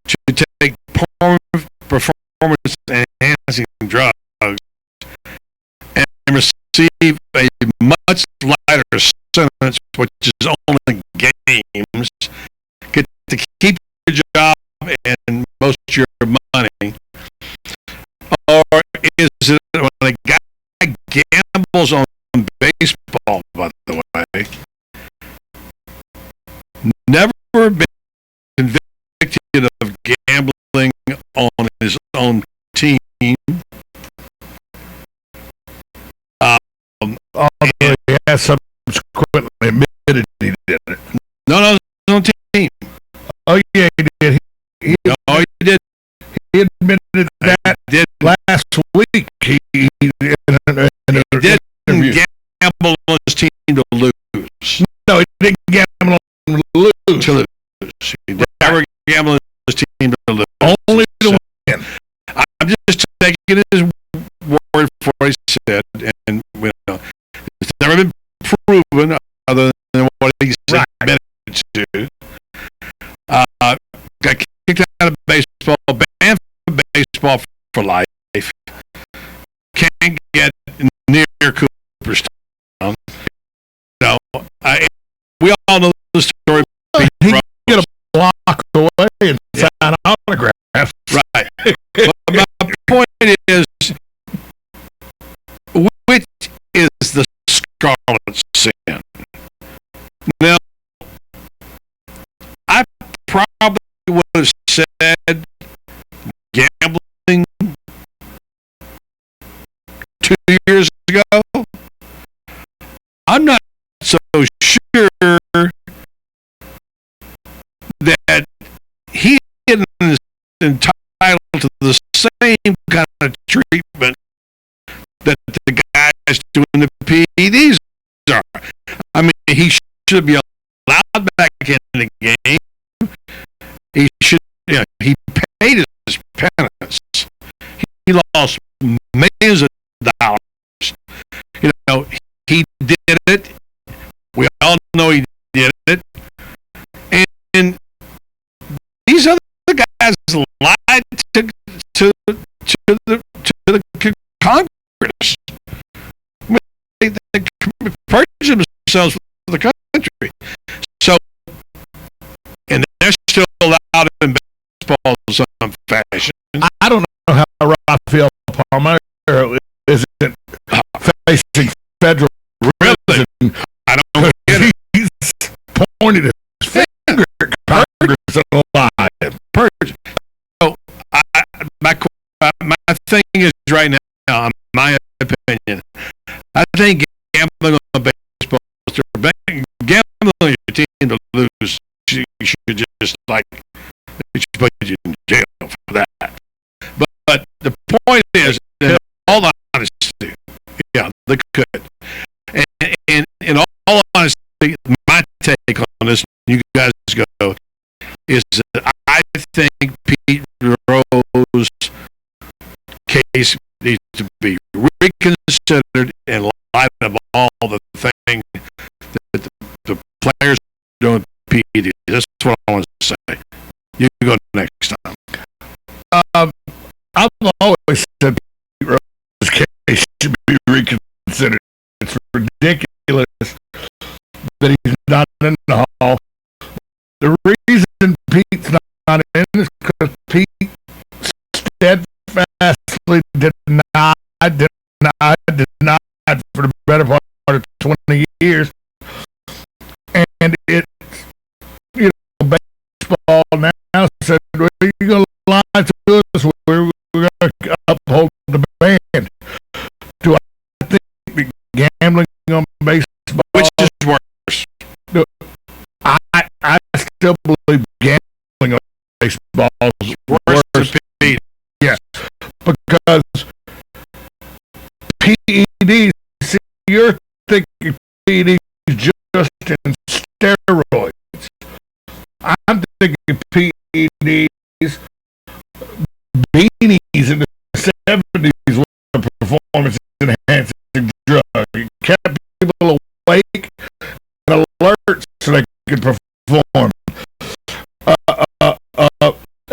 to take performance enhancing drugs and receive a much lighter sentence, which is only games, get to keep your job and most of your money, or is it when a guy gambles on baseball, by the way, never been convicted of gambling on his own team, although he has subsequently admitted he did it. No, his own team. Oh yeah, he did. No, he didn't. he admitted that last week. He didn't gamble on his team to lose. No, he didn't gamble on lose. To lose. He never gambled on his team to lose. Only to win. I'm just taking his word for what he said, and it's never been proven other than what he said to. Got kicked out of baseball, banned from baseball for life. Can't get near Cooperstown. We all know the story. He can get a block away and sign autographs. Right. But my point is, which is the scarlet sin? Now, I probably would have said gambling 2 years ago. I'm not so sure that he is entitled to the same kind of treatment that the guys doing the PEDs are. I mean, he should be allowed back in the game. He should, he paid his penance. He lost millions of dollars. He did it. We all know he did it. And these other guys lied to the Congress. They purged themselves for the country. So, and they're still allowed in baseball in some fashion. I don't know how Rafael Palmeiro isn't facing federal prison. I don't get it. He's pointed his finger at Congress and lied. Purge. So, my thing is right now, in my opinion, I think gambling on baseball, gambling on your team to lose, you should just put you in jail for that. But the point is, in all honesty, they could. And in all honesty, my take on this, you guys go, is that I think Pete Rose's case needs to be reconsidered in light of all the things that the players are doing PED. That's what I want to say. You can go next time. I've always said Pete Rose's case should be reconsidered. It's ridiculous that he's not in the hall. The reason Pete's not in is because Pete steadfastly denied for the better part of 20 years. And it's, baseball now said, well, you're going to lie to us, we're going to uphold the ban. Do I think gambling on baseball, which is worse? I still believe gambling on baseball is worse. Yes, because PEDs, see, you're thinking PEDs just in steroids. I'm thinking PEDs, beanies in the 70s were a performance-enhancing drug. It kept people awake and alert so they could perform.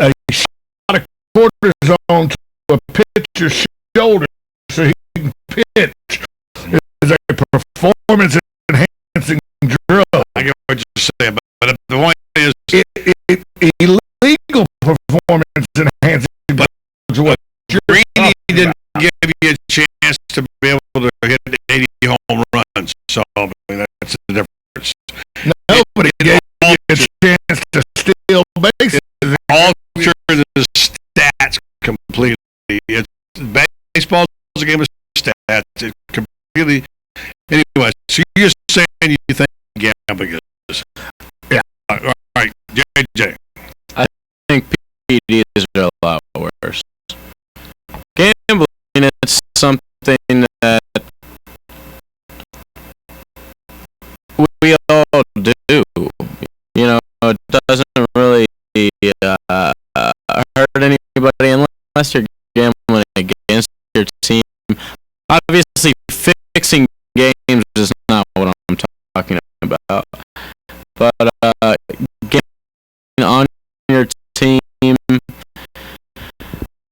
A shot of cortisone to a pitcher's shoulder so he can pitch is a performance-enhancing drug. I get what you're saying, but the point is, illegal performance-enhancing drugs. What Greeny didn't give you a chance to be able to hit 80 home runs, so I mean, that's the difference. Nobody gave you a chance to steal bases. Alter the stats completely. Baseball is a game of stats. It completely. Anyway, so you're saying you think gambling is? Yeah. All right, JJ. I think PEDs are a lot worse. it's something that we all do. You know, it doesn't really hurt anybody unless you're gambling against your team. Obviously, fixing games is not what I'm talking about. But gambling on your team,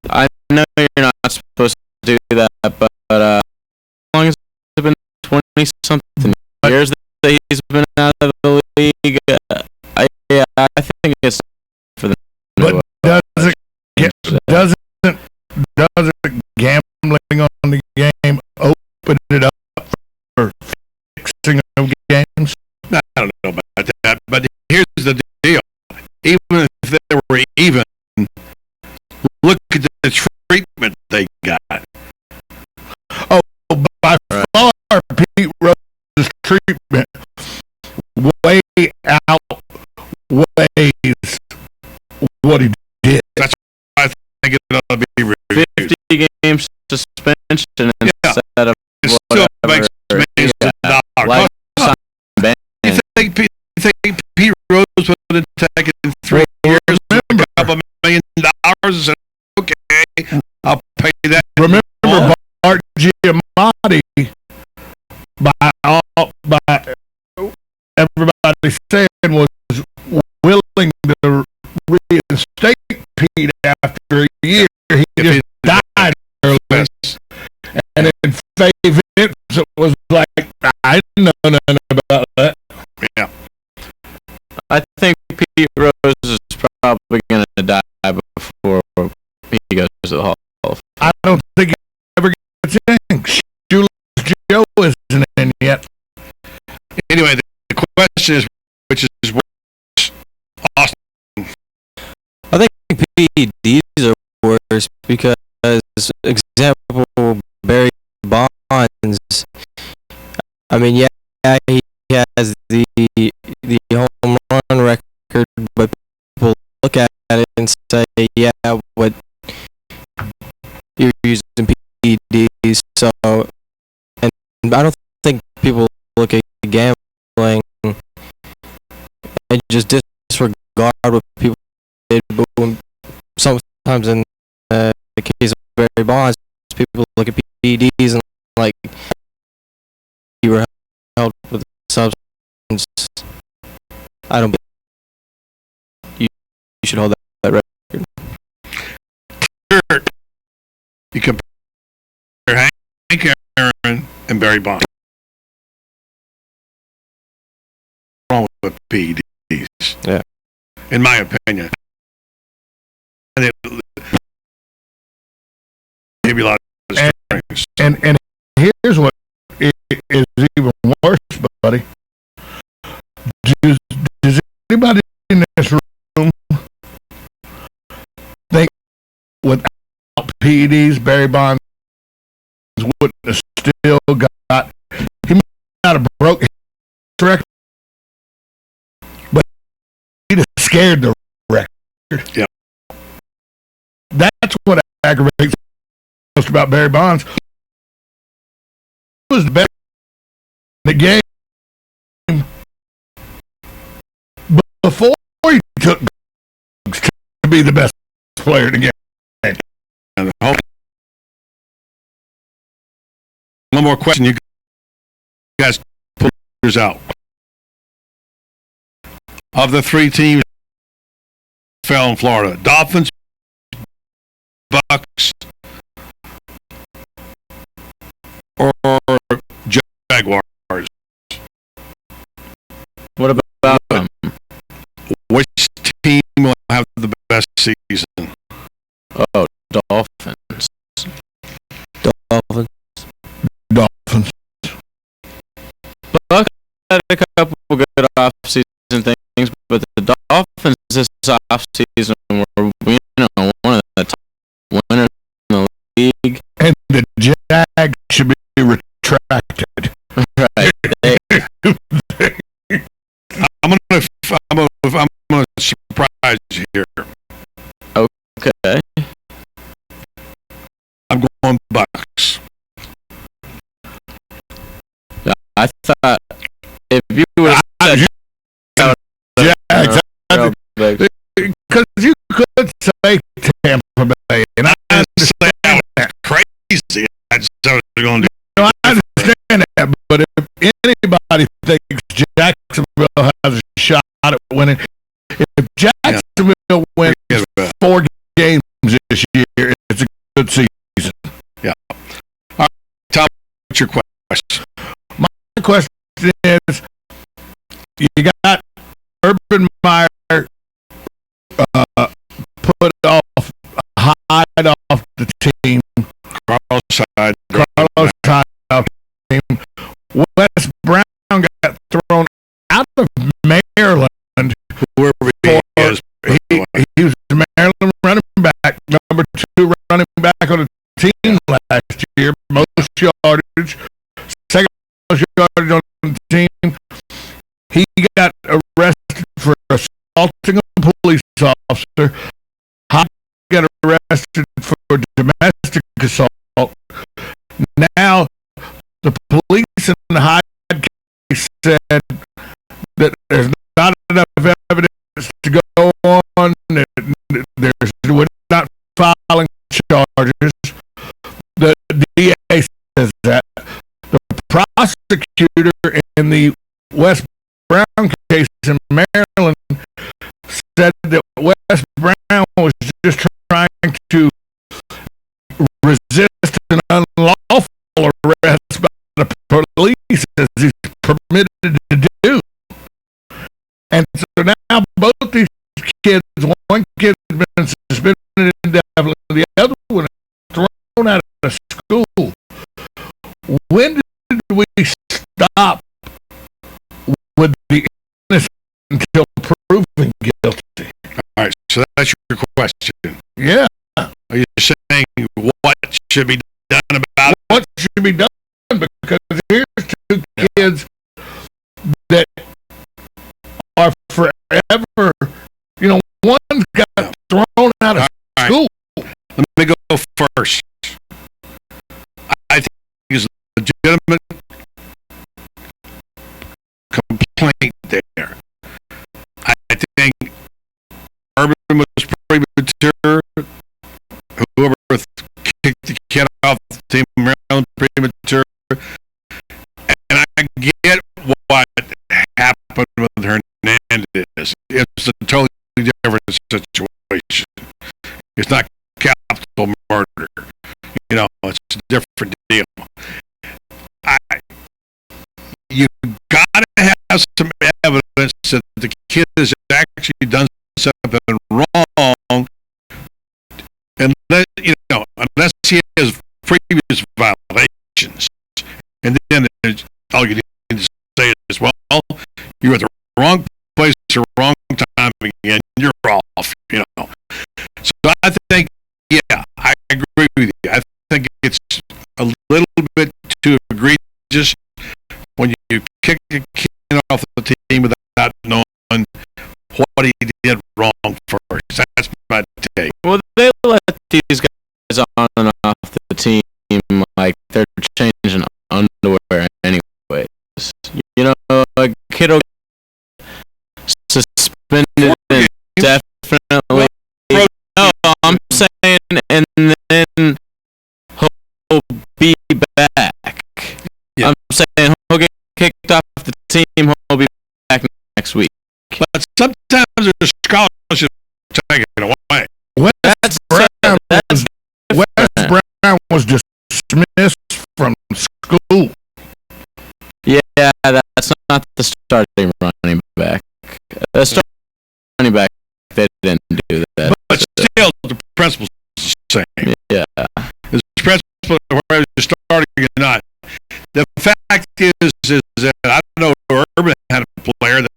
I know you're not supposed to do that, but how long has it been? 20-something years that he's been out of the league. I think it's for the. But doesn't gambling on the game open it up for fixing of games? I don't know about that, but here's the deal. Even if they were even, look at the treatment they got. Oh, by far, Pete Rose's treatment way outweighs what he did. That's why I think it ought to be reviewed. 50 game suspension instead of it still makes millions of dollars. You think Pete Rose would have taken 3 years for a couple $1 million and said, okay, I'll pay that. Remember, Bart Giamatti, by everybody saying, was willing to reinstate Pete after a year. He just died early. And in Faye Vince, it was like, I didn't know nothing about that. Yeah. I think Pete Rose is probably going to die before he goes to the Hall of Fame. I don't think he ever gets in. Shoeless Joe isn't in yet. Anyway, the question is, which is worse? Austin. I think PEDs are worse because, example, Barry Bonds. I mean, yeah, he has the home run record, but people look at it and say, yeah, what you're using PEDs. So, and I don't think people look at gambling and just disregard what people did. But sometimes in the case of Barry Bonds, people look at PEDs and like, you were held with a substance. I don't believe you should hold that record. Sure. You compare Hank Aaron and Barry Bonds. Wrong with PEDs. Yeah. In my opinion. And maybe a lot of strings. And here's what is even worse, buddy. Does anybody in this room think without PEDs, Barry Bonds wouldn't have still got, he might not have broke his record, but he'd have scared the record. Yeah. That's what aggravates most about Barry Bonds. He was the best in the game before he took drugs to be the best player in the game. And one more question. You guys pull yours out. Of the 3 teams that fell in Florida, Dolphins, Bucks, or Jaguars? What about them? Which team will have the best season? Oh, Dolphins. Dolphins. Bucks had a couple good off-season things, but the Dolphins this off-season were, one of the top winners in the league. And the Jag should be retracted. Right. I'm gonna surprise you here. Okay. I'm going Bucks. thought if you would have said exactly. Because you could say Tampa Bay, and I understand that. Crazy. That's what they're going to do. I understand that, but if anybody thinks Jacksonville has a shot at winning, if Jacksonville wins 4 games this year, it's a good season. Yeah. All right, Tom, what's your question? My question is, you got Urban Meyer put off, hide off the team. Carlos Hyde off the team. Wes Brown got thrown out of Maryland. Whoever he is. He was the Maryland running back, number 2 running back on the team last year, most yardage, second most yardage on the team. He got arrested for assaulting a police officer. Hyde got arrested for domestic assault. Now, the police in the Hyde case said that there's not enough evidence to go on. We're not filing charges. The DA says that. The prosecutor in the Wes Brown case in Maryland said that Wes Brown was just trying to resist an unlawful arrest by the police, as he's permitted to do. And so now both these kids, one kid has been suspended indefinitely, the other one is thrown out of school. When did we stop with the innocent until proven guilty? All right, so that's your question. Yeah. Are you saying what should be done about it? What should be done? Because here's 2 kids that are forever, one's got thrown out of school. Let me go first. I think there's a legitimate complaint there. I think Urban was premature. Whoever kicked the kid off the team around premature. And I get what happened with Hernandez. It's a totally different situation. It's not capital murder. It's a different deal. You gotta have some evidence that the kid has actually done something wrong, and unless he has previous violations, and then all you need to say is, well, you're at the wrong place at the wrong time again. You're off. So I think, yeah, I agree with you. I think it's a little bit too egregious when you kick a kid off the team without knowing what he did wrong first. That's my take. Well, they let these guys on and off the team like they're changing underwear anyways. A kid will get suspended indefinitely. No, I'm saying, and then he'll be back. Yeah. I'm saying he'll get kicked off the team. He'll be back next week. But sometimes there's scholarships taken away. Wes Brown was dismissed from school. Yeah, that's not the starting running back. The starting running back, they didn't do that. But still, the principle's the same. Yeah. The principle, whether you're starting or not. The fact is that I know Urban had a player that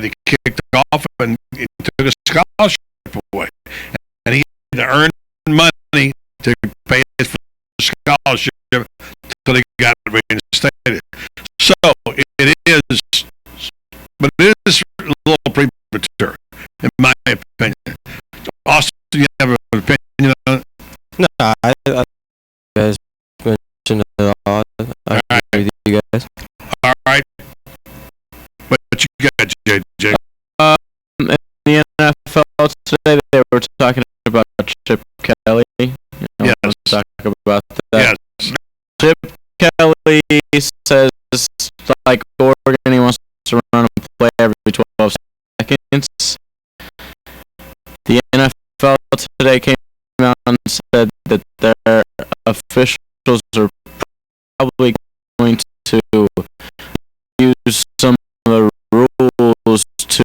he kicked off and he took a scholarship away, and he had to earn money to pay his scholarship until he got reinstated. So it is, but it is a little premature, in my opinion. Austin, do you have an opinion on it? No, I guys been today they were talking about Chip Kelly. Yes. Let's talk about that. Yes. Chip Kelly says, like Oregon, he wants to run a play every 12 seconds. The NFL today came out and said that their officials are probably going to use some of the rules to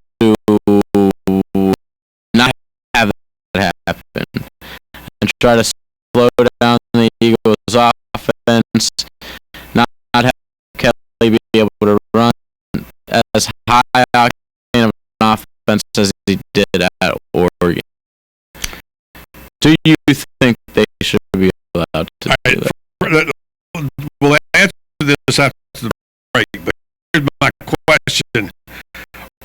not have that happen and try to slow down the Eagles' offense, not have Kelly be able to run as high octane of an offense as he did at Oregon. Do you think they should be allowed to do that? We'll answer this after the break, but here's my question.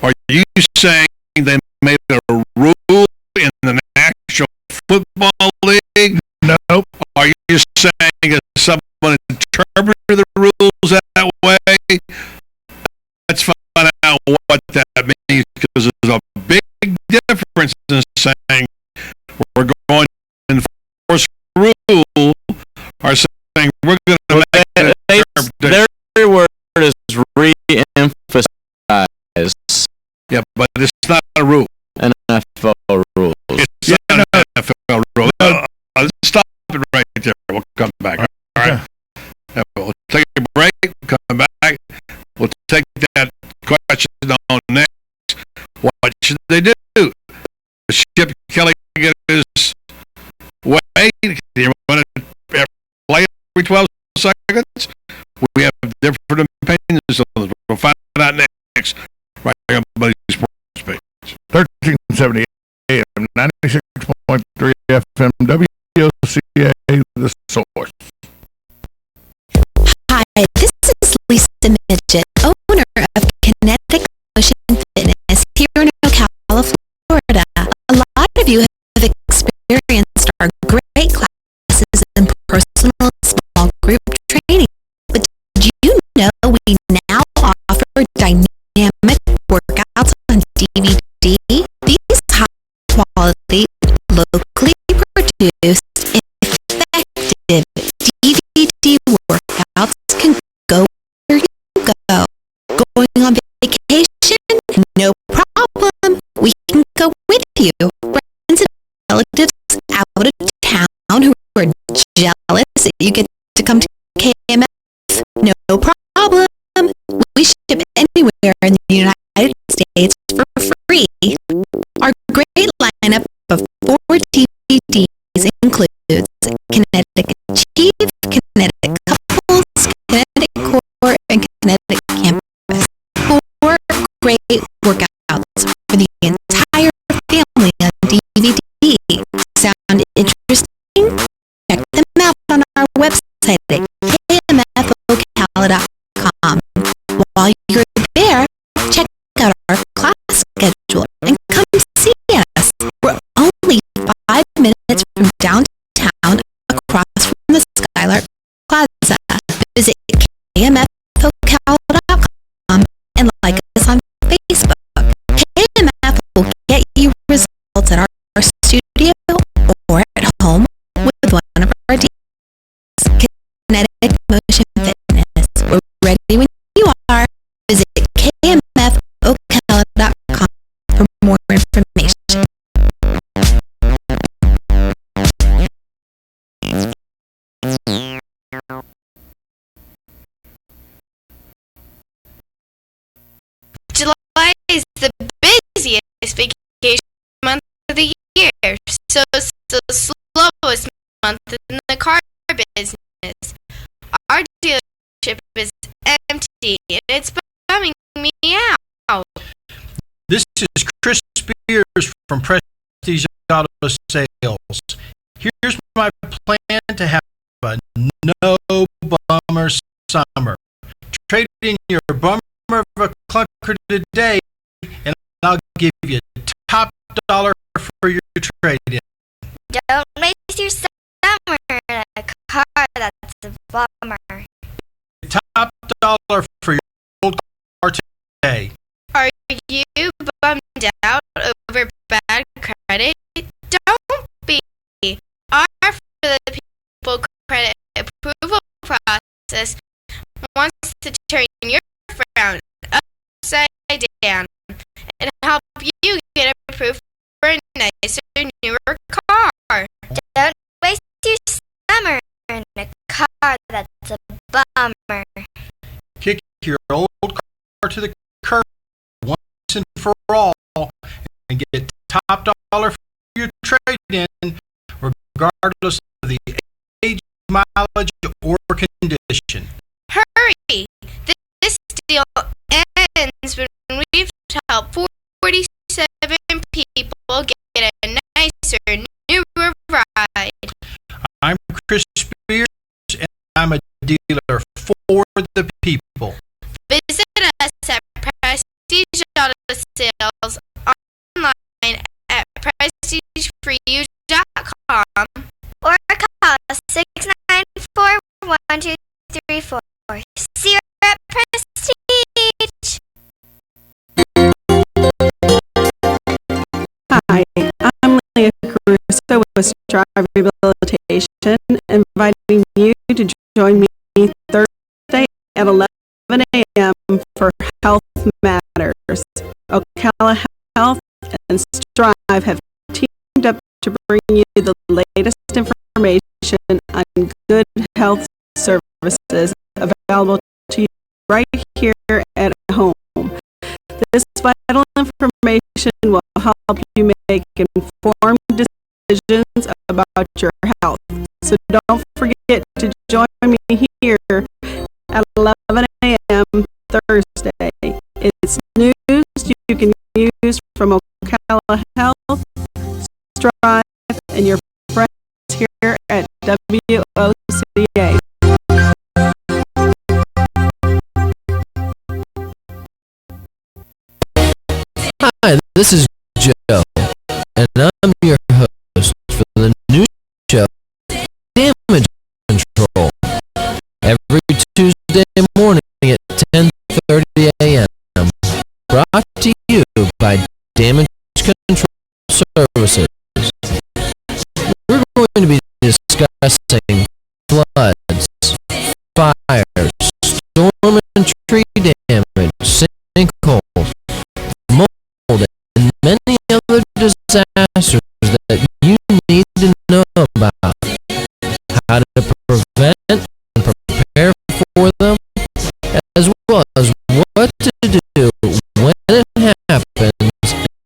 Are you saying they made a rule in the National Football League? Nope. Are you saying that someone interpreted the rules that way? Let's find out what that means, because there's a big difference in saying we're going to enforce a rule or saying we're going to make an interpretation. Their word is re-emphasize. Yeah, but it's not a rule. NFL rules. It's not an NFL rule. Stop it right there. We'll come back. All right. Yeah, we'll take a break. Come back. We'll take that question on next. What should they do? Chip Kelly get his way? Can he run it play every 12 seconds? We have different opinions on this. We'll find out next. Right here on Buddy's Sports Page. 1370 AM, 96.3 FM, WOCA, The Source. Hi, this is Lisa Midget, owner of Kinetic Motion Fitness here in Ocala, Florida. A lot of you have experienced our great classes in personal and small group training. But did you know we now offer dynamic workouts on DVD? These high-quality, locally produced, effective DVD workouts can go where you go. Going on vacation? No problem. We can go with you. Friends and relatives out of town who are jealous that you get to come to KMF? No problem. We ship anywhere in the United States for free. Our great lineup of 4 DVDs includes Kinetic Achieve, Kinetic Couples, Kinetic Core, and Kinetic Campus. 4 great workouts for the entire family on DVD. Sound interesting? Check them out on our website at kmfocala.com. While you're there, check out our class schedule and come see us. We're only 5 minutes from downtown across from the Skylark Plaza. Visit kmfocala.com and like us on Facebook. KMF will get you results at our studio or at home with one of our DVDs. Kinetic Motion Fitness. We're ready when you are. Visit kmfocala.com for more information. July is the busiest vacation month of the year, so it's the slowest month in the car business. Our dealership is empty, and it's bumming me out. This is Chris Spears from Prestige Auto Sales. Here's my plan to have a no-bummer summer. Trade in your bummer of a clunker today, and I'll give you top dollar for your trade-in. Don't waste your summer in a car that's a bummer. Top dollar for your old car today. Are you bummed out over bad credit? process wants to turn your frown upside down and help you get approved for a nicer, newer car. Don't waste your summer in a car that's a bummer. Kick your old car to the curb once and for all and get top dollar for your trade-in, regardless of the age, mileage, or condition. Hurry! This deal ends when we've helped 47 people get a nicer, newer ride. I'm Chris Spears, and I'm a dealer for the people. Visit us at Prestige Auto Sales online at prestigeforyou.com or call 694-1234. See you at Prestige. Hi, I'm Leah Caruso with Strive Rehabilitation, inviting you to join me Thursday at 11 a.m. for Health Matters. Ocala Health and Strive have teamed up to bring you the latest information on good health services available to you right here at home. This vital information will help you make informed decisions about your health. So don't forget to join me here at 11 a.m. Thursday. It's news you can use from Ocala Health, Strive, and your friends here at WOCA. Hi, this is Joe, and I'm your host for the new show, Damage Control, every Tuesday morning at 10:30 a.m. Brought to you by Damage Control Services. We're going to be discussing floods, fires, storm and tree damage, sinkholes, mold, and many other disasters that you need to know about. How to prevent and prepare for them, as well as what to do when it happens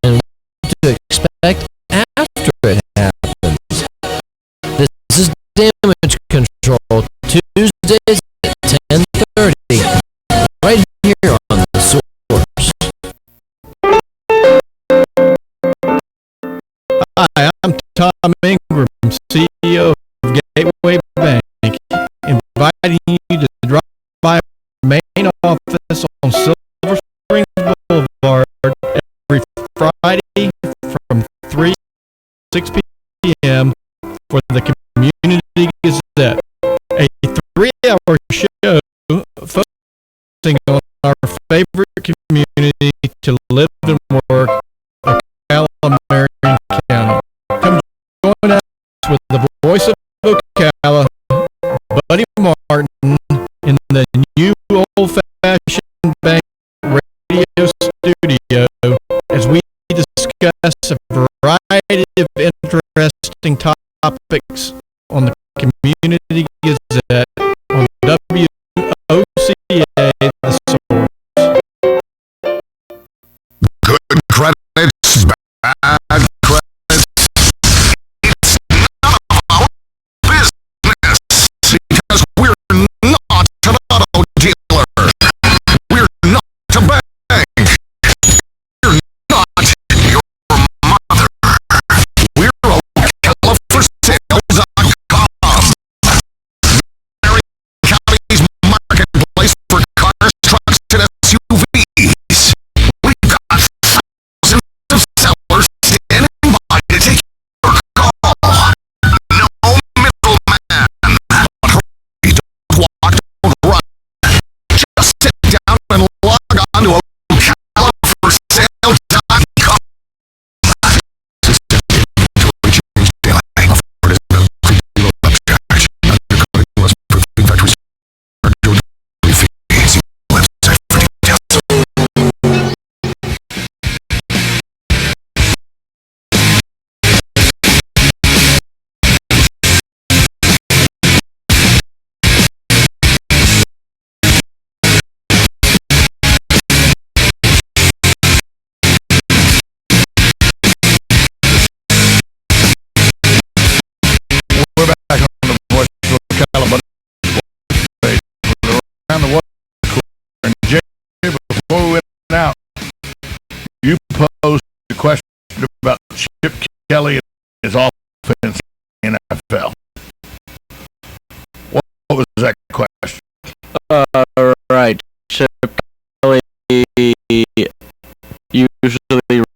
and what to expect after it happens. This is Damage Control, Tuesdays at 10:30, right here on The Source. Hi, I'm Tom Ingram, CEO of Gateway Bank, inviting you to drop by our main office on Silver Springs Boulevard every Friday from 3 to 6 p.m. for the Community Gazette, a 3-hour show focusing on our favorite community to live and work, Ocala, Marion County. Come join us with the voice of Ocala, Buddy Martin, in the new old-fashioned bank radio studio as we discuss a variety of interesting topics on the Community Gazette on WOCA, The Source. Good credits, bad credits. It's none of our business because we're not an auto dealer. We're not a bank. We're not your mother. We're Ocala for Sales.com.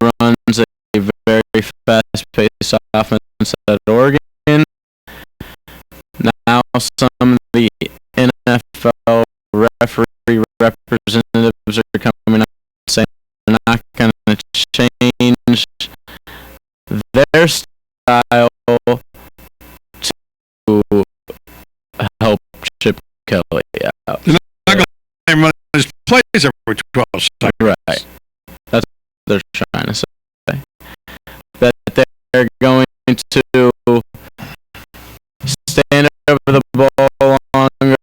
runs a very fast-paced offense at Oregon. Now some of the NFL referee representatives are coming out saying they're not going to change their style to help Chip Kelly out. They're not going to run his plays every 12 seconds. Right. That's what they're trying to say. That they're going to stand over the ball longer,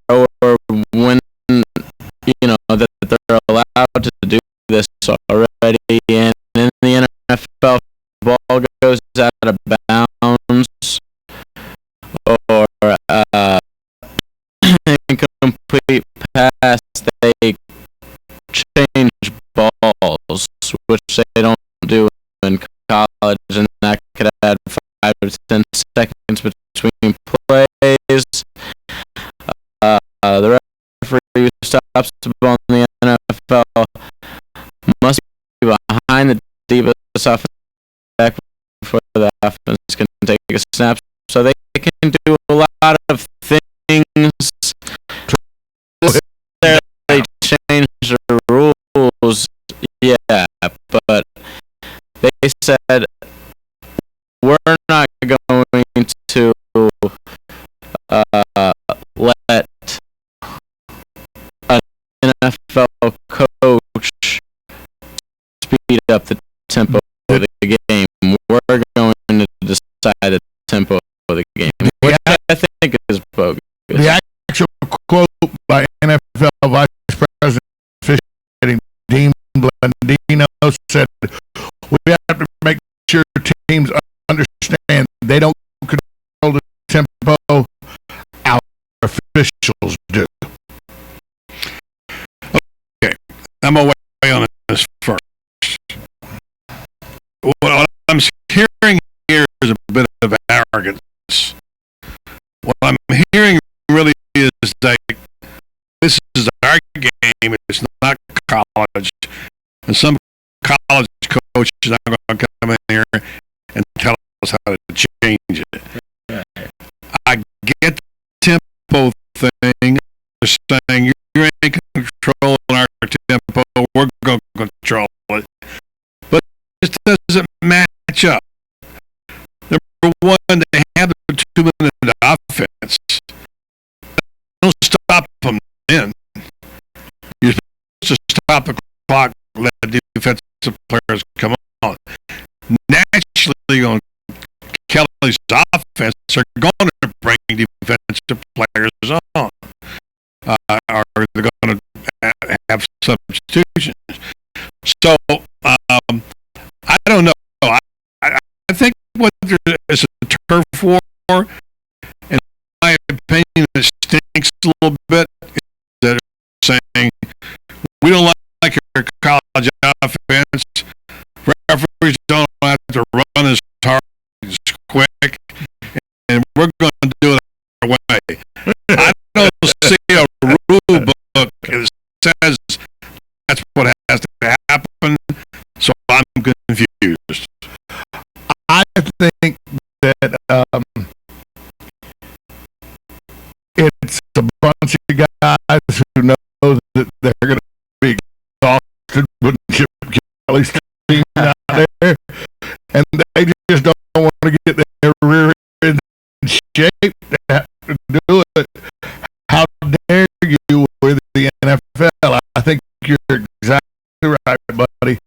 or when, that they're allowed to do this already. And in the NFL, the ball goes out of bounds or incomplete pass, they change balls, which they don't do in college, and that could add 5 to 10 seconds between plays. The referee who stops the ball in the NFL must be behind the Divas offense back before the offense can take a snap, so they can do a lot of things. They change the rules, yeah, but they said we're not going to let an NFL coach speed up the tempo of the game. We're going to decide the tempo of the game, which I think is bogus. The actual quote by NFL Vice President officiating Dean Blandino said, "We have to make sure teams understand they don't control the tempo, our officials do." Okay, I'm away on this first. What I'm hearing here is a bit of arrogance. What I'm hearing really is like, this is our game, it's not college, and some college coach is not going to come in here and tell us how to change it. I get the tempo thing. They're saying you ain't controlling our tempo, we're going to control it. But it just doesn't match up. Number one, they have the 2-minute offense. Don't stop them then. You're supposed to stop the clock, let the defensive players come on. Naturally, on Kelly's offense, they're going to bring defensive players on. Or they're going to have substitutions. So, I don't know. I think what there is a turf war, in my opinion, it stinks a little bit, is that they're saying, we don't like your college offense. Referees don't have to run as hard as quick, and we're going to do it our way. I don't see a rule book that says that's what has to happen, so I'm confused. I think that it's a bunch of guys who know that they're going to be exhausted with Chip Kelly's team out there, and they just don't want to get their rear end in shape to have to do it. How dare you with the NFL? I think you're exactly right, buddy.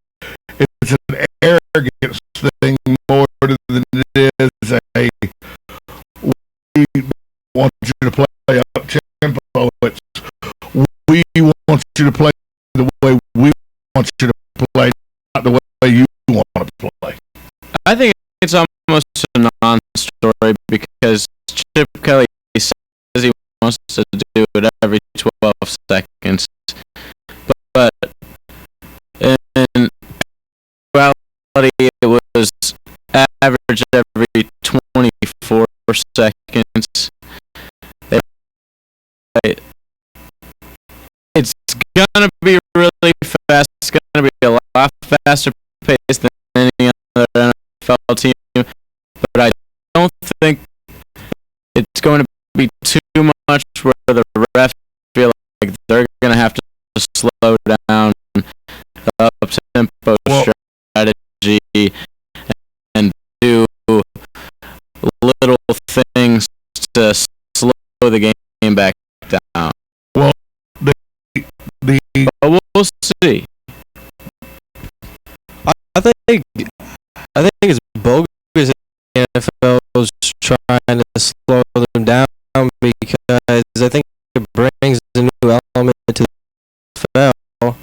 It's an arrogance thing more than it is a we want you to play up tempo. It's we want you to play the way we want you to play, not the way you want to play. I think it's almost a non-story because Chip Kelly says he wants to do it every 12 seconds. But in reality, it was average every 24 seconds. It's gonna be really fast. It's gonna be a lot faster pace than any other NFL team, but I don't think it's going to be too much where the refs feel like they're going to have to slow down the up-tempo strategy and do little things to slow the game back down. Well, but we'll see. I think it's bogus that the NFL is trying to slow them down because I think it brings a new element to the NFL.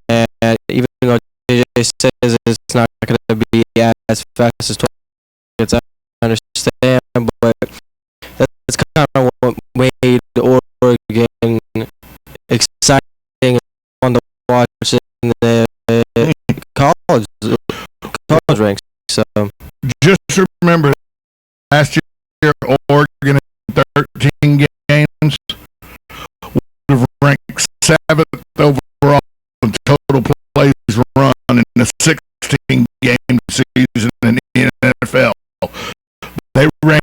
And even though JJ says it's not going to be as fast as 12 minutes, I understand, but that's kind of what made Oregon exciting and fun to watch in the college ranks. So just remember, last year Oregon in 13 games would have ranked 7th overall in total plays run in the 16-game season in the NFL. They ran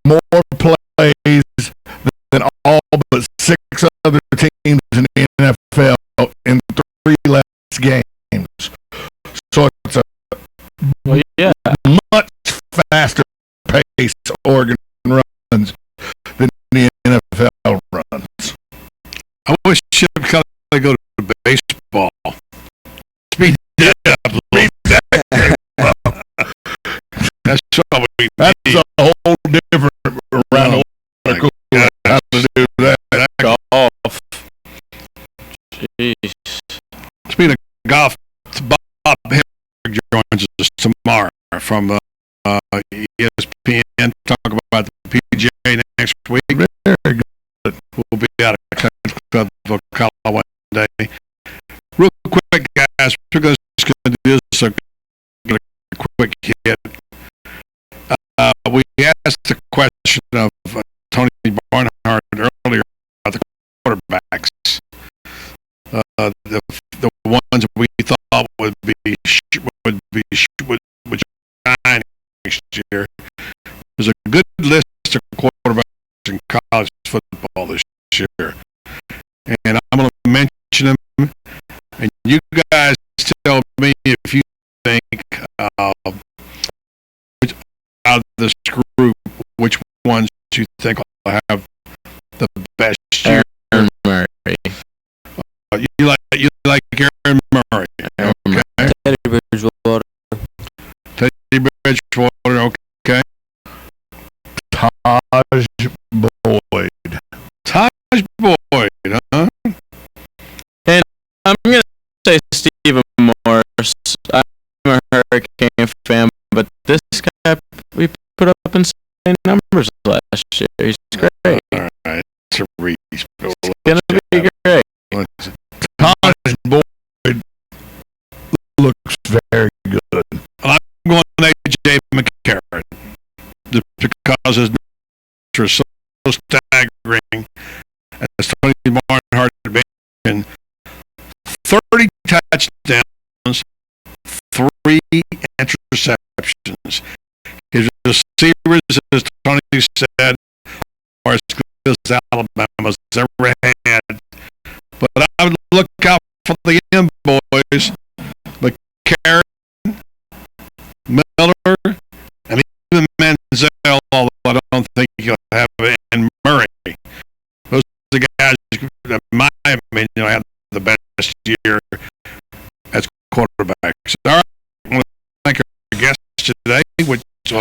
more plays than all but 6 other teams in the NFL in 3 last games. So it's a much faster pace Oregon runs than the NFL runs. I wish Chip Kelly would go to baseball. Speed that up. Speed that up. That's what we That's need. a whole different round of how to do that. Golf. Jeez. Speaking of golf, Bob Henry joins us tomorrow from ESPN. Talk about the PGA next week. Very good. We'll be out of Country Club of Ocala one day. Real quick, guys, we're just going to do this a quick hit. We asked the question of Tony Barnhart earlier about the quarterbacks. The ones we thought would shine next year. There's a good list of quarterbacks in college football this year, and I'm going to mention them. And you guys tell me if you think out of this group, which ones do you think will have the best year? Aaron Murray. You like Aaron Murray, okay? Teddy Bridgewater. Teddy Bridgewater, okay. Taj Boyd. Taj Boyd, huh? And I'm going to say Stephen Morris. I'm a Hurricane fan, but this guy, we put up insane numbers last year. He's great. All right, it's a reach. It's going to be great. Taj Boyd looks very good. I'm going to AJ McCarron just because his numbers are so staggering. As Tony Barnhart mentioned, 30 touchdowns, 3 interceptions. His receivers, as Tony said, are as good as Alabama's ever had. But I would look out for the M boys, McCarron, Miller, and even Manziel, although I don't think you'll have it, and Murray. Those are the guys, in my opinion, have the best year as quarterbacks. All right, I want to thank our guests today, which is